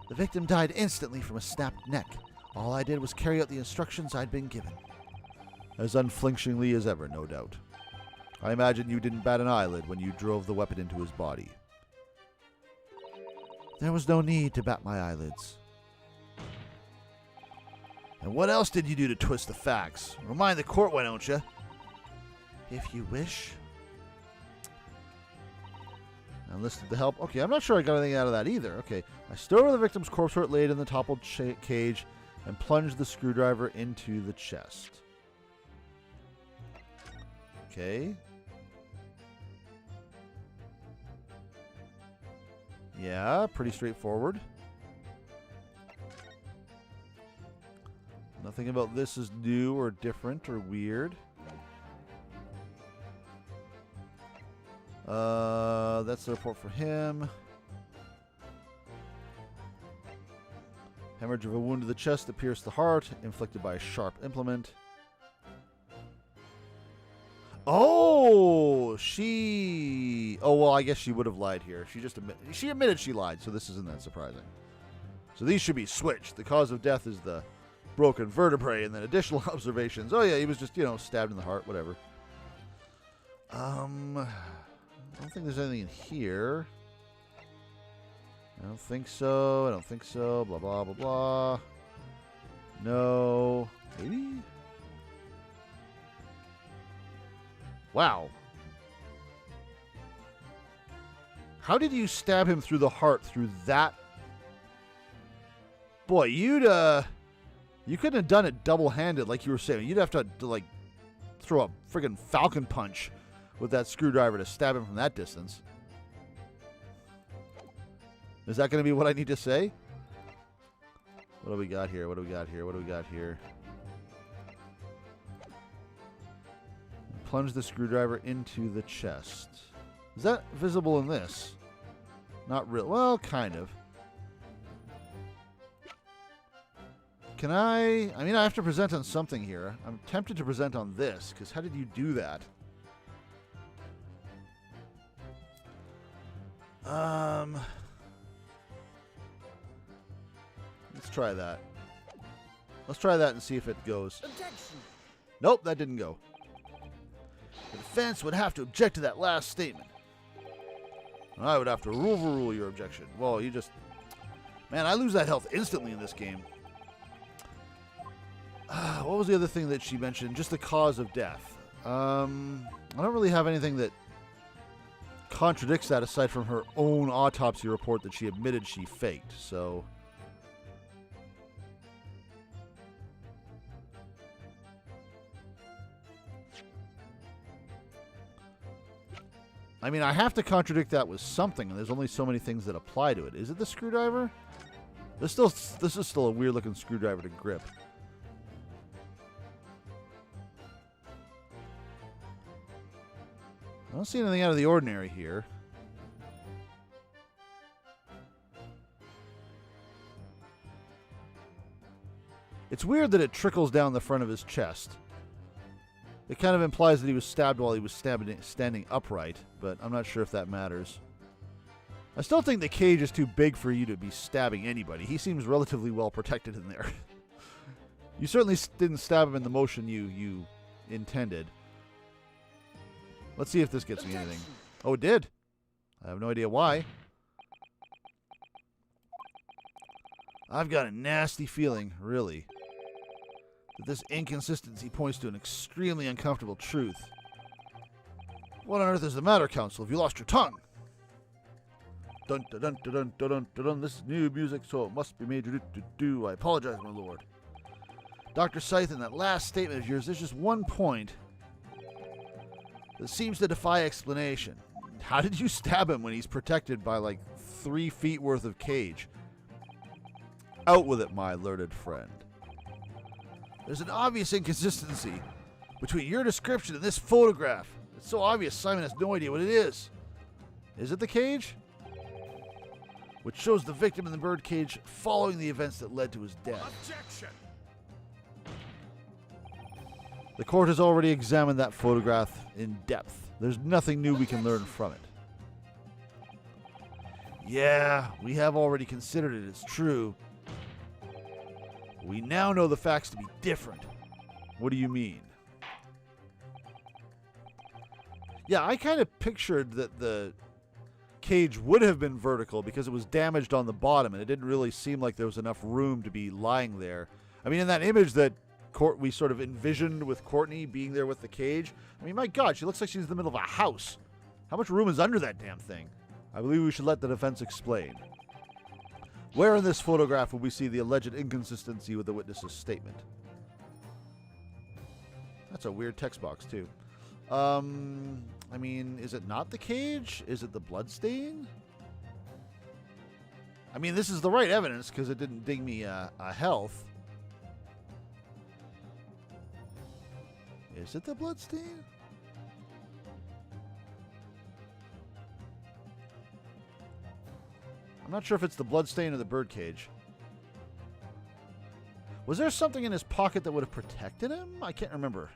[SPEAKER 2] The victim died instantly from a snapped neck. All I did was carry out the instructions I'd been given.
[SPEAKER 3] As unflinchingly as ever, no doubt. I imagine you didn't bat an eyelid when you drove the weapon into his body.
[SPEAKER 2] There was no need to bat my eyelids.
[SPEAKER 3] And what else did you do to twist the facts? Remind the court, why don't you?
[SPEAKER 2] If you wish.
[SPEAKER 3] I enlisted the help. Okay, I'm not sure I got anything out of that either. Okay, I stood over the victim's corpse where it laid in the toppled cage and plunged the screwdriver into the chest. Okay. Yeah, pretty straightforward. Nothing about this is new or different or weird. That's the report for him. Hemorrhage of a wound to the chest that pierced the heart, inflicted by a sharp implement. Oh, she... Oh, well, I guess she would have lied here. She admitted she lied, so this isn't that surprising. So these should be switched. The cause of death is the broken vertebrae, and then additional observations. Oh, yeah, he was just, stabbed in the heart, whatever. I don't think there's anything in here. I don't think so. I don't think so. Blah, blah, blah, blah. No. Maybe? Wow. How did you stab him through the heart through that? Boy, you couldn't have done it double-handed like you were saying. You'd have to like, throw a friggin' falcon punch with that screwdriver to stab him from that distance. Is that going to be what I need to say? What do we got here? What do we got here? What do we got here? Plunge the screwdriver into the chest. Is that visible in this? Not real. Well, kind of. Can I mean, I have to present on something here. I'm tempted to present on this, because how did you do that? Let's try that. Let's try that and see if it goes.
[SPEAKER 4] Objection!
[SPEAKER 3] Nope, that didn't go. The defense would have to object to that last statement. I would have to overrule your objection. Well, you just... Man, I lose that health instantly in this game. What was the other thing that she mentioned? Just the cause of death. I don't really have anything that contradicts that aside from her own autopsy report that she admitted she faked, so... I mean, I have to contradict that with something, and there's only so many things that apply to it. Is it the screwdriver? This is still a weird-looking screwdriver to grip. I don't see anything out of the ordinary here. It's weird that it trickles down the front of his chest. It kind of implies that he was stabbed while he was standing upright, but I'm not sure if that matters. I still think the cage is too big for you to be stabbing anybody. He seems relatively well protected in there. You certainly didn't stab him in the motion you intended. Let's see if this gets me anything. Oh, it did. I have no idea why. I've got a nasty feeling, really, that this inconsistency points to an extremely uncomfortable truth. What on earth is the matter, Counsel? Have you lost your tongue? Dun dun dun dun dun dun dun dun. This is new music, so it must be made. Do. I apologize, my lord. Dr. Scythe, in that last statement of yours, there's just one point that seems to defy explanation. How did you stab him when he's protected by like 3 feet worth of cage? Out with it, my learned friend. There's an obvious inconsistency between your description and this photograph. It's so obvious Simon has no idea what it is. Is it the cage? Which shows the victim in the bird cage following the events that led to his death.
[SPEAKER 5] Objection!
[SPEAKER 3] The court has already examined that photograph in depth. There's nothing new we can learn from it. Yeah, we have already considered it. It's true. We now know the facts to be different. What do you mean? Yeah, I kind of pictured that the cage would have been vertical because it was damaged on the bottom and it didn't really seem like there was enough room to be lying there. I mean, in that image that we sort of envisioned with Courtney being there with the cage, I mean, my God, she looks like she's in the middle of a house. How much room is under that damn thing? I believe we should let the defense explain. Where in this photograph will we see the alleged inconsistency with the witness's statement? That's a weird text box, too. I mean, is it not the cage? Is it the bloodstain? I mean, this is the right evidence because it didn't ding me a health. Is it the bloodstain? I'm not sure if it's the bloodstain or the birdcage. Was there something in his pocket that would have protected him? I can't remember.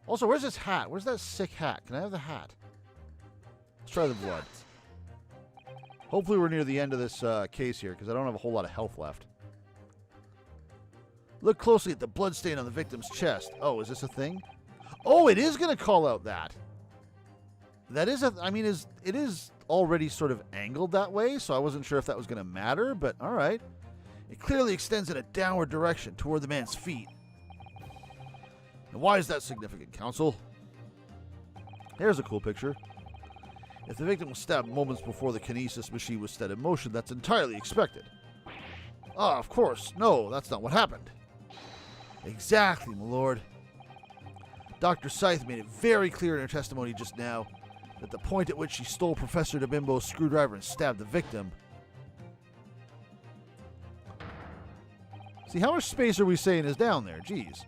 [SPEAKER 3] Also, where's his hat? Where's that sick hat? Can I have the hat? Let's try the blood. Hopefully we're near the end of this case here, because I don't have a whole lot of health left. Look closely at the bloodstain on the victim's chest. Oh, is this a thing? Oh, it is going to call out that. That is I mean, it is already sort of angled that way, so I wasn't sure if that was going to matter, but all right. It clearly extends in a downward direction toward the man's feet. And why is that significant, Counsel? Here's a cool picture. If the victim was stabbed moments before the kinesis machine was set in motion, that's entirely expected. Ah, of course. No, that's not what happened. Exactly, my lord. Dr. Scythe made it very clear in her testimony just now that the point at which she stole Professor DeBimbo's screwdriver and stabbed the victim. See, how much space are we saying is down there? Jeez.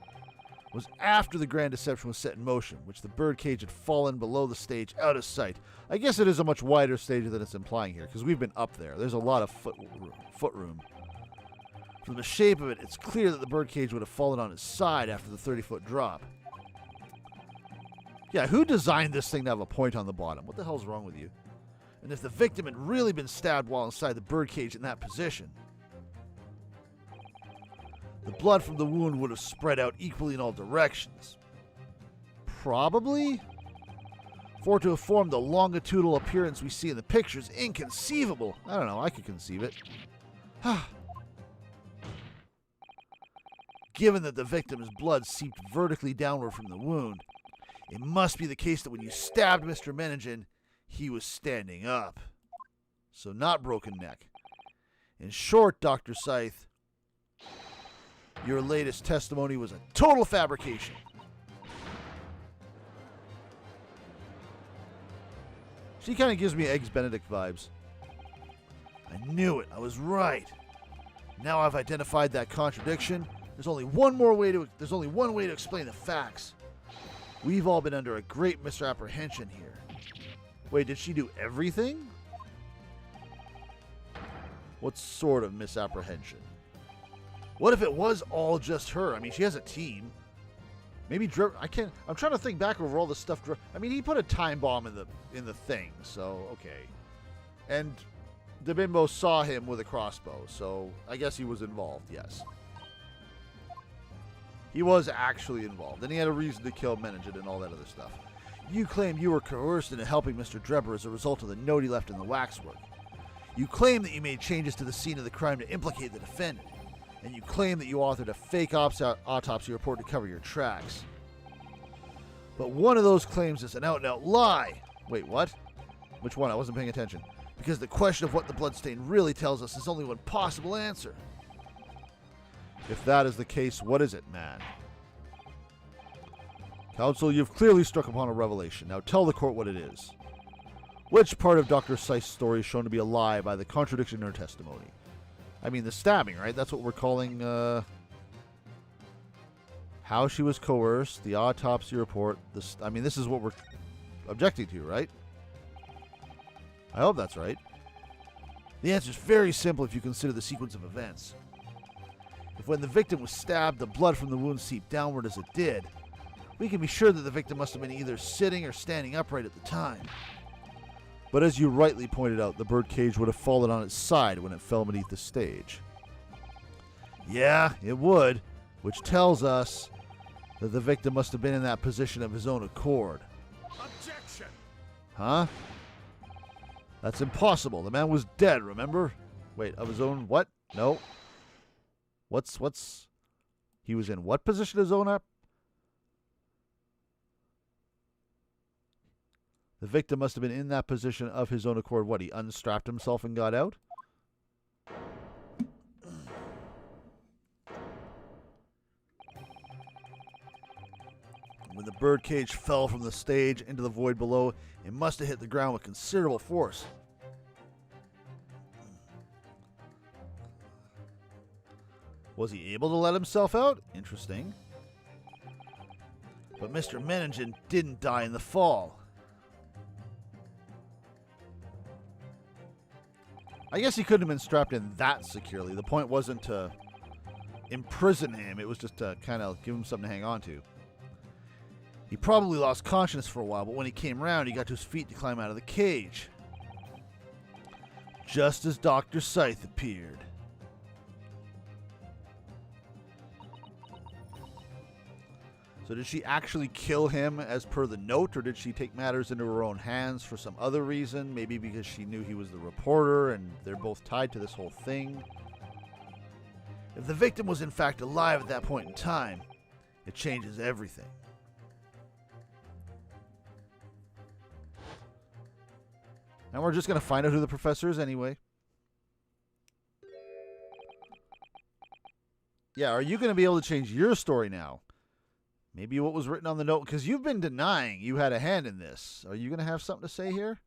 [SPEAKER 3] Was after the grand deception was set in motion, which the birdcage had fallen below the stage out of sight. I guess it is a much wider stage than it's implying here, because we've been up there. There's a lot of foot room. From the shape of it, it's clear that the birdcage would have fallen on its side after the 30-foot drop. Yeah, who designed this thing to have a point on the bottom? What the hell's wrong with you? And if the victim had really been stabbed while inside the birdcage in that position, the blood from the wound would have spread out equally in all directions. Probably?
[SPEAKER 2] For it to have formed the longitudinal appearance we see in the picture is inconceivable. I don't know, I could conceive it. Given that the victim's blood seeped vertically downward from the wound, it must be the case that when you stabbed Mr. Menningen, he was standing up. So not broken neck. In short, Dr. Psyth, your latest testimony was a total fabrication. She kind of gives me Eggs Benedict vibes. I knew it. I was right. Now I've identified that contradiction. There's only one way to explain the facts. We've all been under a great misapprehension here. Wait, did she do everything? What sort of misapprehension? What if it was all just her? I mean, she has a team. Maybe I'm trying to think back over all the stuff. I mean, he put a time bomb in the thing, so okay. And Dabimbo saw him with a crossbow, so I guess he was involved. Yes, he was actually involved, and he had a reason to kill Menningen and all that other stuff. You claim you were coerced into helping Mr. Drebber as a result of the note he left in the waxwork. You claim that you made changes to the scene of the crime to implicate the defendant. And you claim that you authored a fake autopsy report to cover your tracks. But one of those claims is an out-and-out lie. Wait, what? Which one? I wasn't paying attention. Because the question of what the bloodstain really tells us is only one possible answer. If that is the case, what is it, man? Counsel, you've clearly struck upon a revelation. Now tell the court what it is. Which part of Dr. Psyth's story is shown to be a lie by the contradiction in her testimony? I mean, the stabbing, right? That's what we're calling, how she was coerced, the autopsy report. This is what we're objecting to, right? I hope that's right. The answer is very simple if you consider the sequence of events. If when the victim was stabbed, the blood from the wound seeped downward as it did, we can be sure that the victim must have been either sitting or standing upright at the time. But as you rightly pointed out, the birdcage would have fallen on its side when it fell beneath the stage. Yeah, it would, which tells us that the victim must have been in that position of his own accord.
[SPEAKER 5] Objection!
[SPEAKER 2] Huh? That's impossible. The man was dead, remember? Wait, of his own what? No. What's... He was in what position of his own up? The victim must have been in that position of his own accord. What, he unstrapped himself and got out? When the birdcage fell from the stage into the void below, it must have hit the ground with considerable force. Was he able to let himself out? Interesting. But Mr. Menningen didn't die in the fall. I guess he couldn't have been strapped in that securely. The point wasn't to imprison him. It was just to kind of give him something to hang on to. He probably lost consciousness for a while, but when he came around, he got to his feet to climb out of the cage. Just as Dr. Psyth appeared. So did she actually kill him as per the note, or did she take matters into her own hands for some other reason? Maybe because she knew he was the reporter and they're both tied to this whole thing. If the victim was in fact alive at that point in time, it changes everything. And we're just going to find out who the professor is anyway. Yeah, are you going to be able to change your story now? Maybe what was written on the note, because you've been denying you had a hand in this. Are you going to have something to say here?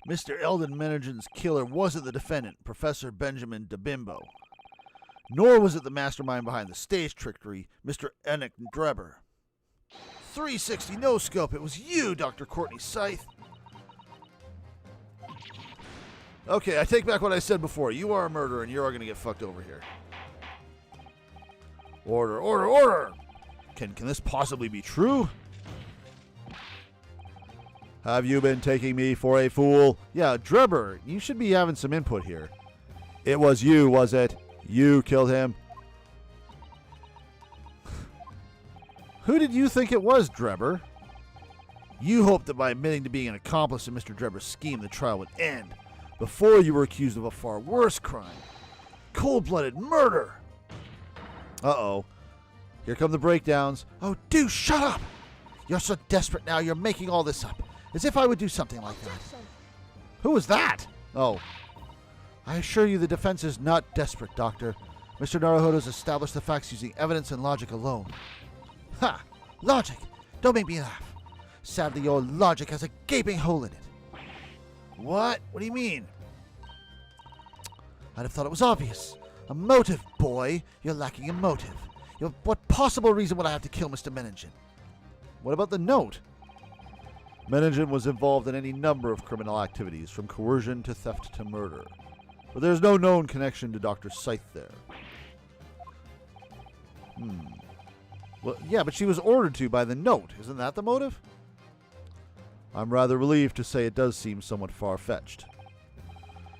[SPEAKER 2] Mr. Eldon Menningen's killer wasn't the defendant, Professor Benjamin Dabimbo. Nor was it the mastermind behind the stage trickery, Mr. Enoch Drebber. 360 no-scope, it was you, Dr. Courtney Psyth. Okay, I take back what I said before. You are a murderer and you are going to get fucked over here. Order, order, order! Can this possibly be true? Have you been taking me for a fool? Yeah, Drebber, you should be having some input here. It was you, was it? You killed him. Who did you think it was, Drebber? You hoped that by admitting to being an accomplice in Mr. Drebber's scheme, the trial would end before you were accused of a far worse crime. Cold-blooded murder.
[SPEAKER 1] Uh-oh. Here come the breakdowns.
[SPEAKER 2] Oh, do shut up! You're so desperate now, you're making all this up. As if I would do something like that.
[SPEAKER 4] Objection.
[SPEAKER 2] Who was that?
[SPEAKER 1] Oh.
[SPEAKER 2] I assure you the defense is not desperate, Doctor. Mr. Naruhodo's established the facts using evidence and logic alone. Ha! Logic! Don't make me laugh. Sadly, your logic has a gaping hole in it. What? What do you mean? I'd have thought it was obvious. A motive, boy. You're lacking a motive. What possible reason would I have to kill Mr. Menningen?
[SPEAKER 1] What about the note? Menningen was involved in any number of criminal activities, from coercion to theft to murder. But there's no known connection to Dr. Psy there. Well, yeah, but she was ordered to by the note. Isn't that the motive? I'm rather relieved to say it does seem somewhat far-fetched.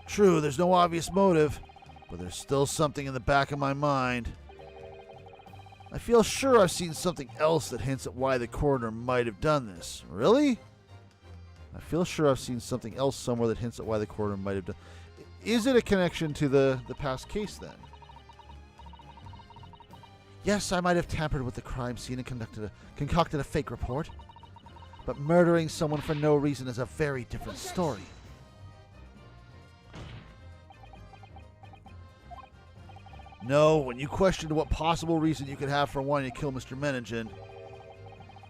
[SPEAKER 2] True, there's no obvious motive, but there's still something in the back of my mind. I feel sure I've seen something else that hints at why the coroner might have done this.
[SPEAKER 1] Really? I feel sure I've seen something else somewhere that hints at why the coroner might have done. Is it a connection to the past case then?
[SPEAKER 2] Yes, I might have tampered with the crime scene and concocted a fake report. But murdering someone for no reason is a very different story.
[SPEAKER 1] No, when you questioned what possible reason you could have for wanting to kill Mr. Menningen,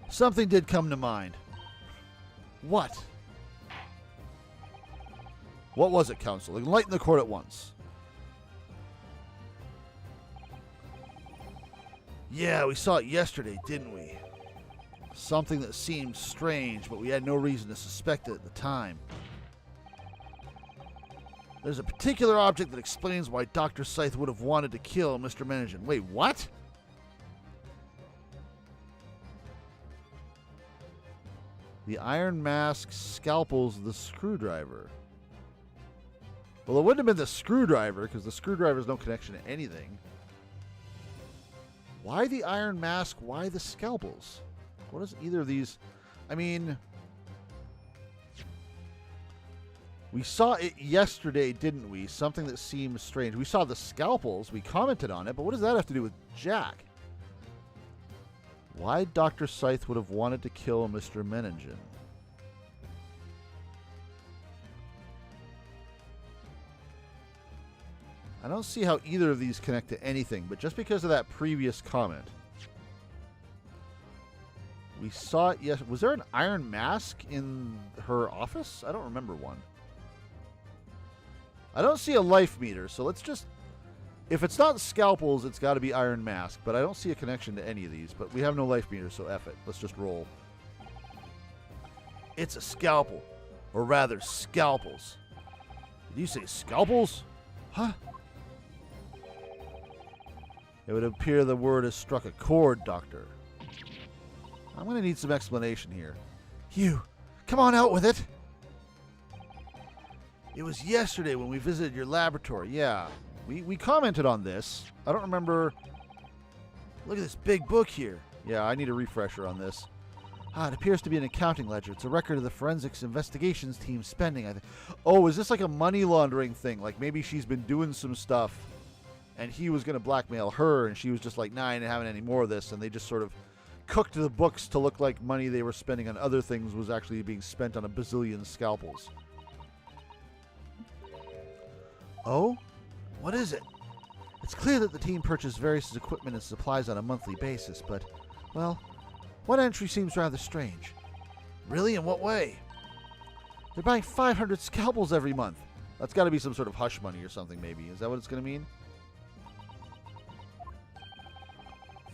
[SPEAKER 1] something did come to mind.
[SPEAKER 2] What?
[SPEAKER 1] What was it, Counsel? Enlighten the court at once.
[SPEAKER 2] Yeah, we saw it yesterday, didn't we?
[SPEAKER 1] Something that seemed strange, but we had no reason to suspect it at the time.
[SPEAKER 2] There's a particular object that explains why Dr. Scythe would have wanted to kill Mr. Menningen.
[SPEAKER 1] Wait, what? The iron mask, scalpels, the screwdriver. Well, it wouldn't have been the screwdriver, because the screwdriver has no connection to anything. Why the iron mask? Why the scalpels? What is either of these? I mean, we saw it yesterday, didn't we? Something that seemed strange. We saw the scalpels. We commented on it, but what does that have to do with Jack? Why Dr. Scythe would have wanted to kill Mr. Menningen? I don't see how either of these connect to anything, but just because of that previous comment. We saw it, yes. Was there an iron mask in her office? I don't remember one. I don't see a life meter, so let's just... If it's not scalpels, it's got to be iron mask, but I don't see a connection to any of these. But we have no life meter, so F it. Let's just roll.
[SPEAKER 2] It's a scalpel. Or rather, scalpels.
[SPEAKER 1] Did you say scalpels?
[SPEAKER 2] Huh?
[SPEAKER 1] It would appear the word has struck a chord, Doctor. I'm going to need some explanation here.
[SPEAKER 2] You, come on out with it. It was yesterday when we visited your laboratory.
[SPEAKER 1] Yeah, we commented on this. I don't remember.
[SPEAKER 2] Look at this big book here.
[SPEAKER 1] Yeah, I need a refresher on this.
[SPEAKER 2] It appears to be an accounting ledger. It's a record of the forensics investigations team spending, I think.
[SPEAKER 1] Oh, is this like a money laundering thing? Like maybe she's been doing some stuff and he was going to blackmail her and she was just like, nah, I ain't having any more of this. And they just sort of cooked the books to look like money they were spending on other things was actually being spent on a bazillion scalpels.
[SPEAKER 2] Oh? What is it? It's clear that the team purchased various equipment and supplies on a monthly basis, but, well, one entry seems rather strange.
[SPEAKER 1] Really? In what way?
[SPEAKER 2] They're buying 500 scalpels every month.
[SPEAKER 1] That's got to be some sort of hush money or something, maybe. Is that what it's going to mean?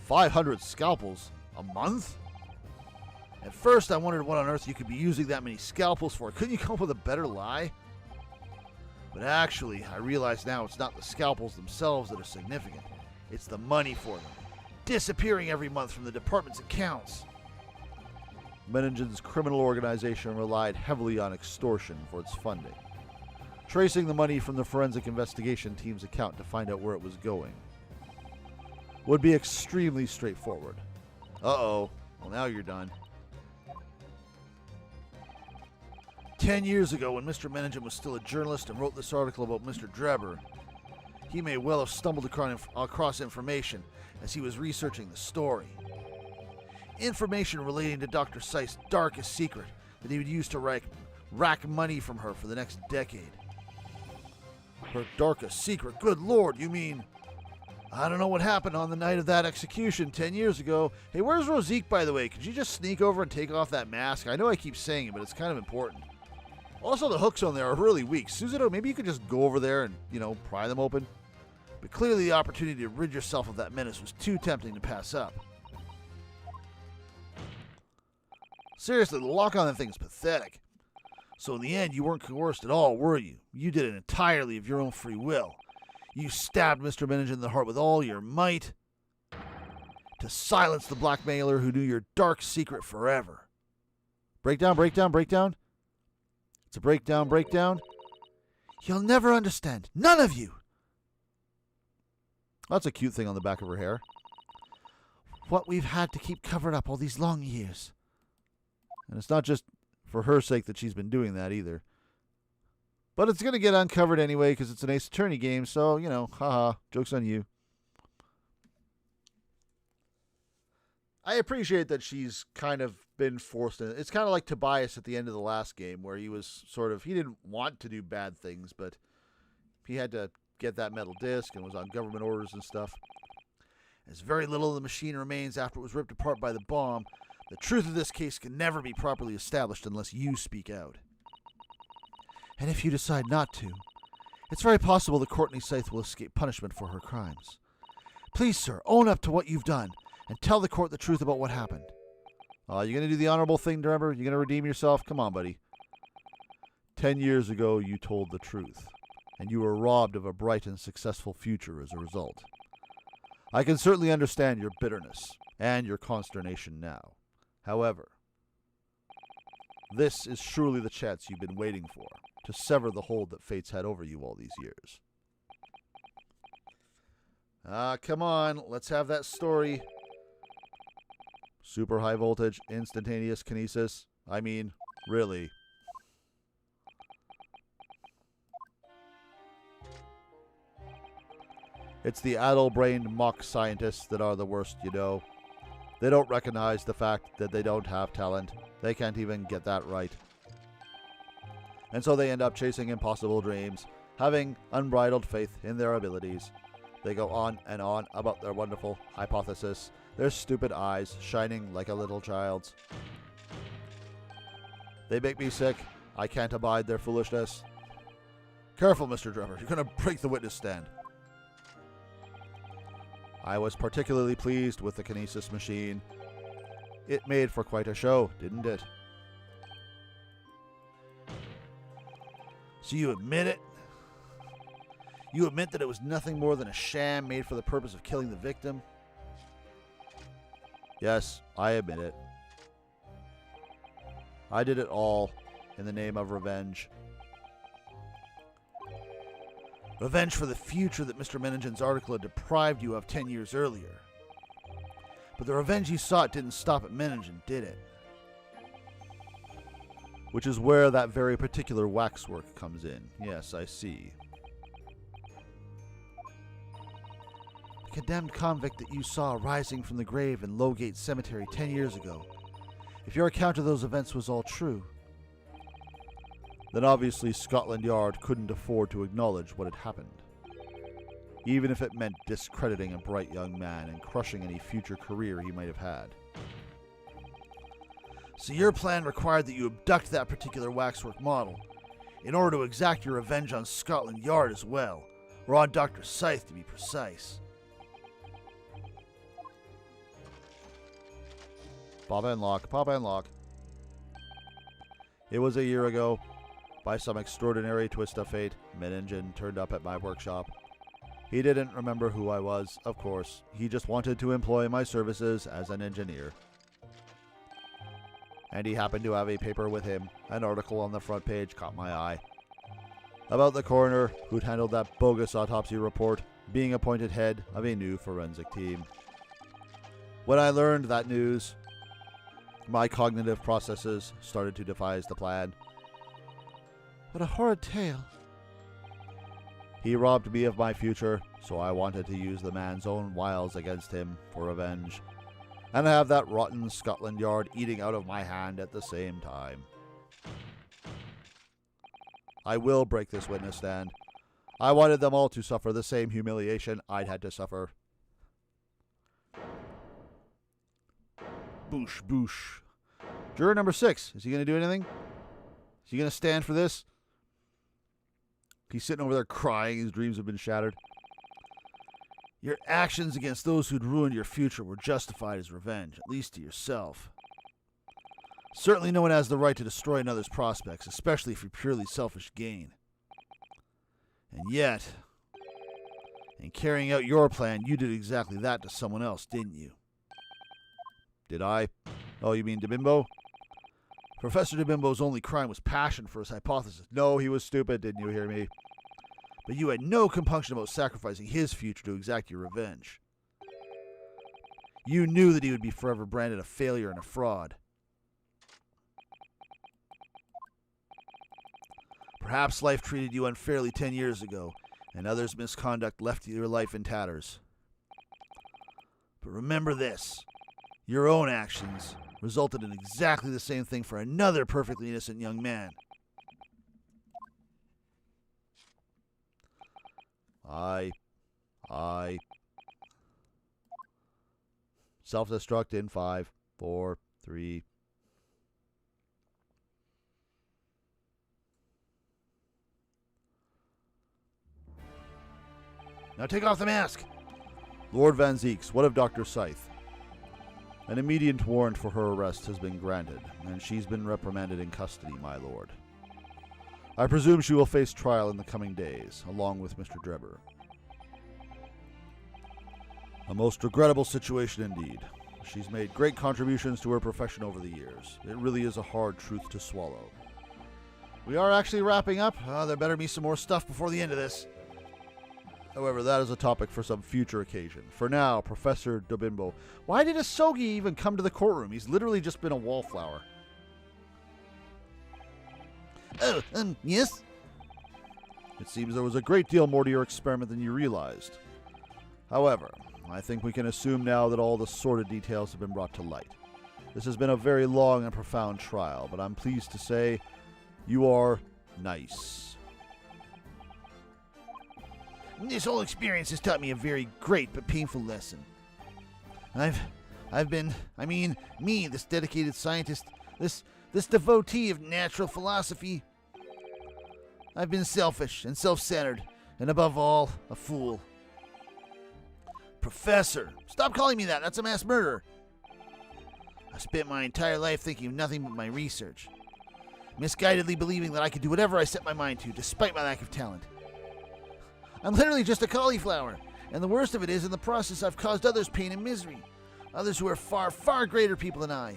[SPEAKER 1] 500 scalpels? A month?
[SPEAKER 2] At first, I wondered what on earth you could be using that many scalpels for. Couldn't you come up with a better lie? But actually, I realize now it's not the scalpels themselves that are significant. It's the money for them. Disappearing every month from the department's accounts.
[SPEAKER 1] Menningen's criminal organization relied heavily on extortion for its funding. Tracing the money from the forensic investigation team's account to find out where it was going would be extremely straightforward. Uh-oh. Well, now you're done.
[SPEAKER 2] 10 years ago, when Mr. Menningen was still a journalist and wrote this article about Mr. Drebber, he may well have stumbled across information as he was researching the story. Information relating to Dr. Seiss' darkest secret that he would use to rack money from her for the next decade. Her darkest secret? Good Lord, you mean... I don't know what happened on the night of that execution 10 years ago. Hey, where's Rosique, by the way? Could you just sneak over and take off that mask? I know I keep saying it, but it's kind of important. Also, the hooks on there are really weak. Suzuto, maybe you could just go over there and, pry them open. But clearly the opportunity to rid yourself of that menace was too tempting to pass up. Seriously, the lock on that thing's pathetic. So in the end, you weren't coerced at all, were you? You did it entirely of your own free will. You stabbed Mr. Menningen in the heart with all your might to silence the blackmailer who knew your dark secret forever. Breakdown, breakdown, breakdown. It's a breakdown, breakdown. You'll never understand. None of you. That's a cute thing on the back of her hair. What we've had to keep covered up all these long years. And it's not just for her sake that she's been doing that either. But it's going to get uncovered anyway because it's an Ace Attorney game, so, haha, joke's on you. I appreciate that she's kind of been forced in. It's kind of like Tobias at the end of the last game where he was he didn't want to do bad things, but he had to get that metal disc and was on government orders and stuff. As very little of the machine remains after it was ripped apart by the bomb, the truth of this case can never be properly established unless you speak out. And if you decide not to, it's very possible that Courtney Scythe will escape punishment for her crimes. Please, sir, own up to what you've done and tell the court the truth about what happened. You going to do the honorable thing, Drebber? You going to redeem yourself? Come on, buddy. 10 years ago, you told the truth, and you were robbed of a bright and successful future as a result. I can certainly understand your bitterness and your consternation now. However, this is surely the chance you've been waiting for, to sever the hold that fate's had over you all these years. Come on, let's have that story. Super high voltage, instantaneous kinesis. I mean, really. It's the addle-brained mock scientists that are the worst, They don't recognize the fact that they don't have talent. They can't even get that right. And so they end up chasing impossible dreams, having unbridled faith in their abilities. They go on and on about their wonderful hypothesis, their stupid eyes shining like a little child's. They make me sick. I can't abide their foolishness. Careful, Mr. Drebber. You're going to break the witness stand. I was particularly pleased with the kinesis machine. It made for quite a show, didn't it? So you admit it? You admit that it was nothing more than a sham made for the purpose of killing the victim? Yes, I admit it. I did it all in the name of revenge. Revenge for the future that Mr. Menningen's article had deprived you of 10 years earlier. But the revenge you sought didn't stop at Menningen, did it? Which is where that very particular waxwork comes in. Yes, I see. The condemned convict that you saw rising from the grave in Lowgate Cemetery 10 years ago. If your account of those events was all true, then obviously Scotland Yard couldn't afford to acknowledge what had happened, even if it meant discrediting a bright young man and crushing any future career he might have had. So your plan required that you abduct that particular waxwork model in order to exact your revenge on Scotland Yard as well, or on Dr. Scythe to be precise. Pop and lock, pop and lock. It was a year ago. By some extraordinary twist of fate, Menningen turned up at my workshop. He didn't remember who I was, of course. He just wanted to employ my services as an engineer. And he happened to have a paper with him. An article on the front page caught my eye. About the coroner who'd handled that bogus autopsy report being appointed head of a new forensic team. When I learned that news, my cognitive processes started to devise the plan. What a horrid tale.
[SPEAKER 3] He robbed me of my future, so I wanted to use the man's own wiles against him for revenge, and have that rotten Scotland Yard eating out of my hand at the same time. I will break this witness stand. I wanted them all to suffer the same humiliation I'd had to suffer. Boosh, boosh. Juror number 6. Is he going to do anything? Is he going to stand for this? He's sitting over there crying. His dreams have been shattered.
[SPEAKER 2] Your actions against those who'd ruined your future were justified as revenge, at least to yourself. Certainly no one has the right to destroy another's prospects, especially for purely selfish gain. And yet, in carrying out your plan, you did exactly that to someone else, didn't you?
[SPEAKER 3] Did I? Oh, you mean DeBimbo?
[SPEAKER 2] Professor DeBimbo's only crime was passion for his hypothesis.
[SPEAKER 3] No, he was stupid, didn't you hear me?
[SPEAKER 2] But you had no compunction about sacrificing his future to exact your revenge. You knew that he would be forever branded a failure and a fraud. Perhaps life treated you unfairly 10 years ago, and others' misconduct left your life in tatters. But remember this. Your own actions resulted in exactly the same thing for another perfectly innocent young man.
[SPEAKER 3] Self-destruct in 5, 4, 3.
[SPEAKER 2] Now take off the mask.
[SPEAKER 3] Lord Van Zeeks, what of Dr. Scythe? An immediate warrant for her arrest has been granted, and she's been reprimanded in custody, my lord. I presume she will face trial in the coming days, along with Mr. Drebber. A most regrettable situation indeed. She's made great contributions to her profession over the years. It really is a hard truth to swallow.
[SPEAKER 2] We are actually wrapping up. There better be some more stuff before the end of this.
[SPEAKER 3] However, that is a topic for some future occasion. For now, Professor DeBimbo, why did Asogi even come to the courtroom? He's literally just been a wallflower.
[SPEAKER 2] Oh, yes?
[SPEAKER 3] It seems there was a great deal more to your experiment than you realized. However, I think we can assume now that all the sordid details have been brought to light. This has been a very long and profound trial, but I'm pleased to say you are nice.
[SPEAKER 2] This whole experience has taught me a very great but painful lesson. Me, this dedicated scientist, this devotee of natural philosophy, I've been selfish and self-centered, and above all, a fool. Professor, stop calling me that. That's a mass murderer. I spent my entire life thinking of nothing but my research, misguidedly believing that I could do whatever I set my mind to, despite my lack of talent. I'm literally just a cauliflower, and the worst of it is, in the process, I've caused others pain and misery. Others who are far, far greater people than I.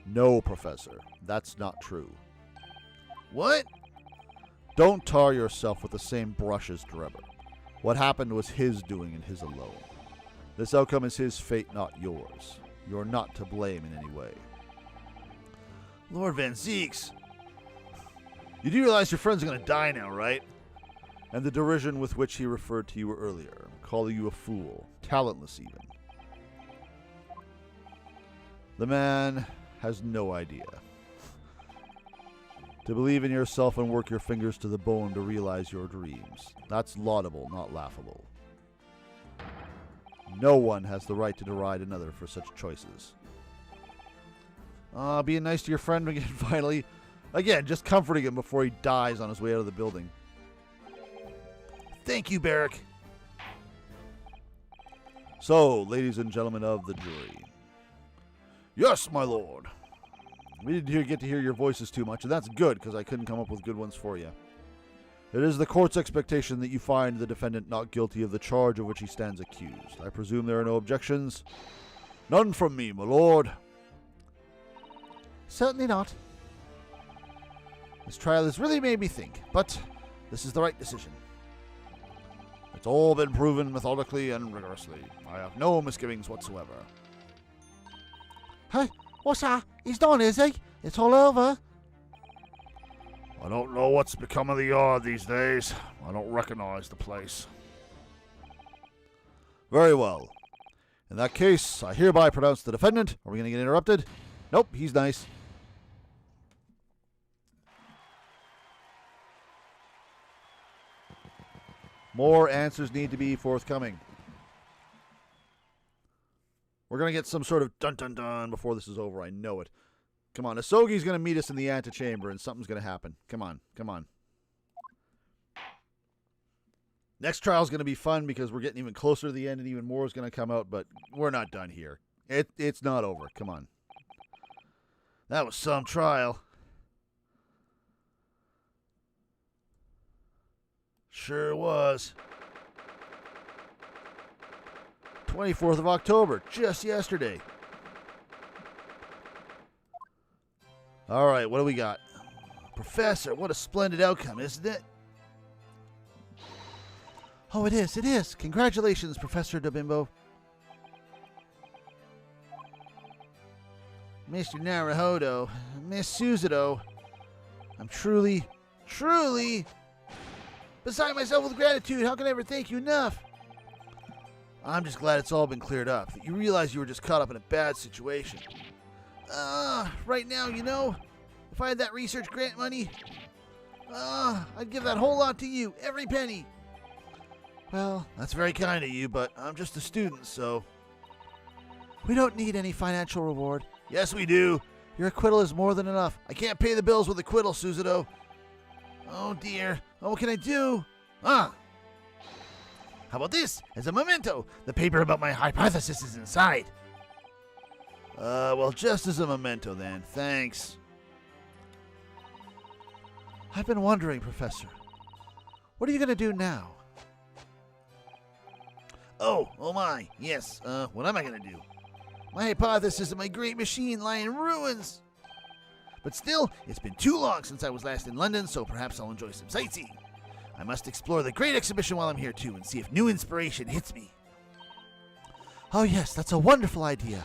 [SPEAKER 3] No, Professor, that's not true.
[SPEAKER 2] What?
[SPEAKER 3] Don't tar yourself with the same brush as Drebber. What happened was his doing and his alone. This outcome is his fate, not yours. You're not to blame in any way.
[SPEAKER 2] Lord Van Zeeks, you do realize your friend's going to die now, right?
[SPEAKER 3] And the derision with which he referred to you earlier, calling you a fool, talentless even. The man has no idea. To believe in yourself and work your fingers to the bone to realize your dreams. That's laudable, not laughable. No one has the right to deride another for such choices.
[SPEAKER 2] Being nice to your friend again, finally. Again, just comforting him before he dies on his way out of the building. Thank you, Barrick.
[SPEAKER 3] So, ladies and gentlemen of the jury.
[SPEAKER 2] Yes, my lord.
[SPEAKER 3] We didn't get to hear your voices too much, and that's good, because I couldn't come up with good ones for you. It is the court's expectation that you find the defendant not guilty of the charge of which he stands accused. I presume there are no objections?
[SPEAKER 2] None from me, my lord.
[SPEAKER 5] Certainly not.
[SPEAKER 2] This trial has really made me think, but this is the right decision. It's all been proven methodically and rigorously. I have no misgivings whatsoever.
[SPEAKER 5] Hey, what's that? He's done, is he? It's all over?
[SPEAKER 3] I don't know what's become of the yard these days. I don't recognize the place.
[SPEAKER 1] Very well. In that case, I hereby pronounce the defendant. Are we going to get interrupted? Nope, he's nice. More answers need to be forthcoming. We're going to get some sort of dun-dun-dun before this is over. I know it. Come on, Asogi's going to meet us in the antechamber, and something's going to happen. Come on, come on. Next trial's going to be fun because we're getting even closer to the end and even more is going to come out, but we're not done here. It's not over. Come on.
[SPEAKER 3] That was some trial. Sure was.
[SPEAKER 1] 24th of October, just yesterday. All right, what do we got?
[SPEAKER 3] Professor, what a splendid outcome, isn't it?
[SPEAKER 2] Oh, it is, it is. Congratulations, Professor Dobimbo.
[SPEAKER 3] Mr. Naruhodo, Miss Suzuto, I'm truly beside myself with gratitude. How can I ever thank you enough? I'm just glad it's all been cleared up, that you realize you were just caught up in a bad situation. Right now, you know, if I had that research grant money, I'd give that whole lot to you, every penny. Well, that's very kind of you, but I'm just a student, so...
[SPEAKER 2] We don't need any financial reward.
[SPEAKER 3] Yes, we do.
[SPEAKER 2] Your acquittal is more than enough.
[SPEAKER 3] I can't pay the bills with acquittal, Suzuto. Oh, dear. Oh, what can I do? How about this? As a memento, the paper about my hypothesis is inside. Well, just as a memento, then. Thanks.
[SPEAKER 2] I've been wondering, Professor. What are you going to do now?
[SPEAKER 3] Oh my. Yes, what am I going to do? My hypothesis of my great machine lie in ruins. But still, it's been too long since I was last in London, so perhaps I'll enjoy some sightseeing. I must explore the great exhibition while I'm here, too, and see if new inspiration hits me.
[SPEAKER 2] Oh, yes, that's a wonderful idea.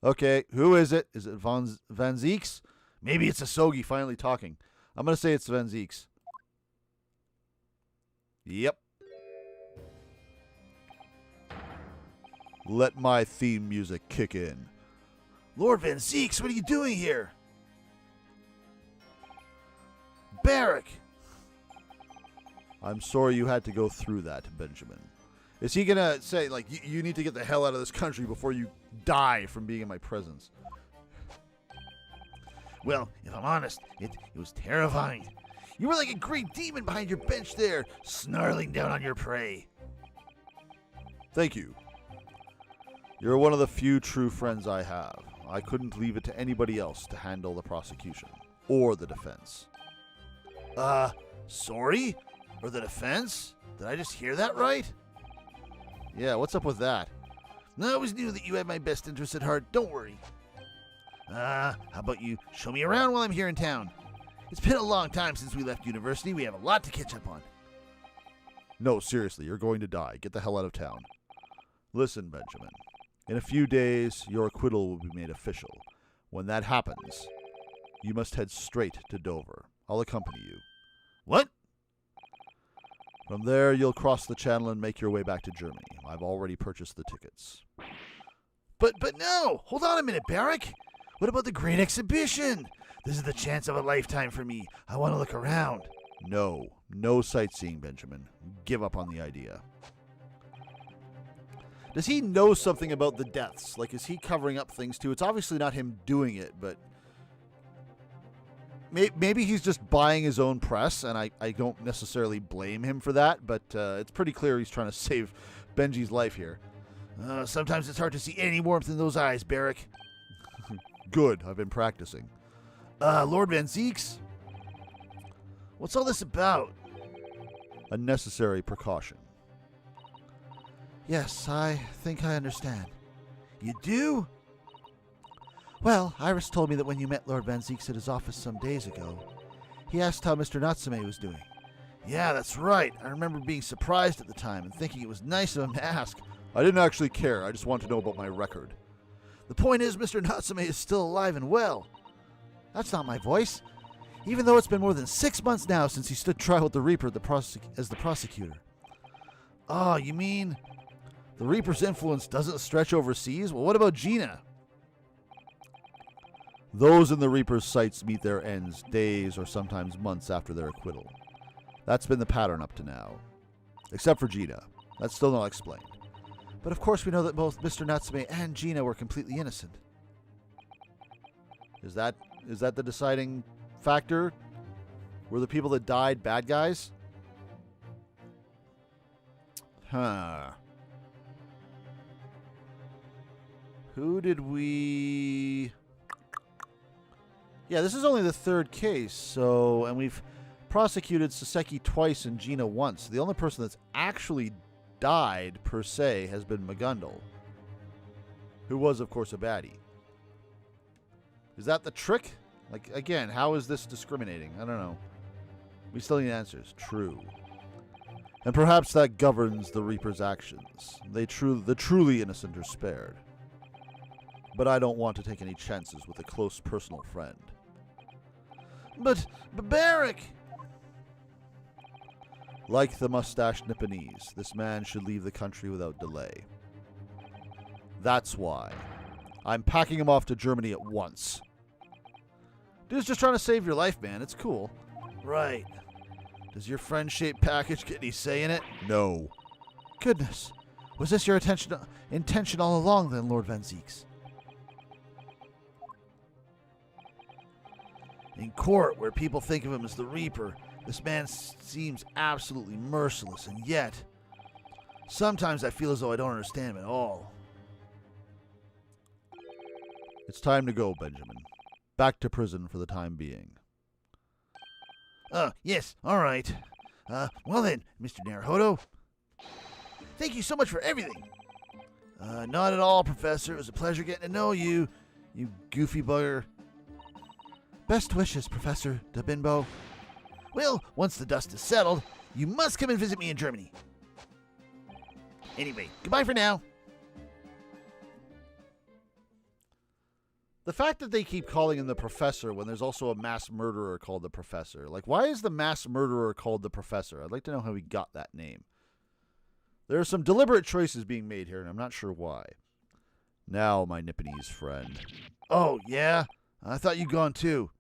[SPEAKER 1] Okay, who is it? Is it Van Zieks?
[SPEAKER 3] Maybe it's Asogi
[SPEAKER 1] Finally talking. I'm going to say it's Van Zieks. Yep. Let my theme music kick in.
[SPEAKER 3] Lord Van Zieks, what are you doing here? Barrack!
[SPEAKER 1] I'm sorry you had to go through that, Benjamin. Is he going to say, like, you need to get the hell out of this country before you die from being in my presence?
[SPEAKER 3] Well, if I'm honest, it was terrifying. You were like a great demon behind your bench there, snarling down on your prey.
[SPEAKER 1] Thank you. You're one of the few true friends I have. I couldn't leave it to anybody else to handle the prosecution or the defense.
[SPEAKER 3] Sorry? Or the defense? Did I just hear that right?
[SPEAKER 1] Yeah, what's up with that?
[SPEAKER 3] I always knew that you had my best interests at heart. Don't worry. How about you show me around while I'm here in town? It's been a long time since we left university. We have a lot to catch up on.
[SPEAKER 1] No, seriously, you're going to die. Get the hell out of town. Listen, Benjamin. In a few days, your acquittal will be made official. When that happens, you must head straight to Dover. I'll accompany you.
[SPEAKER 3] What?
[SPEAKER 1] From there, you'll cross the channel and make your way back to Germany. I've already purchased the tickets.
[SPEAKER 3] But no! Hold on a minute, Barrack! What about the great exhibition? This is the chance of a lifetime for me. I want to look around.
[SPEAKER 1] No sightseeing, Benjamin. Give up on the idea. Does he know something about the deaths? Like, is he covering up things too? It's obviously not him doing it, but maybe he's just buying his own press, and I don't necessarily blame him for that, but it's pretty clear he's trying to save Benji's life here.
[SPEAKER 3] Sometimes it's hard to see any warmth in those eyes, Barrack.
[SPEAKER 1] Good, I've been practicing.
[SPEAKER 3] Lord Van Zieks? What's all this about?
[SPEAKER 1] A necessary precaution.
[SPEAKER 2] Yes, I think I understand.
[SPEAKER 3] You do?
[SPEAKER 2] Well, Iris told me that when you met Lord Van Zieks at his office some days ago, he asked how Mr. Natsume was doing.
[SPEAKER 3] Yeah, that's right. I remember being surprised at the time and thinking it was nice of him to ask.
[SPEAKER 1] I didn't actually care. I just wanted to know about my record.
[SPEAKER 3] The point is, Mr. Natsume is still alive and well.
[SPEAKER 2] That's not my voice. even though it's been more than 6 months now since he stood trial with the Reaper as the prosecutor. Oh, you mean the Reaper's influence doesn't stretch overseas? Well, what about Gina?
[SPEAKER 1] Those in the Reaper's sights meet their ends days or sometimes months after their acquittal. That's been the pattern up to now. Except for Gina. That's still not explained.
[SPEAKER 2] But of course we know that both Mr. Natsume and Gina were completely innocent.
[SPEAKER 1] Is that the deciding factor? Were the people that died bad guys? Huh. Who did we... Yeah, this is only the third case, and we've prosecuted Saseki twice and Gina once. The only person that's actually died, per se, has been Magundal, who was, of course, a baddie. Is that the trick? Like, again, how is this discriminating? I don't know. We still need answers. True. And perhaps that governs the Reaper's actions. The truly innocent are spared. But I don't want to take any chances with a close personal friend.
[SPEAKER 2] But Barrick!
[SPEAKER 1] Like the mustached Nipponese, this man should leave the country without delay. That's why I'm packing him off to Germany at once.
[SPEAKER 2] Dude's just trying to save your life, man. It's cool.
[SPEAKER 3] Right. Does your friend-shaped package get any say in it?
[SPEAKER 1] No.
[SPEAKER 2] Goodness. Was this your intention all along, then, Lord Van Zieks?
[SPEAKER 3] In court, where people think of him as the Reaper, this man seems absolutely merciless, and yet, sometimes I feel as though I don't understand him at all.
[SPEAKER 1] It's time to go, Benjamin. Back to prison for the time being.
[SPEAKER 3] Yes, all right. Well then, Mr. Naruhodo. Thank you so much for everything. Not at all, Professor. It was a pleasure getting to know you, you goofy bugger.
[SPEAKER 2] Best wishes, Professor Dabinbo.
[SPEAKER 3] Well, once the dust is settled, you must come and visit me in Germany. Anyway, goodbye for now.
[SPEAKER 1] The fact that they keep calling him the Professor when there's also a mass murderer called the Professor. Like, why is the mass murderer called the Professor? I'd like to know how he got that name. There are some deliberate choices being made here, and I'm not sure why. Now, my Nipponese friend.
[SPEAKER 3] Oh, yeah? I thought you'd gone too.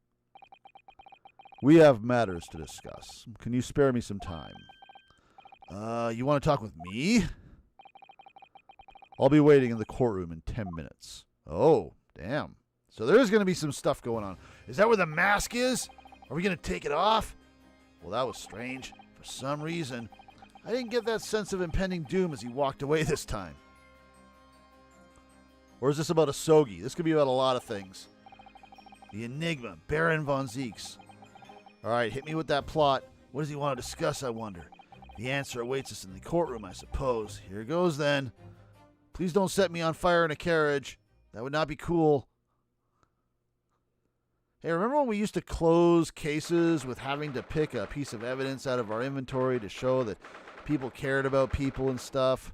[SPEAKER 1] We have matters to discuss. Can you spare me some time?
[SPEAKER 3] You want to talk with me?
[SPEAKER 1] I'll be waiting in the courtroom in 10 minutes.
[SPEAKER 3] Oh, damn. So there is going to be some stuff going on. Is that where the mask is? Are we going to take it off? Well, that was strange. For some reason, I didn't get that sense of impending doom as he walked away this time.
[SPEAKER 1] Or is this about a Sogi? This could be about a lot of things.
[SPEAKER 3] The Enigma, Baron von Zieks. All right, hit me with that plot. What does he want to discuss, I wonder? The answer awaits us in the courtroom, I suppose. Here goes, then. Please don't set me on fire in a carriage. That would not be cool.
[SPEAKER 1] Hey, remember when we used to close cases with having to pick a piece of evidence out of our inventory to show that people cared about people and stuff?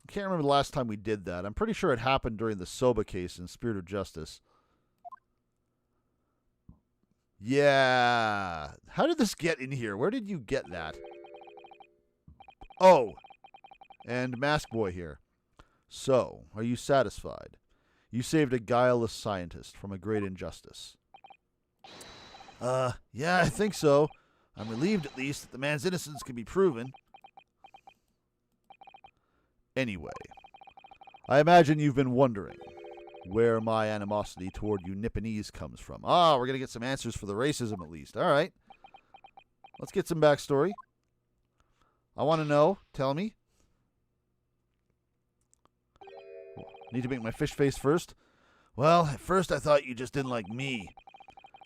[SPEAKER 1] I can't remember the last time we did that. I'm pretty sure it happened during the Soba case in Spirit of Justice. Yeah. How did this get in here? Where did you get that? Oh. And Mask Boy here. So, are you satisfied? You saved a guileless scientist from a great injustice.
[SPEAKER 3] Yeah, I think so. I'm relieved, at least, that the man's innocence can be proven.
[SPEAKER 1] Anyway, I imagine you've been wondering where my animosity toward you Nipponese comes from. Ah, we're going to get some answers for the racism at least. All right. Let's get some backstory. I want to know. Tell me. Need to make my fish face first.
[SPEAKER 3] Well, at first I thought you just didn't like me.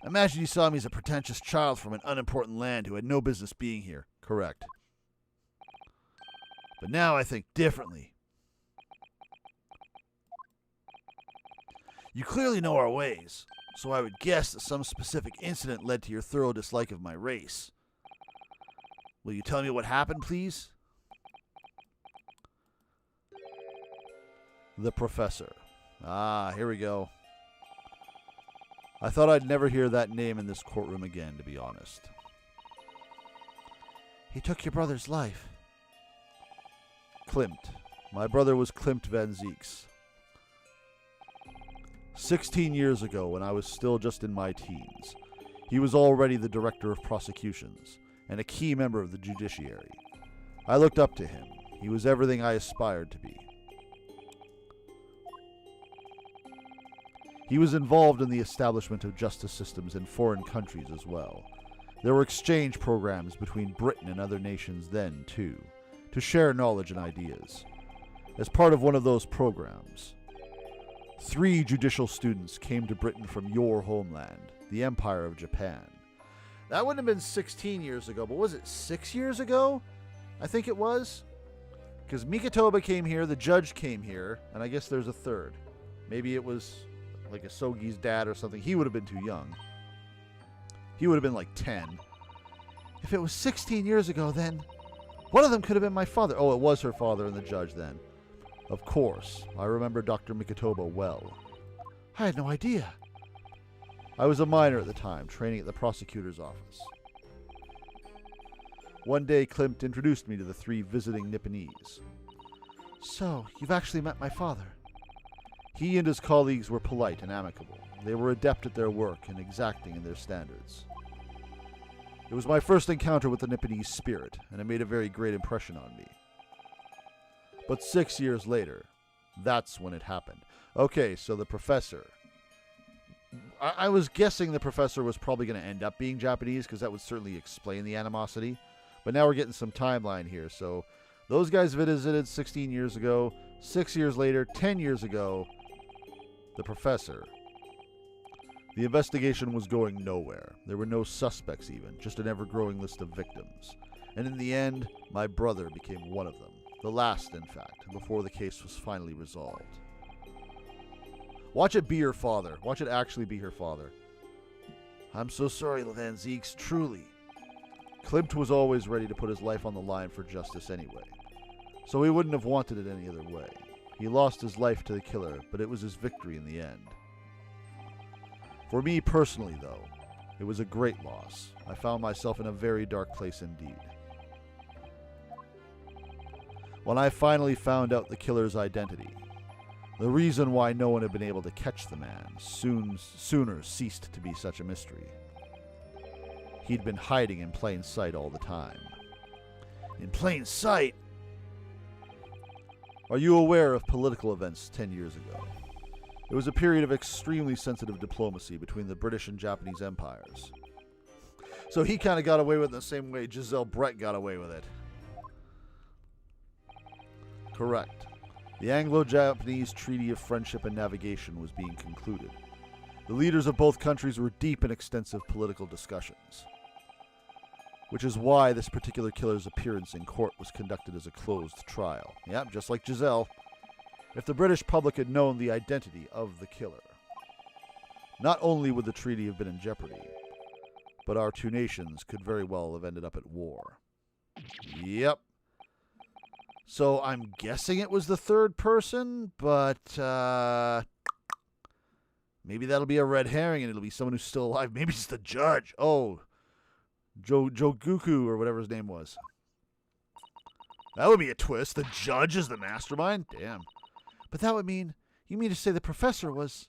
[SPEAKER 3] Imagine you saw me as a pretentious child from an unimportant land who had no business being here.
[SPEAKER 1] Correct.
[SPEAKER 3] But now I think differently. You clearly know our ways, so I would guess that some specific incident led to your thorough dislike of my race. Will you tell me what happened, please?
[SPEAKER 1] The Professor. Ah, here we go. I thought I'd never hear that name in this courtroom again, to be honest.
[SPEAKER 2] He took your brother's life.
[SPEAKER 1] Klimt. My brother was Klimt Van Zieks. 16 years ago, when I was still just in my teens, he was already the director of prosecutions and a key member of the judiciary. I looked up to him. He was everything I aspired to be. He was involved in the establishment of justice systems in foreign countries as well. There were exchange programs between Britain and other nations then, too, to share knowledge and ideas. As part of one of those programs, 3 judicial students came to Britain from your homeland, the Empire of Japan. That wouldn't have been 16 years ago, but was it 6 years ago? I think it was. Because Mikitoba came here, the judge came here, and I guess there's a third. Maybe it was like Asogi's dad or something. He would have been too young. He would have been like 10.
[SPEAKER 2] If it was 16 years ago, then
[SPEAKER 1] one of them could have been my father. Oh, it was her father and the judge then. Of course. I remember Dr. Mikitoba well.
[SPEAKER 2] I had no idea.
[SPEAKER 1] I was a minor at the time, training at the prosecutor's office. One day, Klimt introduced me to the 3 visiting Nipponese.
[SPEAKER 2] So, you've actually met my father.
[SPEAKER 1] He and his colleagues were polite and amicable. They were adept at their work and exacting in their standards. It was my first encounter with the Nipponese spirit, and it made a very great impression on me. But 6 years later, that's when it happened. Okay, so the professor. I was guessing the professor was probably going to end up being Japanese, because that would certainly explain the animosity. But now we're getting some timeline here. So those guys visited 16 years ago. 6 years later, 10 years ago, the professor. The investigation was going nowhere. There were no suspects even, just an ever-growing list of victims. And in the end, my brother became one of them. The last, in fact, before the case was finally resolved. Watch it be her father. Watch it actually be her father.
[SPEAKER 2] I'm so sorry, Van Zieks, truly.
[SPEAKER 1] Klimt was always ready to put his life on the line for justice anyway. So he wouldn't have wanted it any other way. He lost his life to the killer, but it was his victory in the end. For me personally, though, it was a great loss. I found myself in a very dark place indeed. When I finally found out the killer's identity, the reason why no one had been able to catch the man sooner ceased to be such a mystery. He'd been hiding in plain sight all the time.
[SPEAKER 2] In plain sight?
[SPEAKER 1] Are you aware of political events 10 years ago? It was a period of extremely sensitive diplomacy between the British and Japanese empires. So he kind of got away with it the same way Giselle Brett got away with it. Correct. The Anglo-Japanese Treaty of Friendship and Navigation was being concluded. The leaders of both countries were deep in extensive political discussions, which is why this particular killer's appearance in court was conducted as a closed trial. Yep, just like Giselle. If the British public had known the identity of the killer, not only would the treaty have been in jeopardy, but our 2 nations could very well have ended up at war. Yep. So I'm guessing it was the 3rd person, but maybe that'll be a red herring and it'll be someone who's still alive. Maybe it's the judge. Oh, Joguku or whatever his name was. That would be a twist. The judge is the mastermind? Damn.
[SPEAKER 2] But that would mean, you mean to say the professor was...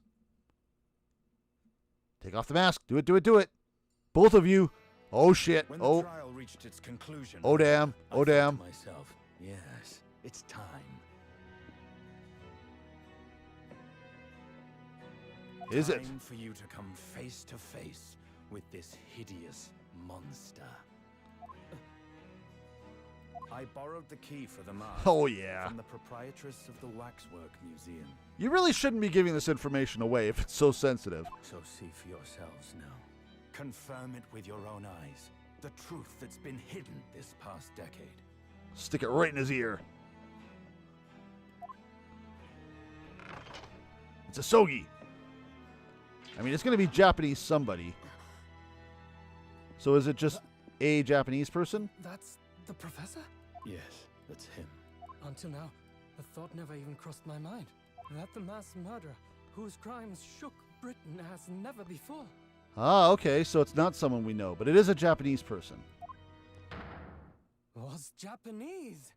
[SPEAKER 1] Take off the mask. Do it, do it, do it. Both of you. Oh, shit.
[SPEAKER 5] When the
[SPEAKER 1] Oh.
[SPEAKER 5] trial reached its conclusion,
[SPEAKER 1] Oh, damn.
[SPEAKER 5] I
[SPEAKER 1] Oh,
[SPEAKER 5] thought to
[SPEAKER 1] damn.
[SPEAKER 5] myself, yes, it's time.
[SPEAKER 1] Is it?
[SPEAKER 5] Time for you to come face to face with this hideous monster. I borrowed the key for the mask
[SPEAKER 1] Oh, yeah.
[SPEAKER 5] from the proprietress of the Waxwork Museum.
[SPEAKER 1] You really shouldn't be giving this information away if it's so sensitive.
[SPEAKER 5] So see for yourselves now. Confirm it with your own eyes. The truth that's been hidden this past decade.
[SPEAKER 1] Stick it right in his ear. It's a Sogi. I mean, it's going to be Japanese somebody. So is it just a Japanese person?
[SPEAKER 4] That's the professor?
[SPEAKER 5] Yes, that's him.
[SPEAKER 4] Until now, the thought never even crossed my mind. That the mass murderer, whose crimes shook Britain as never before.
[SPEAKER 3] Ah, okay, so it's not someone we know, but it is a Japanese person.
[SPEAKER 4] Was Japanese.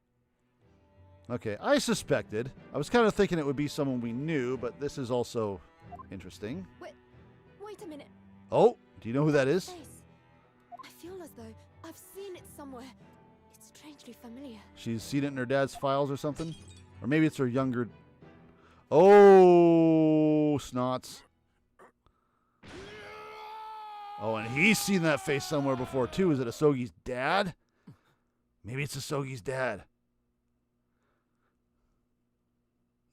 [SPEAKER 3] Okay, I suspected. I was kind of thinking it would be someone we knew, but this is also interesting.
[SPEAKER 6] Wait a minute.
[SPEAKER 3] Oh, do you know who that is?
[SPEAKER 6] Face. I feel as though I've seen it somewhere. It's strangely familiar.
[SPEAKER 3] She's seen it in her dad's files or something? Or maybe it's her younger... Oh, snots. Oh, and he's seen that face somewhere before, too. Is it Asogi's dad? Maybe it's Asogi's dad.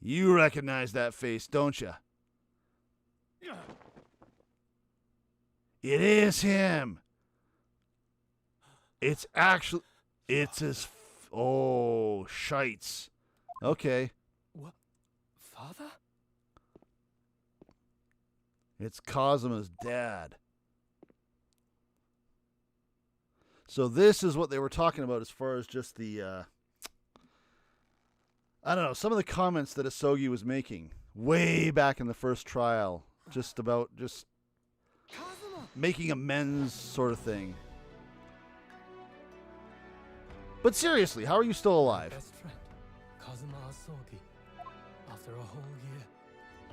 [SPEAKER 3] You recognize that face, don't you? It is him. It's actually... It's his... Oh, shites. Okay.
[SPEAKER 4] What? Father?
[SPEAKER 3] It's Kazuma's dad. So this is what they were talking about as far as just the... I don't know, some of the comments that Asogi was making way back in the first trial, just about
[SPEAKER 4] Kazuma!
[SPEAKER 3] making amends sort of thing. But seriously, how are you still alive?
[SPEAKER 4] Best friend, Kazuma Asogi. After a whole year,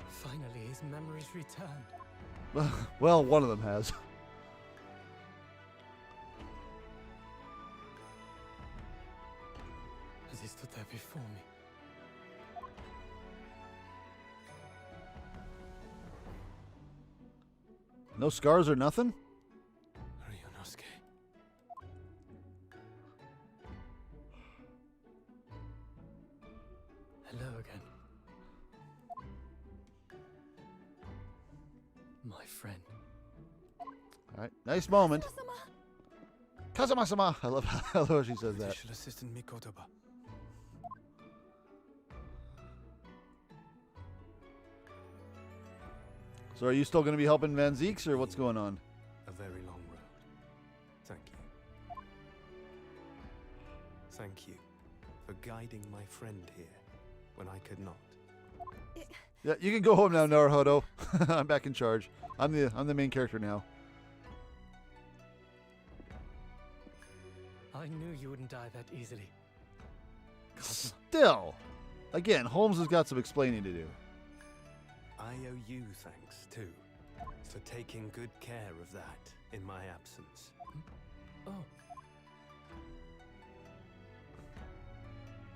[SPEAKER 4] finally his memories returned.
[SPEAKER 3] Well, one of them has.
[SPEAKER 4] As he stood there before me.
[SPEAKER 3] No scars or nothing?
[SPEAKER 4] Ryunosuke. Hello again. My friend.
[SPEAKER 3] All right, nice moment.
[SPEAKER 6] Kazuma-sama.
[SPEAKER 3] Kazuma-sama! I love how she says that.
[SPEAKER 5] Judicial Assistant Mikotoba.
[SPEAKER 3] So are you still going to be helping Van Zeeks, or what's going on?
[SPEAKER 5] A very long road. Thank you. Thank you for guiding my friend here when I could not.
[SPEAKER 3] Yeah, you can go home now, Naruhodo. I'm back in charge. I'm the main character now.
[SPEAKER 4] I knew you wouldn't die that easily. Kazuma.
[SPEAKER 3] Still, again, Holmes has got some explaining to do.
[SPEAKER 5] I owe you thanks, too, for taking good care of that in my absence.
[SPEAKER 4] Oh.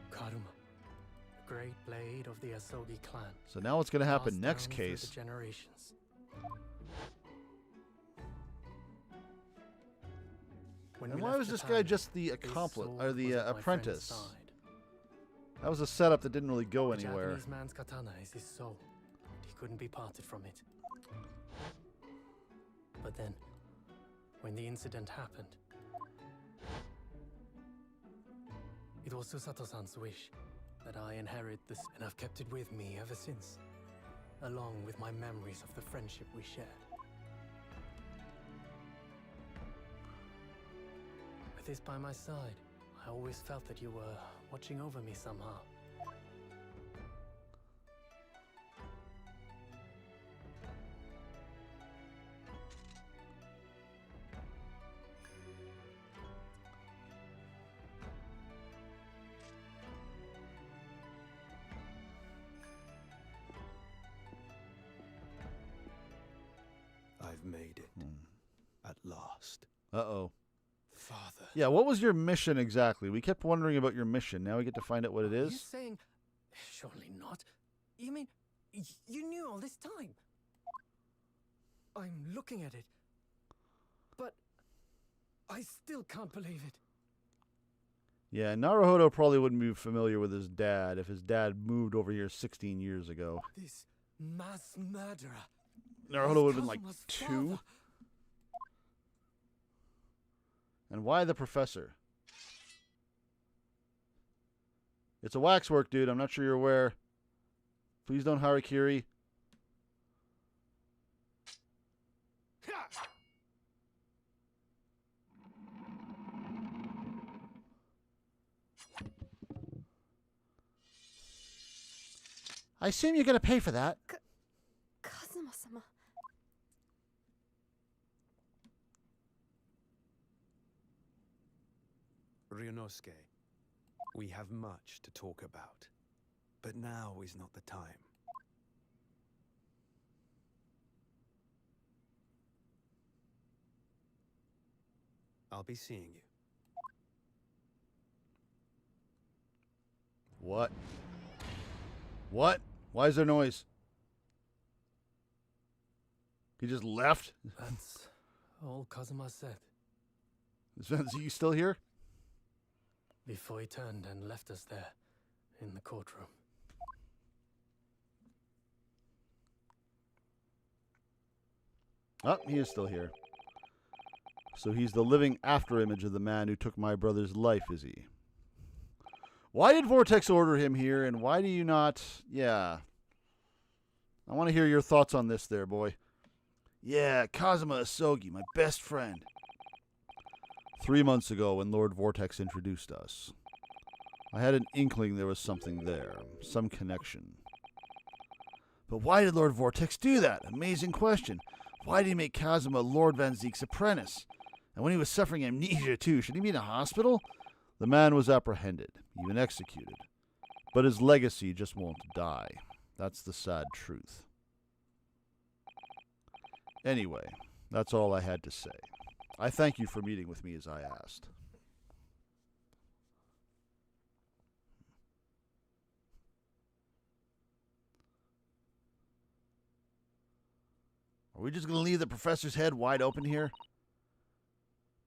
[SPEAKER 4] Karuma. Great blade of the Asogi clan.
[SPEAKER 3] So now what's going to happen
[SPEAKER 4] Passed
[SPEAKER 3] next
[SPEAKER 4] down through
[SPEAKER 3] case?
[SPEAKER 4] the generations. When
[SPEAKER 3] And
[SPEAKER 4] we
[SPEAKER 3] why
[SPEAKER 4] left
[SPEAKER 3] was this
[SPEAKER 4] Japan,
[SPEAKER 3] guy just the
[SPEAKER 4] this
[SPEAKER 3] accomplice
[SPEAKER 4] sword
[SPEAKER 3] or the
[SPEAKER 4] was at my friend's
[SPEAKER 3] apprentice?
[SPEAKER 4] side.
[SPEAKER 3] That was a setup that didn't really go
[SPEAKER 4] The
[SPEAKER 3] anywhere.
[SPEAKER 4] Japanese man's katana is his soul. He couldn't be parted from it. But then, when the incident happened, it was Susato-san's wish that I inherit this, and I've kept it with me ever since, along with my memories of the friendship we shared. With this by my side, I always felt that you were watching over me somehow.
[SPEAKER 5] I've made it. At last.
[SPEAKER 3] Uh-oh.
[SPEAKER 5] Father.
[SPEAKER 3] Yeah, what was your mission exactly? We kept wondering about your mission. Now we get to find out what it
[SPEAKER 4] Are you
[SPEAKER 3] is.
[SPEAKER 4] saying... Surely not. You mean, you knew all this time? I'm looking at it. But... I still can't believe it.
[SPEAKER 3] Yeah, Naruhodo probably wouldn't be familiar with his dad if his dad moved over here 16 years ago.
[SPEAKER 4] This mass murderer.
[SPEAKER 3] Naruhodo would have been like
[SPEAKER 4] Kazuma's
[SPEAKER 3] 2.
[SPEAKER 4] father.
[SPEAKER 3] And why the professor? It's a waxwork, dude. I'm not sure you're aware. Please don't harakiri. I assume you're going to pay for that.
[SPEAKER 6] Kazuma-sama.
[SPEAKER 5] Ryunosuke, we have much to talk about, but now is not the time. I'll be seeing you.
[SPEAKER 1] What? What? Why is there noise? He just left?
[SPEAKER 4] That's all Kazuma said
[SPEAKER 1] Is Vanzi still here?
[SPEAKER 4] before he turned and left us there in the courtroom.
[SPEAKER 1] Oh, he is still here. So he's the living afterimage of the man who took my brother's life, is he? Why did Vortex order him here, and why do you not... Yeah. I want to hear your thoughts on this there, boy.
[SPEAKER 2] Yeah, Kazuma Asogi, my best friend.
[SPEAKER 1] 3 months ago, when Lord Vortex introduced us, I had an inkling there was something there, some connection.
[SPEAKER 2] But why did Lord Vortex do that? Amazing question. Why did he make Kazuma Lord Van Zeek's apprentice? And when he was suffering amnesia too, should he be in a hospital?
[SPEAKER 1] The man was apprehended, even executed. But his legacy just won't die. That's the sad truth. Anyway, that's all I had to say. I thank you for meeting with me as I asked.
[SPEAKER 2] Are we just going to leave the professor's head wide open here?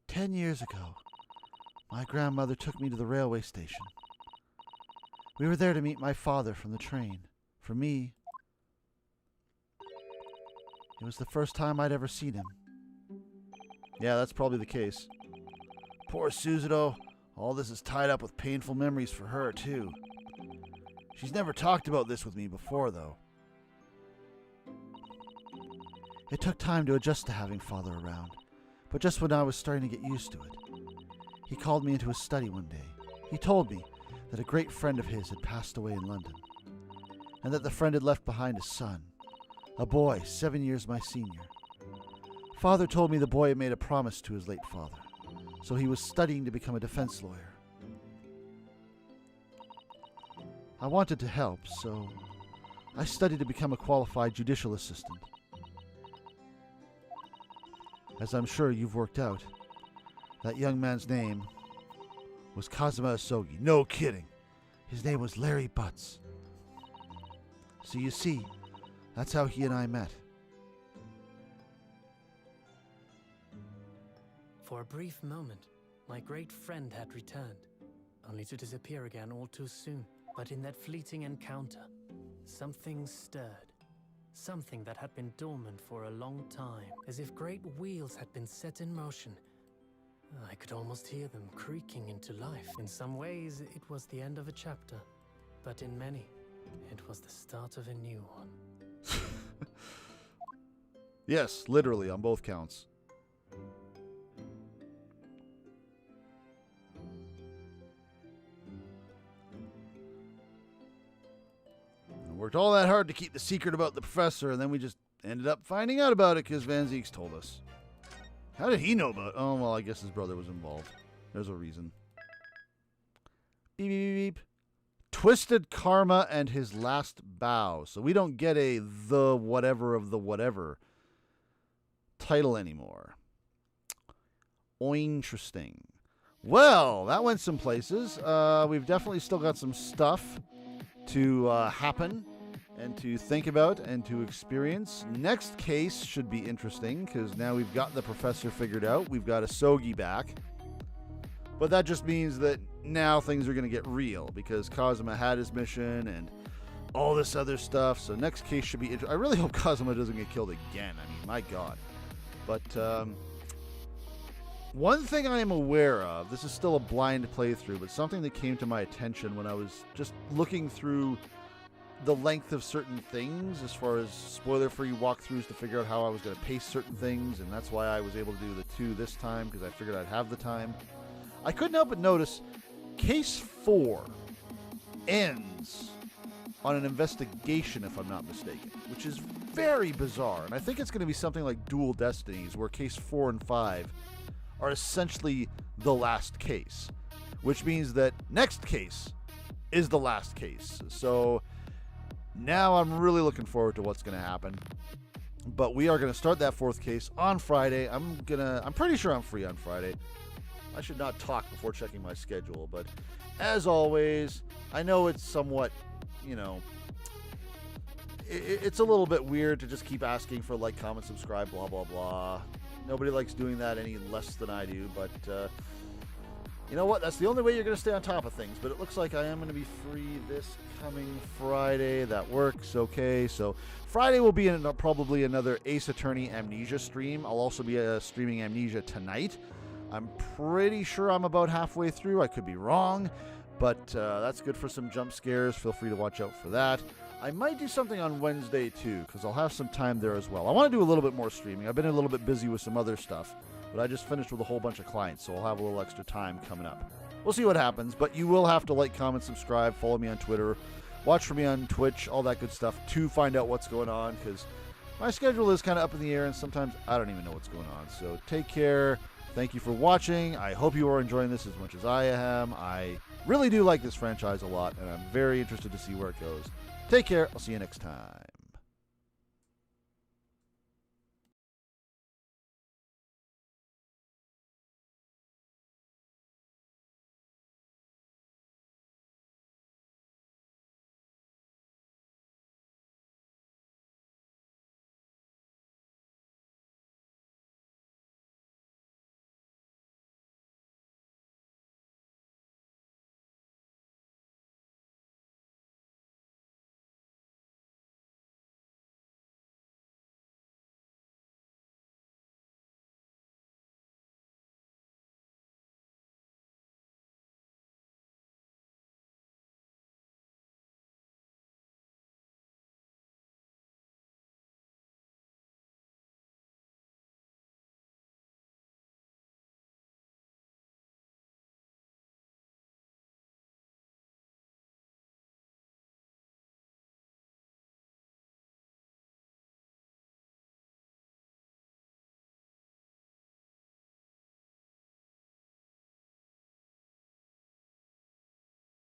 [SPEAKER 2] 10 years ago, my grandmother took me to the railway station. We were there to meet my father from the train. For me, it was the first time I'd ever seen him.
[SPEAKER 1] Yeah, that's probably the case.
[SPEAKER 2] Poor Suzuto. All this is tied up with painful memories for her, too. She's never talked about this with me before, though. It took time to adjust to having father around, but just when I was starting to get used to it, he called me into his study one day. He told me that a great friend of his had passed away in London, and that the friend had left behind a son, a boy 7 years my senior. Father told me the boy had made a promise to his late father, so he was studying to become a defense lawyer. I wanted to help, so I studied to become a qualified judicial assistant. As I'm sure you've worked out, that young man's name was Kazuma Asogi. No kidding. His name was Larry Butts. So you see, that's how he and I met.
[SPEAKER 4] For a brief moment, my great friend had returned, only to disappear again all too soon. But in that fleeting encounter, something stirred. Something that had been dormant for a long time, as if great wheels had been set in motion. I could almost hear them creaking into life. In some ways, it was the end of a chapter, but in many, it was the start of a new one.
[SPEAKER 1] Yes, literally, on both counts. Worked all that hard to keep the secret about the professor, and then we just ended up finding out about it because Van Zeeks told us. How did he know about it? Oh, well, I guess his brother was involved. There's a reason. Beep, beep, beep, beep. Twisted Karma and His Last Bow. So we don't get a the whatever of the whatever title anymore. Interesting. Well, that went some places. We've definitely still got some stuff to happen and to think about and to experience. Next case should be interesting because now we've got the professor figured out. We've got Asogi back. But that just means that now things are going to get real because Kazuma had his mission and all this other stuff. So next case should be interesting. I really hope Kazuma doesn't get killed again. I mean, my God. But one thing I am aware of, this is still a blind playthrough, but something that came to my attention when I was just looking through the length of certain things as far as spoiler-free walkthroughs to figure out how I was going to pace certain things, and that's why I was able to do the 2 this time, because I figured I'd have the time. I couldn't help but notice Case 4 ends on an investigation, if I'm not mistaken, which is very bizarre, and I think it's going to be something like Dual Destinies, where Case 4 and 5 are essentially the last case,
[SPEAKER 3] which means that next case is the last case. So now I'm really looking forward to what's going to happen. But we are going to start that 4th case on Friday. I'm pretty sure I'm free on Friday. I should not talk before checking my schedule, but as always, I know it's somewhat, it's a little bit weird to just keep asking for like, comment, subscribe, blah, blah, blah. Nobody likes doing that any less than I do, but you know what? That's the only way you're going to stay on top of things. But it looks like I am going to be free this coming Friday. That works. Okay, so Friday will be probably another Ace Attorney Amnesia stream. I'll also be streaming Amnesia tonight. I'm pretty sure I'm about halfway through. I could be wrong, but that's good for some jump scares. Feel free to watch out for that. I might do something on Wednesday too, because I'll have some time there as well. I want to do a little bit more streaming. I've been a little bit busy with some other stuff, but I just finished with a whole bunch of clients, so I'll have a little extra time coming up. We'll see what happens, but you will have to like, comment, subscribe, follow me on Twitter, watch for me on Twitch, all that good stuff to find out what's going on, because my schedule is kind of up in the air, and sometimes I don't even know what's going on. So take care. Thank you for watching. I hope you are enjoying this as much as I am. I really do like this franchise a lot, and I'm very interested to see where it goes. Take care. I'll see you next time.